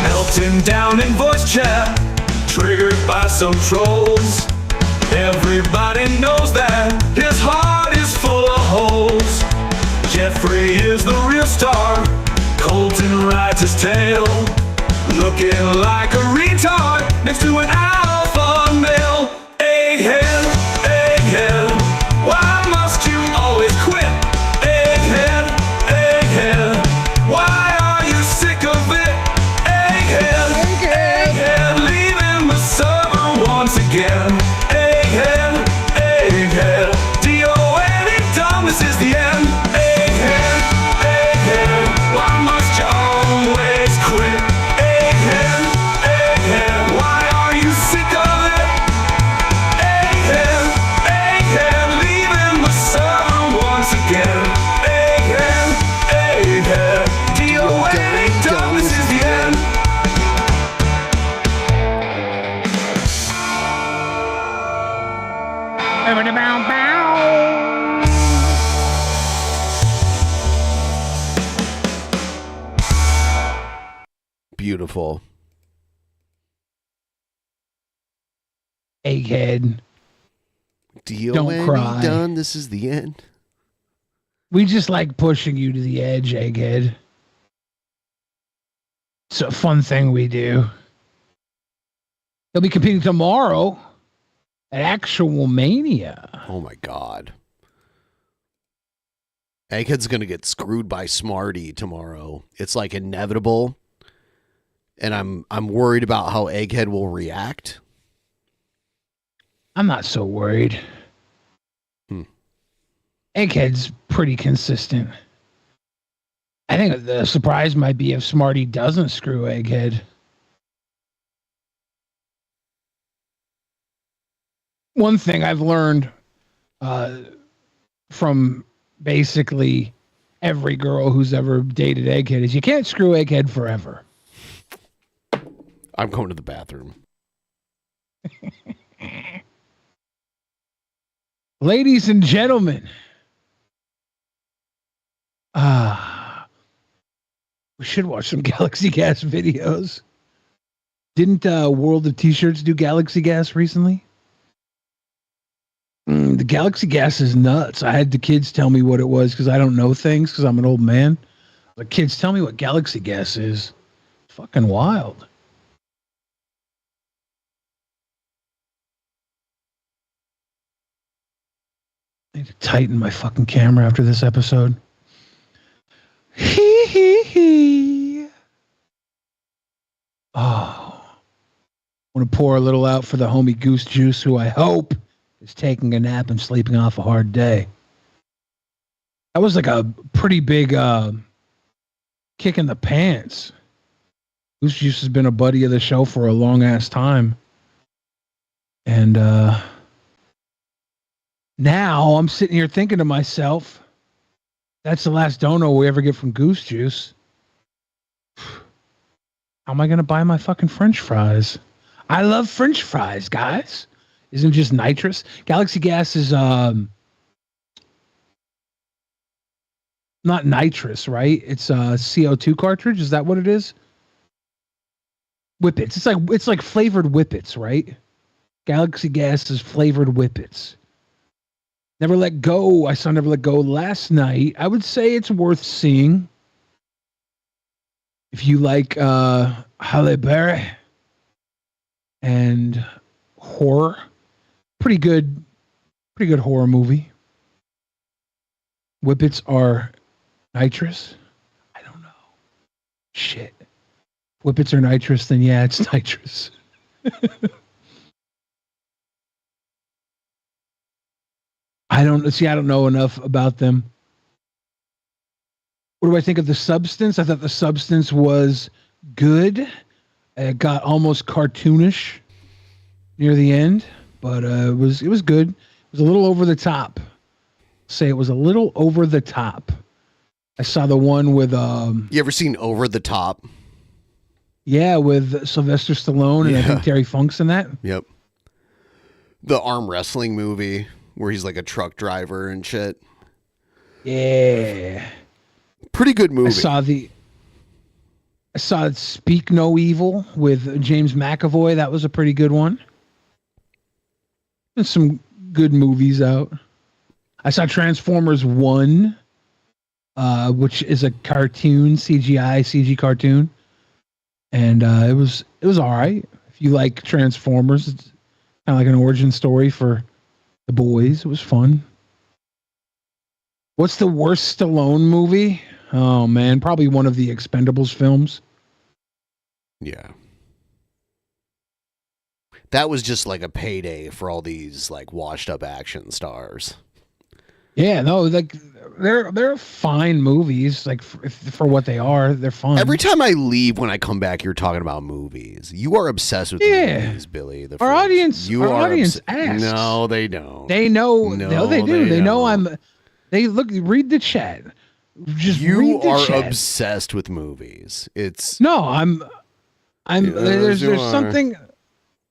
Melting down in voice chat, triggered by some trolls. Everybody knows that his heart is full of holes. Jeffrey is the real star. Colton rides his tail, looking like a retard next to an alpha male. Egghead, egghead, why must you always quit? Egghead, egghead, why are you sick of it? Egghead, egghead, leaving the server once again. Egghead, egghead, DOA done, this is the end. Egghead, egghead, why must you always quit? Egghead, egghead, why are you sick of it? Egghead, egghead, leaving the server once again. Egghead, egghead, DOA done, this is the end. Beautiful. Egghead. Don't cry. Done. This is the end. We just like pushing you to the edge, Egghead. It's a fun thing we do. He'll be competing tomorrow at Actual Mania. Oh my God. Egghead's gonna get screwed by Smarty tomorrow. It's like inevitable. And I'm worried about how Egghead will react. I'm not so worried. Egghead's pretty consistent. I think the surprise might be if Smarty doesn't screw Egghead. One thing I've learned from basically every girl who's ever dated Egghead is you can't screw Egghead forever. I'm going to the bathroom. Ladies and gentlemen, we should watch some Galaxy Gas videos. Didn't World of T-Shirts do Galaxy Gas recently? The Galaxy Gas is nuts. I had the kids tell me what it was because I don't know things because I'm an old man. The kids, tell me what Galaxy Gas is. It's fucking wild. I need to tighten my fucking camera after this episode. Hee hee hee. Oh. I want to pour a little out for the homie Goose Juice, who I hope is taking a nap and sleeping off a hard day. That was like a pretty big kick in the pants. Goose Juice has been a buddy of the show for a long ass time. And now I'm sitting here thinking to myself, that's the last dono we ever get from Goose Juice. How am I going to buy my fucking French fries? I love French fries, guys. Isn't it just nitrous? Galaxy Gas is not nitrous, right? It's a CO2 cartridge. Is that what it is? Whippets. It's like flavored Whippets, right? Galaxy Gas is flavored Whippets. Never Let Go. I saw Never Let Go last night. I would say it's worth seeing. If you like Halle Berry and horror. Pretty good horror movie. Whippets are nitrous. I don't know. Shit. Whippets are nitrous, then yeah, it's nitrous. I don't know enough about them. What do I think of The Substance? I thought The Substance was good. It got almost cartoonish near the end, but it was good. It was a little over the top. Say it was a little over the top. I saw the one with You ever seen Over the Top? Yeah, with Sylvester Stallone and I think Terry Funk's in that. Yep. The arm wrestling movie where he's like a truck driver and shit. Yeah. Pretty good movie. I saw Speak No Evil with James McAvoy. That was a pretty good one. There's some good movies out. I saw Transformers 1, which is a cartoon, CG cartoon. And it was all right. If you like Transformers, it's kind of like an origin story for the boys. It was fun. What's the worst Stallone movie? Oh, man, probably one of the Expendables films. Yeah. That was just like a payday for all these like washed up action stars. Yeah, no, like they're fine movies, like for what they are, they're fun. Every time I leave, when I come back, you're talking about movies. You are obsessed with movies, Billy. Our audience asks. No, they don't. They know. No, they do. They know They look. Read the chat. Just you read the are chat. obsessed with movies. It's no. I'm. Yes, There's something.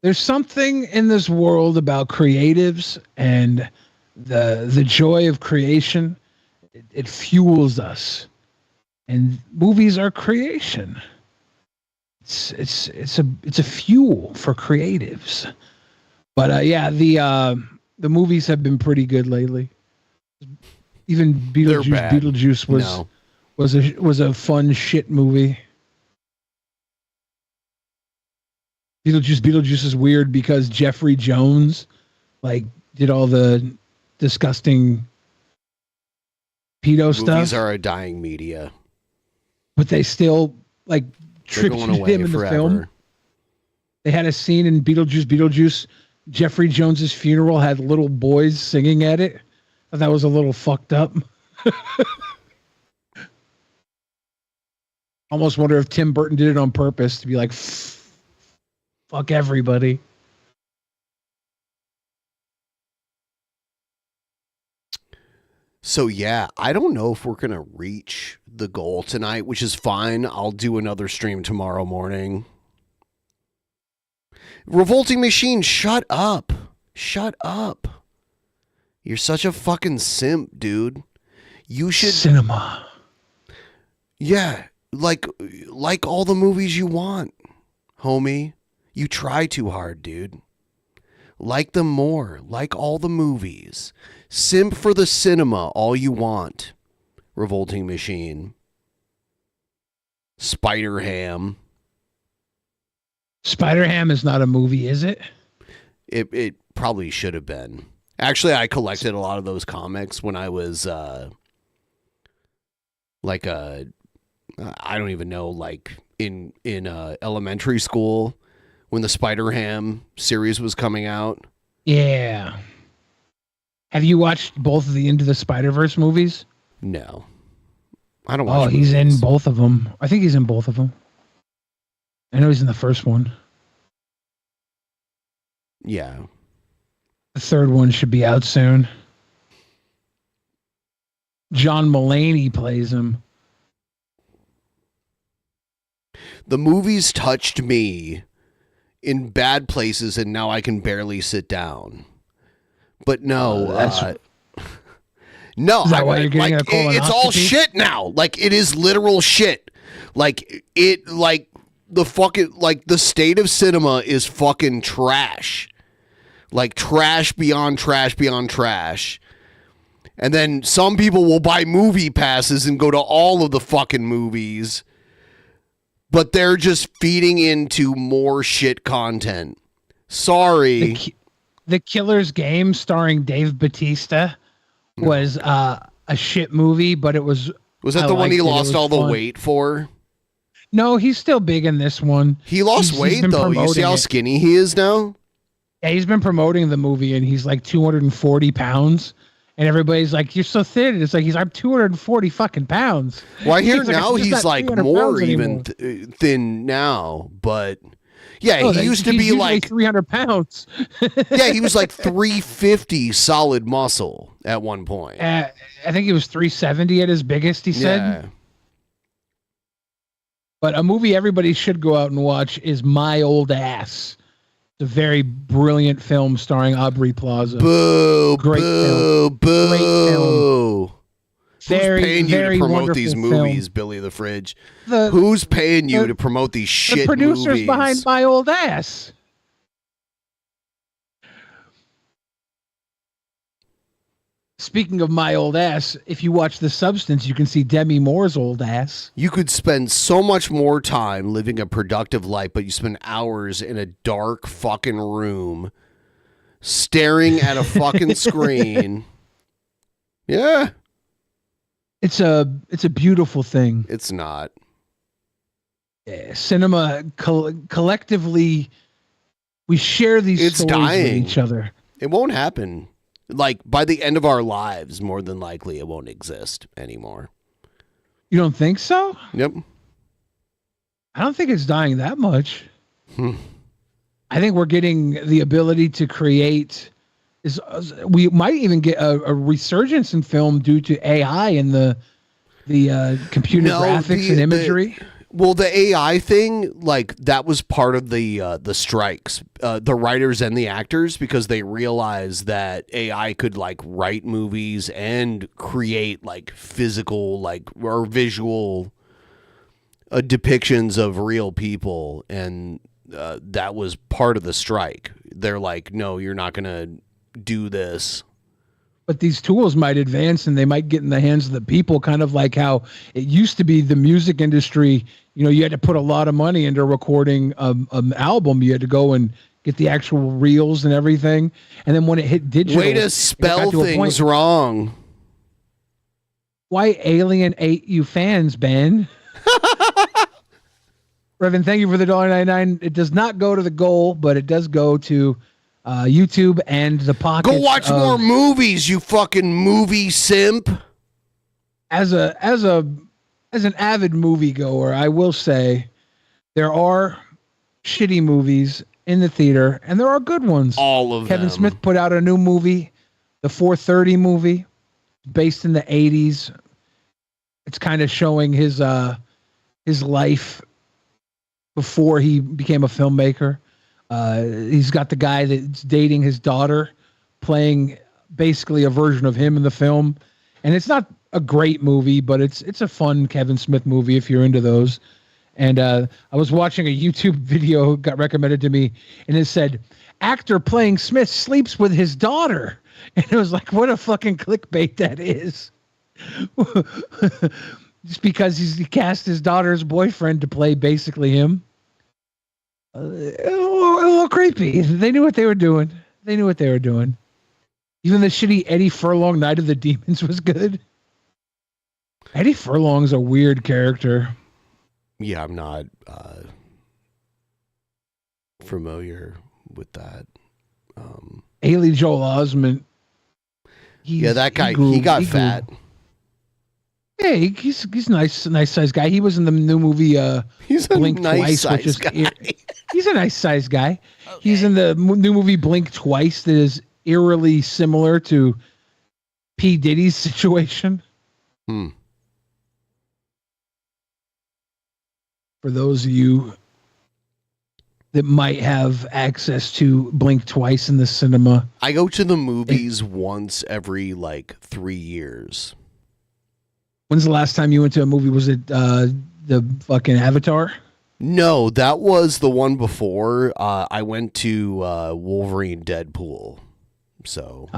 There's something in this world about creatives and the joy of creation. It fuels us, and movies are creation. It's a fuel for creatives. But yeah, the movies have been pretty good lately. Even Beetlejuice was a fun shit movie. Beetlejuice is weird because Jeffrey Jones like did all the disgusting pedo stuff. Movies are a dying media. But they still like tricked him in the film. They had a scene in Beetlejuice. Jeffrey Jones's funeral had little boys singing at it. I thought that was a little fucked up. Almost wonder if Tim Burton did it on purpose to be like, fuck everybody. So yeah, I don't know if we're going to reach the goal tonight, which is fine. I'll do another stream tomorrow morning. Revolting Machine, shut up. Shut up. You're such a fucking simp, dude. You should... Cinema. Yeah, like all the movies you want, homie. You try too hard, dude. Like them more. Like all the movies. Simp for the cinema all you want. Revolting Machine. Spider-Ham. Spider-Ham is not a movie, is it? It probably should have been. Actually, I collected a lot of those comics when I was I don't even know, like in elementary school when the Spider-Ham series was coming out. Yeah. Have you watched both of the Into the Spider-Verse movies? No. I don't watch he's in both of them. I think he's in both of them. I know he's in the first one. Yeah. The third one should be out soon. John Mulaney plays him. The movies touched me in bad places, and now I can barely sit down. But no, no, Is that why you're getting a it's all colonoscopy? shit now. Like it is literal shit. Like the fucking the state of cinema is fucking trash. Like trash beyond trash beyond trash. And then some people will buy movie passes and go to all of the fucking movies. But they're just feeding into more shit content. Sorry. The Killer's Game starring Dave Bautista was a shit movie, but it was. Was that the one he lost all the weight for? No, he's still big in this one. He lost weight though. You see how skinny he is now? Yeah, he's been promoting the movie, and he's like 240 pounds. And everybody's like, "You're so thin." It's like I'm 240 fucking pounds. Well, I hear He's like, now "I'm just he's not like 300 more pounds even thin now, but yeah, he used to be like 300 pounds. Yeah, he was like 350 solid muscle at one point. I think he was 370 at his biggest. He said. Yeah. But a movie everybody should go out and watch is My Old Ass. It's a very brilliant film starring Aubrey Plaza. Boo! Great boo! film. Boo! Great film. Who's paying you to promote these wonderful movies, film. Billy the Fridge? Who's paying you to promote these shit The producers movies? behind My Old Ass. Speaking of My Old Ass, if you watch The Substance, you can see Demi Moore's old ass. You could spend so much more time living a productive life, but you spend hours in a dark fucking room staring at a fucking screen. Yeah. It's a beautiful thing. It's not. Yeah, cinema collectively, we share these stories dying. with each other. It won't happen. Like, by the end of our lives, more than likely, it won't exist anymore. You don't think so? Yep. I don't think it's dying that much. I think we're getting the ability to create. We might even get a resurgence in film due to AI and the computer graphics and imagery. Well, the AI thing, like that was part of the strikes, the writers and the actors, because they realized that AI could like write movies and create like physical, like or visual depictions of real people, and that was part of the strike. They're like, no, you're not gonna do this. But these tools might advance and they might get in the hands of the people, kind of like how it used to be the music industry. You know, you had to put a lot of money into recording an album. You had to go and get the actual reels and everything. And then when it hit digital... Way to spell things wrong. Why alienate you fans, Ben? Reverend, thank you for the $1.99. It does not go to the goal, but it does go to... YouTube and the pocket. Go watch more movies, you fucking movie simp. As an avid moviegoer, I will say there are shitty movies in the theater, and there are good ones. All of Kevin them. Smith put out a new movie, the 4:30 movie, based in the 80s. It's kind of showing his life before he became a filmmaker. He's got the guy that's dating his daughter playing basically a version of him in the film. And it's not a great movie, but it's a fun Kevin Smith movie if you're into those. And I was watching a YouTube video got recommended to me, and it said, actor playing Smith sleeps with his daughter. And it was like, what a fucking clickbait that is. Just because he cast his daughter's boyfriend to play basically him. A little creepy. They knew what they were doing. Even the shitty Eddie Furlong Night of the Demons was good. Eddie Furlong's a weird character. Yeah, I'm not familiar with that. Haley Joel Osment. Yeah, that guy, he got fat. Yeah, he's nice sized guy. He was in the new movie he's a Blink nice Twice, which is guy. He's a nice sized guy. Okay. He's in the new movie Blink Twice that is eerily similar to P. Diddy's situation. For those of you that might have access to Blink Twice in the cinema. I go to the movies once every like 3 years. When's the last time you went to a movie? Was it the fucking Avatar? No, that was the one before. I went to Wolverine Deadpool. So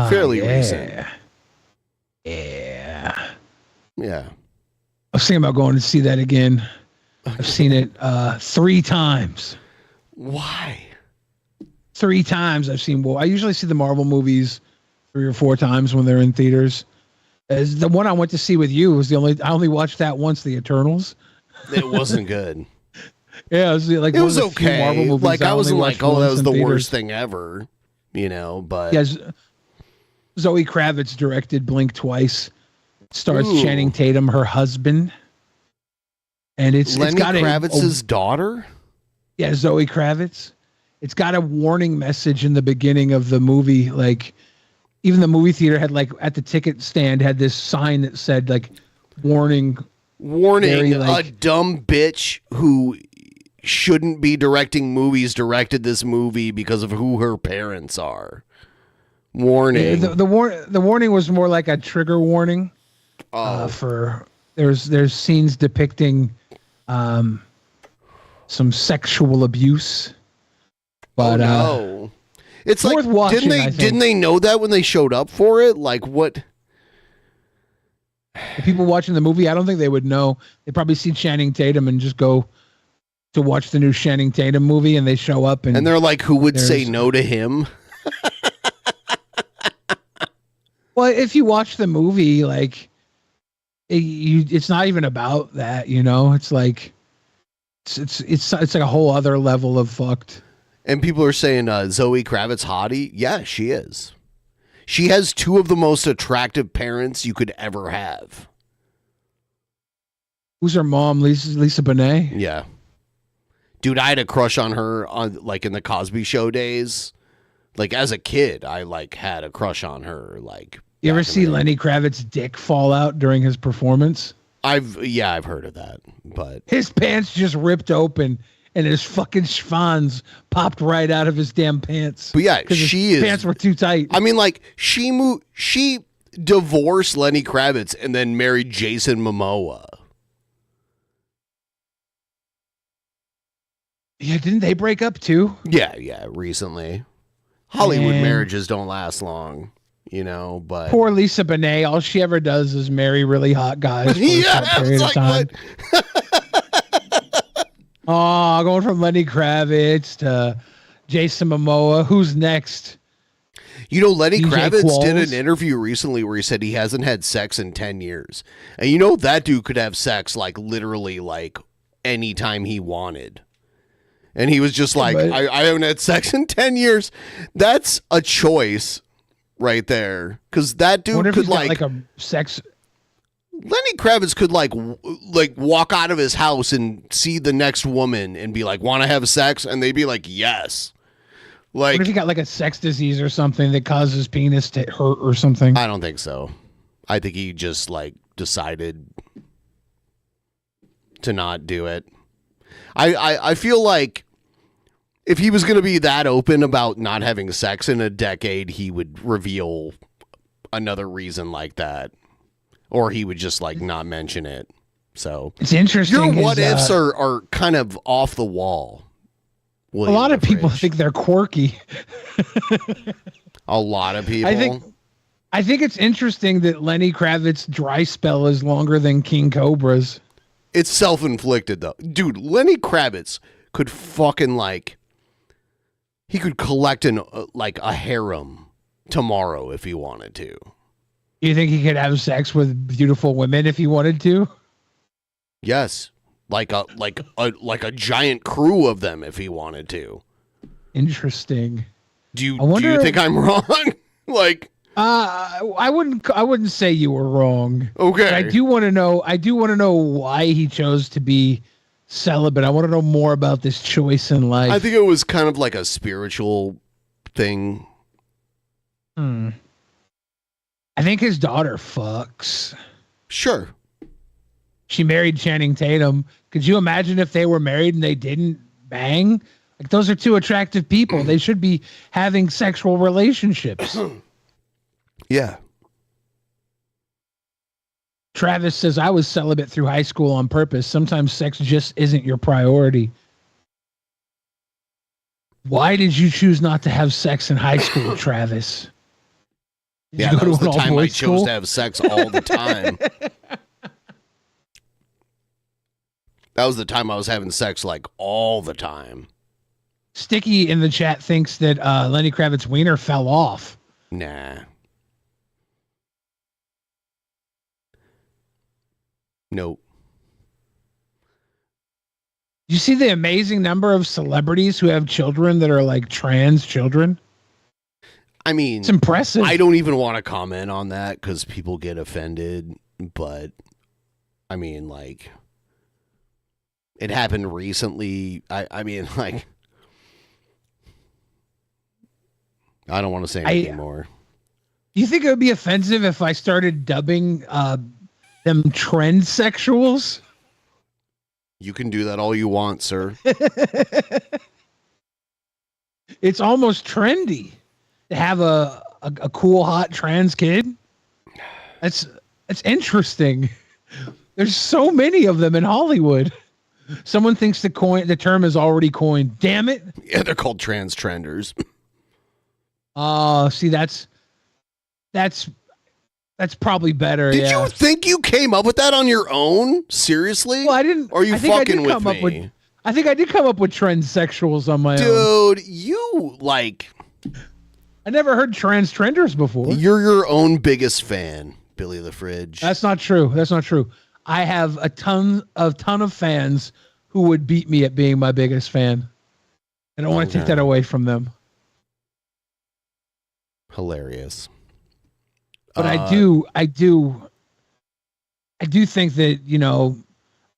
fairly recent. Yeah. Yeah. I was thinking about going to see that again. I've seen it 3 times. Why? 3 times I've seen. Well, I usually see the Marvel movies 3 or 4 times when they're in theaters. As the one I went to see with you was I only watched that once, The Eternals. It wasn't good. Yeah, it was like It one was of the few okay. Marvel movies Like I only wasn't watched like, oh, that once was in the theaters. worst thing ever, but Yes, Zoe Kravitz directed Blink Twice. Stars Ooh. Channing Tatum, her husband, and it's Lenny got Kravitz's daughter. Yeah, Zoe Kravitz. It's got a warning message in the beginning of the movie. Like, even the movie theater had, like, at the ticket stand had this sign that said, like, warning. Warning, very, like, a dumb bitch who shouldn't be directing movies directed this movie because of who her parents are. Warning. The warning was more like a trigger warning. For there's scenes depicting some sexual abuse. But no. It's like, worth watching, I think. didn't they know that when they showed up for it? Like, what? The people watching the movie, I don't think they would know. They probably see Channing Tatum and just go to watch the new Channing Tatum movie, and they show up and they're like, who would say no to him? Well, if you watch the movie, like, it's not even about that, you know. It's like it's like a whole other level of fucked. And people are saying Zoe Kravitz hottie. Yeah, she is. She has 2 of the most attractive parents you could ever have. Who's her mom? Lisa Bonet? Yeah. Dude, I had a crush on her like in the Cosby Show days. Like as a kid, I like had a crush on her. Like, you ever see Lenny Kravitz's dick fall out during his performance? I've heard of that, but his pants just ripped open and his fucking schwanz popped right out of his damn pants. But yeah, his pants were too tight. I mean, like she divorced Lenny Kravitz and then married Jason Momoa. Yeah, didn't they break up too? Yeah, recently. Hollywood Man. marriages don't last long, you know, but Poor Lisa Bonet, all she ever does is marry really hot guys for a Yeah, short period of time. Oh, going from Lenny Kravitz to Jason Momoa. Who's next? You know, Lenny DJ Kravitz did Qualls? an interview recently where he said he hasn't had sex in 10 years. And you know, that dude could have sex like literally like anytime he wanted. And he was just like, but- I haven't had sex in 10 years. That's a choice right there. Because that I dude wonder if could he's got, like a sex. Lenny Kravitz could like walk out of his house and see the next woman and be like, want to have sex? And they'd be like, yes. Like, What if he got like a sex disease or something that causes his penis to hurt or something? I don't think so. I think he just like decided to not do it. I feel like if he was going to be that open about not having sex in a decade, he would reveal another reason like that. Or he would just like not mention it. So It's interesting. your what is, ifs are kind of off the wall. a lot of people think they're quirky. A lot of people. I think it's interesting that Lenny Kravitz's dry spell is longer than King Cobra's. It's self-inflicted though. Dude, Lenny Kravitz could fucking like he could collect like a harem tomorrow if he wanted to. You think he could have sex with beautiful women if he wanted to? Yes. Like a giant crew of them if he wanted to. Interesting. Do you think I'm wrong? Like I wouldn't say you were wrong. Okay. But I do want to know why he chose to be celibate. I want to know more about this choice in life. I think it was kind of like a spiritual thing. I think his daughter fucks. Sure. She married Channing Tatum. Could you imagine if they were married and they didn't bang? Like, those are two attractive people. They should be having sexual relationships. Yeah. Travis says, I was celibate through high school on purpose. Sometimes sex just isn't your priority. Why did you choose not to have sex in high school, Travis? Did Yeah, you that go was to the an time I all-boys chose school? to have sex all the time. That was the time I was having sex like all the time. Sticky in the chat thinks that Lenny Kravitz's wiener fell off. Nah. Nope. You see the amazing number of celebrities who have children that are like trans children? I mean, it's impressive. I don't even want to comment on that because people get offended, but I mean, like, it happened recently. I mean, like, I don't want to say anything more. Do you think it would be offensive if I started dubbing them transsexuals? You can do that all you want, sir. It's almost trendy to have a cool, hot trans kid. That's interesting. There's so many of them in Hollywood. Someone thinks the term is already coined. Damn it. Yeah, they're called trans trenders. See, that's probably better. Did you think you came up with that on your own? Seriously? Well, I didn't. Or are you fucking with me? I think I did come up with transsexuals on my own. Dude, you like. I never heard trans trenders before. You're your own biggest fan, Billy the Fridge. That's not true. That's not true. I have a ton of fans who would beat me at being my biggest fan. I don't want to take that away from them. Hilarious. But I do think that, you know,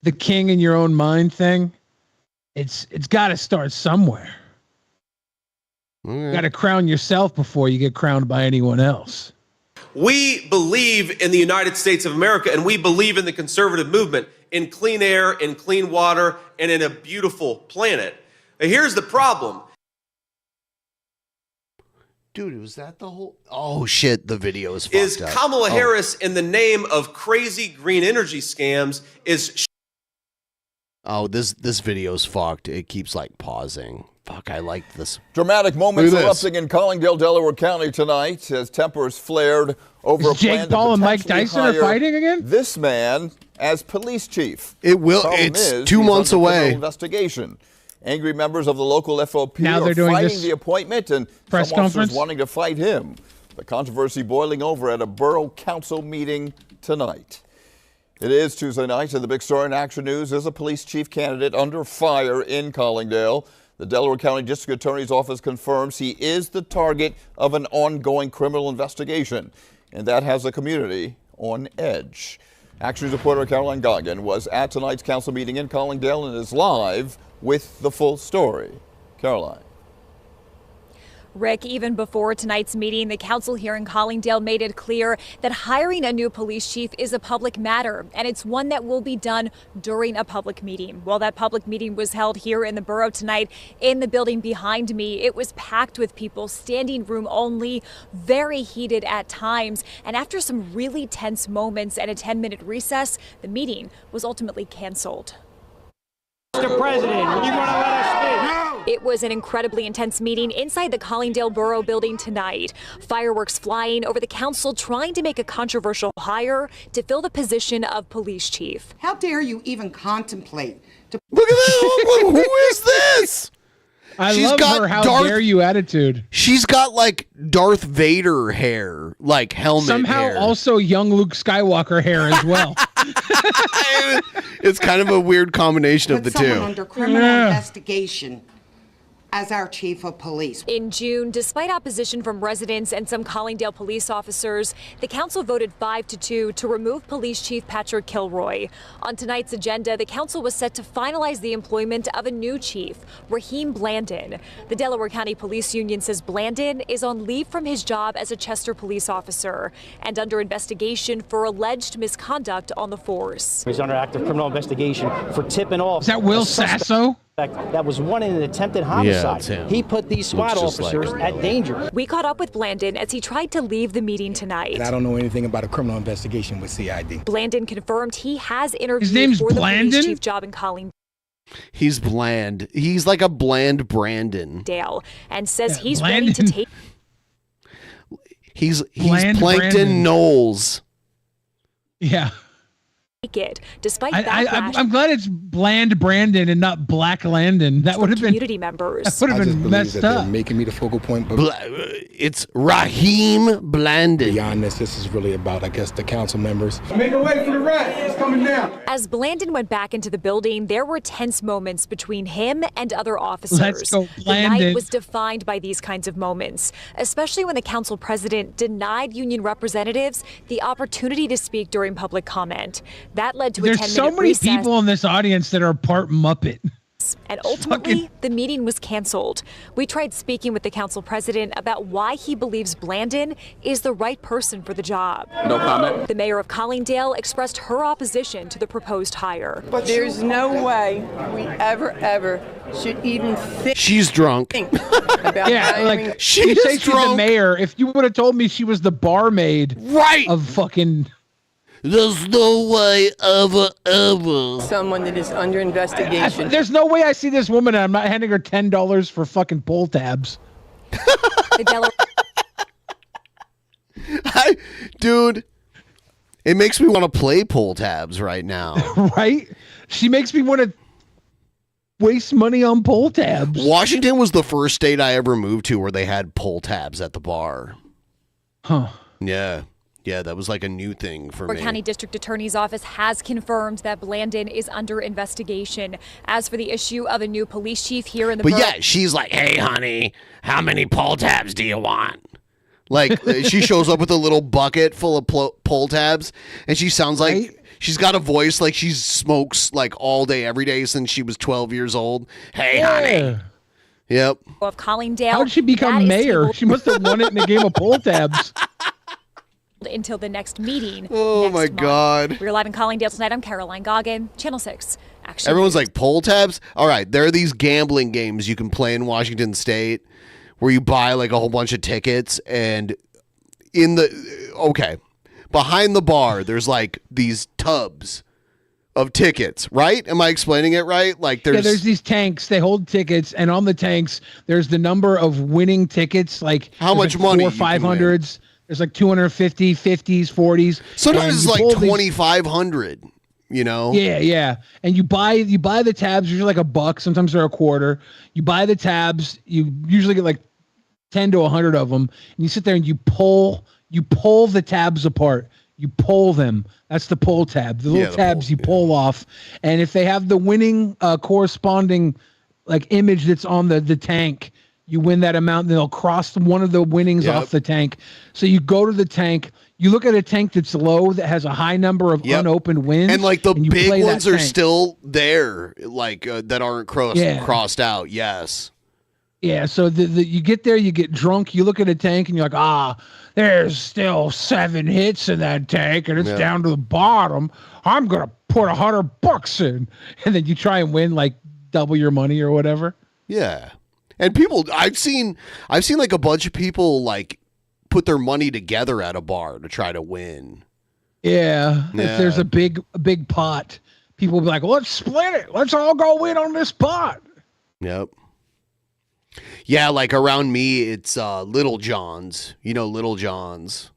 the king in your own mind thing, it's got to start somewhere. You got to crown yourself before you get crowned by anyone else. We believe in the United States of America, and we believe in the conservative movement, in clean air, in clean water, and in a beautiful planet. Now, here's the problem. Dude, was that the whole... Oh, shit, the video is fucked up. Kamala Harris, in the name of crazy green energy scams, is... Oh, this video's fucked. It keeps, like, pausing. Fuck, I like this. Dramatic moments erupting in Collingdale, Delaware County tonight as tempers flared over a plan Jake Paul and Mike potentially Tyson are hire fighting again? This man as police chief. It will. Problem It's is, 2 he's months under away. criminal Investigation. Angry members of the local FOP Now are they're doing fighting this the appointment, and press some officers conference? wanting to fight him. The controversy boiling over at a borough council meeting tonight. It is Tuesday night, and the big story in Action News is a police chief candidate under fire in Collingdale. The Delaware County District Attorney's Office confirms he is the target of an ongoing criminal investigation, and that has the community on edge. Action News reporter Caroline Goggin was at tonight's council meeting in Collingdale and is live with the full story. Caroline. Rick, even before tonight's meeting, the council here in Collingdale made it clear that hiring a new police chief is a public matter, and it's one that will be done during a public meeting. Well, that public meeting was held here in the borough tonight in the building behind me. It was packed with people, standing room only, very heated at times. And after some really tense moments and a 10-minute recess, the meeting was ultimately canceled. Mr. President, you want to let us speak? No! It was an incredibly intense meeting inside the Collingdale Borough building tonight. Fireworks flying over the council trying to make a controversial hire to fill the position of police chief. How dare you even contemplate? Look at that! Who is this? I love her how dare you attitude. She's got like Darth Vader hair, like helmet Somehow hair. also young Luke Skywalker hair as well. It's kind of a weird combination of the Put someone two. under criminal investigation as our chief of police. In June, despite opposition from residents and some Collingdale police officers, the council voted 5-2 to remove police chief Patrick Kilroy. On tonight's agenda, the council was set to finalize the employment of a new chief, Raheem Blandon. The Delaware County Police Union says Blandon is on leave from his job as a Chester police officer and under investigation for alleged misconduct on the force. He's under active criminal investigation for tipping off. Is that Will Sasso? That was one in an attempted homicide. it's him. He put these SWAT Looks just officers like at danger. We caught up with Blandon as he tried to leave the meeting tonight. And I don't know anything about a criminal investigation with CID. Blandon confirmed he has interviewed His name's for the Blandon? police chief job in Collingdale He's bland. He's like a bland Brandon. and says he's ready to take He's Bland Plankton Brandon. Knowles. Yeah. it, despite I'm glad it's Bland Brandon and not Black Landon. That would have been community members. That would have been messed that up. They're making me the focal point. But it's Raheem Blandon. Beyond this is really about, I guess, the council members. Make a way for the rat. It's coming down. As Blandon went back into the building, there were tense moments between him and other officers. Let's go, The Blandon. night was defined by these kinds of moments, especially when the council president denied union representatives the opportunity to speak during public comment. That led to a 10-minute There's so many recess. people in this audience that are part Muppet. And ultimately, the meeting was canceled. We tried speaking with the council president about why he believes Blandon is the right person for the job. No comment. The mayor of Collingdale expressed her opposition to the proposed hire. But there's no way we ever should even think. She's drunk. About Yeah, hiring- like you say she's the mayor. If you would have told me she was the barmaid, right, of fucking. There's no way ever. someone that is under investigation. There's no way I see this woman and I'm not handing her $10 for fucking pull tabs. Dude, it makes me want to play pull tabs right now. Right? She makes me want to waste money on pull tabs. Washington was the first state I ever moved to where they had pull tabs at the bar. Huh. Yeah. Yeah, that was like a new thing for Fort me. County District Attorney's Office has confirmed that Blandon is under investigation. As for the issue of a new police chief here in the But borough, yeah, she's like, "Hey, honey, how many pull tabs do you want?" Like, she shows up with a little bucket full of pull tabs, and she sounds like she's got a voice like she smokes like all day, every day since she was 12 years old. Hey, honey. Yep. of Collingdale. How did she That become is mayor? tabled She must have won it in a game of pull tabs. until the next meeting. Oh next my month. God. We're live in Collingdale tonight. I'm Caroline Goggin, Channel 6. Action. Everyone's like, pull tabs? All right, there are these gambling games you can play in Washington State where you buy like a whole bunch of tickets, and behind the bar, there's like these tubs of tickets, right? Am I explaining it right? Like there's these tanks. They hold tickets, and on the tanks, there's the number of winning tickets. Like How much money Four you can 500s. There's like 250, 50s, 40s. sometimes and it's you like pull these- 2,500. You know? Yeah. And you buy the tabs, usually like $1. Sometimes they're $0.25. You buy the tabs. You usually get like 10 to 100 of them, and you sit there and you pull the tabs apart. You pull them. That's the pull tab. The little tabs you pull off, and if they have the winning corresponding like image that's on the tank, you win that amount. And they'll cross one of the winnings off the tank. So you go to the tank. You look at a tank that's low that has a high number of unopened wins, And like the you big play that ones are tank. still there, like that aren't crossed out. Yes. Yeah, so you get there, you get drunk, you look at a tank, and you're like, there's still 7 hits in that tank, and it's down to the bottom. I'm gonna put $100 in, and then you try and win like double your money or whatever. Yeah, and people, I've seen like a bunch of people like put their money together at a bar to try to win. Yeah, if there's a big pot, people will be like, let's split it. Let's all go in on this pot. Yep. Yeah, like around me, it's Little John's. You know Little John's?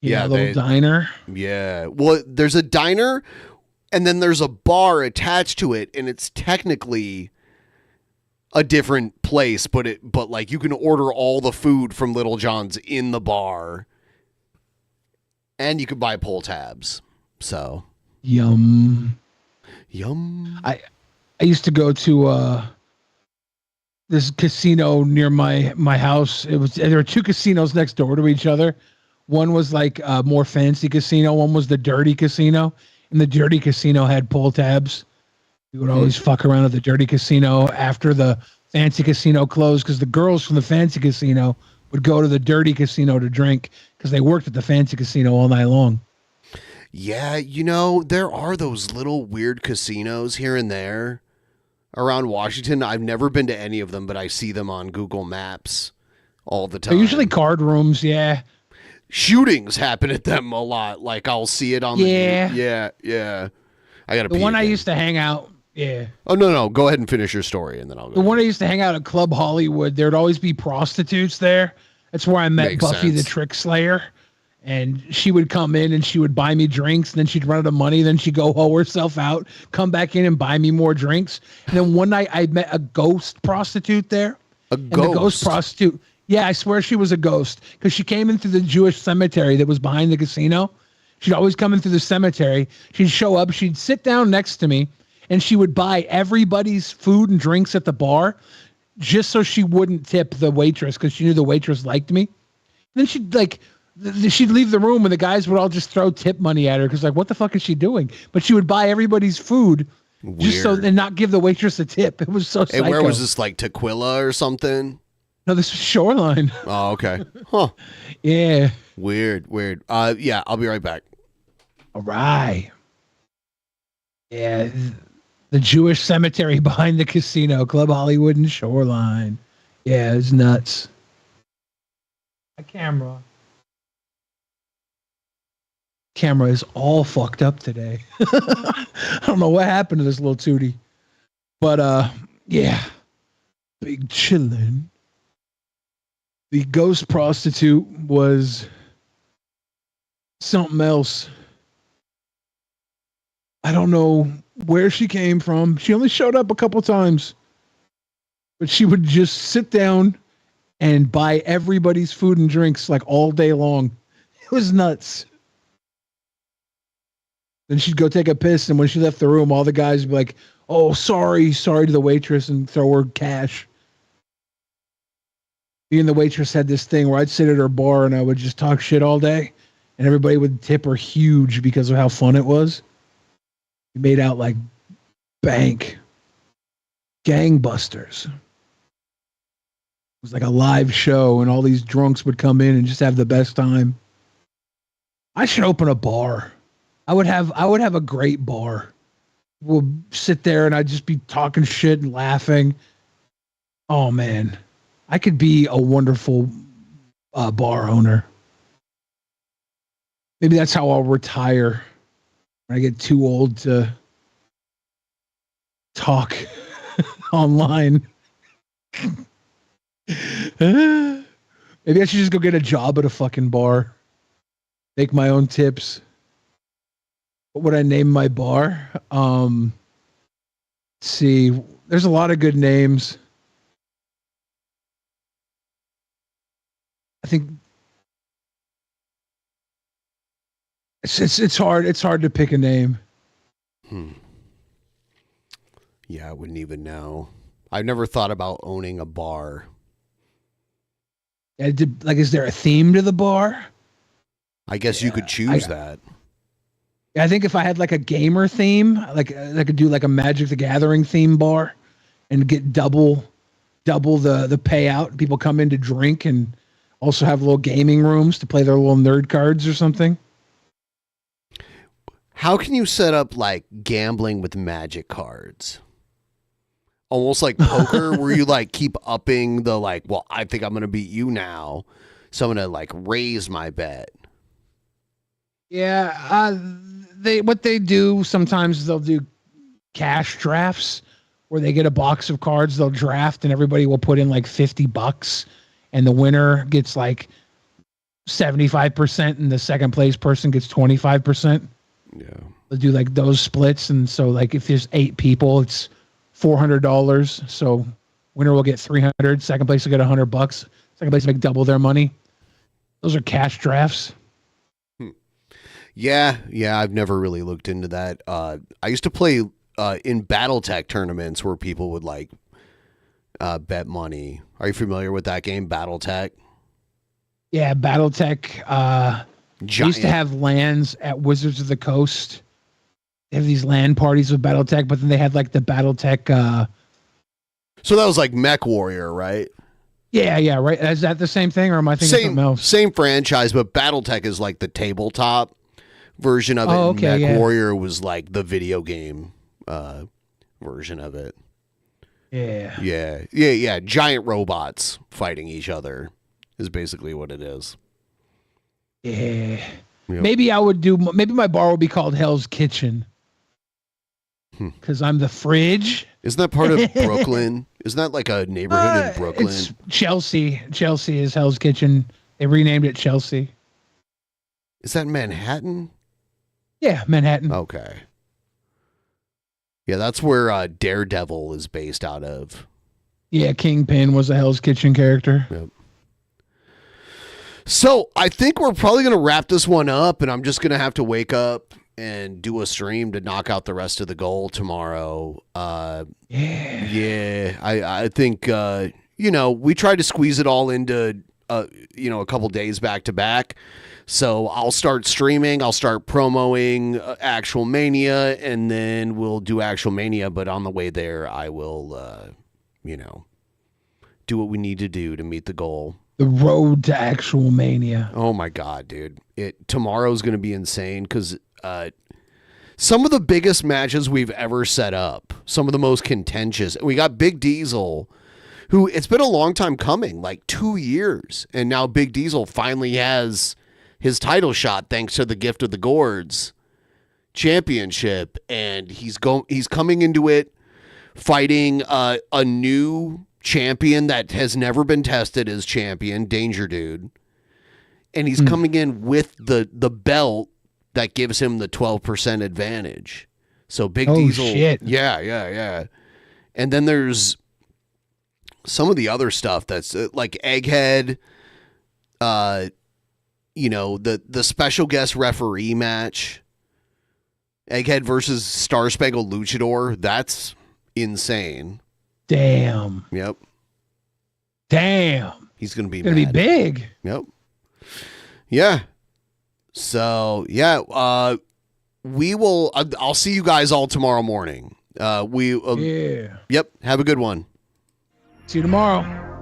Yeah, little diner. Yeah. Well, there's a diner, and then there's a bar attached to it, and it's technically a different place, but like you can order all the food from Little John's in the bar, and you can buy pull tabs. So Yum. I used to go to this casino near my house. There were 2 casinos next door to each other. One was like a more fancy casino. One was the dirty casino, and the dirty casino had pull tabs. We would always fuck around at the dirty casino after the fancy casino closed, because the girls from the fancy casino would go to the dirty casino to drink because they worked at the fancy casino all night long. yeah, there are those little weird casinos here and there around Washington. I've never been to any of them, but I see them on Google Maps all the time. They're usually card rooms, yeah. Shootings happen at them a lot. Like I'll see it on the yeah. I gotta. The one I used to hang out. Yeah. Oh no! Go ahead and finish your story, and then I'll go. The one I used to hang out at Club Hollywood. There'd always be prostitutes there. That's where I met Makes Buffy sense. the Trick Slayer, And she would come in and she would buy me drinks. And then she'd run out of money. Then she'd go hoe herself out, come back in and buy me more drinks. And then one night I met a ghost prostitute there. A ghost? And the ghost prostitute. Yeah, I swear she was a ghost because she came in through the Jewish cemetery that was behind the casino. She'd always come in through the cemetery. She'd show up. She'd sit down next to me and she would buy everybody's food and drinks at the bar just so she wouldn't tip the waitress because she knew the waitress liked me. And then she'd leave the room and the guys would all just throw tip money at her because like, what the fuck is she doing? But she would buy everybody's food just so and not give the waitress a tip. It was so psycho. And where was this, like Tequila or something? No, this was Shoreline. Oh, okay. Huh. Yeah. Weird. Yeah, I'll be right back. All right. Yeah, the Jewish cemetery behind the casino, Club Hollywood and Shoreline. Yeah, it's nuts. My camera is all fucked up today. I don't know what happened to this little tootie. But yeah. Big chillin'. The ghost prostitute was something else. I don't know where she came from. She only showed up a couple times. But she would just sit down and buy everybody's food and drinks like all day long. It was nuts. Then she'd go take a piss, and when she left the room, all the guys would be like, oh, sorry to the waitress, and throw her cash. Me and the waitress had this thing where I'd sit at her bar and I would just talk shit all day, and everybody would tip her huge because of how fun it was. We made out like bank. Gangbusters. It was like a live show, and all these drunks would come in and just have the best time. I should open a bar. I would have a great bar. We'll sit there and I'd just be talking shit and laughing. Oh man, I could be a wonderful bar owner. Maybe that's how I'll retire when I get too old to talk online. Maybe I should just go get a job at a fucking bar. Make my own tips. What would I name my bar? Let's see. There's a lot of good names. I think it's hard. It's hard to pick a name. Yeah, I wouldn't even know. I've never thought about owning a bar. Is there a theme to the bar? I guess you could choose that. I think if I had like a gamer theme, like I could do like a Magic the Gathering theme bar and get double the payout. People come in to drink and also have little gaming rooms to play their little nerd cards or something. How can you set up like gambling with Magic cards? Almost like poker where you like keep upping the like, well, I think I'm going to beat you now. So I'm going to like raise my bet. Yeah, what they do sometimes is they'll do cash drafts where they get a box of cards, they'll draft, and everybody will put in like $50, and the winner gets like 75%, and the second place person gets 25%. Yeah, they'll do like those splits, and so like if there's 8 people, it's $400. So winner will get $300, second place will get $100, second place will make double their money. Those are cash drafts. Yeah, I've never really looked into that. I used to play in BattleTech tournaments where people would like bet money. Are you familiar with that game, BattleTech? Yeah, BattleTech. They used to have LANs at Wizards of the Coast. They have these LAN parties with BattleTech, but then they had like the BattleTech. So that was like Mech Warrior, right? Yeah, right. Is that the same thing, or am I thinking something else? Same franchise, but BattleTech is like the tabletop version of it. Okay, Mech Warrior was like the video game version of it. Yeah. Giant robots fighting each other is basically what it is. Yeah. Yep. Maybe my bar would be called Hell's Kitchen. Because I'm the fridge. Isn't that part of Brooklyn? Isn't that like a neighborhood in Brooklyn? It's Chelsea. Chelsea is Hell's Kitchen. They renamed it Chelsea. Is that Manhattan? Yeah, Manhattan. Okay. Yeah, that's where Daredevil is based out of. Yeah, Kingpin was a Hell's Kitchen character. Yep. So I think we're probably going to wrap this one up, and I'm just going to have to wake up and do a stream to knock out the rest of the goal tomorrow. Yeah, I think, we tried to squeeze it all into, a couple days back to back. So I'll start streaming. I'll start promoting Actual Mania, and then we'll do Actual Mania. But on the way there, I will, do what we need to do to meet the goal. The road to Actual Mania. Oh my God, dude! Tomorrow's going to be insane because some of the biggest matches we've ever set up, some of the most contentious. We got Big Diesel, who it's been a long time coming, like 2 years, and now Big Diesel finally has his title shot thanks to the Gift of the Gourds championship, and he's coming into it fighting a new champion that has never been tested as champion, Danger Dude, and he's coming in with the belt that gives him the 12% advantage. So Big Diesel, shit. yeah. And then there's some of the other stuff that's like Egghead, the special guest referee match, Egghead versus Star Spangled Luchador. That's insane. Damn. Yep. Damn. He's gonna be big. Yep. Yeah. So yeah, we will. I'll see you guys all tomorrow morning. Yeah. Yep. Have a good one. See you tomorrow.